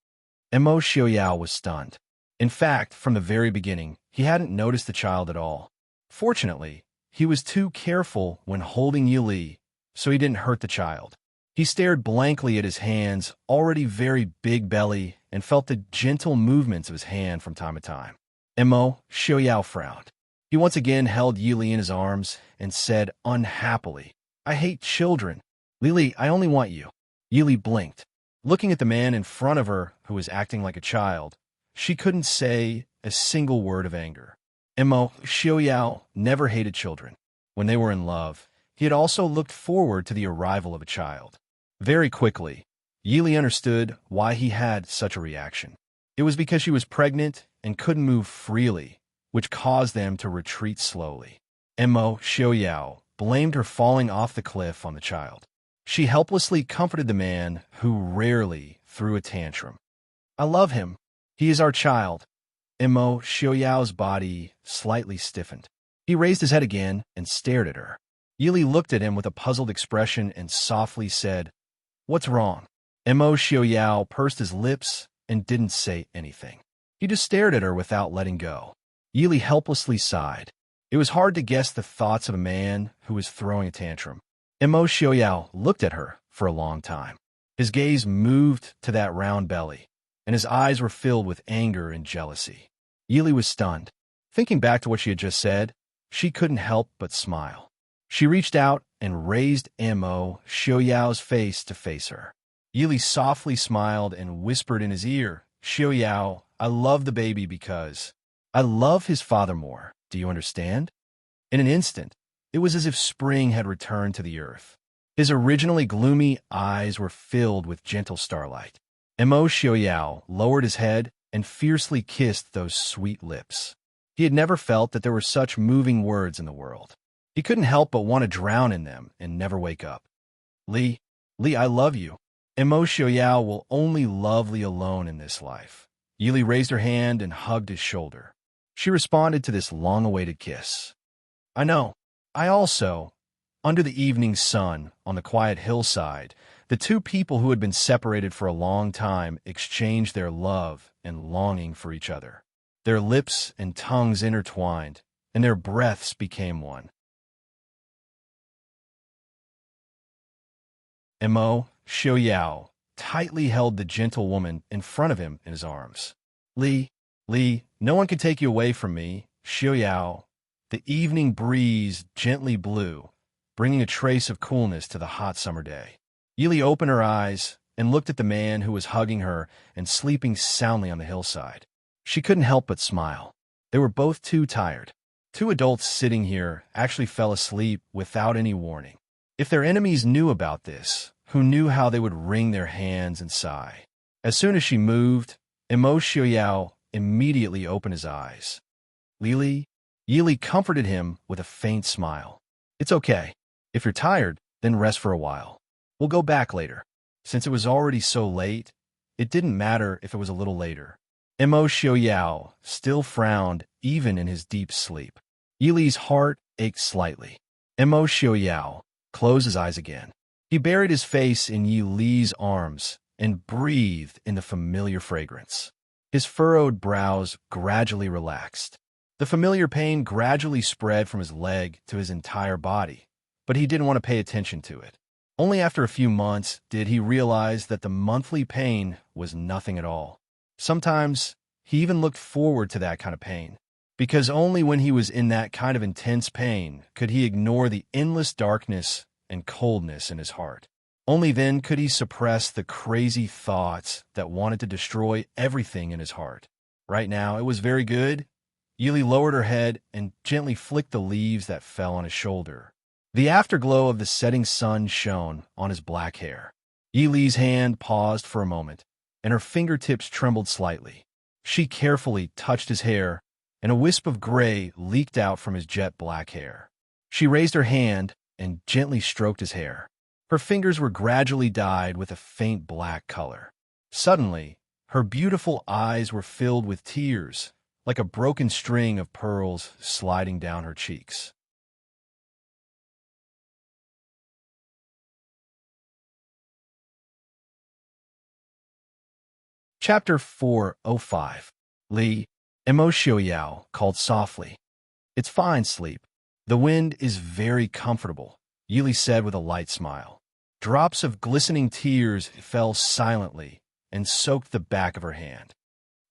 Mo Xiaoyao was stunned. In fact, from the very beginning, he hadn't noticed the child at all. Fortunately, he was too careful when holding Yili, so he didn't hurt the child. He stared blankly at his hand's already very big belly and felt the gentle movements of his hand from time to time. Mo Xiaoyao frowned. He once again held Yili in his arms and said unhappily, I hate children. Lili, I only want you. Yili blinked. Looking at the man in front of her who was acting like a child, she couldn't say a single word of anger. Mo Xiaoyao never hated children. When they were in love, he had also looked forward to the arrival of a child. Very quickly, Yili understood why he had such a reaction. It was because she was pregnant and couldn't move freely, which caused them to retreat slowly. Mo Xiaoyao blamed her falling off the cliff on the child. She helplessly comforted the man who rarely threw a tantrum. I love him. He is our child. Mo Xiaoyao's body slightly stiffened. He raised his head again and stared at her. Yili looked at him with a puzzled expression and softly said, What's wrong? Mo Xiaoyao pursed his lips and didn't say anything. He just stared at her without letting go. Yili helplessly sighed. It was hard to guess the thoughts of a man who was throwing a tantrum. Mo Xiaoyao looked at her for a long time. His gaze moved to that round belly, and his eyes were filled with anger and jealousy. Yili was stunned. Thinking back to what she had just said, she couldn't help but smile. She reached out and raised Mo Xiaoyao's face to face her. Yili softly smiled and whispered in his ear, Xiaoyao, I love the baby because I love his father more. Do you understand? In an instant, it was as if spring had returned to the earth. His originally gloomy eyes were filled with gentle starlight. Mo Xiaoyao lowered his head and fiercely kissed those sweet lips. He had never felt that there were such moving words in the world. He couldn't help but want to drown in them and never wake up. Li, I love you. Mo Xiaoyao will only love Li alone in this life. Yili raised her hand and hugged his shoulder. She responded to this long-awaited kiss. I know. I also, under the evening sun on the quiet hillside, the two people who had been separated for a long time exchanged their love and longing for each other. Their lips and tongues intertwined, and their breaths became one. Mo Xiaoyao tightly held the gentle woman in front of him in his arms. Li, no one can take you away from me, Xiaoyao. The evening breeze gently blew, bringing a trace of coolness to the hot summer day. Yili opened her eyes and looked at the man who was hugging her and sleeping soundly on the hillside. She couldn't help but smile. They were both too tired. Two adults sitting here actually fell asleep without any warning. If their enemies knew about this, who knew how they would wring their hands and sigh. As soon as she moved, Immerse Xiaoyao immediately opened his eyes. Yili comforted him with a faint smile. It's okay. If you're tired, then rest for a while. We'll go back later. Since it was already so late, it didn't matter if it was a little later. Immerse Xiaoyao still frowned even in his deep sleep. Yili's heart ached slightly. Immerse Xiaoyao closed his eyes again. He buried his face in Yili's arms and breathed in the familiar fragrance. His furrowed brows gradually relaxed. The familiar pain gradually spread from his leg to his entire body, but he didn't want to pay attention to it. Only after a few months did he realize that the monthly pain was nothing at all. Sometimes he even looked forward to that kind of pain, because only when he was in that kind of intense pain could he ignore the endless darkness and coldness in his heart. Only then could he suppress the crazy thoughts that wanted to destroy everything in his heart. Right now, it was very good. Yili lowered her head and gently flicked the leaves that fell on his shoulder. The afterglow of the setting sun shone on his black hair. Yili's hand paused for a moment, and her fingertips trembled slightly. She carefully touched his hair, and a wisp of gray leaked out from his jet black hair. She raised her hand and gently stroked his hair. Her fingers were gradually dyed with a faint black color. Suddenly, her beautiful eyes were filled with tears, like a broken string of pearls sliding down her cheeks. Chapter 405. Immerse Xiaoyao called softly. It's fine, sleep. The wind is very comfortable, Yili said with a light smile. Drops of glistening tears fell silently and soaked the back of her hand.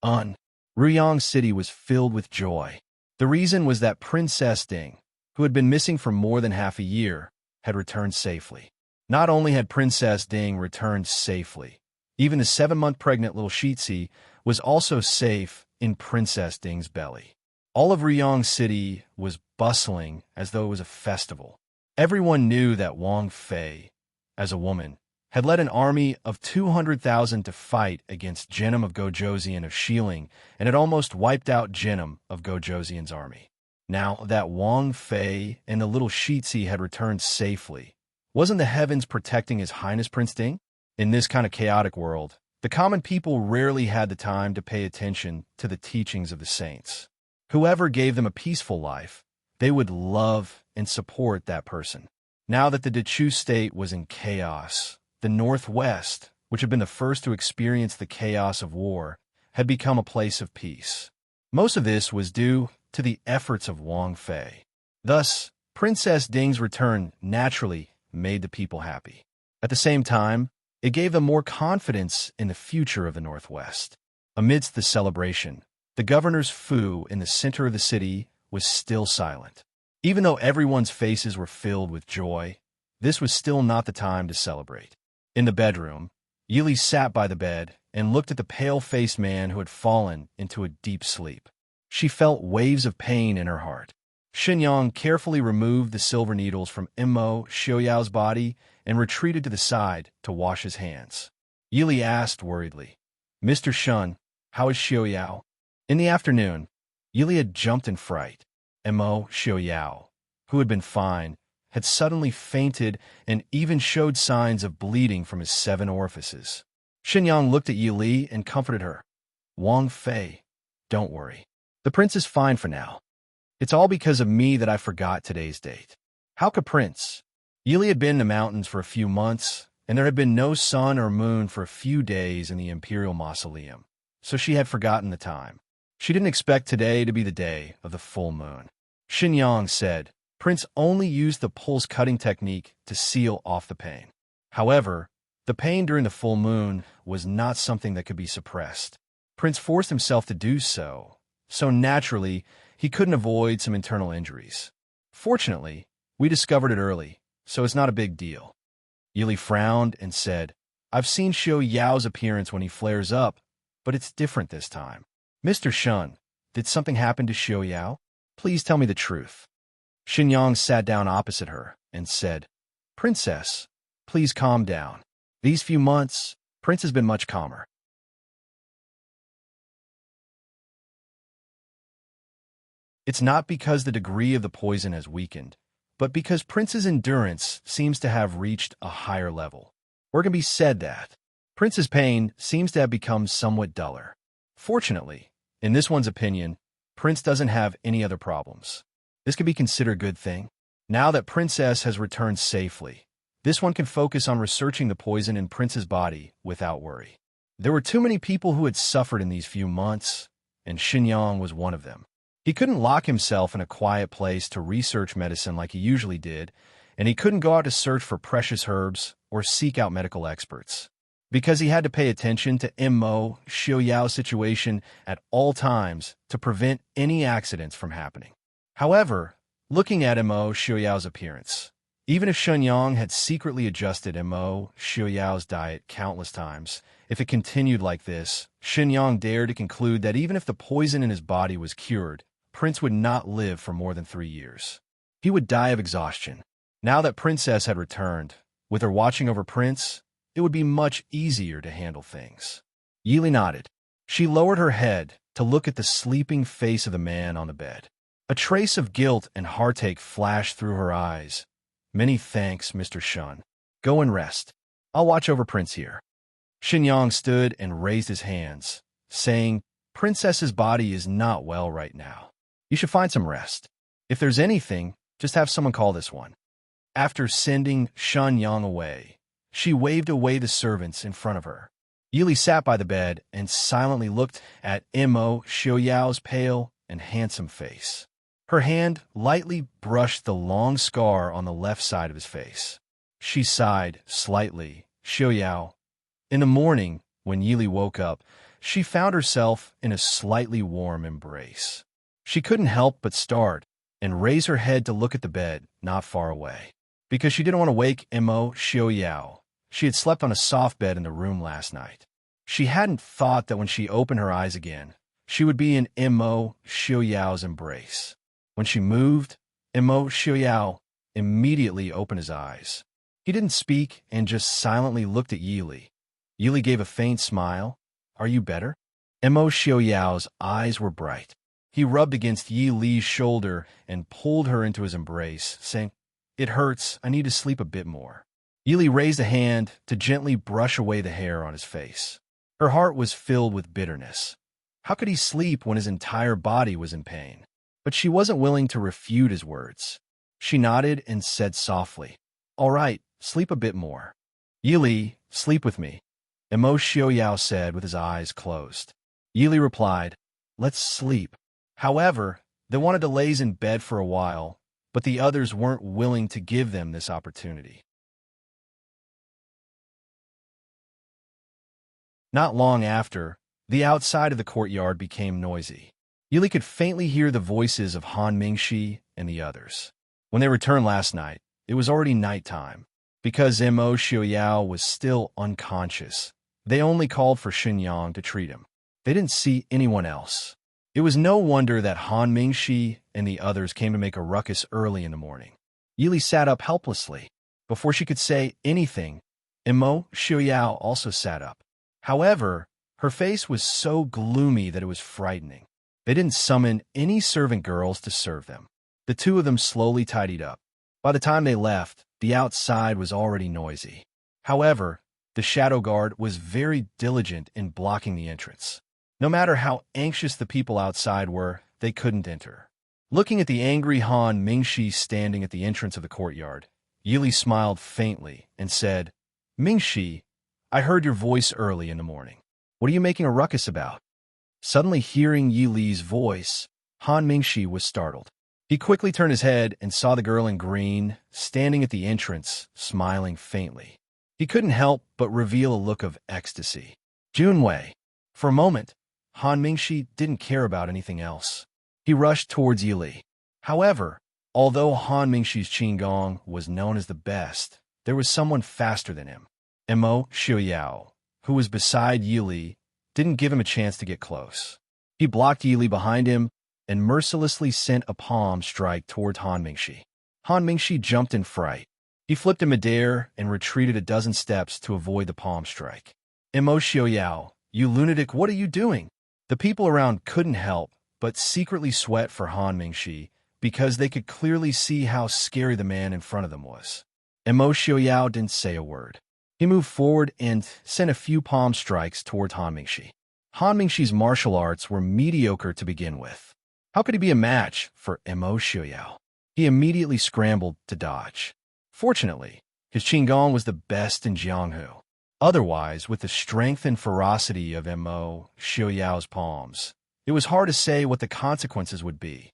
Ruyang City was filled with joy. The reason was that Princess Ding, who had been missing for more than half a year, had returned safely. Not only had Princess Ding returned safely, even the 7-month pregnant little Shitzi was also safe in Princess Ding's belly. All of Ruyang City was bustling as though it was a festival. Everyone knew that Wang Fei, as a woman, had led an army of 200,000 to fight against Genom of Gojoseon of Xiling and had almost wiped out Genom of Gojoseon's army. Now that Wang Fei and the little Shitzi had returned safely, wasn't the heavens protecting His Highness Prince Ding? In this kind of chaotic world, the common people rarely had the time to pay attention to the teachings of the saints. Whoever gave them a peaceful life, they would love and support that person. Now that the Dechu state was in chaos, the Northwest, which had been the first to experience the chaos of war, had become a place of peace. Most of this was due to the efforts of Wang Fei. Thus, Princess Ding's return naturally made the people happy. At the same time, it gave them more confidence in the future of the Northwest. Amidst the celebration, the governor's foo in the center of the city was still silent. Even though everyone's faces were filled with joy, this was still not the time to celebrate. In the bedroom, Yili sat by the bed and looked at the pale-faced man who had fallen into a deep sleep. She felt waves of pain in her heart. Xinyang carefully removed the silver needles from Immerse Xiaoyao's body and retreated to the side to wash his hands. Yili asked worriedly, "Mr. Shun, how is Xiaoyao?" In the afternoon, Yili had jumped in fright. Immerse Xiaoyao, who had been fine, had suddenly fainted and even showed signs of bleeding from his 7 orifices. Xinyang looked at Yili and comforted her. "Wang Fei, don't worry. The prince is fine for now. It's all because of me that I forgot today's date." How could Prince? Yili had been in the mountains for a few months, and there had been no sun or moon for a few days in the Imperial Mausoleum, so she had forgotten the time. She didn't expect today to be the day of the full moon. Xinyang said, Prince only used the pulse-cutting technique to seal off the pain. However, the pain during the full moon was not something that could be suppressed. Prince forced himself to do so, so naturally, he couldn't avoid some internal injuries. Fortunately, we discovered it early, so it's not a big deal. Yili frowned and said, I've seen Xiaoyao's appearance when he flares up, but it's different this time. Mr. Shun, did something happen to Xiaoyao? Please tell me the truth. Xinyang sat down opposite her and said, Princess, please calm down. These few months, Prince has been much calmer. It's not because the degree of the poison has weakened, but because Prince's endurance seems to have reached a higher level. Or it can be said that Prince's pain seems to have become somewhat duller. Fortunately, in this one's opinion, Prince doesn't have any other problems. This could be considered a good thing. Now that Princess has returned safely, this one can focus on researching the poison in Prince's body without worry. There were too many people who had suffered in these few months, and Xinyang was one of them. He couldn't lock himself in a quiet place to research medicine like he usually did, and he couldn't go out to search for precious herbs or seek out medical experts. Because he had to pay attention to Immo Xiaoyao's situation at all times to prevent any accidents from happening. However, looking at Immo Xiaoyao's appearance, even if Xinyang had secretly adjusted Immo Xiaoyao's diet countless times, if it continued like this, Xinyang dared to conclude that even if the poison in his body was cured, Prince would not live for more than 3 years. He would die of exhaustion. Now that Princess had returned, with her watching over Prince, it would be much easier to handle things. Yili nodded. She lowered her head to look at the sleeping face of the man on the bed. A trace of guilt and heartache flashed through her eyes. Many thanks, Mr. Shun. Go and rest. I'll watch over Prince here. Xinyang stood and raised his hands, saying, Princess's body is not well right now. You should find some rest. If there's anything, just have someone call this one. After sending Xinyang away, she waved away the servants in front of her. Yili sat by the bed and silently looked at Immo Xiaoyao's pale and handsome face. Her hand lightly brushed the long scar on the left side of his face. She sighed slightly. Xiaoyao. In the morning, when Yili woke up, she found herself in a slightly warm embrace. She couldn't help but start and raise her head to look at the bed not far away. Because she didn't want to wake Immo Xiaoyao. She had slept on a soft bed in the room last night. She hadn't thought that when she opened her eyes again, she would be in Immo Xiaoyao's embrace. When she moved, Immo Xiaoyao immediately opened his eyes. He didn't speak and just silently looked at Yili. Yili gave a faint smile. Are you better? Immo Xiaoyao's eyes were bright. He rubbed against Yi Li's shoulder and pulled her into his embrace, saying, It hurts. I need to sleep a bit more. Yili raised a hand to gently brush away the hair on his face. Her heart was filled with bitterness. How could he sleep when his entire body was in pain? But she wasn't willing to refute his words. She nodded and said softly, All right, sleep a bit more. Yili, sleep with me, Immo Xiaoyao said with his eyes closed. Yili replied, Let's sleep. However, they wanted to laze in bed for a while, but the others weren't willing to give them this opportunity. Not long after, the outside of the courtyard became noisy. Yili could faintly hear the voices of Han Mingxi and the others. When they returned last night, it was already nighttime. Because Immo Xiaoyao was still unconscious, they only called for Xinyang to treat him. They didn't see anyone else. It was no wonder that Han Mingxi and the others came to make a ruckus early in the morning. Yili sat up helplessly. Before she could say anything, Immo Xiaoyao also sat up. However, her face was so gloomy that it was frightening. They didn't summon any servant girls to serve them. The two of them slowly tidied up. By the time they left, the outside was already noisy. However, the shadow guard was very diligent in blocking the entrance. No matter how anxious the people outside were, they couldn't enter. Looking at the angry Han Mingxi standing at the entrance of the courtyard, Yili smiled faintly and said, Mingxi, I heard your voice early in the morning. What are you making a ruckus about? Suddenly hearing Yi Li's voice, Han Mingxi was startled. He quickly turned his head and saw the girl in green standing at the entrance, smiling faintly. He couldn't help but reveal a look of ecstasy. Junwei. For a moment, Han Mingxi didn't care about anything else. He rushed towards Yi Li. However, although Han Mingxi's Qigong was known as the best, there was someone faster than him. Immo Xiaoyao, who was beside Yi Li, didn't give him a chance to get close. He blocked Yi Li behind him and mercilessly sent a palm strike toward Han Mingxi. Han Mingxi jumped in fright. He flipped in midair and retreated a dozen steps to avoid the palm strike. Imo Xiaoyao, you lunatic, what are you doing? The people around couldn't help but secretly sweat for Han Mingxi because they could clearly see how scary the man in front of them was. Imo Xiaoyao didn't say a word. He moved forward and sent a few palm strikes towards Han Mingxi. Han Mingxi's martial arts were mediocre to begin with. How could he be a match for Imo Xiaoyao? He immediately scrambled to dodge. Fortunately, his Qinggong was the best in Jianghu. Otherwise, with the strength and ferocity of Imo Xiaoyao's palms, it was hard to say what the consequences would be.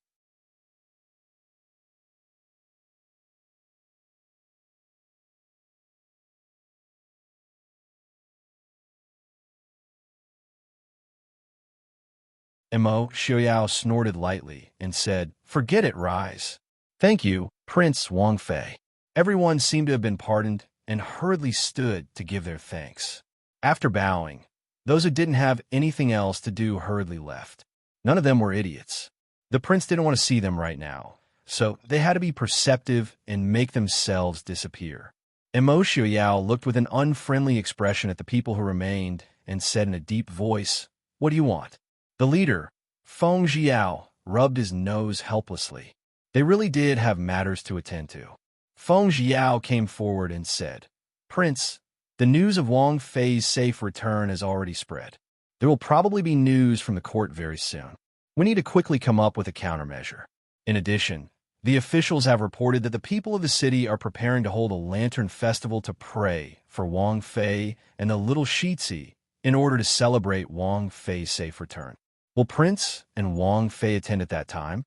Imo Xiaoyao snorted lightly and said, "Forget it, Rise." "Thank you, Prince Wang Fei." Everyone seemed to have been pardoned and hurriedly stood to give their thanks. After bowing, those who didn't have anything else to do hurriedly left. None of them were idiots. The prince didn't want to see them right now, so they had to be perceptive and make themselves disappear. Imo Xiaoyao looked with an unfriendly expression at the people who remained and said in a deep voice, "What do you want?" The leader, Feng Jiao, rubbed his nose helplessly. They really did have matters to attend to. Feng Jiao came forward and said, "Prince, the news of Wang Fei's safe return has already spread. There will probably be news from the court very soon. We need to quickly come up with a countermeasure. In addition, the officials have reported that the people of the city are preparing to hold a lantern festival to pray for Wang Fei and the little Shitzi in order to celebrate Wang Fei's safe return. Will Prince and Wang Fei attend at that time?"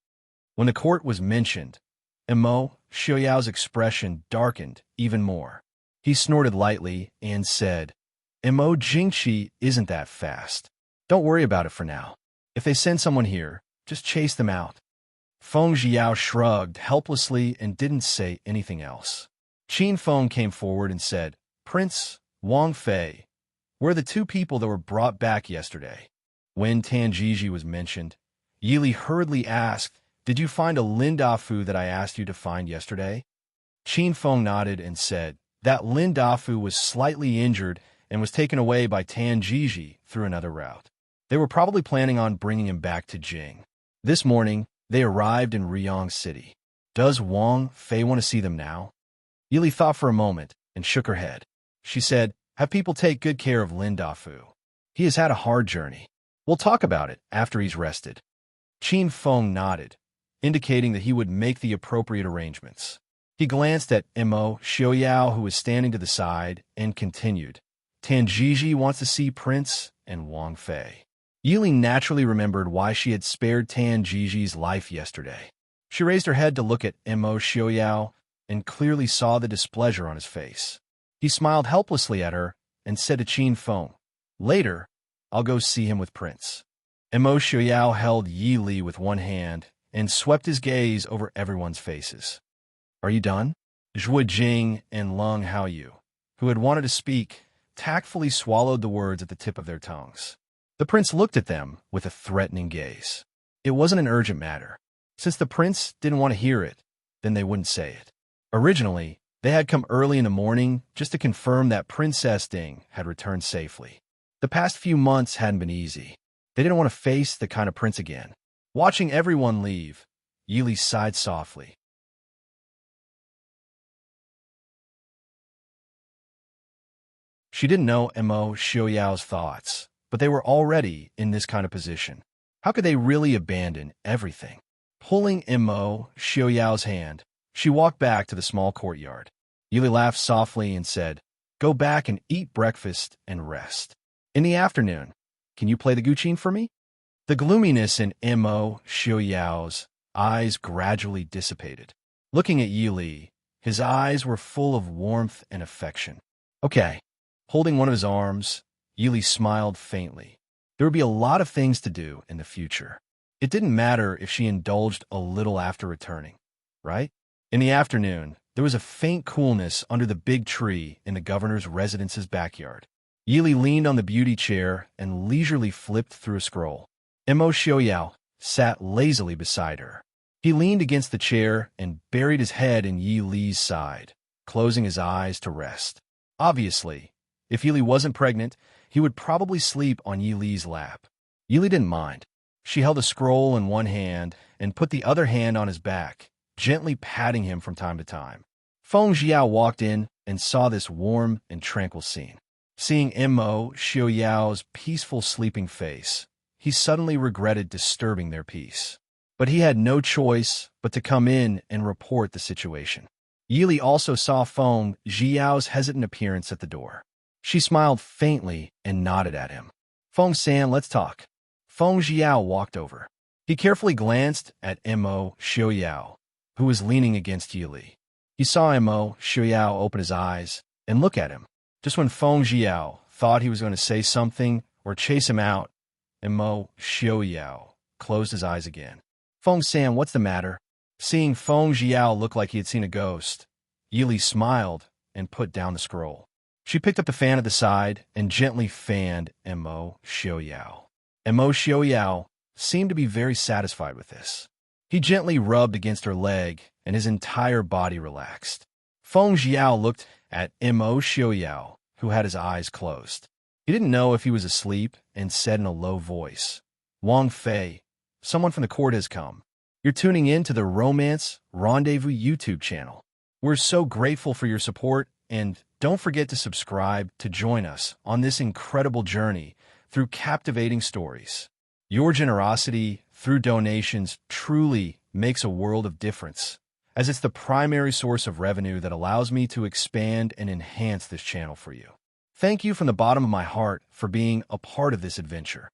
When the court was mentioned, Imo Xiaoyao's expression darkened even more. He snorted lightly and said, "Imo Jingqi isn't that fast. Don't worry about it for now. If they send someone here, just chase them out." Feng Jiao shrugged helplessly and didn't say anything else. Qin Feng came forward and said, "Prince, Wang Fei, where are the two people that were brought back yesterday?" When Tanjiji was mentioned, Yili hurriedly asked, "Did you find a Lindafu that I asked you to find yesterday?" Qin Feng nodded and said, "That Lindafu was slightly injured and was taken away by Tanjiji through another route. They were probably planning on bringing him back to Jing. This morning, they arrived in Riyang City. Does Wang Fei want to see them now?" Yili thought for a moment and shook her head. She said, "Have people take good care of Lindafu. He has had a hard journey. We'll talk about it after he's rested." Qin Feng nodded, indicating that he would make the appropriate arrangements. He glanced at Imo Xiaoyao, who was standing to the side, and continued, "Tanjiji wants to see Prince and Wang Fei." Yili naturally remembered why she had spared Tanjiji's life yesterday. She raised her head to look at Imo Xiaoyao and clearly saw the displeasure on his face. He smiled helplessly at her and said to Qin Feng, "Later, I'll go see him with Prince." Imo Xiaoyao held Yi Li with one hand and swept his gaze over everyone's faces. "Are you done?" Zhuo Jing and Leng Haoyu, who had wanted to speak, tactfully swallowed the words at the tip of their tongues. The prince looked at them with a threatening gaze. It wasn't an urgent matter. Since the prince didn't want to hear it, then they wouldn't say it. Originally, they had come early in the morning just to confirm that Princess Ding had returned safely. The past few months hadn't been easy. They didn't want to face the kind of prince again. Watching everyone leave, Yili sighed softly. She didn't know Imo Xiaoyao's thoughts, but they were already in this kind of position. How could they really abandon everything? Pulling Imo Xiaoyao's hand, she walked back to the small courtyard. Yili laughed softly and said, "Go back and eat breakfast and rest. In the afternoon, can you play the guqin for me?" The gloominess in Imo Xiaoyao's eyes gradually dissipated. Looking at Yili, his eyes were full of warmth and affection. "Okay." Holding one of his arms, Yili smiled faintly. There would be a lot of things to do in the future. It didn't matter if she indulged a little after returning, right? In the afternoon, there was a faint coolness under the big tree in the governor's residence's backyard. Yili leaned on the beauty chair and leisurely flipped through a scroll. Imo Xiaoyao sat lazily beside her. He leaned against the chair and buried his head in Yi Li's side, closing his eyes to rest. Obviously, if Yili wasn't pregnant, he would probably sleep on Yili's lap. Yili didn't mind. She held a scroll in one hand and put the other hand on his back, gently patting him from time to time. Feng Jiao walked in and saw this warm and tranquil scene. Seeing Mo Xiaoyao's peaceful sleeping face, he suddenly regretted disturbing their peace. But he had no choice but to come in and report the situation. Yili also saw Feng Jiao's hesitant appearance at the door. She smiled faintly and nodded at him. "Feng San, let's talk." Feng Jiao walked over. He carefully glanced at Mo Xiaoyao, who was leaning against Yili. He saw Mo Xiaoyao open his eyes and look at him. Just when Feng Jiao thought he was going to say something or chase him out, Mo Xiaoyao closed his eyes again. "Feng San, what's the matter?" Seeing Feng Jiao look like he had seen a ghost, Yili smiled and put down the scroll. She picked up the fan at the side and gently fanned Mo Xiaoyao. Mo Xiaoyao seemed to be very satisfied with this. He gently rubbed against her leg, and his entire body relaxed. Feng Jiao looked at Mo Xiaoyao, who had his eyes closed. He didn't know if he was asleep and said in a low voice, "Wang Fei, someone from the court has come. You're tuning in to the Romance Rendezvous YouTube channel. We're so grateful for your support, and don't forget to subscribe to join us on this incredible journey through captivating stories. Your generosity through donations truly makes a world of difference, as it's the primary source of revenue that allows me to expand and enhance this channel for you. Thank you from the bottom of my heart for being a part of this adventure.